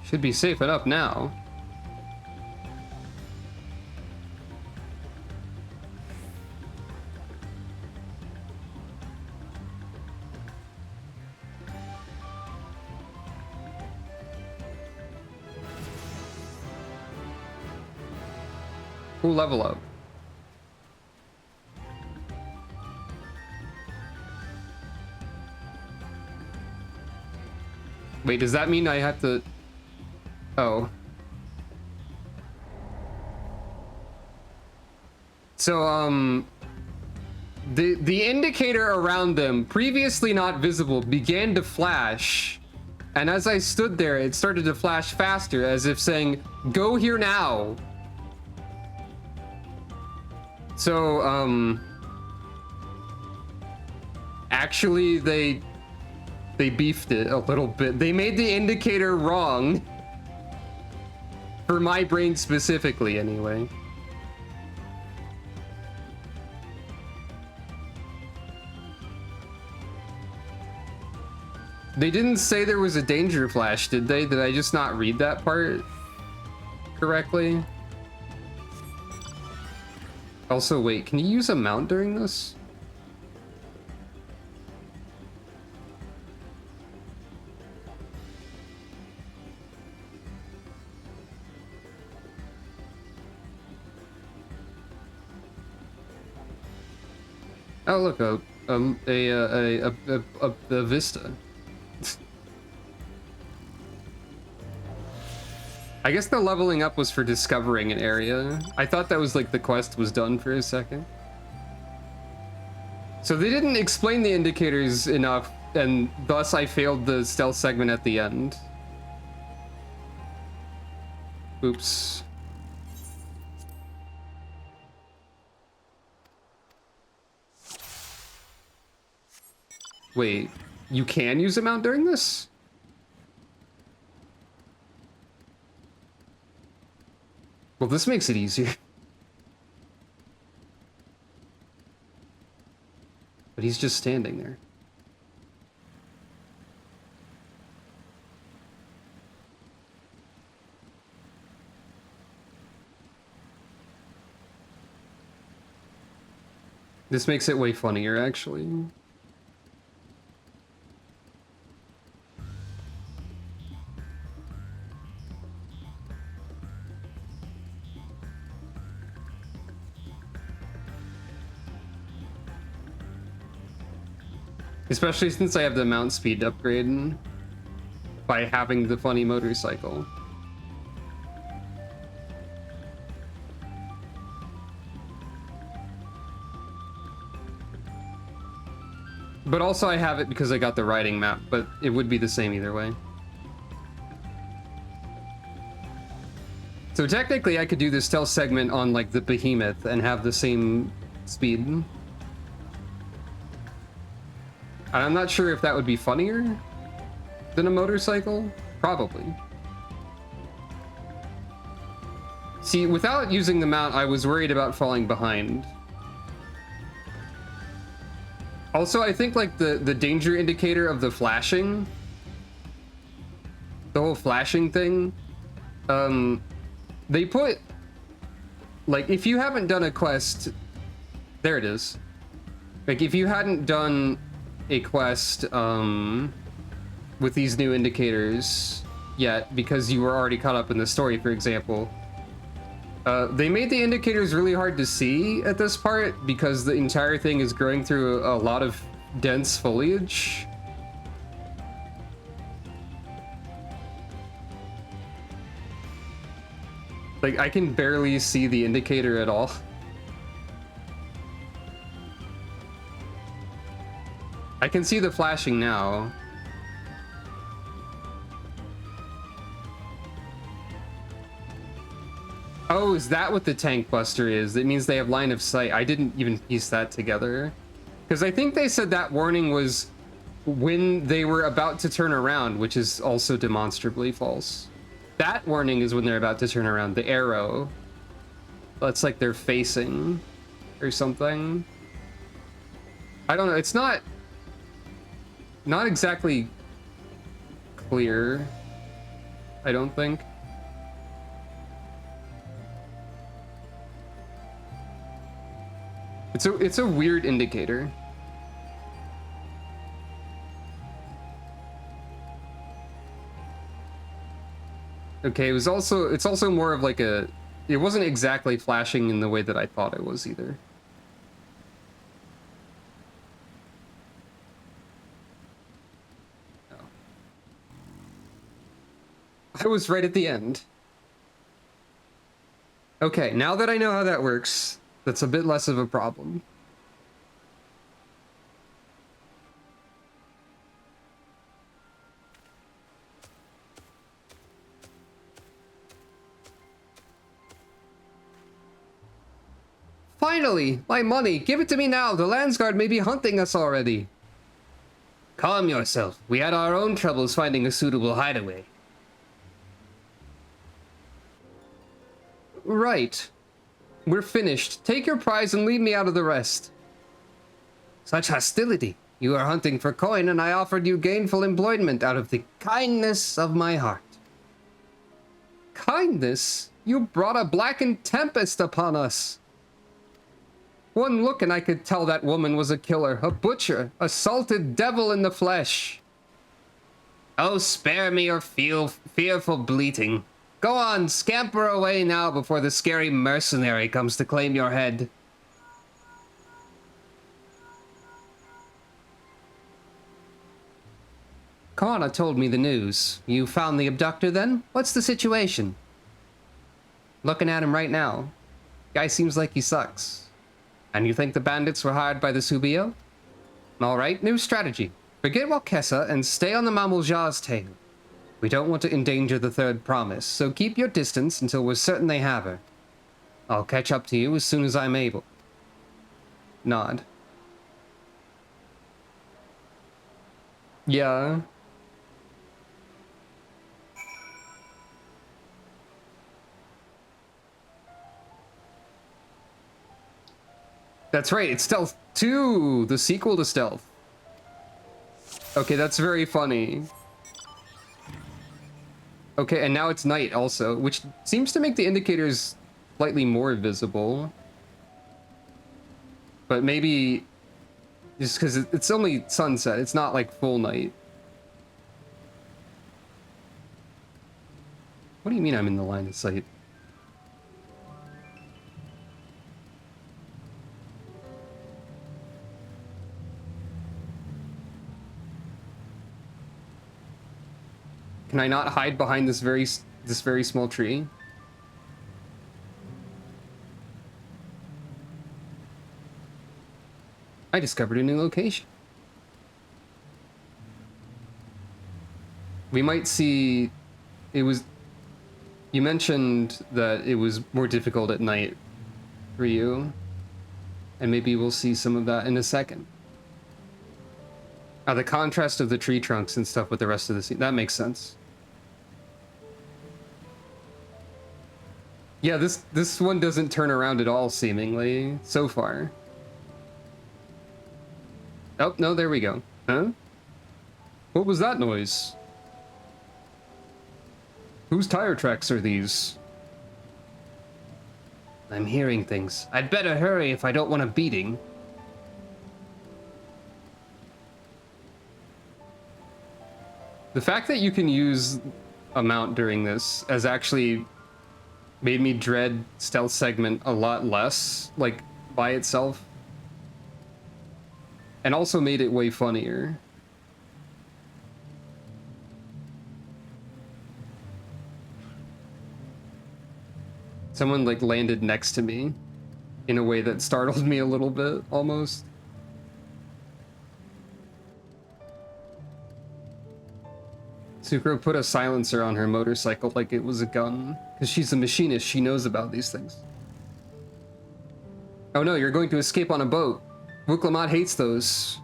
Should be safe enough now. Cool level up. Wait, does that mean I have to... Oh. So, the indicator around them, previously not visible, began to flash. And as I stood there, it started to flash faster, as if saying, go here now. So, actually, they beefed it a little bit. They made the indicator wrong. For my brain specifically, anyway. They didn't say there was a danger flash, did they? Did I just not read that part correctly? Also, wait, can you use a mount during this? Oh look, a vista. I guess the leveling up was for discovering an area. I thought that was like the quest was done for a second. So they didn't explain the indicators enough, and thus I failed the stealth segment at the end. Oops. Wait, you can use a mount during this? Well, this makes it easier. But he's just standing there. This makes it way funnier, actually. Especially since I have the mount speed upgrade by having the funny motorcycle. But also I have it because I got the riding map, but it would be the same either way. So technically I could do this stealth segment on like the behemoth and have the same speed. And I'm not sure if that would be funnier than a motorcycle. Probably. See, without using the mount, I was worried about falling behind. Also, I think like the danger indicator of the flashing, the whole flashing thing, they put, like, if you haven't done a quest, there it is. Like, if you hadn't done a quest with these new indicators yet, because you were already caught up in the story, for example, they made the indicators really hard to see at this part because the entire thing is growing through a lot of dense foliage. Like, I can barely see the indicator at all. I can see the flashing now. Oh, is that what the tank buster is? That means they have line of sight. I didn't even piece that together. Because I think they said that warning was when they were about to turn around, which is also demonstrably false. That warning is when they're about to turn around. The arrow. That's like they're facing or something. I don't know. It's not exactly clear, I don't think. It's a weird indicator. Okay, it's also more of like it wasn't exactly flashing in the way that I thought it was either. No. I was right at the end. Okay, now that I know how that works, that's a bit less of a problem. Finally! My money! Give it to me now! The Landsguard may be hunting us already! Calm yourself. We had our own troubles finding a suitable hideaway. Right. We're finished. Take your prize and leave me out of the rest. Such hostility. You are hunting for coin, and I offered you gainful employment out of the kindness of my heart. Kindness? You brought a blackened tempest upon us. One look and I could tell that woman was a killer, a butcher, a salted devil in the flesh. Oh, spare me your fearful bleating. Go on, scamper away now before the scary mercenary comes to claim your head. Kana told me the news. You found the abductor then? What's the situation? Looking at him right now. Guy seems like he sucks. And you think the bandits were hired by the Subio? Alright, new strategy. Forget Wakesa and stay on the Mamuljar's tail. We don't want to endanger the third promise, so keep your distance until we're certain they have her. I'll catch up to you as soon as I'm able. Nod. Yeah. That's right, it's Stealth 2, the sequel to Stealth. Okay, that's very funny. Okay, and now it's night also, which seems to make the indicators slightly more visible. But maybe just because it's only sunset, it's not like full night. What do you mean I'm in the line of sight? Can I not hide behind this very small tree? I discovered a new location. We might see... It was... You mentioned that it was more difficult at night for you. And maybe we'll see some of that in a second. The contrast of the tree trunks and stuff with the rest of the scene. That makes sense. Yeah, this one doesn't turn around at all, seemingly, so far. Oh, no, there we go. Huh? What was that noise? Whose tire tracks are these? I'm hearing things. I'd better hurry if I don't want a beating. The fact that you can use a mount during this has actually made me dread stealth segment a lot less, like, by itself. And also made it way funnier. Someone, like, landed next to me in a way that startled me a little bit, almost. Sucro put a silencer on her motorcycle like it was a gun. Because she's a machinist, she knows about these things. Oh no, you're going to escape on a boat. Wuklamat hates those.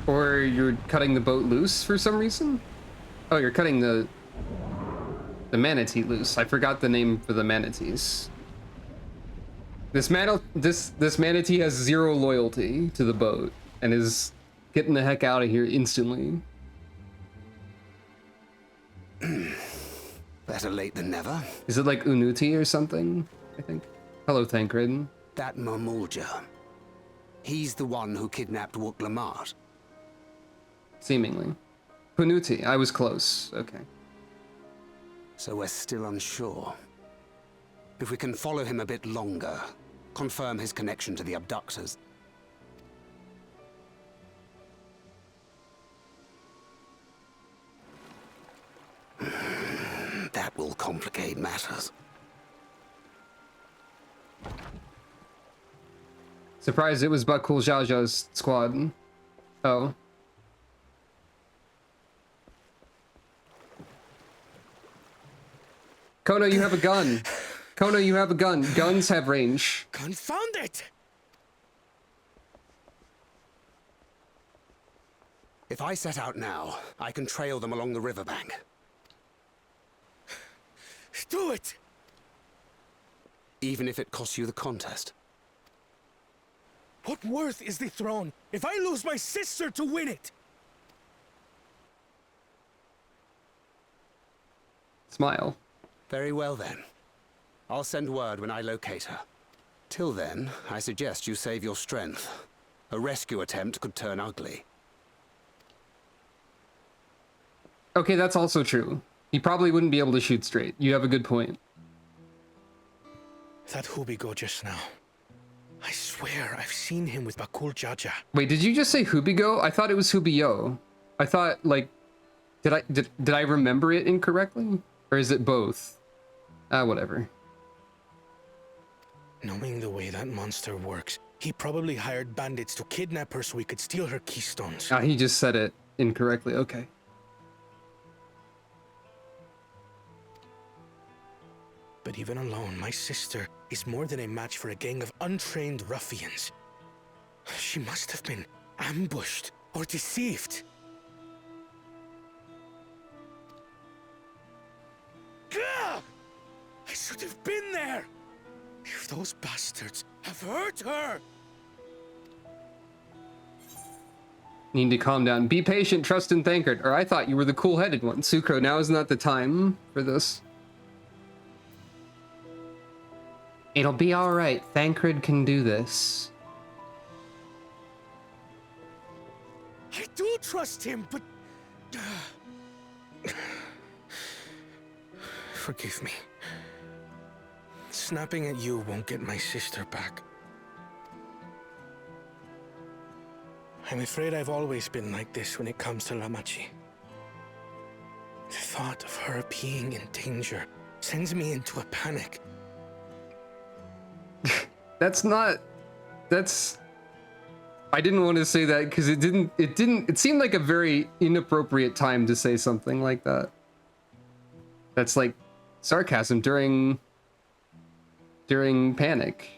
Or you're cutting the boat loose for some reason? Oh, you're cutting the manatee loose. I forgot the name for the manatees. This manatee has zero loyalty to the boat and is getting the heck out of here instantly. Better late than never. Is it like Unuti or something? I think. Hello, Thancred. That Mamulja. He's the one who kidnapped Wuklamat. Seemingly. Punuti, I was close. Okay. So we're still unsure. If we can follow him a bit longer, confirm his connection to the abductors. That will complicate matters. Surprised it was Bakul Jaja's squad. Oh. Kono, you have a gun. Kono, you have a gun. Guns have range. Confound it! If I set out now, I can trail them along the riverbank. Do it! Even if it costs you the contest. What worth is the throne if I lose my sister to win it? Smile. Very well then. I'll send word when I locate her. Till then, I suggest you save your strength. A rescue attempt could turn ugly. Okay, that's also true. He probably wouldn't be able to shoot straight. You have a good point. That Hubigo just now. I swear I've seen him with Bakul Jaja. Wait, did you just say Hubigo? I thought it was Hubiyo. I thought, like, did I remember it incorrectly? Or is it both? Whatever. Knowing the way that monster works, he probably hired bandits to kidnap her so he could steal her keystones. He just said it incorrectly. Okay. But even alone, my sister is more than a match for a gang of untrained ruffians. She must have been ambushed or deceived. Gah! Those bastards have hurt her! Need to calm down. Be patient, trust in Thancred. Or I thought you were the cool-headed one. Sucro, now is not the time for this. It'll be alright. Thancred can do this. I do trust him, but... Forgive me. Snapping at you won't get my sister back. I'm afraid I've always been like this when it comes to Lamachi. The thought of her being in danger sends me into a panic. That's not... That's... I didn't want to say that because it seemed like a very inappropriate time to say something like that. That's like sarcasm during panic.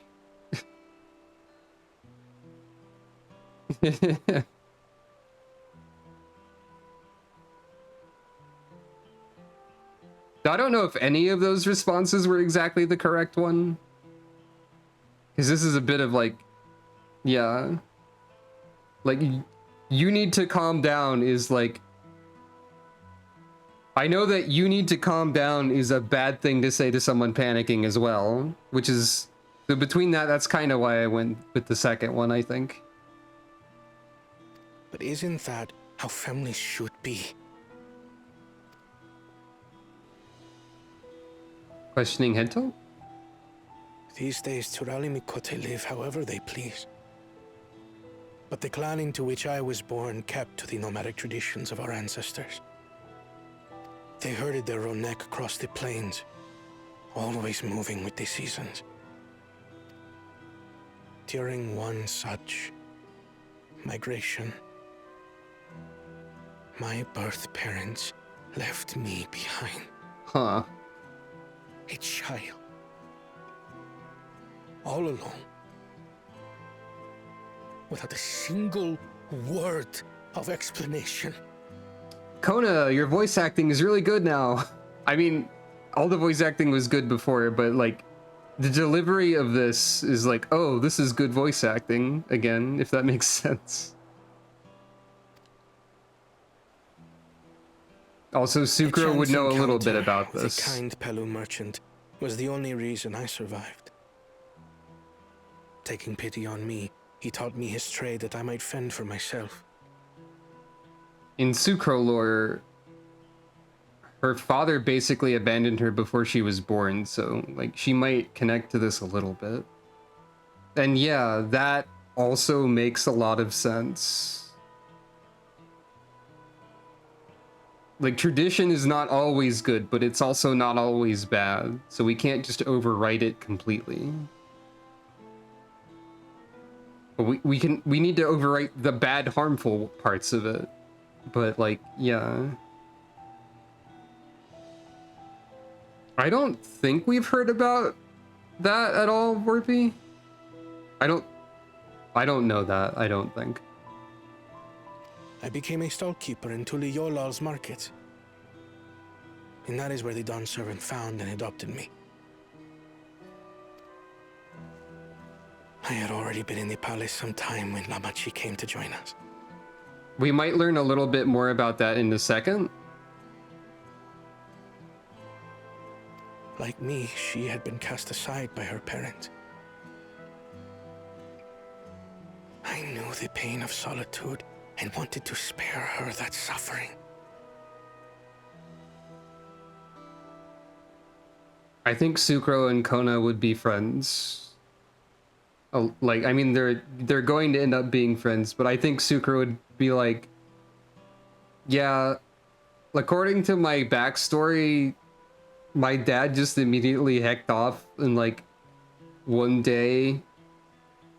I don't know if any of those responses were exactly the correct one. Because this is a bit of like, yeah. Like, you need to calm down is like... I know that you need to calm down is a bad thing to say to someone panicking as well. Which is... So between that, that's kind of why I went with the second one, I think. But isn't that how families should be? Questioning Hento? These days, Turali Mikote live however they please. But the clan into which I was born kept to the nomadic traditions of our ancestors. They herded their own neck across the plains, always moving with the seasons. During one such migration, my birth parents left me behind. Huh. A child. All alone. Without a single word of explanation. Kona, your voice acting is really good now. I mean, all the voice acting was good before, but like, the delivery of this is like, oh, this is good voice acting again, if that makes sense. Also, Sucro would know a little bit about this. The kind Pelu merchant was the only reason I survived. Taking pity on me, he taught me his trade that I might fend for myself. In Sucro lore, her father basically abandoned her before she was born, so like she might connect to this a little bit. And yeah, that also makes a lot of sense. Like, tradition is not always good, but it's also not always bad, so we can't just overwrite it completely. But we need to overwrite the bad, harmful parts of it. But like, yeah. I don't think we've heard about that at all, Warpy. I don't know that, I don't think. I became a stallkeeper in Tuliyolal's market. And that is where the Dawn servant found and adopted me. I had already been in the palace some time when Lamachi came to join us. We might learn a little bit more about that in a second. Like me, she had been cast aside by her parents. I knew the pain of solitude and wanted to spare her that suffering. I think Sucro and Kona would be friends. Oh, like, I mean, they're going to end up being friends, but I think Sucro would be like, yeah, according to my backstory, my dad just immediately hecked off in like one day,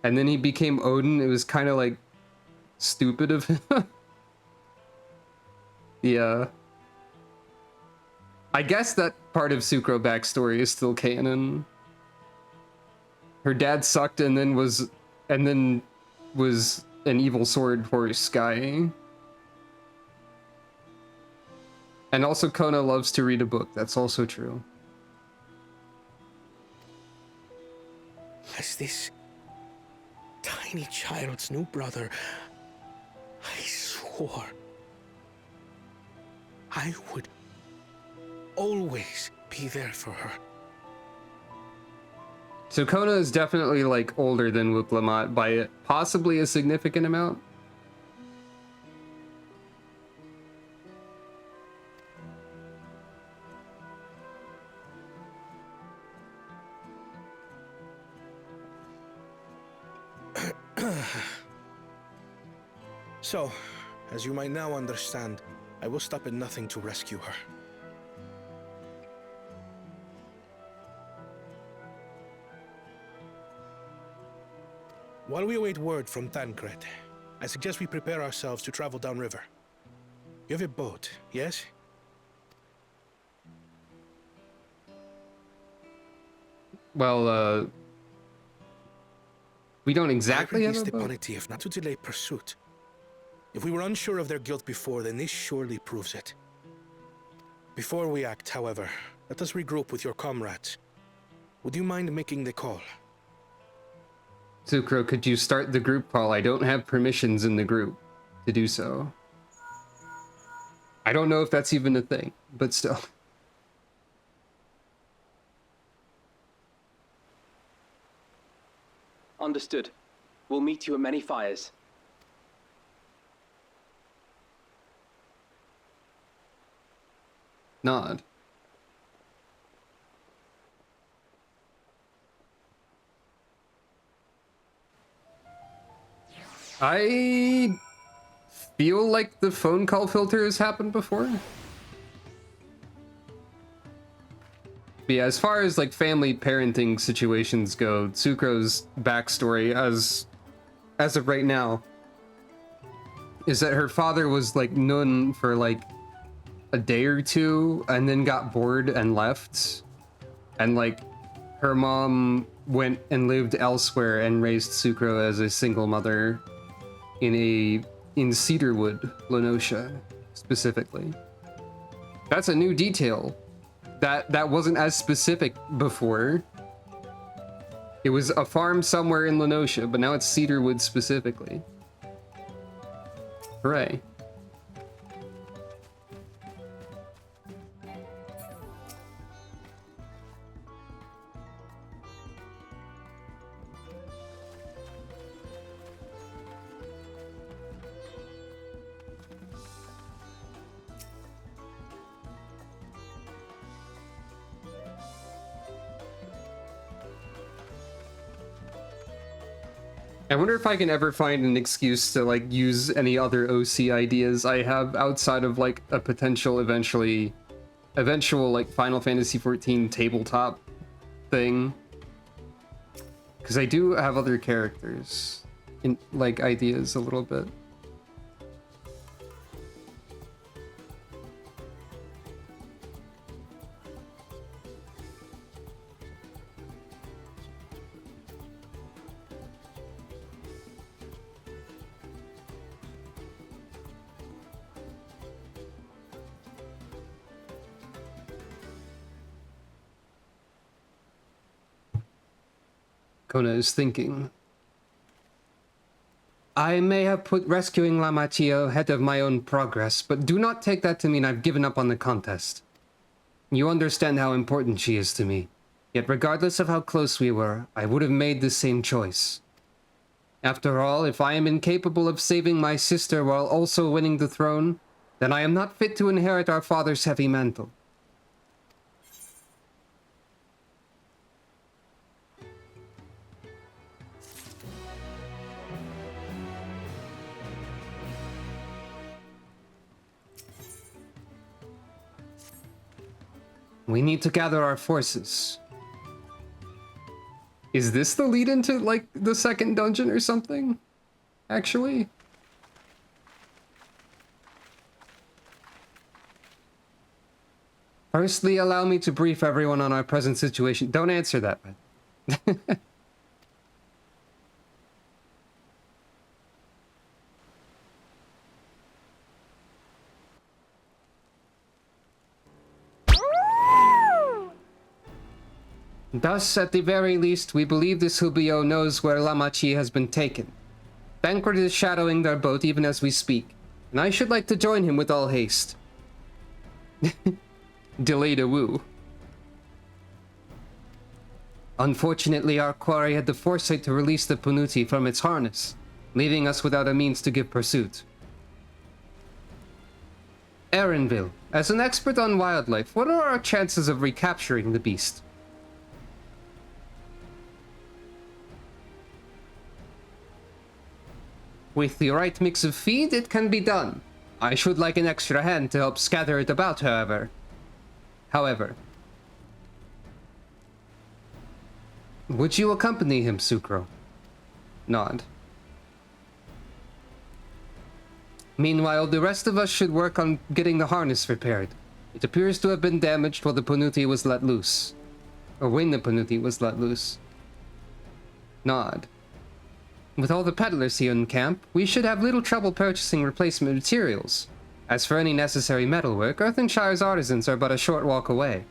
and then he became Odin. It was kind of like stupid of him. Yeah. I guess that part of Sucro backstory is still canon. Her dad sucked and then was an evil sword horse guy. And also Kona loves to read a book. That's also true. as this tiny child's new brother, I swore I would always be there for her. So Kona is definitely like older than Wuklamot by possibly a significant amount. So, as you might now understand, I will stop at nothing to rescue her. While we await word from Tancred, I suggest we prepare ourselves to travel downriver. You have a boat, yes? Well, we don't exactly have a the boat. Pontiff not to delay pursuit. If we were unsure of their guilt before, then this surely proves it. Before we act, however, let us regroup with your comrades. Would you mind making the call? Tsukro, could you start the group call? I don't have permissions in the group to do so. I don't know if that's even a thing, but still. Understood. We'll meet you at many fires. Nod. I feel like the phone call filter has happened before. But yeah, as far as like family parenting situations go, Tsukro's backstory as of right now is that her father was like Nun for like a day or two and then got bored and left, and like her mom went and lived elsewhere and raised Tsukro as a single mother in Cedarwood, Lenosha, specifically. That's a new detail that wasn't as specific before. It was a farm somewhere in Lenosha, but now it's Cedarwood specifically. Hooray. I wonder if I can ever find an excuse to like use any other OC ideas I have outside of like a potential eventual like Final Fantasy XIV tabletop thing. Because I do have other characters in like ideas a little bit. Kona is thinking. I may have put rescuing Lamachio ahead of my own progress, but do not take that to mean I've given up on the contest. You understand how important she is to me. Yet regardless of how close we were, I would have made the same choice. After all, if I am incapable of saving my sister while also winning the throne, then I am not fit to inherit our father's heavy mantle. We need to gather our forces. Is this the lead into, like, the second dungeon or something? Actually? Firstly, allow me to brief everyone on our present situation. Don't answer that, man. Thus, at the very least, we believe this Hubio knows where Lamachi has been taken. Bancroft is shadowing their boat even as we speak, and I should like to join him with all haste. Delayed a woo. Unfortunately, our quarry had the foresight to release the Panuti from its harness, leaving us without a means to give pursuit. Erinville, as an expert on wildlife, what are our chances of recapturing the beast? With the right mix of feed, it can be done. I should like an extra hand to help scatter it about, however. Would you accompany him, Sucro? Nod. Meanwhile, the rest of us should work on getting the harness repaired. It appears to have been damaged while the Panuti was let loose. Or when the Panuti was let loose. Nod. With all the peddlers here in camp, we should have little trouble purchasing replacement materials. As for any necessary metalwork, Earthenshire's artisans are but a short walk away.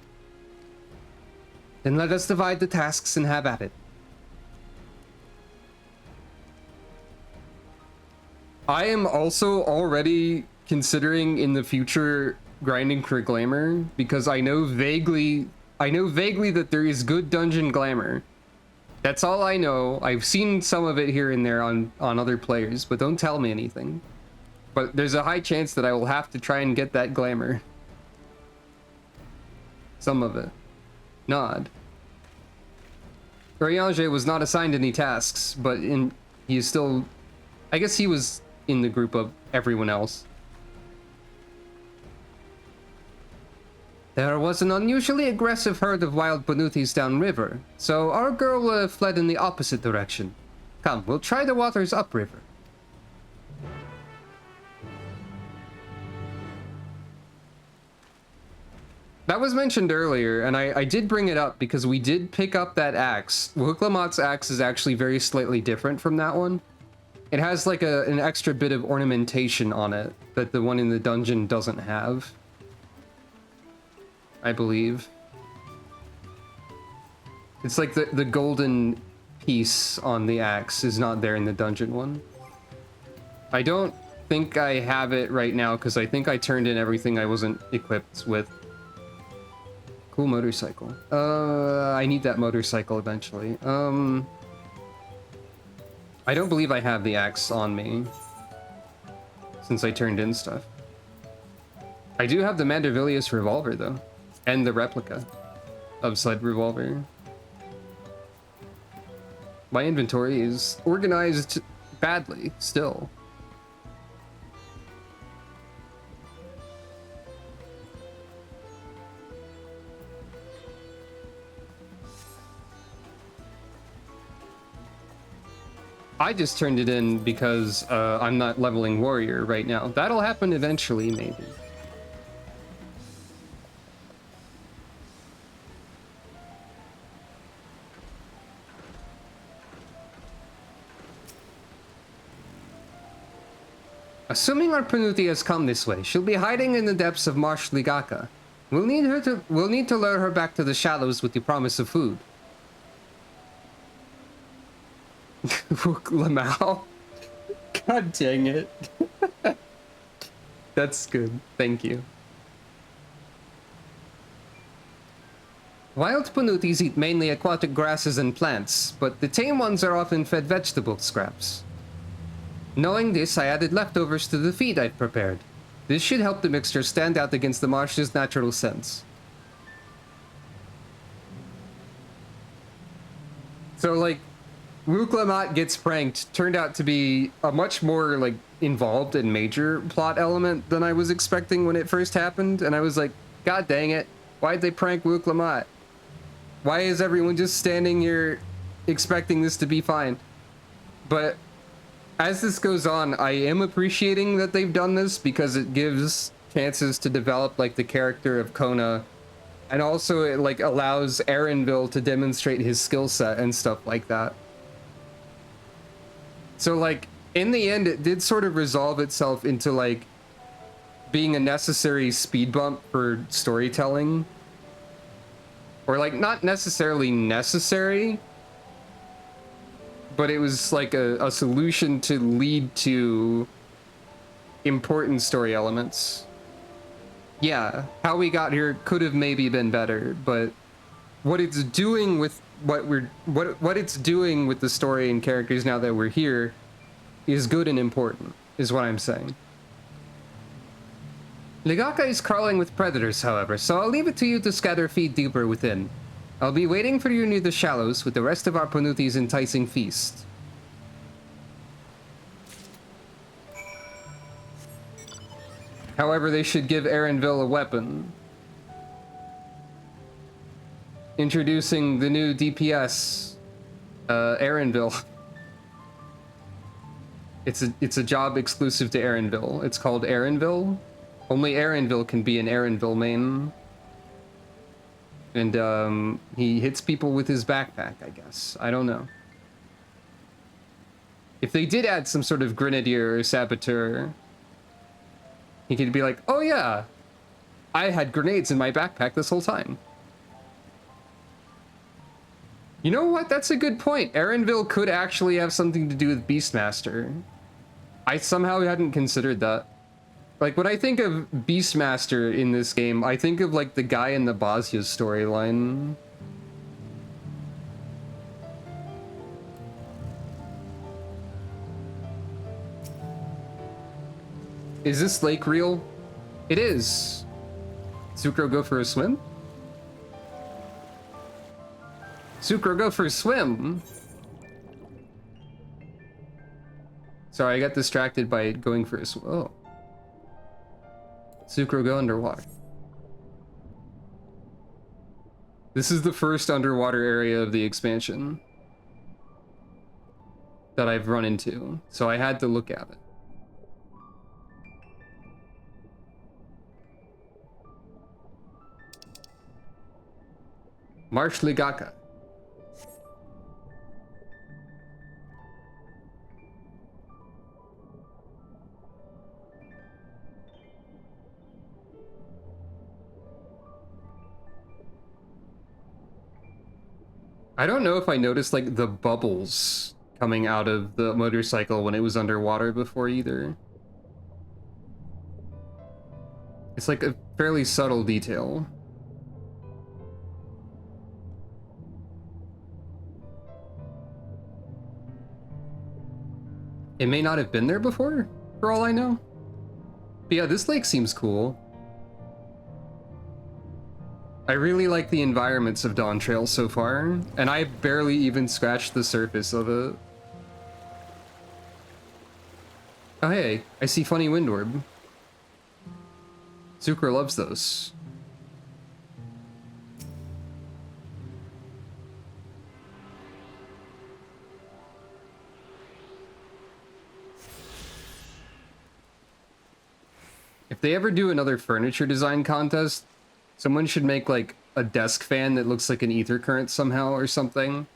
Then let us divide the tasks and have at it. I am also already considering in the future grinding for glamour, because I know vaguely that there is good dungeon glamour. That's all I know. I've seen some of it here and there on other players, but don't tell me anything. But there's a high chance that I will have to try and get that glamour. Some of it. Nod. Urianger was not assigned any tasks, but he is still... I guess he was in the group of everyone else. There was an unusually aggressive herd of wild Panutis downriver, so our girl fled in the opposite direction. Come, we'll try the waters upriver. That was mentioned earlier, and I did bring it up because we did pick up that axe. Wuklamat's axe is actually very slightly different from that one. It has like an extra bit of ornamentation on it that the one in the dungeon doesn't have, I believe. It's like the golden piece on the axe is not there in the dungeon one. I don't think I have it right now because I think I turned in everything I wasn't equipped with. Cool motorcycle. I need that motorcycle eventually. I don't believe I have the axe on me since I turned in stuff. I do have the Mandervillius revolver though, and the replica of said revolver. My inventory is organized badly still. I just turned it in because I'm not leveling warrior right now. That'll happen eventually, maybe. Assuming our Panuti has come this way, she'll be hiding in the depths of Marsh Ligaka. We'll need to lure her back to the shallows with the promise of food. Lamau. God dang it. That's good. Thank you. Wild Panutis eat mainly aquatic grasses and plants, but the tame ones are often fed vegetable scraps. Knowing this, I added leftovers to the feed I've prepared. This should help the mixture stand out against the marsh's natural scents. So, like, Wuklamat gets pranked turned out to be a much more, like, involved and major plot element than I was expecting when it first happened, and I was like, God dang it, why'd they prank Wuklamat? Why is everyone just standing here expecting this to be fine? But as this goes on, I am appreciating that they've done this because it gives chances to develop, like, the character of Kona, and also it, like, allows Erinville to demonstrate his skill set and stuff like that. So, like, in the end, it did sort of resolve itself into, like, being a necessary speed bump for storytelling. Or like not necessarily necessary, but it was like a solution to lead to important story elements. Yeah, how we got here could have maybe been better, but what it's doing with what it's doing with the story and characters now that we're here is good and important, is what I'm saying. Ligaka is crawling with predators, however, so I'll leave it to you to scatter feed deeper within. I'll be waiting for you near the shallows with the rest of our Panuti's enticing feast. However, they should give Erenville a weapon. Introducing the new DPS, Erenville. It's a job exclusive to Erenville. It's called Erenville. Only Erenville can be an Erenville main. And he hits people with his backpack, I guess. I don't know. If they did add some sort of grenadier or saboteur, he could be like, oh yeah, I had grenades in my backpack this whole time. You know what? That's a good point. Erenville could actually have something to do with Beastmaster. I somehow hadn't considered that. Like, when I think of Beastmaster in this game, I think of, like, the guy in the Bosnia storyline. Is this lake real? It is. Sucro, go for a swim? Sucro, go for a swim! Sorry, I got distracted by going for a swim. Oh. Sucro, go underwater. This is the first underwater area of the expansion that I've run into, so I had to look at it. Marsh Ligaka. I don't know if I noticed like the bubbles coming out of the motorcycle when it was underwater before either. It's like a fairly subtle detail. It may not have been there before, for all I know. But yeah, this lake seems cool. I really like the environments of Dawntrail so far, and I barely even scratched the surface of it. Oh hey, I see funny wind orb. Sucro loves those. If they ever do another furniture design contest, someone should make like a desk fan that looks like an ether current somehow or something.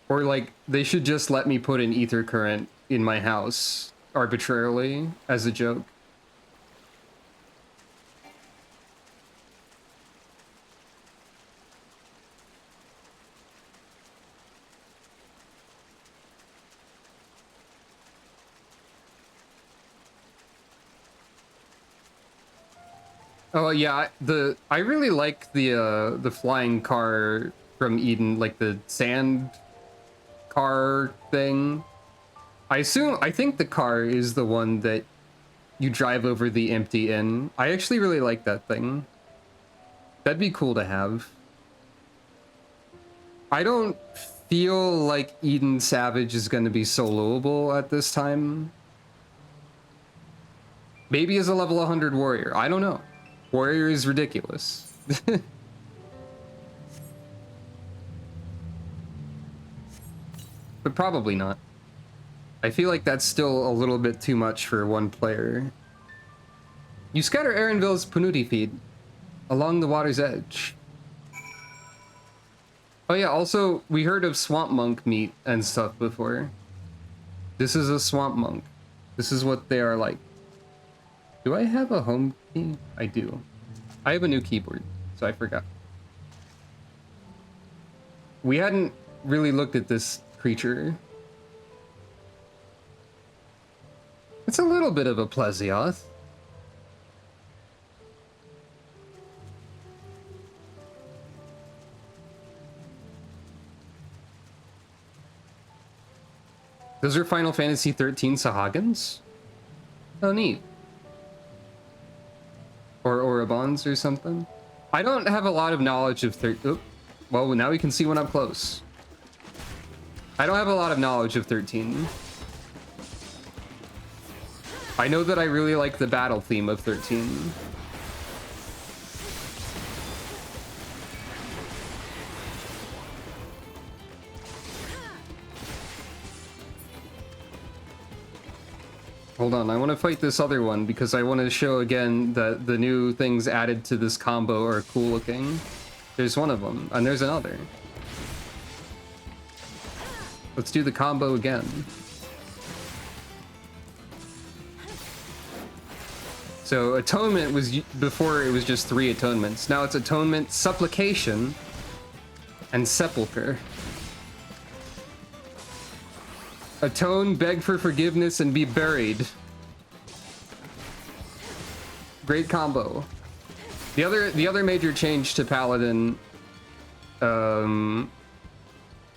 Or like they should just let me put an ether current in my house arbitrarily as a joke. Oh yeah, I really like the flying car from Eden, like the sand car thing. I think the car is the one that you drive over the empty inn. I actually really like that thing. That'd be cool to have. I don't feel like Eden Savage is going to be soloable at this time. Maybe as a level 100 warrior. I don't know. Warrior is ridiculous. But probably not. I feel like that's still a little bit too much for one player. You scatter Erenville's Panuti feed along the water's edge. Oh yeah, also, we heard of swamp monk meat and stuff before. This is a swamp monk. This is what they are like. Do I have a home key? I do. I have a new keyboard, so I forgot. we hadn't really looked at this creature. It's a little bit of a plesioth. Those are Final Fantasy 13 Sahagins? Oh, neat. Or Orabons or something. I don't have a lot of knowledge of well, now we can see one up close. I don't have a lot of knowledge of 13. I know that I really like the battle theme of 13. Hold on, I want to fight this other one because I want to show again that the new things added to this combo are cool looking. There's one of them, and there's another. Let's do the combo again. So Atonement was, before it was just 3 atonements. Now it's Atonement, Supplication, and Sepulcher. Atone, beg for forgiveness, and be buried. Great combo. The other major change to Paladin,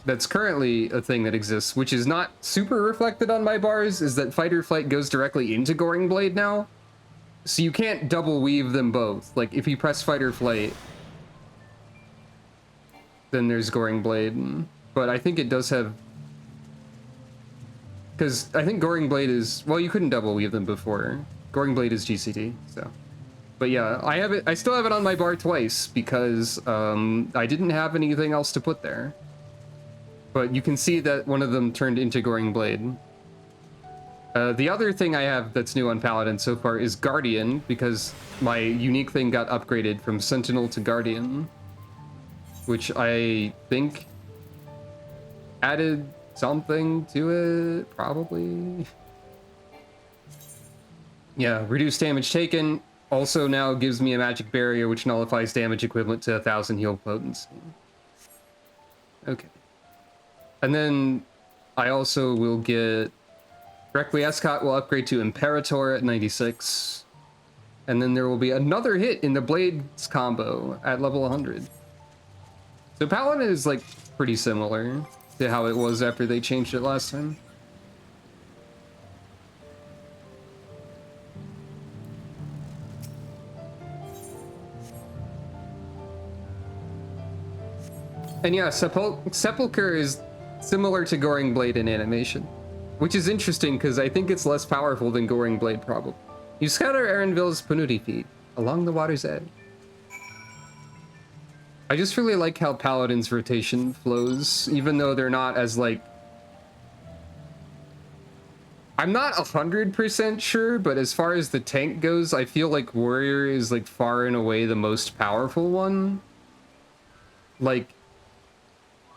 that's currently a thing that exists, which is not super reflected on my bars, is that Fight or Flight goes directly into Goring Blade now. So you can't double weave them both. Like if you press Fight or Flight, then there's Goring Blade. But I think it does have, because I think Goring Blade is, well, you couldn't double weave them before. Goring Blade is GCT, so. But yeah, I still have it on my bar twice because I didn't have anything else to put there. But you can see that one of them turned into Goring Blade. The other thing I have that's new on Paladin so far is Guardian, because my unique thing got upgraded from Sentinel to Guardian, which I think added something to it, probably. Yeah, reduced damage taken also now gives me a magic barrier which nullifies damage equivalent to 1,000 heal potency. Okay. And then I also will get Requiescat will upgrade to Imperator at 96. And then there will be another hit in the Blades combo at level 100. So Paladin is like pretty similar to how it was after they changed it last time. And yeah, Sepulcher is similar to Goring Blade in animation, which is interesting because I think it's less powerful than Goring Blade probably. You scatter Erenville's Panuti feet along the water's edge. I just really like how Paladin's rotation flows, even though they're not as like... I'm not 100% sure, but as far as the tank goes, I feel like Warrior is like far and away the most powerful one. Like,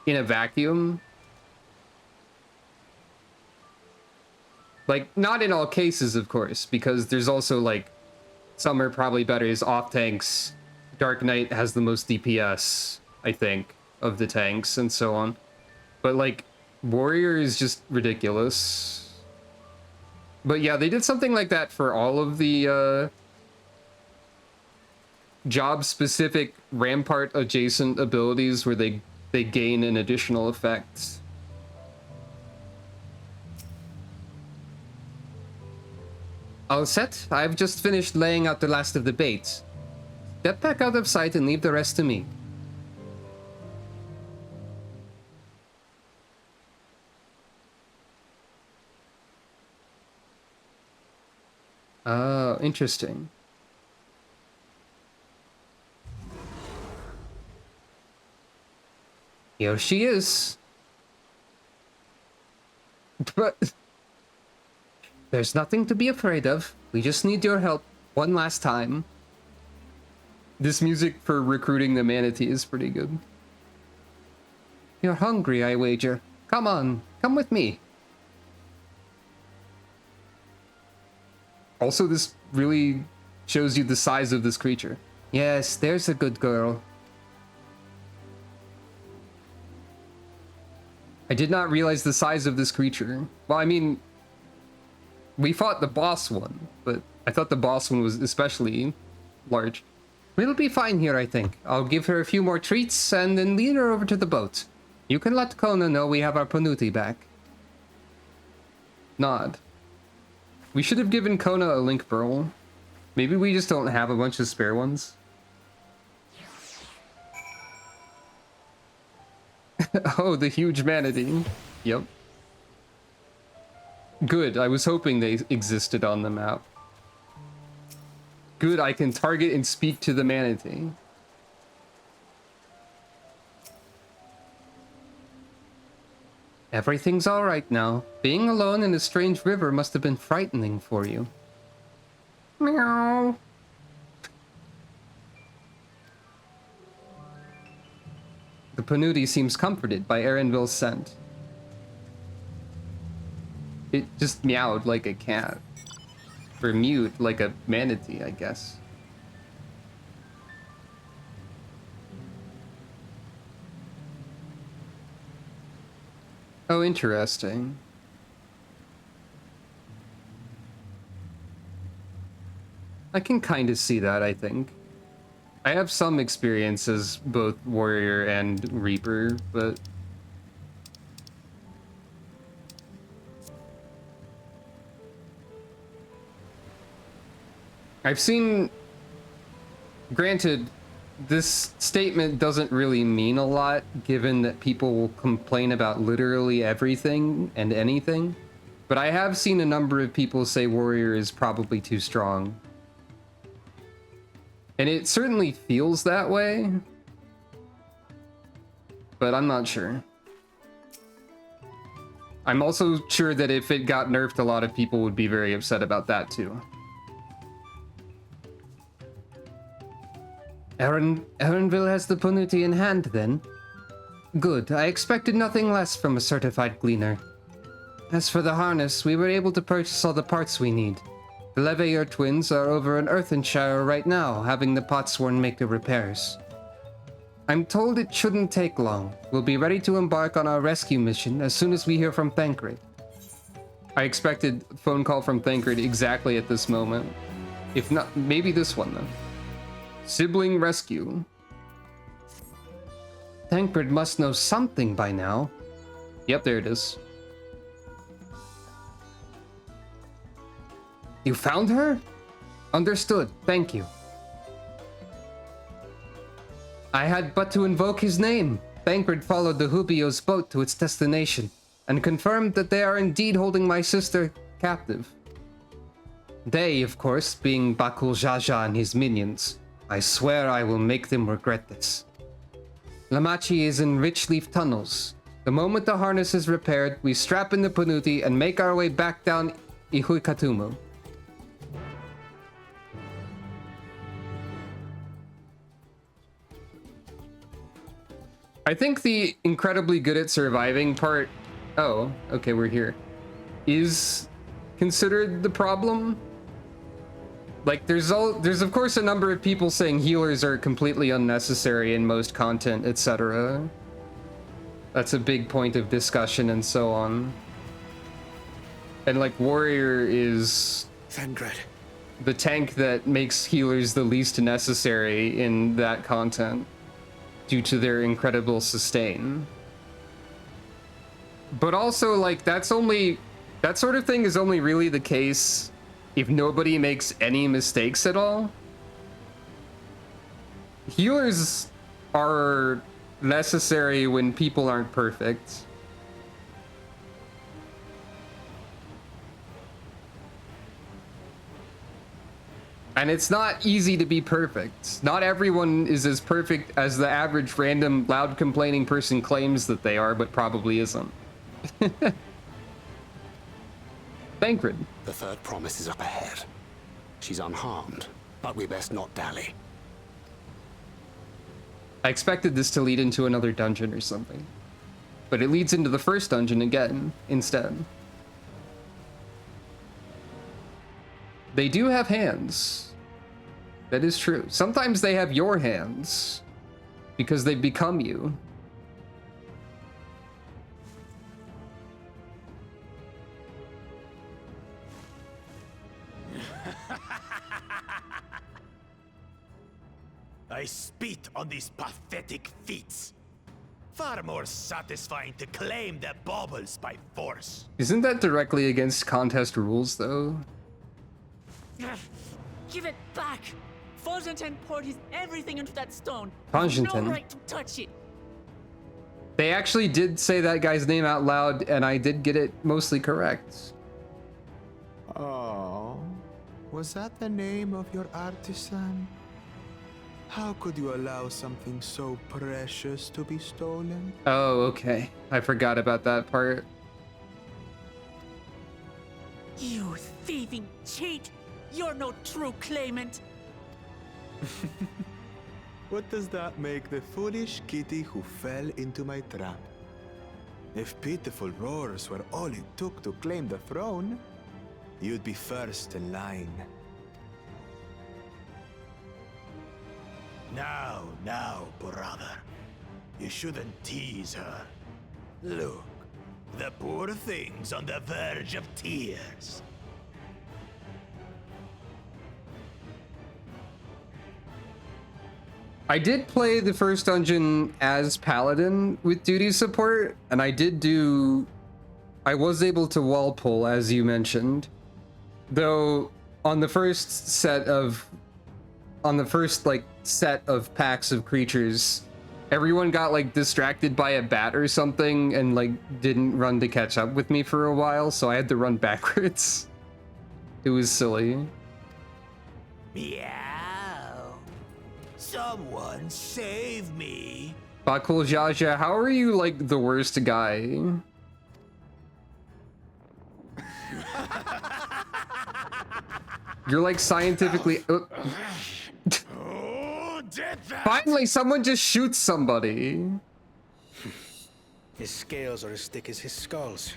in a vacuum. Like, not in all cases, of course, because there's also like, some are probably better as off tanks. Dark Knight has the most DPS, I think, of the tanks and so on. But like, Warrior is just ridiculous. But yeah, they did something like that for all of the job-specific Rampart adjacent abilities where they gain an additional effect. All set? I've just finished laying out the last of the bait. Step back out of sight and leave the rest to me. Oh, interesting. Here she is. But there's nothing to be afraid of. We just need your help one last time. This music for recruiting the manatee is pretty good. You're hungry, I wager. Come on, come with me. Also, this really shows you the size of this creature. Yes, there's a good girl. I did not realize the size of this creature. Well, I mean, we fought the boss one, but I thought the boss one was especially large. We'll be fine here, I think. I'll give her a few more treats and then lead her over to the boat. You can let Kona know we have our Panuti back. Nod. We should have given Kona a link pearl. Maybe we just don't have a bunch of spare ones. Oh, the huge manatee. Yep. Good, I was hoping they existed on the map. Good, I can target and speak to the manatee. Everything's alright now. Being alone in a strange river must have been frightening for you. Meow. The Panuti seems comforted by Erenville's scent. It just meowed like a cat. Or mewed like a manatee, I guess. Oh, interesting. I can kind of see that, I think. I have some experience as both warrior and reaper, but... I've seen... Granted, this statement doesn't really mean a lot, given that people will complain about literally everything and anything. But I have seen a number of people say warrior is probably too strong. And it certainly feels that way. But I'm not sure. I'm also sure that if it got nerfed, a lot of people would be very upset about that too. Erenville has the Panuti in hand, then? Good. I expected nothing less from a certified gleaner. As for the harness, we were able to purchase all the parts we need. The Leveilleur twins are over in Earthenshire right now, having the Potsworn make the repairs. I'm told it shouldn't take long. We'll be ready to embark on our rescue mission as soon as we hear from Thancred. I expected a phone call from Thancred exactly at this moment. If not, maybe this one, though. Sibling rescue. Thancred must know something by now. Yep, there it is. You found her? Understood, thank you. I had but to invoke his name. Thancred followed the Hubio's boat to its destination, and confirmed that they are indeed holding my sister captive. They, of course, being Bakul Jaja and his minions. I swear I will make them regret this. Lamachi is in Richleaf Tunnels. The moment the harness is repaired, we strap in the Panuti and make our way back down Ihuikatumu. I think the incredibly good at surviving part... Oh, okay, we're here. Is considered the problem. Like, there's of course a number of people saying healers are completely unnecessary in most content, etc. That's a big point of discussion and so on. And like, warrior is... Thancred. The tank that makes healers the least necessary in that content, due to their incredible sustain. But also, like, that sort of thing is only really the case if nobody makes any mistakes at all. Healers are necessary when people aren't perfect. And it's not easy to be perfect. Not everyone is as perfect as the average random loud complaining person claims that they are, but probably isn't. Thancred. The third promise is up ahead. She's unharmed, but we best not dally. I expected this to lead into another dungeon or something, but it leads into the first dungeon again, instead. They do have hands. That is true. Sometimes they have your hands because they've become you. I spit on these pathetic feats. Far more satisfying to claim their baubles by force. Isn't that directly against contest rules, though? Give it back! Fontaine poured his everything into that stone. Fontaine. No right to touch it. They actually did say that guy's name out loud, and I did get it mostly correct. Oh, was that the name of your artisan? How could you allow something so precious to be stolen? Oh, okay. I forgot about that part. You thieving cheat! You're no true claimant. What does that make the foolish kitty who fell into my trap? If pitiful roars were all it took to claim the throne, you'd be first in line. Now, brother. You shouldn't tease her. Look, the poor thing's on the verge of tears. I did play the first dungeon as Paladin with duty support, and I was able to wall pull, as you mentioned. Though, on the first set of packs of creatures, everyone got like distracted by a bat or something and like didn't run to catch up with me for a while, so I had to run backwards. It was silly. Meow. Someone save me. Bakul Jaja, how are you like the worst guy? You're like scientifically... Who did that? Finally, someone just shoots somebody. His scales are as thick as his skulls.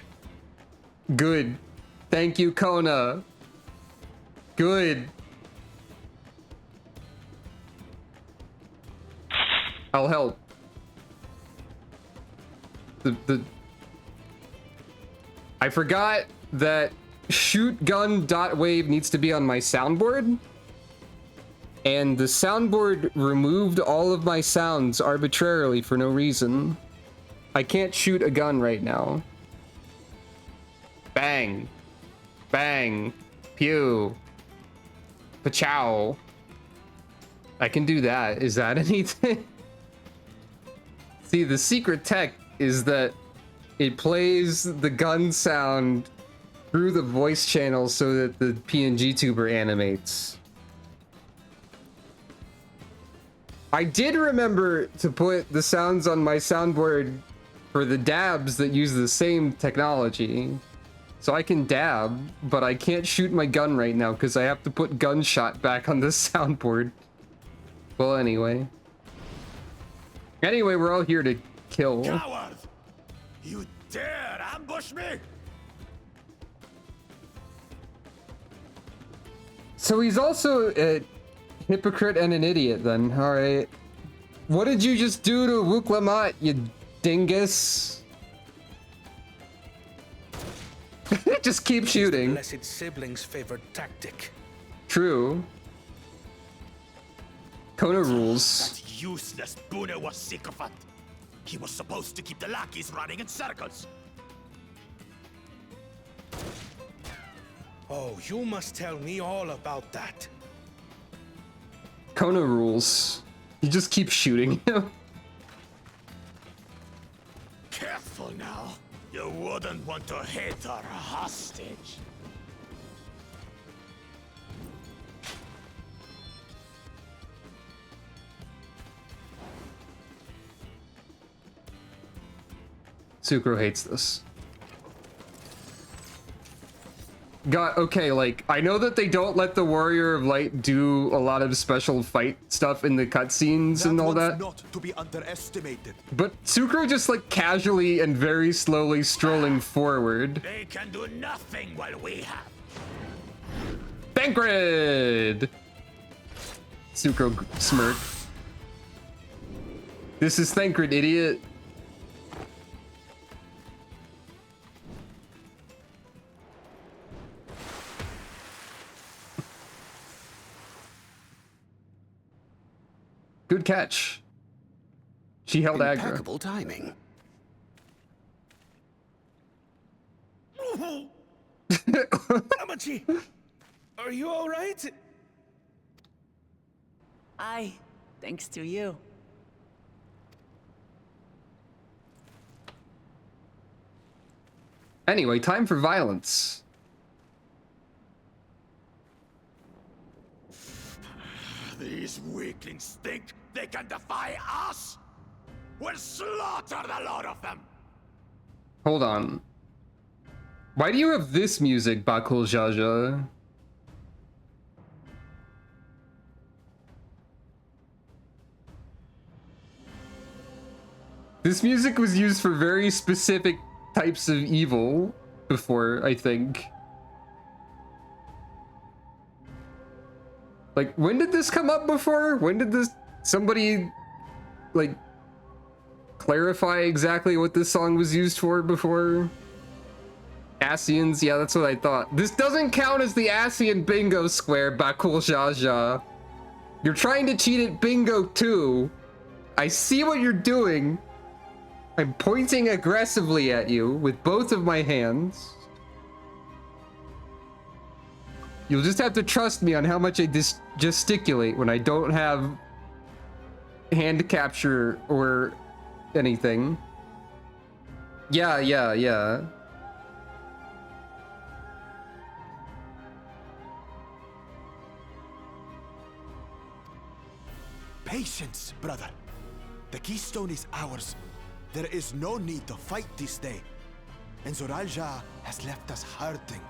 Good. Thank you, Kona. Good. I'll help. I forgot that shootgun.wave needs to be on my soundboard. And the soundboard removed all of my sounds arbitrarily for no reason. I can't shoot a gun right now. Bang. Bang. Pew. Pachow. I can do that. Is that anything? See, the secret tech is that it plays the gun sound through the voice channel so that the PNG tuber animates. I did remember to put the sounds on my soundboard for the dabs that use the same technology. So I can dab, but I can't shoot my gun right now because I have to put gunshot back on the soundboard. Well, anyway. Anyway, we're all here to kill. Coward! You dare ambush me? So he's also a hypocrite and an idiot then, alright. What did you just do to Wuklamat, you dingus? Just keep shooting. Blessed siblings' favorite tactic. True. Kona rules. That useless Buna was sycophant. He was supposed to keep the lackeys running in circles. Oh, you must tell me all about that. Kona rules. You just keep shooting him. Careful now. You wouldn't want to hit her hostage. Sucro hates this. God, okay, like, I know that they don't let the Warrior of Light do a lot of special fight stuff in the cutscenes and all that. Not to be underestimated. But Sucro just like casually and very slowly strolling forward. They can do nothing while we have. Thancred! Sucro smirk. This is Thancred, idiot. Good catch. She held aggro. Impeccable timing. Amachi, are you all right? Aye, thanks to you. Anyway, time for violence. These weaklings think they can defy us? We'll slaughter the lot of them! Hold on. Why do you have this music, Bakul Jaja? This music was used for very specific types of evil before, I think. Like, when did this come up before? When did this... somebody, like, clarify exactly what this song was used for before? Asians? Yeah, that's what I thought. This doesn't count as the Asian bingo square, Bakul Jaja. You're trying to cheat at bingo too. I see what you're doing. I'm pointing aggressively at you with both of my hands. You'll just have to trust me on how much I gesticulate when I don't have hand capture or anything. Yeah. Patience, brother. The keystone is ours. There is no need to fight this day. And Zoralja has left us hurting.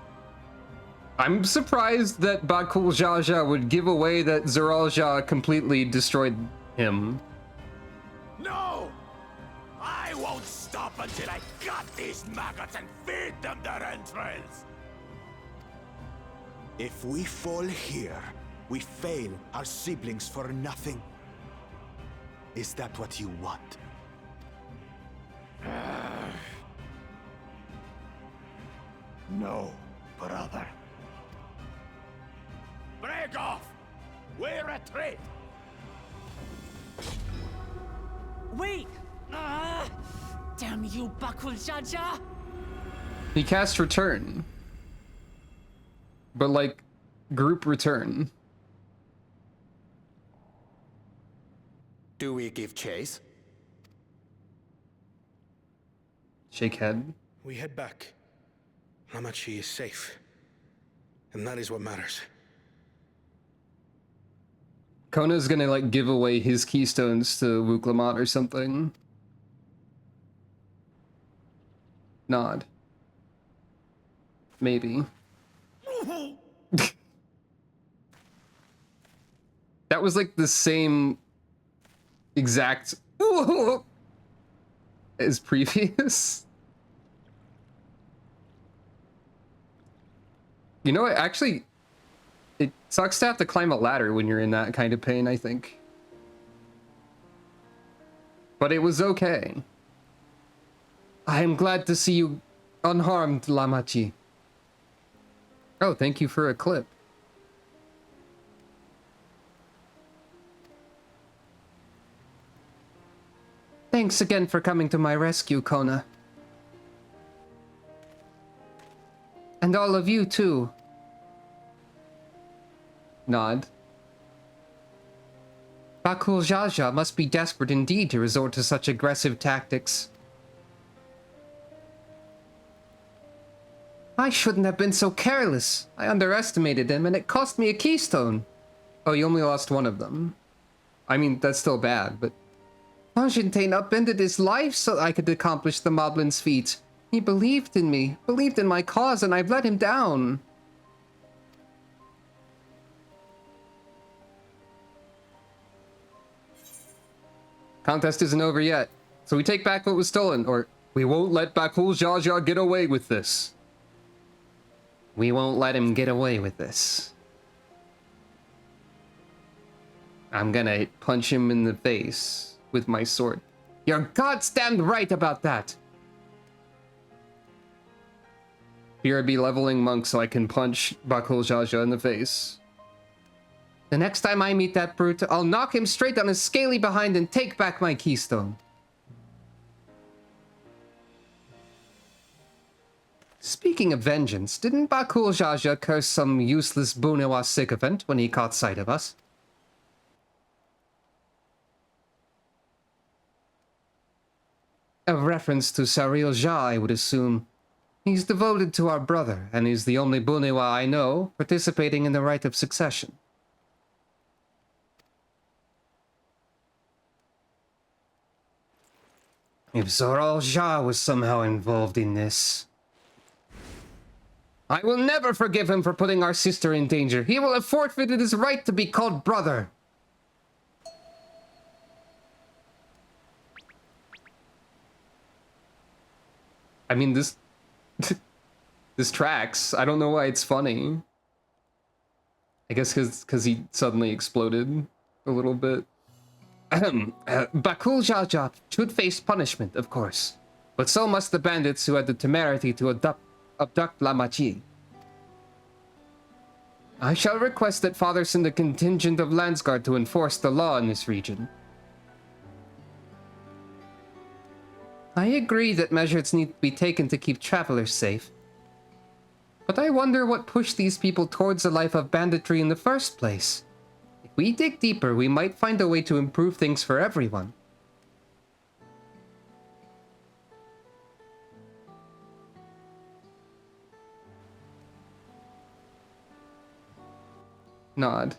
I'm surprised that Bakul Jaja would give away that Zoralja completely destroyed him. No! I won't stop until I gut these maggots and feed them their entrails! If we fall here, we fail our siblings for nothing. Is that what you want? No, brother. Break off! We retreat! Wait! Damn you, Bakul Jaja! He cast return. But like, group return. Do we give chase? Shake head. We head back. Hamachi is safe. And that is what matters. Kona's gonna like give away his keystones to Wuklamot or something. Nod. Maybe. That was like the same exact as previous. You know what? Actually, it sucks to have to climb a ladder when you're in that kind of pain, I think. But it was okay. I am glad to see you unharmed, Lamachi. Oh, thank you for a clip. Thanks again for coming to my rescue, Kona. And all of you, too. Nod. Bakul Jaja must be desperate indeed to resort to such aggressive tactics. I shouldn't have been so careless. I underestimated him and it cost me a keystone. Oh, you only lost one of them. I mean, that's still bad, but... Fontaine upended his life so I could accomplish the Moblin's feat. He believed in me, believed in my cause, and I've let him down. Contest isn't over yet, so we take back what was stolen, or we won't let Bakul Jaja get away with this. We won't let him get away with this. I'm gonna punch him in the face with my sword. You're goddamn right about that! Here I be leveling monk so I can punch Bakul Jaja in the face. The next time I meet that brute, I'll knock him straight on his scaly behind and take back my keystone. Speaking of vengeance, didn't Bakul Jaja curse some useless Bunewa sycophant when he caught sight of us? A reference to Saril Jah, I would assume. He's devoted to our brother, and is the only Bunewa I know participating in the rite of succession. If Zoral Jah was somehow involved in this, I will never forgive him for putting our sister in danger. He will have forfeited his right to be called brother. I mean, this this tracks. I don't know why it's funny. I guess because he suddenly exploded a little bit. Bakul Jaja should face punishment, of course. But so must the bandits who had the temerity to abduct Lamachi. I shall request that Father send a contingent of Landsguard to enforce the law in this region. I agree that measures need to be taken to keep travelers safe. But I wonder what pushed these people towards a life of banditry in the first place. If we dig deeper, we might find a way to improve things for everyone. Nod.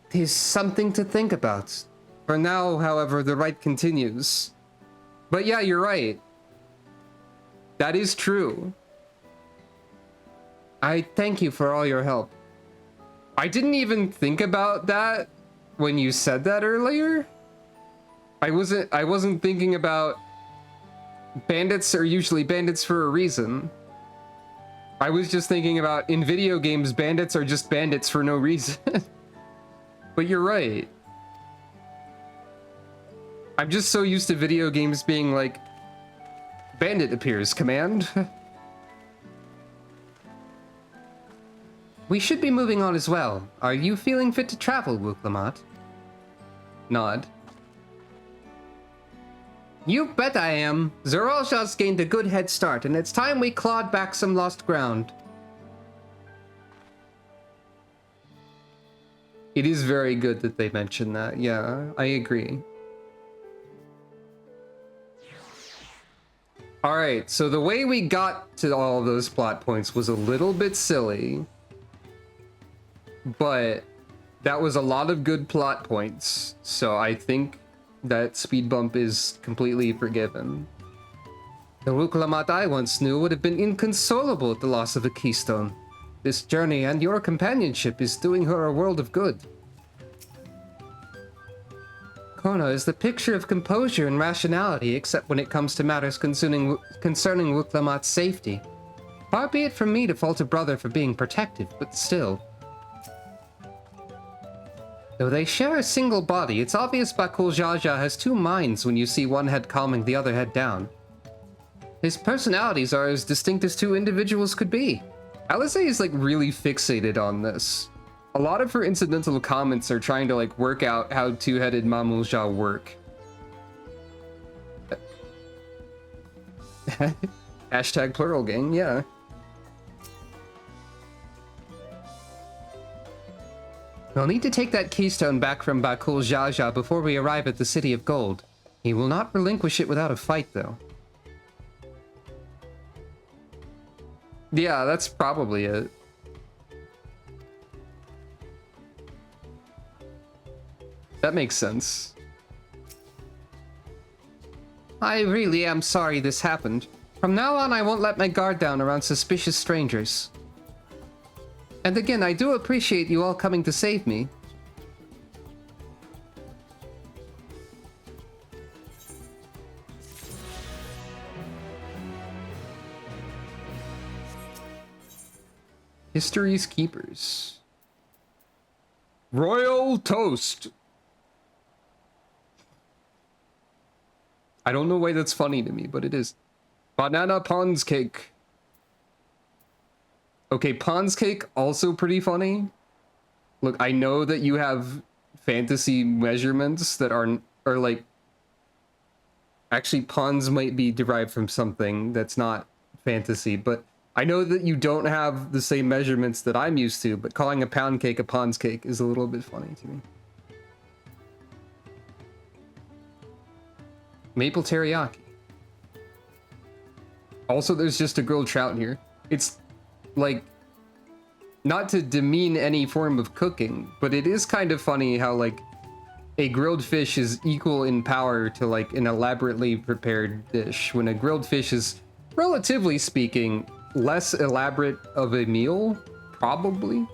Tis something to think about. For now, however, the rite continues. But yeah, you're right. That is true. I thank you for all your help. I didn't even think about that when you said that earlier. I wasn't thinking about bandits are usually bandits for a reason. I was just thinking about in video games, bandits are just bandits for no reason. But you're right. I'm just so used to video games being like, bandit appears, command. We should be moving on as well. Are you feeling fit to travel, Wuklamat? Nod. You bet I am. Zoralsha's gained a good head start, and it's time we clawed back some lost ground. It is very good that they mention that. Yeah, I agree. Alright, so the way we got to all those plot points was a little bit silly. But that was a lot of good plot points. So I think that speed bump is completely forgiven. The Wuklamat I once knew would have been inconsolable at the loss of a keystone. This journey and your companionship is doing her a world of good. Kona is the picture of composure and rationality, except when it comes to matters concerning Wuklamat's safety. Far be it from me to fault a brother for being protective, but still. Though they share a single body, it's obvious Bakul Jaja has two minds when you see one head calming the other head down. His personalities are as distinct as two individuals could be. Alisaie is like really fixated on this. A lot of her incidental comments are trying to like work out how two-headed Mamulja work. Hashtag plural gang, yeah. We'll need to take that keystone back from Bakul Jaja before we arrive at the City of Gold. He will not relinquish it without a fight, though. Yeah, that's probably it. That makes sense. I really am sorry this happened. From now on, I won't let my guard down around suspicious strangers. And again, I do appreciate you all coming to save me. History's Keepers. Royal Toast! I don't know why that's funny to me, but it is. Banana Pons Cake. Okay, Pond's Cake, also pretty funny. Look, I know that you have fantasy measurements that are like... Actually, pawns might be derived from something that's not fantasy, but I know that you don't have the same measurements that I'm used to, but calling a pound cake a pawn's cake is a little bit funny to me. Maple teriyaki. Also, there's just a grilled trout here. It's like, not to demean any form of cooking, but it is kind of funny how like a grilled fish is equal in power to like an elaborately prepared dish, when a grilled fish is, relatively speaking, less elaborate of a meal, probably.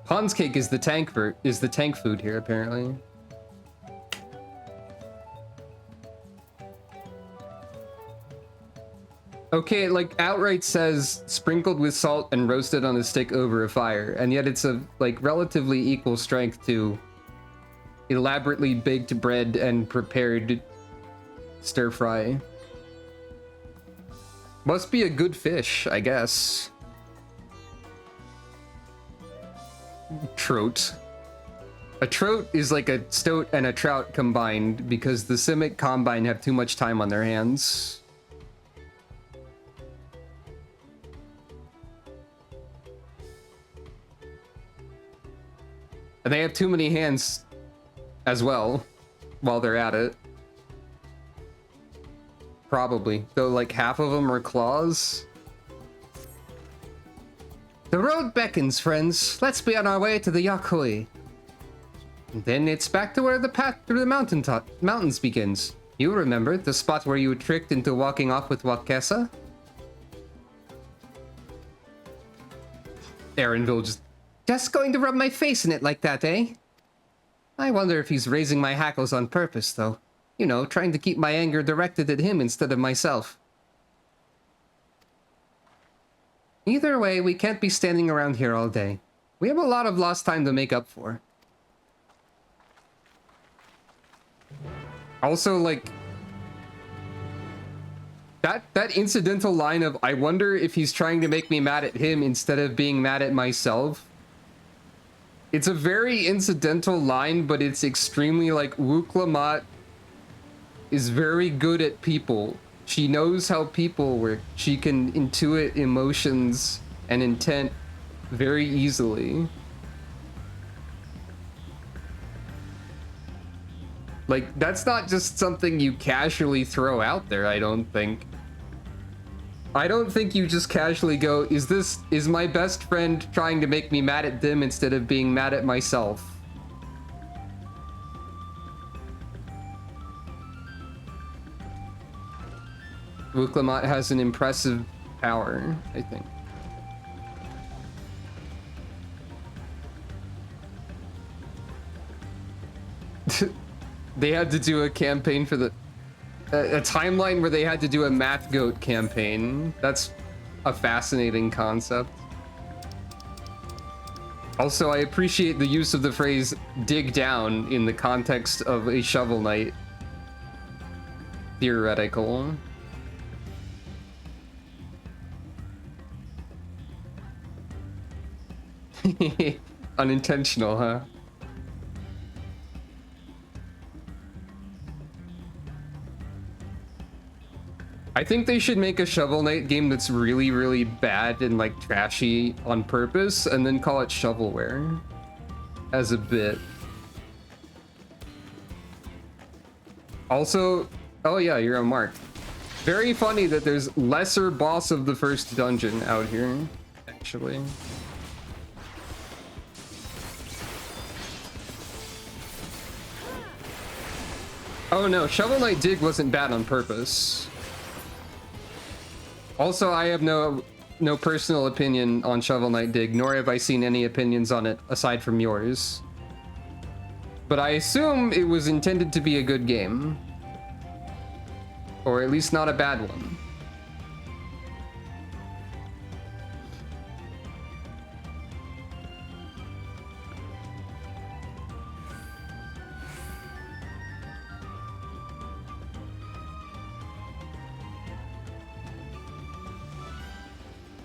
Pond's cake is the tank food here, apparently. Okay, it like outright says sprinkled with salt and roasted on a stick over a fire, and yet it's a like relatively equal strength to elaborately baked bread and prepared stir fry. Must be a good fish, I guess. Trout. A trout is like a stoat and a trout combined because the Simic Combine have too much time on their hands. And they have too many hands as well while they're at it. Probably. Though like half of them are claws. The road beckons, friends. Let's be on our way to the Yakui. And then it's back to where the path through the mountains begins. You remember the spot where you were tricked into walking off with Wakesa? Aaronville just going to rub my face in it like that, eh? I wonder if he's raising my hackles on purpose, though. You know, trying to keep my anger directed at him instead of myself. Either way, we can't be standing around here all day. We have a lot of lost time to make up for. Also, like... That incidental line of, I wonder if he's trying to make me mad at him instead of being mad at myself. It's a very incidental line, but it's extremely, like, Wuklamat is very good at people. She knows how people work. She can intuit emotions and intent very easily. Like, that's not just something you casually throw out there, I don't think. I don't think you just casually go, is my best friend trying to make me mad at them instead of being mad at myself? Wuklamat has an impressive power, I think. They had to do a campaign for the... a timeline where they had to do a math goat campaign. That's a fascinating concept. Also, I appreciate the use of the phrase dig down in the context of a Shovel Knight theoretical. Unintentional, huh? I think they should make a Shovel Knight game that's really, really bad and like trashy on purpose, and then call it Shovelware as a bit. Also, oh yeah, you're a mark. Very funny that there's lesser boss of the first dungeon out here, actually. Oh no, Shovel Knight Dig wasn't bad on purpose. Also, I have no personal opinion on Shovel Knight Dig, nor have I seen any opinions on it aside from yours. But I assume it was intended to be a good game. Or at least not a bad one.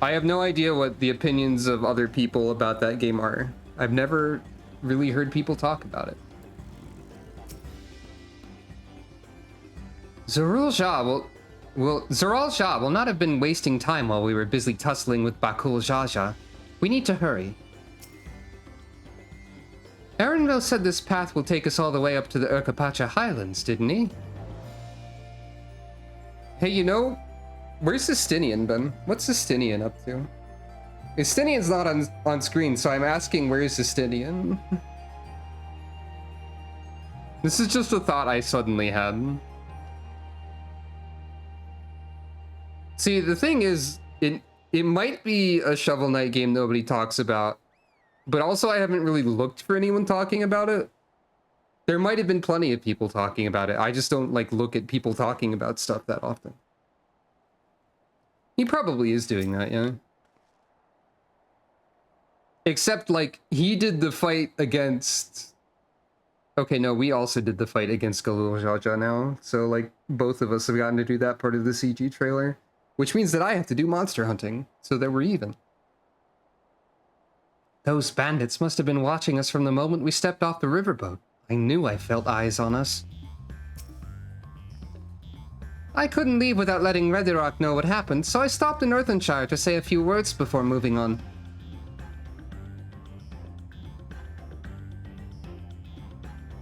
I have no idea what the opinions of other people about that game are. I've never really heard people talk about it. Zarul Shah Zaral Shah will not have been wasting time while we were busy tussling with Bakul Jaja. We need to hurry. Erenville said this path will take us all the way up to the Urkapacha Highlands, didn't he? Hey, you know, where's Justinian been? What's Justinian up to? Justinian's not on screen, so I'm asking where's Justinian? This is just a thought I suddenly had. See, the thing is, it might be a Shovel Knight game nobody talks about, but also I haven't really looked for anyone talking about it. There might have been plenty of people talking about it. I just don't, like, look at people talking about stuff that often. He probably is doing that, yeah. Except, like, he did the fight against... Okay, no, we also did the fight against Galul Jaja now. So, like, both of us have gotten to do that part of the CG trailer. Which means that I have to do monster hunting, so that we're even. Those bandits must have been watching us from the moment we stepped off the riverboat. I knew I felt eyes on us. I couldn't leave without letting Redirock know what happened, so I stopped in Earthenshire to say a few words before moving on.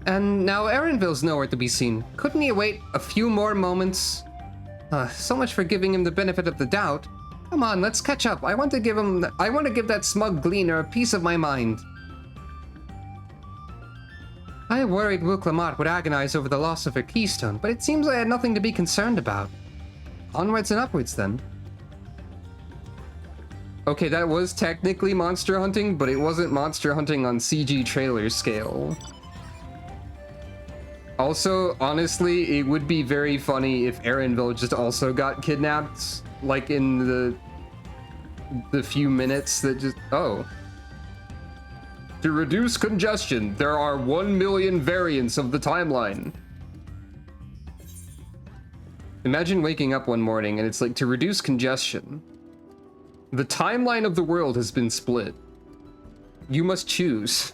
And now Erenville's nowhere to be seen. Couldn't he wait a few more moments? So much for giving him the benefit of the doubt. Come on, let's catch up. I want to give that smug gleaner a piece of my mind. I worried Will Clamart would agonize over the loss of her keystone, but it seems I had nothing to be concerned about. Onwards and upwards, then. Okay, that was technically monster hunting, but it wasn't monster hunting on CG trailer scale. Also, honestly, it would be very funny if Erenville just also got kidnapped, like in the few minutes that just... Oh. To reduce congestion, there are 1 million variants of the timeline. Imagine waking up one morning and it's like, to reduce congestion, the timeline of the world has been split. You must choose.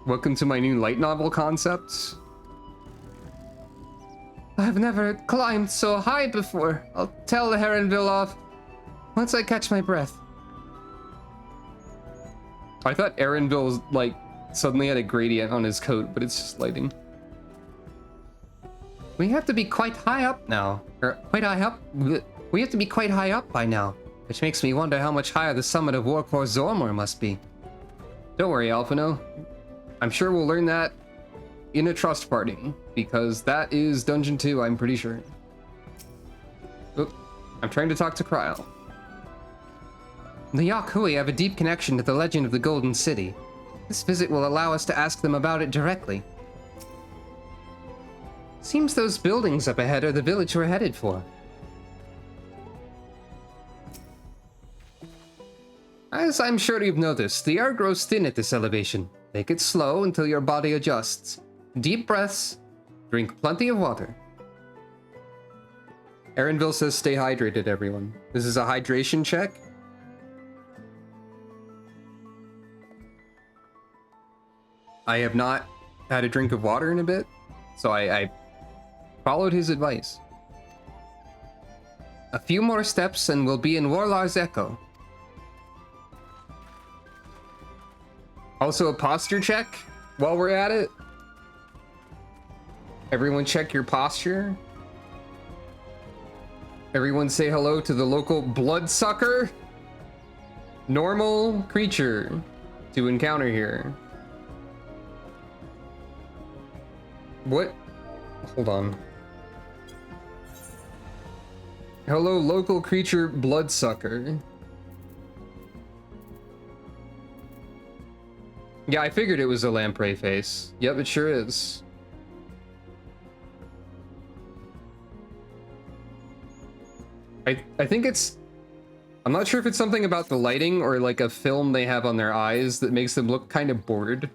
Welcome to my new light novel concepts. I've never climbed so high before. I'll tell the Heronville off once I catch my breath. I thought Erenville, like, suddenly had a gradient on his coat, but it's just lighting. We have to be quite high up now. Or, quite high up? We have to be quite high up by now. Which makes me wonder how much higher the summit of Warcore Zormor must be. Don't worry, Alphino. I'm sure we'll learn that in a trust party, because that is Dungeon 2, I'm pretty sure. Oop, I'm trying to talk to Kryl. The Yakuy have a deep connection to the legend of the Golden City. This visit will allow us to ask them about it directly. Seems those buildings up ahead are the village we're headed for. As I'm sure you've noticed, the air grows thin at this elevation. Take it slow until your body adjusts. Deep breaths. Drink plenty of water. Erenville says stay hydrated, everyone. This is a hydration check. I have not had a drink of water in a bit, so I followed his advice. A few more steps and we'll be in Warlar's Echo. Also a posture check while we're at it. Everyone check your posture. Everyone say hello to the local bloodsucker. Normal creature to encounter here. What? Hold on. Hello, local creature bloodsucker. Yeah, I figured it was a lamprey face. Yep, it sure is. I think it's... I'm not sure if it's something about the lighting or like a film they have on their eyes that makes them look kind of bored.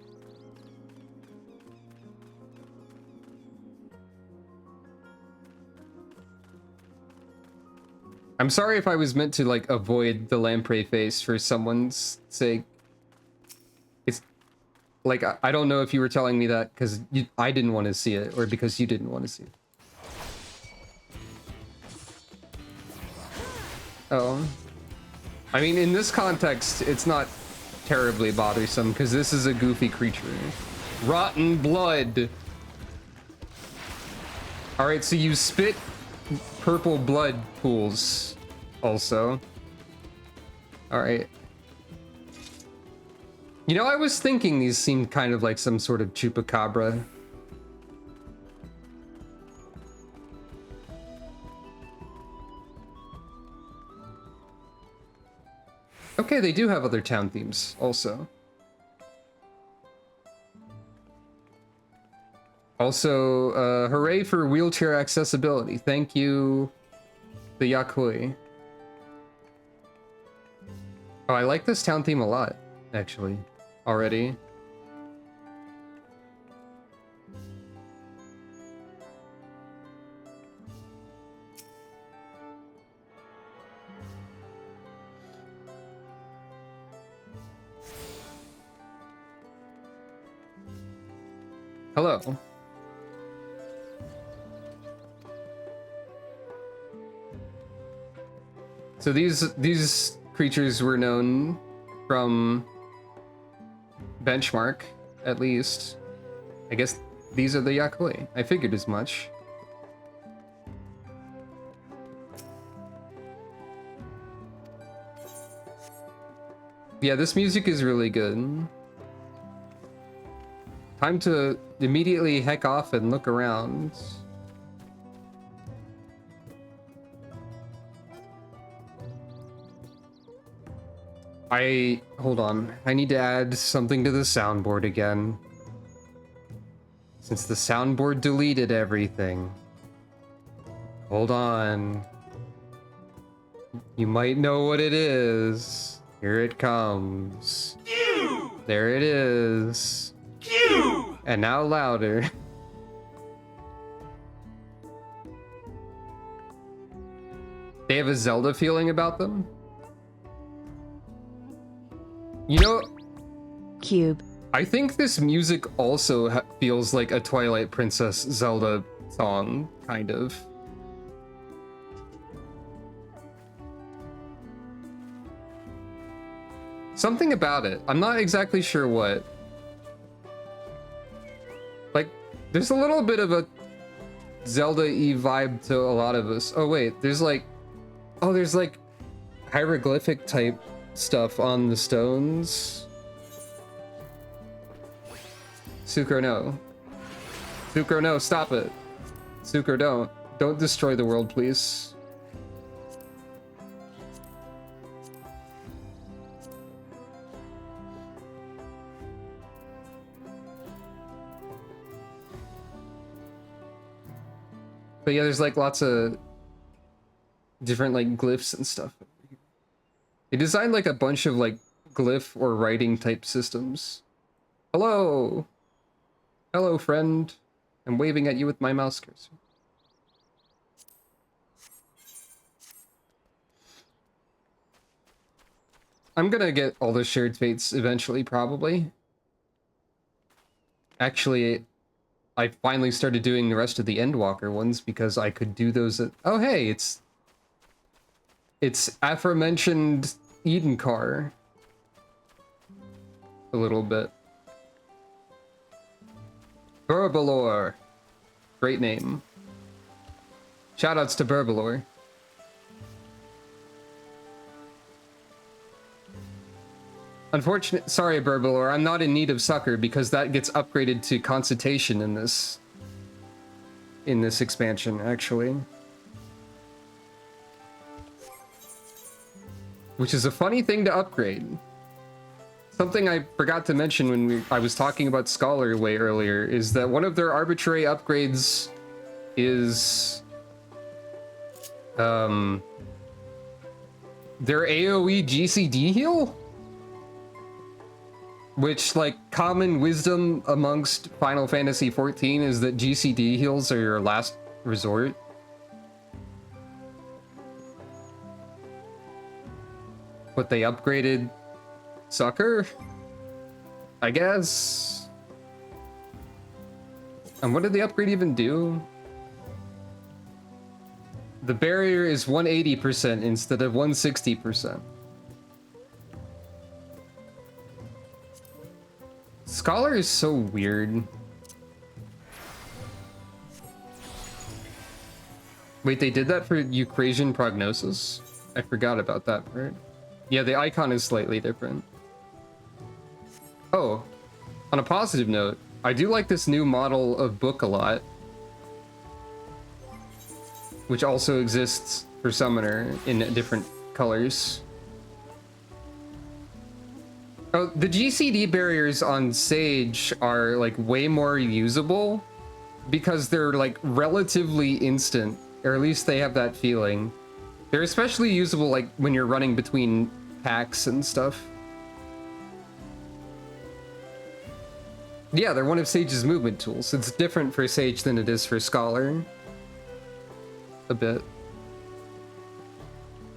I'm sorry if I was meant to like avoid the lamprey face for someone's sake. It's like I don't know if you were telling me that because I didn't want to see it or because you didn't want to see it. Oh, I mean, in this context, it's not terribly bothersome because this is a goofy creature. Rotten blood. All right, so you spit purple blood pools also. All right. You know, I was thinking these seemed kind of like some sort of chupacabra. Okay, they do have other town themes also. Also, hooray for wheelchair accessibility. Thank you, the Yakui. Oh, I like this town theme a lot, actually, already. Hello. So these creatures were known from Benchmark, at least. I guess these are the Yakui. I figured as much. Yeah, this music is really good. Time to immediately heck off and look around. Hold on. I need to add something to the soundboard again. Since the soundboard deleted everything. Hold on. You might know what it is. Here it comes. Q! There it is. Q! And now louder. They have a Zelda feeling about them? You know, Cube. I think this music also feels like a Twilight Princess Zelda song, kind of. Something about it. I'm not exactly sure what. Like, there's a little bit of a Zelda-y vibe to a lot of us. Oh wait, there's like hieroglyphic type stuff on the stones. Sucro, no. Sucro, no, stop it. Sucro, don't. Don't destroy the world, please. But yeah, there's like lots of different like glyphs and stuff. They designed like a bunch of like glyph or writing type systems. Hello! Hello, friend. I'm waving at you with my mouse cursor. I'm gonna get all the shared fates eventually, probably. Actually, I finally started doing the rest of the Endwalker ones because I could do those at... Oh, hey, it's aforementioned Edenkar. A little bit. Burbalor. Great name. Shoutouts to Burbalor. Sorry, Burbalor, I'm not in need of succor because that gets upgraded to consultation in this expansion, actually. Which is a funny thing to upgrade. Something I forgot to mention when I was talking about Scholar way earlier is that one of their arbitrary upgrades is their AoE GCD heal? Which, like, common wisdom amongst Final Fantasy XIV is that GCD heals are your last resort. But they upgraded Sucker, I guess. And what did the upgrade even do? The barrier is 180% instead of 160%. Scholar is so weird. Wait, they did that for Ukrainian prognosis? I forgot about that part. Yeah, the icon is slightly different. Oh, on a positive note, I do like this new model of book a lot, which also exists for Summoner in different colors. Oh, the GCD barriers on Sage are like way more usable because they're like relatively instant, or at least they have that feeling. They're especially usable like when you're running between packs and stuff. Yeah, they're one of Sage's movement tools. It's different for Sage than it is for Scholar. A bit.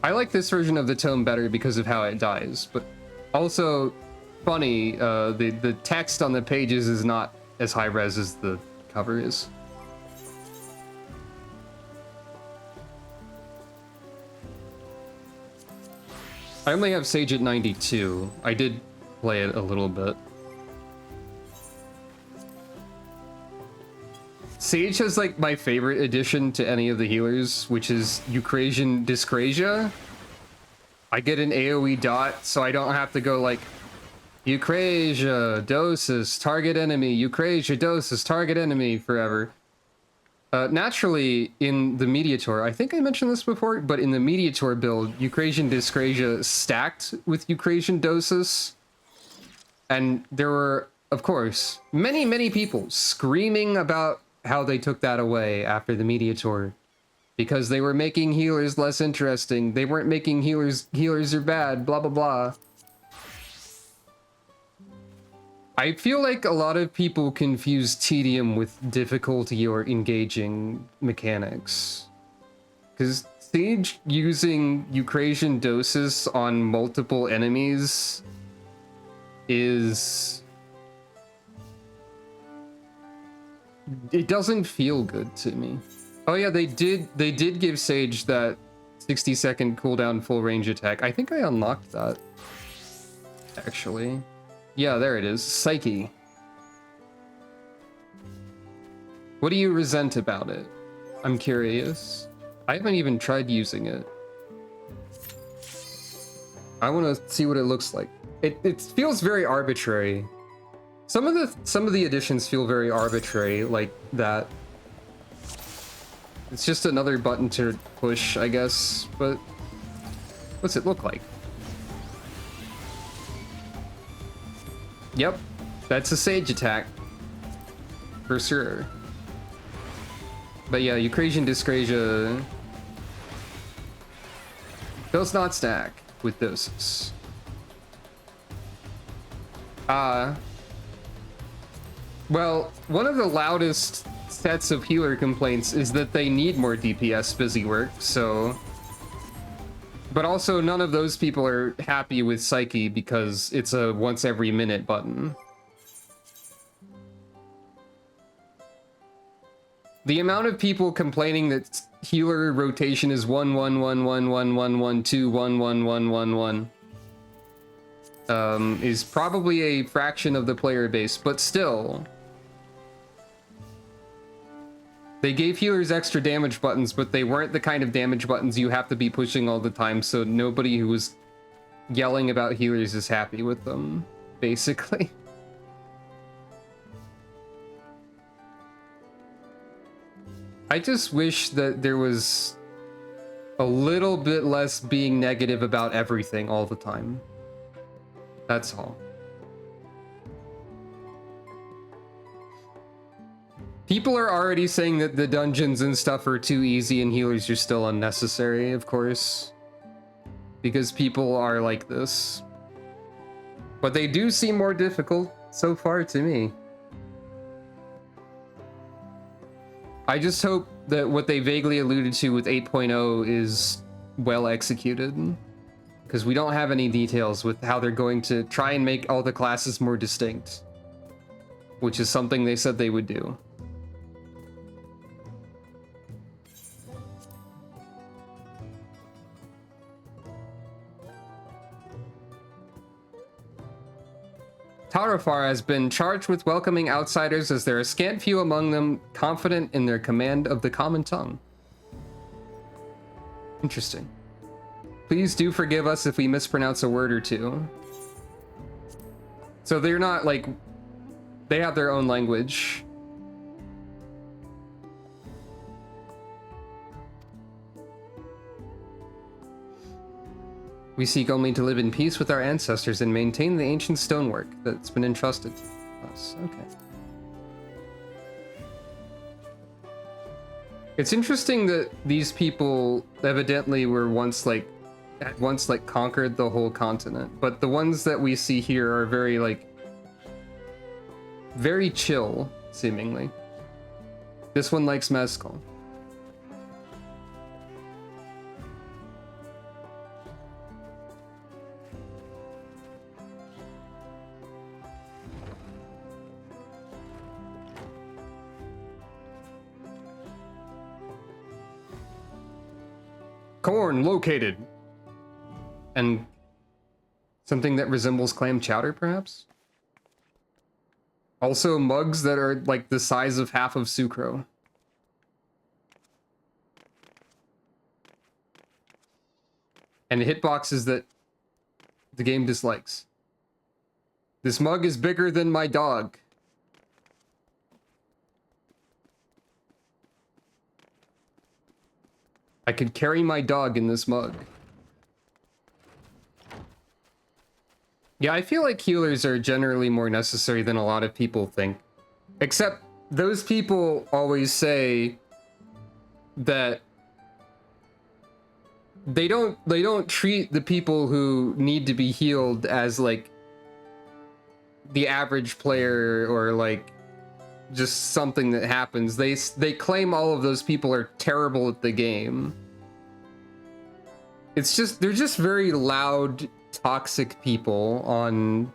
I like this version of the tome better because of how it dies, but also funny, the text on the pages is not as high res as the cover is. I only have Sage at 92. I did play it a little bit. Sage has like my favorite addition to any of the healers, which is Ukrainian Dyscrasia. I get an AoE dot, so I don't have to go like Eucrasia, doses, target enemy, Eucrasia, doses, target enemy forever. Naturally, in the Mediator, I think I mentioned this before, but in the Mediator build, Ukrainian Dyscrasia stacked with Ukrainian doses. And there were, of course, many people screaming about how they took that away after the Mediator. Because they were making healers less interesting. They weren't making healers are bad, blah blah blah. I feel like a lot of people confuse tedium with difficulty or engaging mechanics. Because Sage using Ukrainian doses on multiple enemies is... it doesn't feel good to me. Oh yeah, they did give Sage that 60-second cooldown full range attack. I think I unlocked that, actually. Yeah, there it is. Psyche. What do you resent about it? I'm curious. I haven't even tried using it. I want to see what it looks like. It feels very arbitrary. Some of the additions feel very arbitrary, like that. It's just another button to push, I guess, but what's it look like? Yep, that's a Sage attack, for sure. But yeah, Ukrainian Dyscrasia does not stack with doses. Well, one of the loudest sets of healer complaints is that they need more DPS busy work, so... But also, none of those people are happy with Psyche because it's a once every minute button. The amount of people complaining that healer rotation is 1 1 1 1 1 1 1 2 1 1 1 1 1 is probably a fraction of the player base, but still. They gave healers extra damage buttons, but they weren't the kind of damage buttons you have to be pushing all the time, so nobody who was yelling about healers is happy with them, basically. I just wish that there was a little bit less being negative about everything all the time. That's all. People are already saying that the dungeons and stuff are too easy and healers are still unnecessary, of course. Because people are like this. But they do seem more difficult so far to me. I just hope that what they vaguely alluded to with 8.0 is well executed. because we don't have any details with how they're going to try and make all the classes more distinct, which is something they said they would do. Tarafar has been charged with welcoming outsiders, as there are scant few among them confident in their command of the common tongue. Interesting. Please do forgive us if we mispronounce a word or two. So they're not like... They have their own language. We seek only to live in peace with our ancestors and maintain the ancient stonework that's been entrusted to us. Okay. It's interesting that these people evidently were once conquered the whole continent, but the ones that we see here are very chill, seemingly. This one likes mezcal. Corn located. And something that resembles clam chowder, perhaps? Also mugs that are like the size of half of Sucro. And hitboxes that the game dislikes. This mug is bigger than my dog. I could carry my dog in this mug. Yeah, I feel like healers are generally more necessary than a lot of people think. Except those people always say that they don't treat the people who need to be healed as like the average player or like just something that happens. They claim all of those people are terrible at the game. It's just, they're just very loud, toxic people on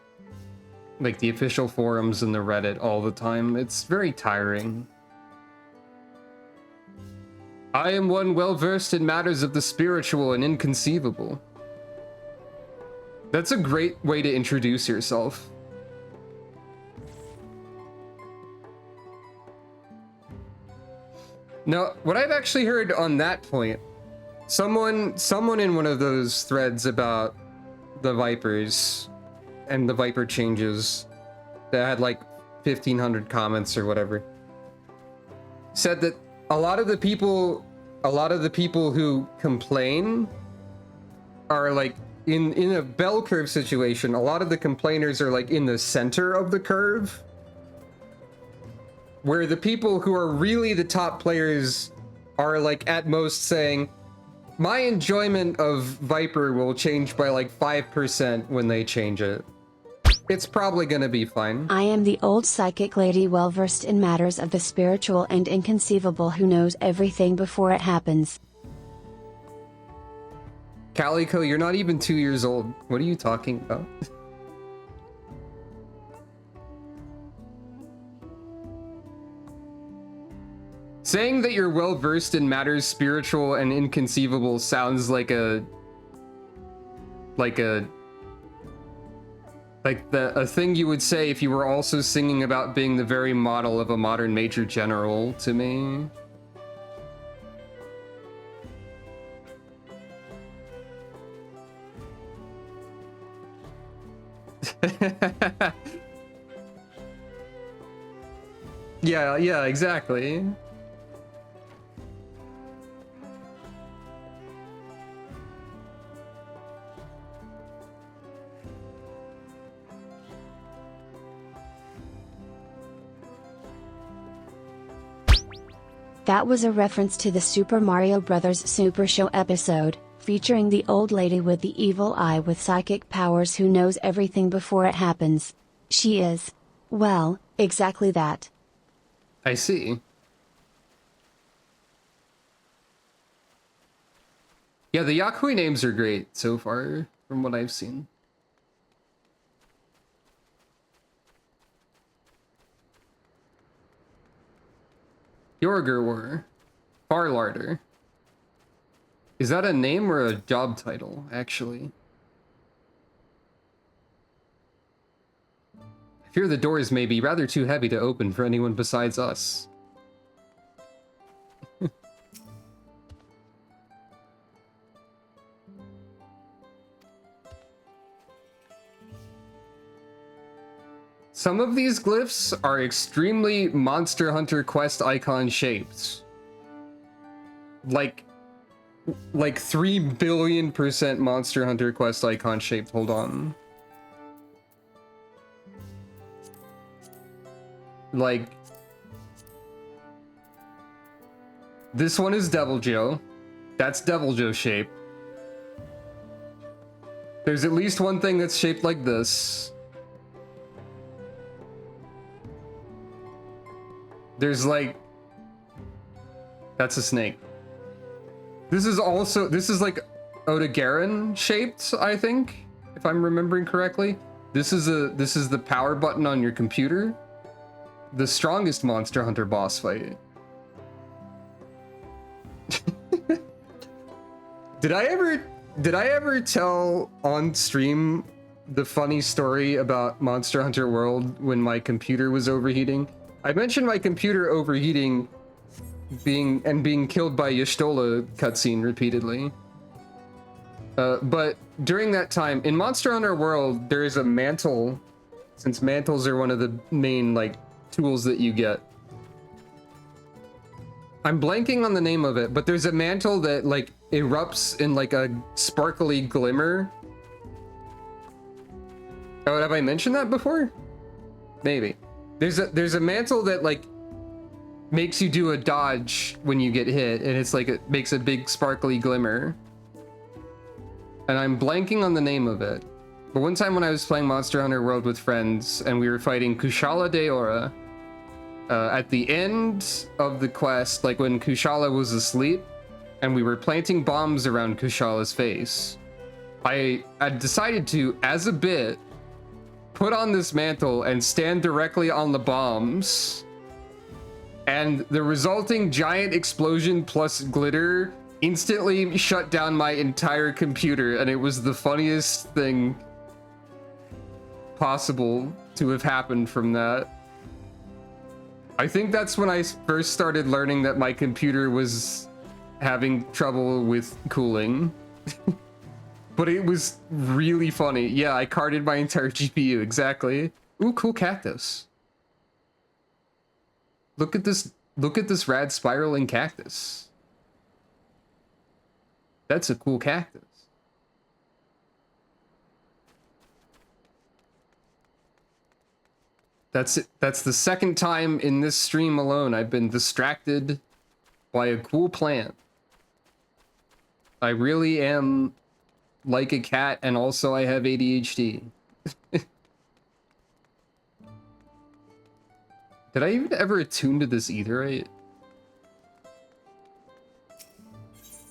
like the official forums and the Reddit all the time. It's very tiring. I am one well versed in matters of the spiritual and inconceivable. That's a great way to introduce yourself. Now, what I've actually heard on that point, someone in one of those threads about the Vipers and the Viper changes that had like 1,500 comments or whatever, said that a lot of the people who complain are like in a bell curve situation. A lot of the complainers are like in the center of the curve, where the people who are really the top players are like at most saying, my enjoyment of Viper will change by like 5% when they change it. It's probably gonna be fine. I am the old psychic lady well versed in matters of the spiritual and inconceivable who knows everything before it happens. Calico, you're not even 2 years old. What are you talking about? Saying that you're well versed in matters spiritual and inconceivable sounds like a thing you would say if you were also singing about being the very model of a modern major general to me. Yeah, exactly. That was a reference to the Super Mario Bros. Super Show episode, featuring the old lady with the evil eye with psychic powers who knows everything before it happens. She is, well, exactly that. I see. Yeah, the Yakui names are great so far. from what I've seen. Jorgerwer. Farlarder. Is that a name or a job title, actually? I fear the doors may be rather too heavy to open for anyone besides us. Some of these glyphs are extremely Monster Hunter Quest icon shaped. Like 3 billion% Monster Hunter Quest icon shaped. Hold on. Like, this one is Devil Joe. That's Devil Joe shape. There's at least one thing that's shaped like this. There's like, that's a snake. This is like Odegarin shaped, I think, if I'm remembering correctly. This is the power button on your computer. The strongest Monster Hunter boss fight. Did I ever tell on stream the funny story about Monster Hunter World when my computer was overheating? I mentioned my computer overheating being killed by Y'shtola cutscene repeatedly. But during that time, in Monster Hunter World, there is a mantle, since mantles are one of the main, like, tools that you get. I'm blanking on the name of it, but there's a mantle that, like, erupts in, like, a sparkly glimmer. Oh, have I mentioned that before? Maybe. There's a mantle that, like, makes you do a dodge when you get hit, and it's like it makes a big sparkly glimmer. And I'm blanking on the name of it. But one time when I was playing Monster Hunter World with friends, and we were fighting Kushala Daora, at the end of the quest, like when Kushala was asleep, and we were planting bombs around Kushala's face, I decided to, as a bit, put on this mantle and stand directly on the bombs. And the resulting giant explosion plus glitter instantly shut down my entire computer, and it was the funniest thing possible to have happened from that. I think that's when I first started learning that my computer was having trouble with cooling. But it was really funny. Yeah, I carded my entire GPU, exactly. Ooh, cool cactus. Look at this rad spiraling cactus. That's a cool cactus. That's it. That's the second time in this stream alone I've been distracted by a cool plant. I really am like a cat, and also I have ADHD. Did I even ever attune to this etherite?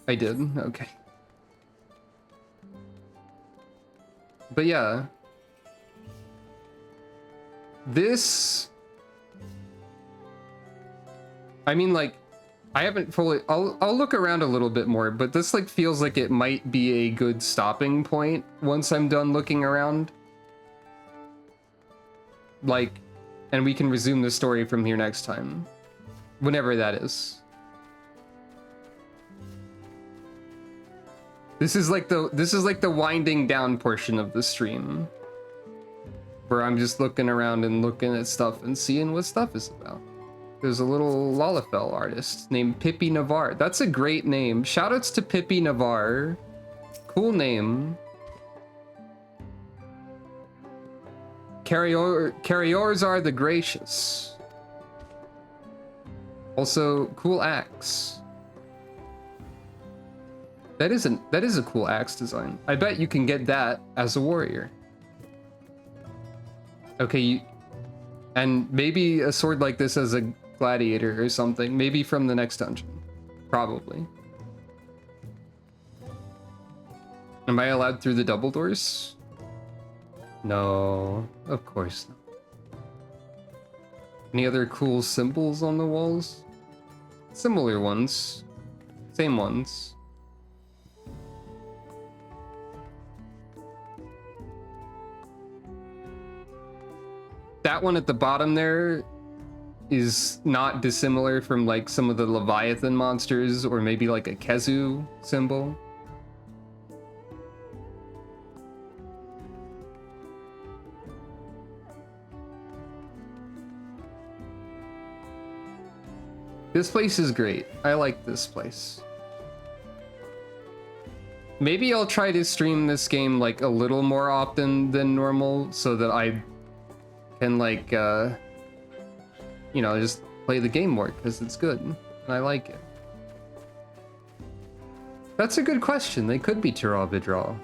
I did, okay. But yeah. This... I mean, like, I haven't fully... I'll look around a little bit more, but this, like, feels like it might be a good stopping point once I'm done looking around. Like... And we can resume the story from here next time. Whenever that is. This is like the winding down portion of the stream. Where I'm just looking around and looking at stuff and seeing what stuff is about. There's a little Lalafell artist named Pippi Navarre. That's a great name. Shoutouts to Pippi Navarre. Cool name. Carriers are the gracious. Also, cool axe. That is a cool axe design. I bet you can get that as a warrior. Okay, and maybe a sword like this as a gladiator or something. Maybe from the next dungeon. Probably. Am I allowed through the double doors? No, of course not. Any other cool symbols on the walls? Similar ones. Same ones. That one at the bottom there is not dissimilar from like some of the Leviathan monsters, or maybe like a Kezu symbol. This place is great. I like this place. Maybe I'll try to stream this game like a little more often than normal so that I can like, you know, just play the game more because it's good and I like it. That's a good question. They could be Tira Vidral.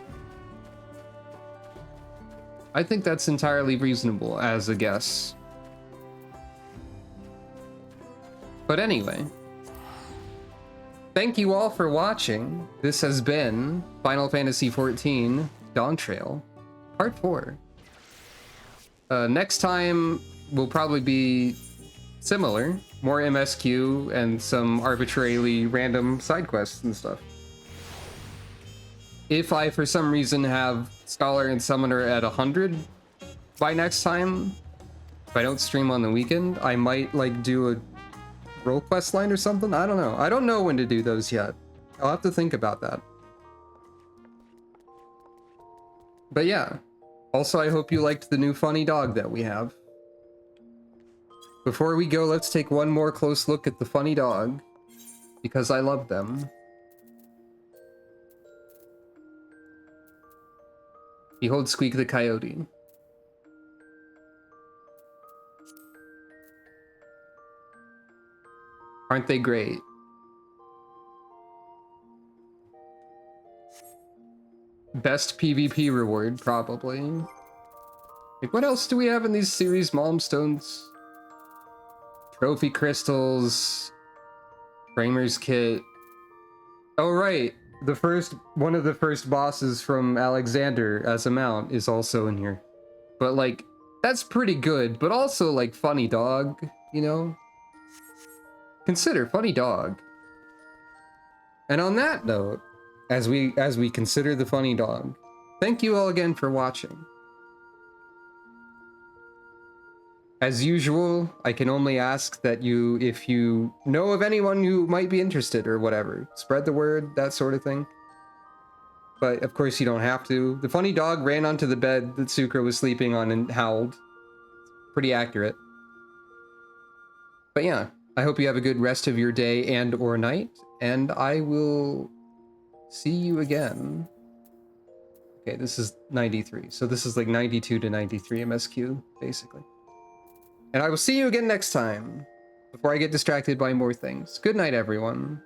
I think that's entirely reasonable as a guess. But anyway, thank you all for watching. This has been Final Fantasy XIV Dawntrail, Part 4. Next time will probably be similar, more MSQ and some arbitrarily random side quests and stuff. If I, for some reason, have Scholar and Summoner at 100 by next time, if I don't stream on the weekend, I might like do a role quest line or something. I don't know. I don't know when to do those yet. I'll have to think about that. But yeah. Also, I hope you liked the new funny dog that we have. Before we go, let's take one more close look at the funny dog, because I love them. Behold Squeak the Coyote. Aren't they great? Best PvP reward, probably. Like, what else do we have in these series? Malmstones, trophy crystals, Framer's kit. Oh right, one of the first bosses from Alexander as a mount is also in here. But like, that's pretty good, but also like funny dog, you know? Consider funny dog. And on that note, as we consider the funny dog, thank you all again for watching. As usual, I can only ask that you, if you know of anyone who might be interested or whatever, spread the word, that sort of thing. But of course you don't have to. The funny dog ran onto the bed that Sucre was sleeping on and howled. Pretty accurate. But yeah, I hope you have a good rest of your day and or night, and I will see you again. Okay, this is 93, so this is like 92 to 93 MSQ, basically. And I will see you again next time, before I get distracted by more things. Good night, everyone.